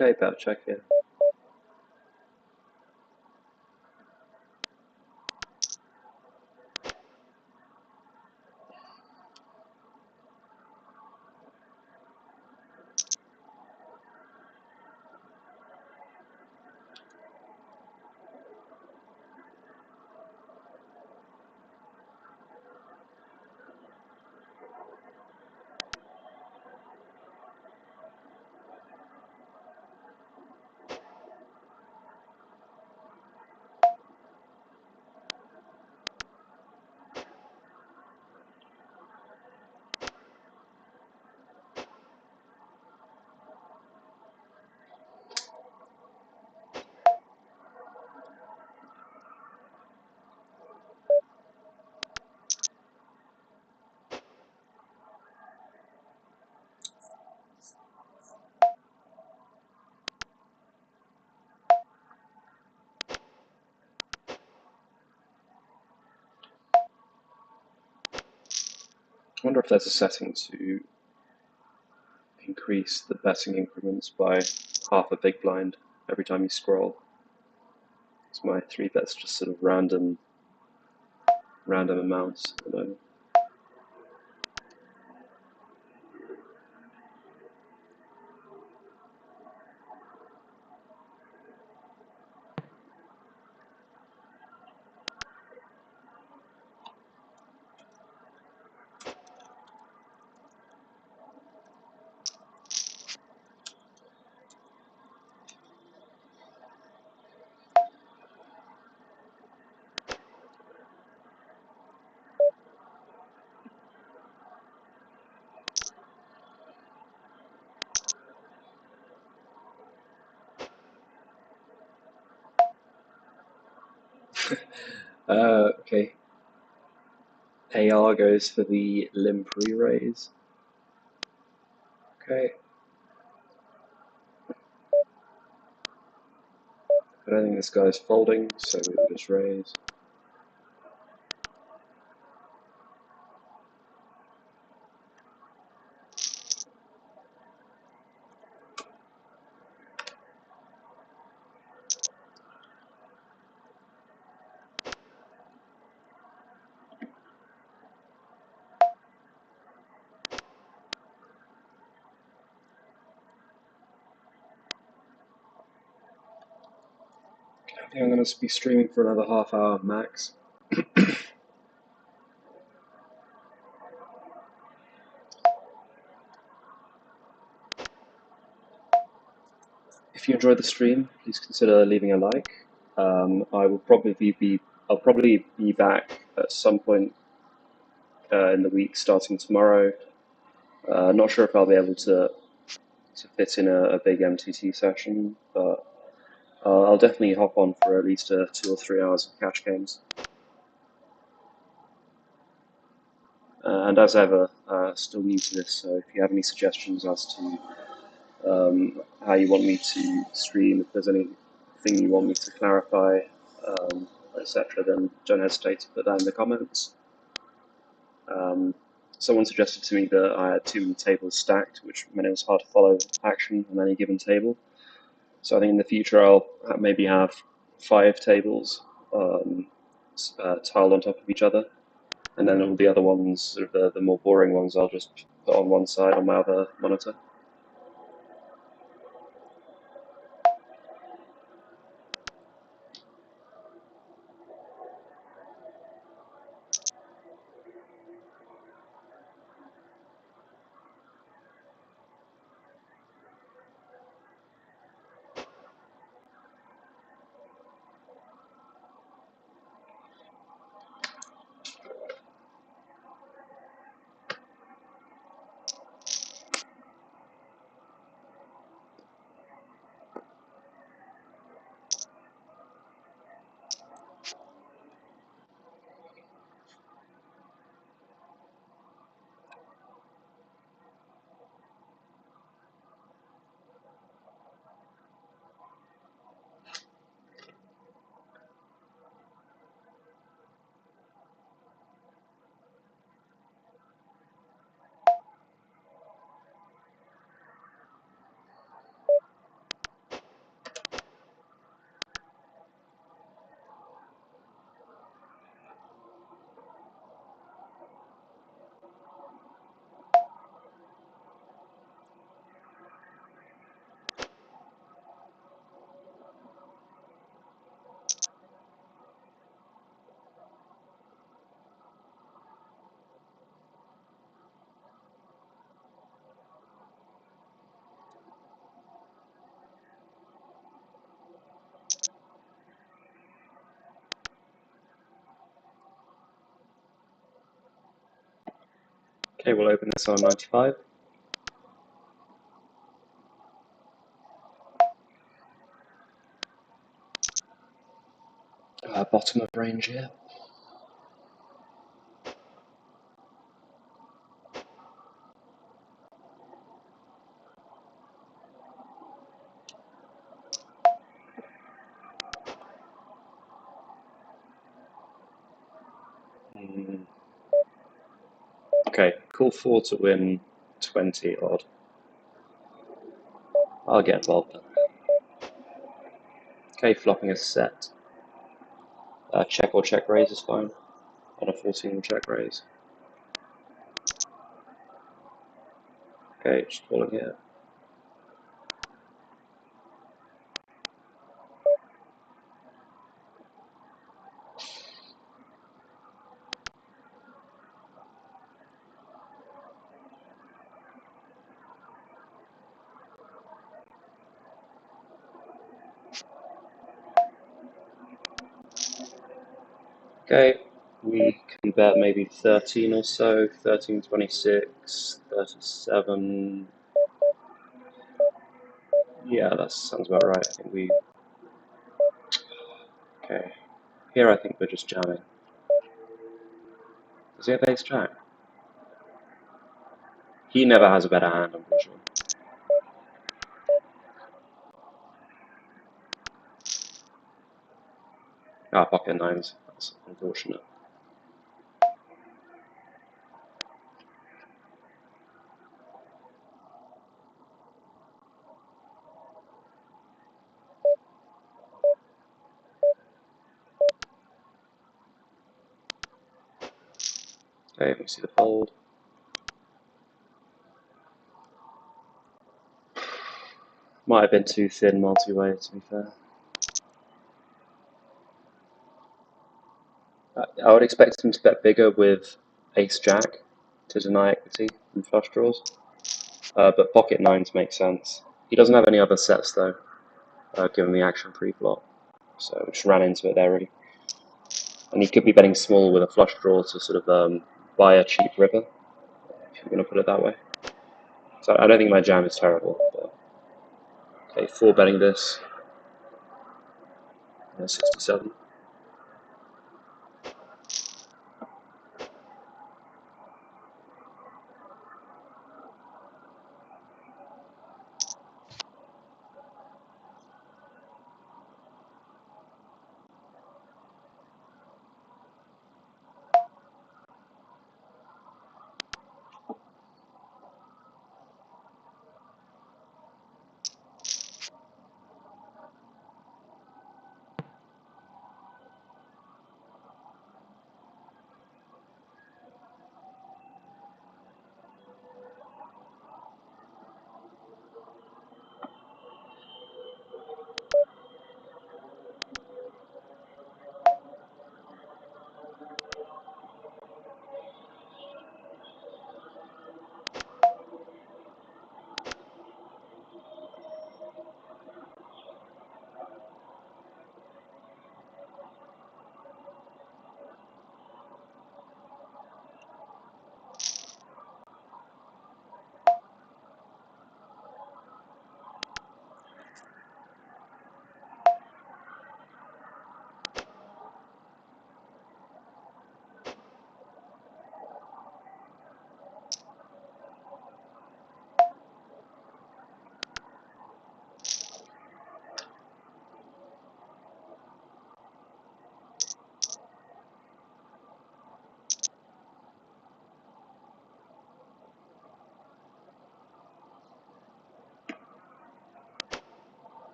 Okay, better check here. I wonder if there's a setting to increase the betting increments by half a big blind every time you scroll. It's my 3-bet's just sort of random amounts at the moment. Okay. AR goes for the limp re-raise. Okay. I don't think this guy's folding, so we will just raise. I think I'm going to be streaming for another half hour max. If you enjoyed the stream, please consider leaving a like. I'll probably be back at some point in the week starting tomorrow. Not sure if I'll be able to fit in a big MTT session, but I'll definitely hop on for at least 2 or 3 hours of cash games. And as ever, still new to this, so if you have any suggestions as to how you want me to stream, if there's anything you want me to clarify, etc., then don't hesitate to put that in the comments. Someone suggested to me that I had too many tables stacked, which meant it was hard to follow action on any given table. So I think in the future I'll maybe have 5 tables tiled on top of each other, and then all the other ones, sort of the more boring ones, I'll just put on one side on my other monitor. Okay, we'll open this on 95. Bottom of range here. Okay, call 4 to win 20 odd. I'll get involved then. Okay, flopping a set. Check or check raise is fine. On a 14 check raise. Okay, just calling here. Okay, we can bet maybe 13 or so, 13, 26, 37. Yeah, that sounds about right. I think we. Okay, here I think we're just jamming. Does he have ace jack? He never has a better hand, I'm pretty sure. Ah, pocket nines. That's unfortunate. Okay, we see the fold. Might have been too thin multi-way, to be fair. I would expect him to bet bigger with ace-jack to deny equity and flush draws, but pocket nines make sense. He doesn't have any other sets though, given the action pre-flop, so we just ran into it there really. And he could be betting small with a flush draw to sort of buy a cheap river, if you're going to put it that way. So I don't think my jam is terrible, but okay, 4 betting this, 67.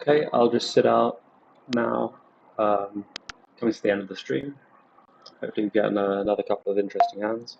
Okay, I'll just sit out now, coming to the end of the stream. Hopefully we get another couple of interesting hands.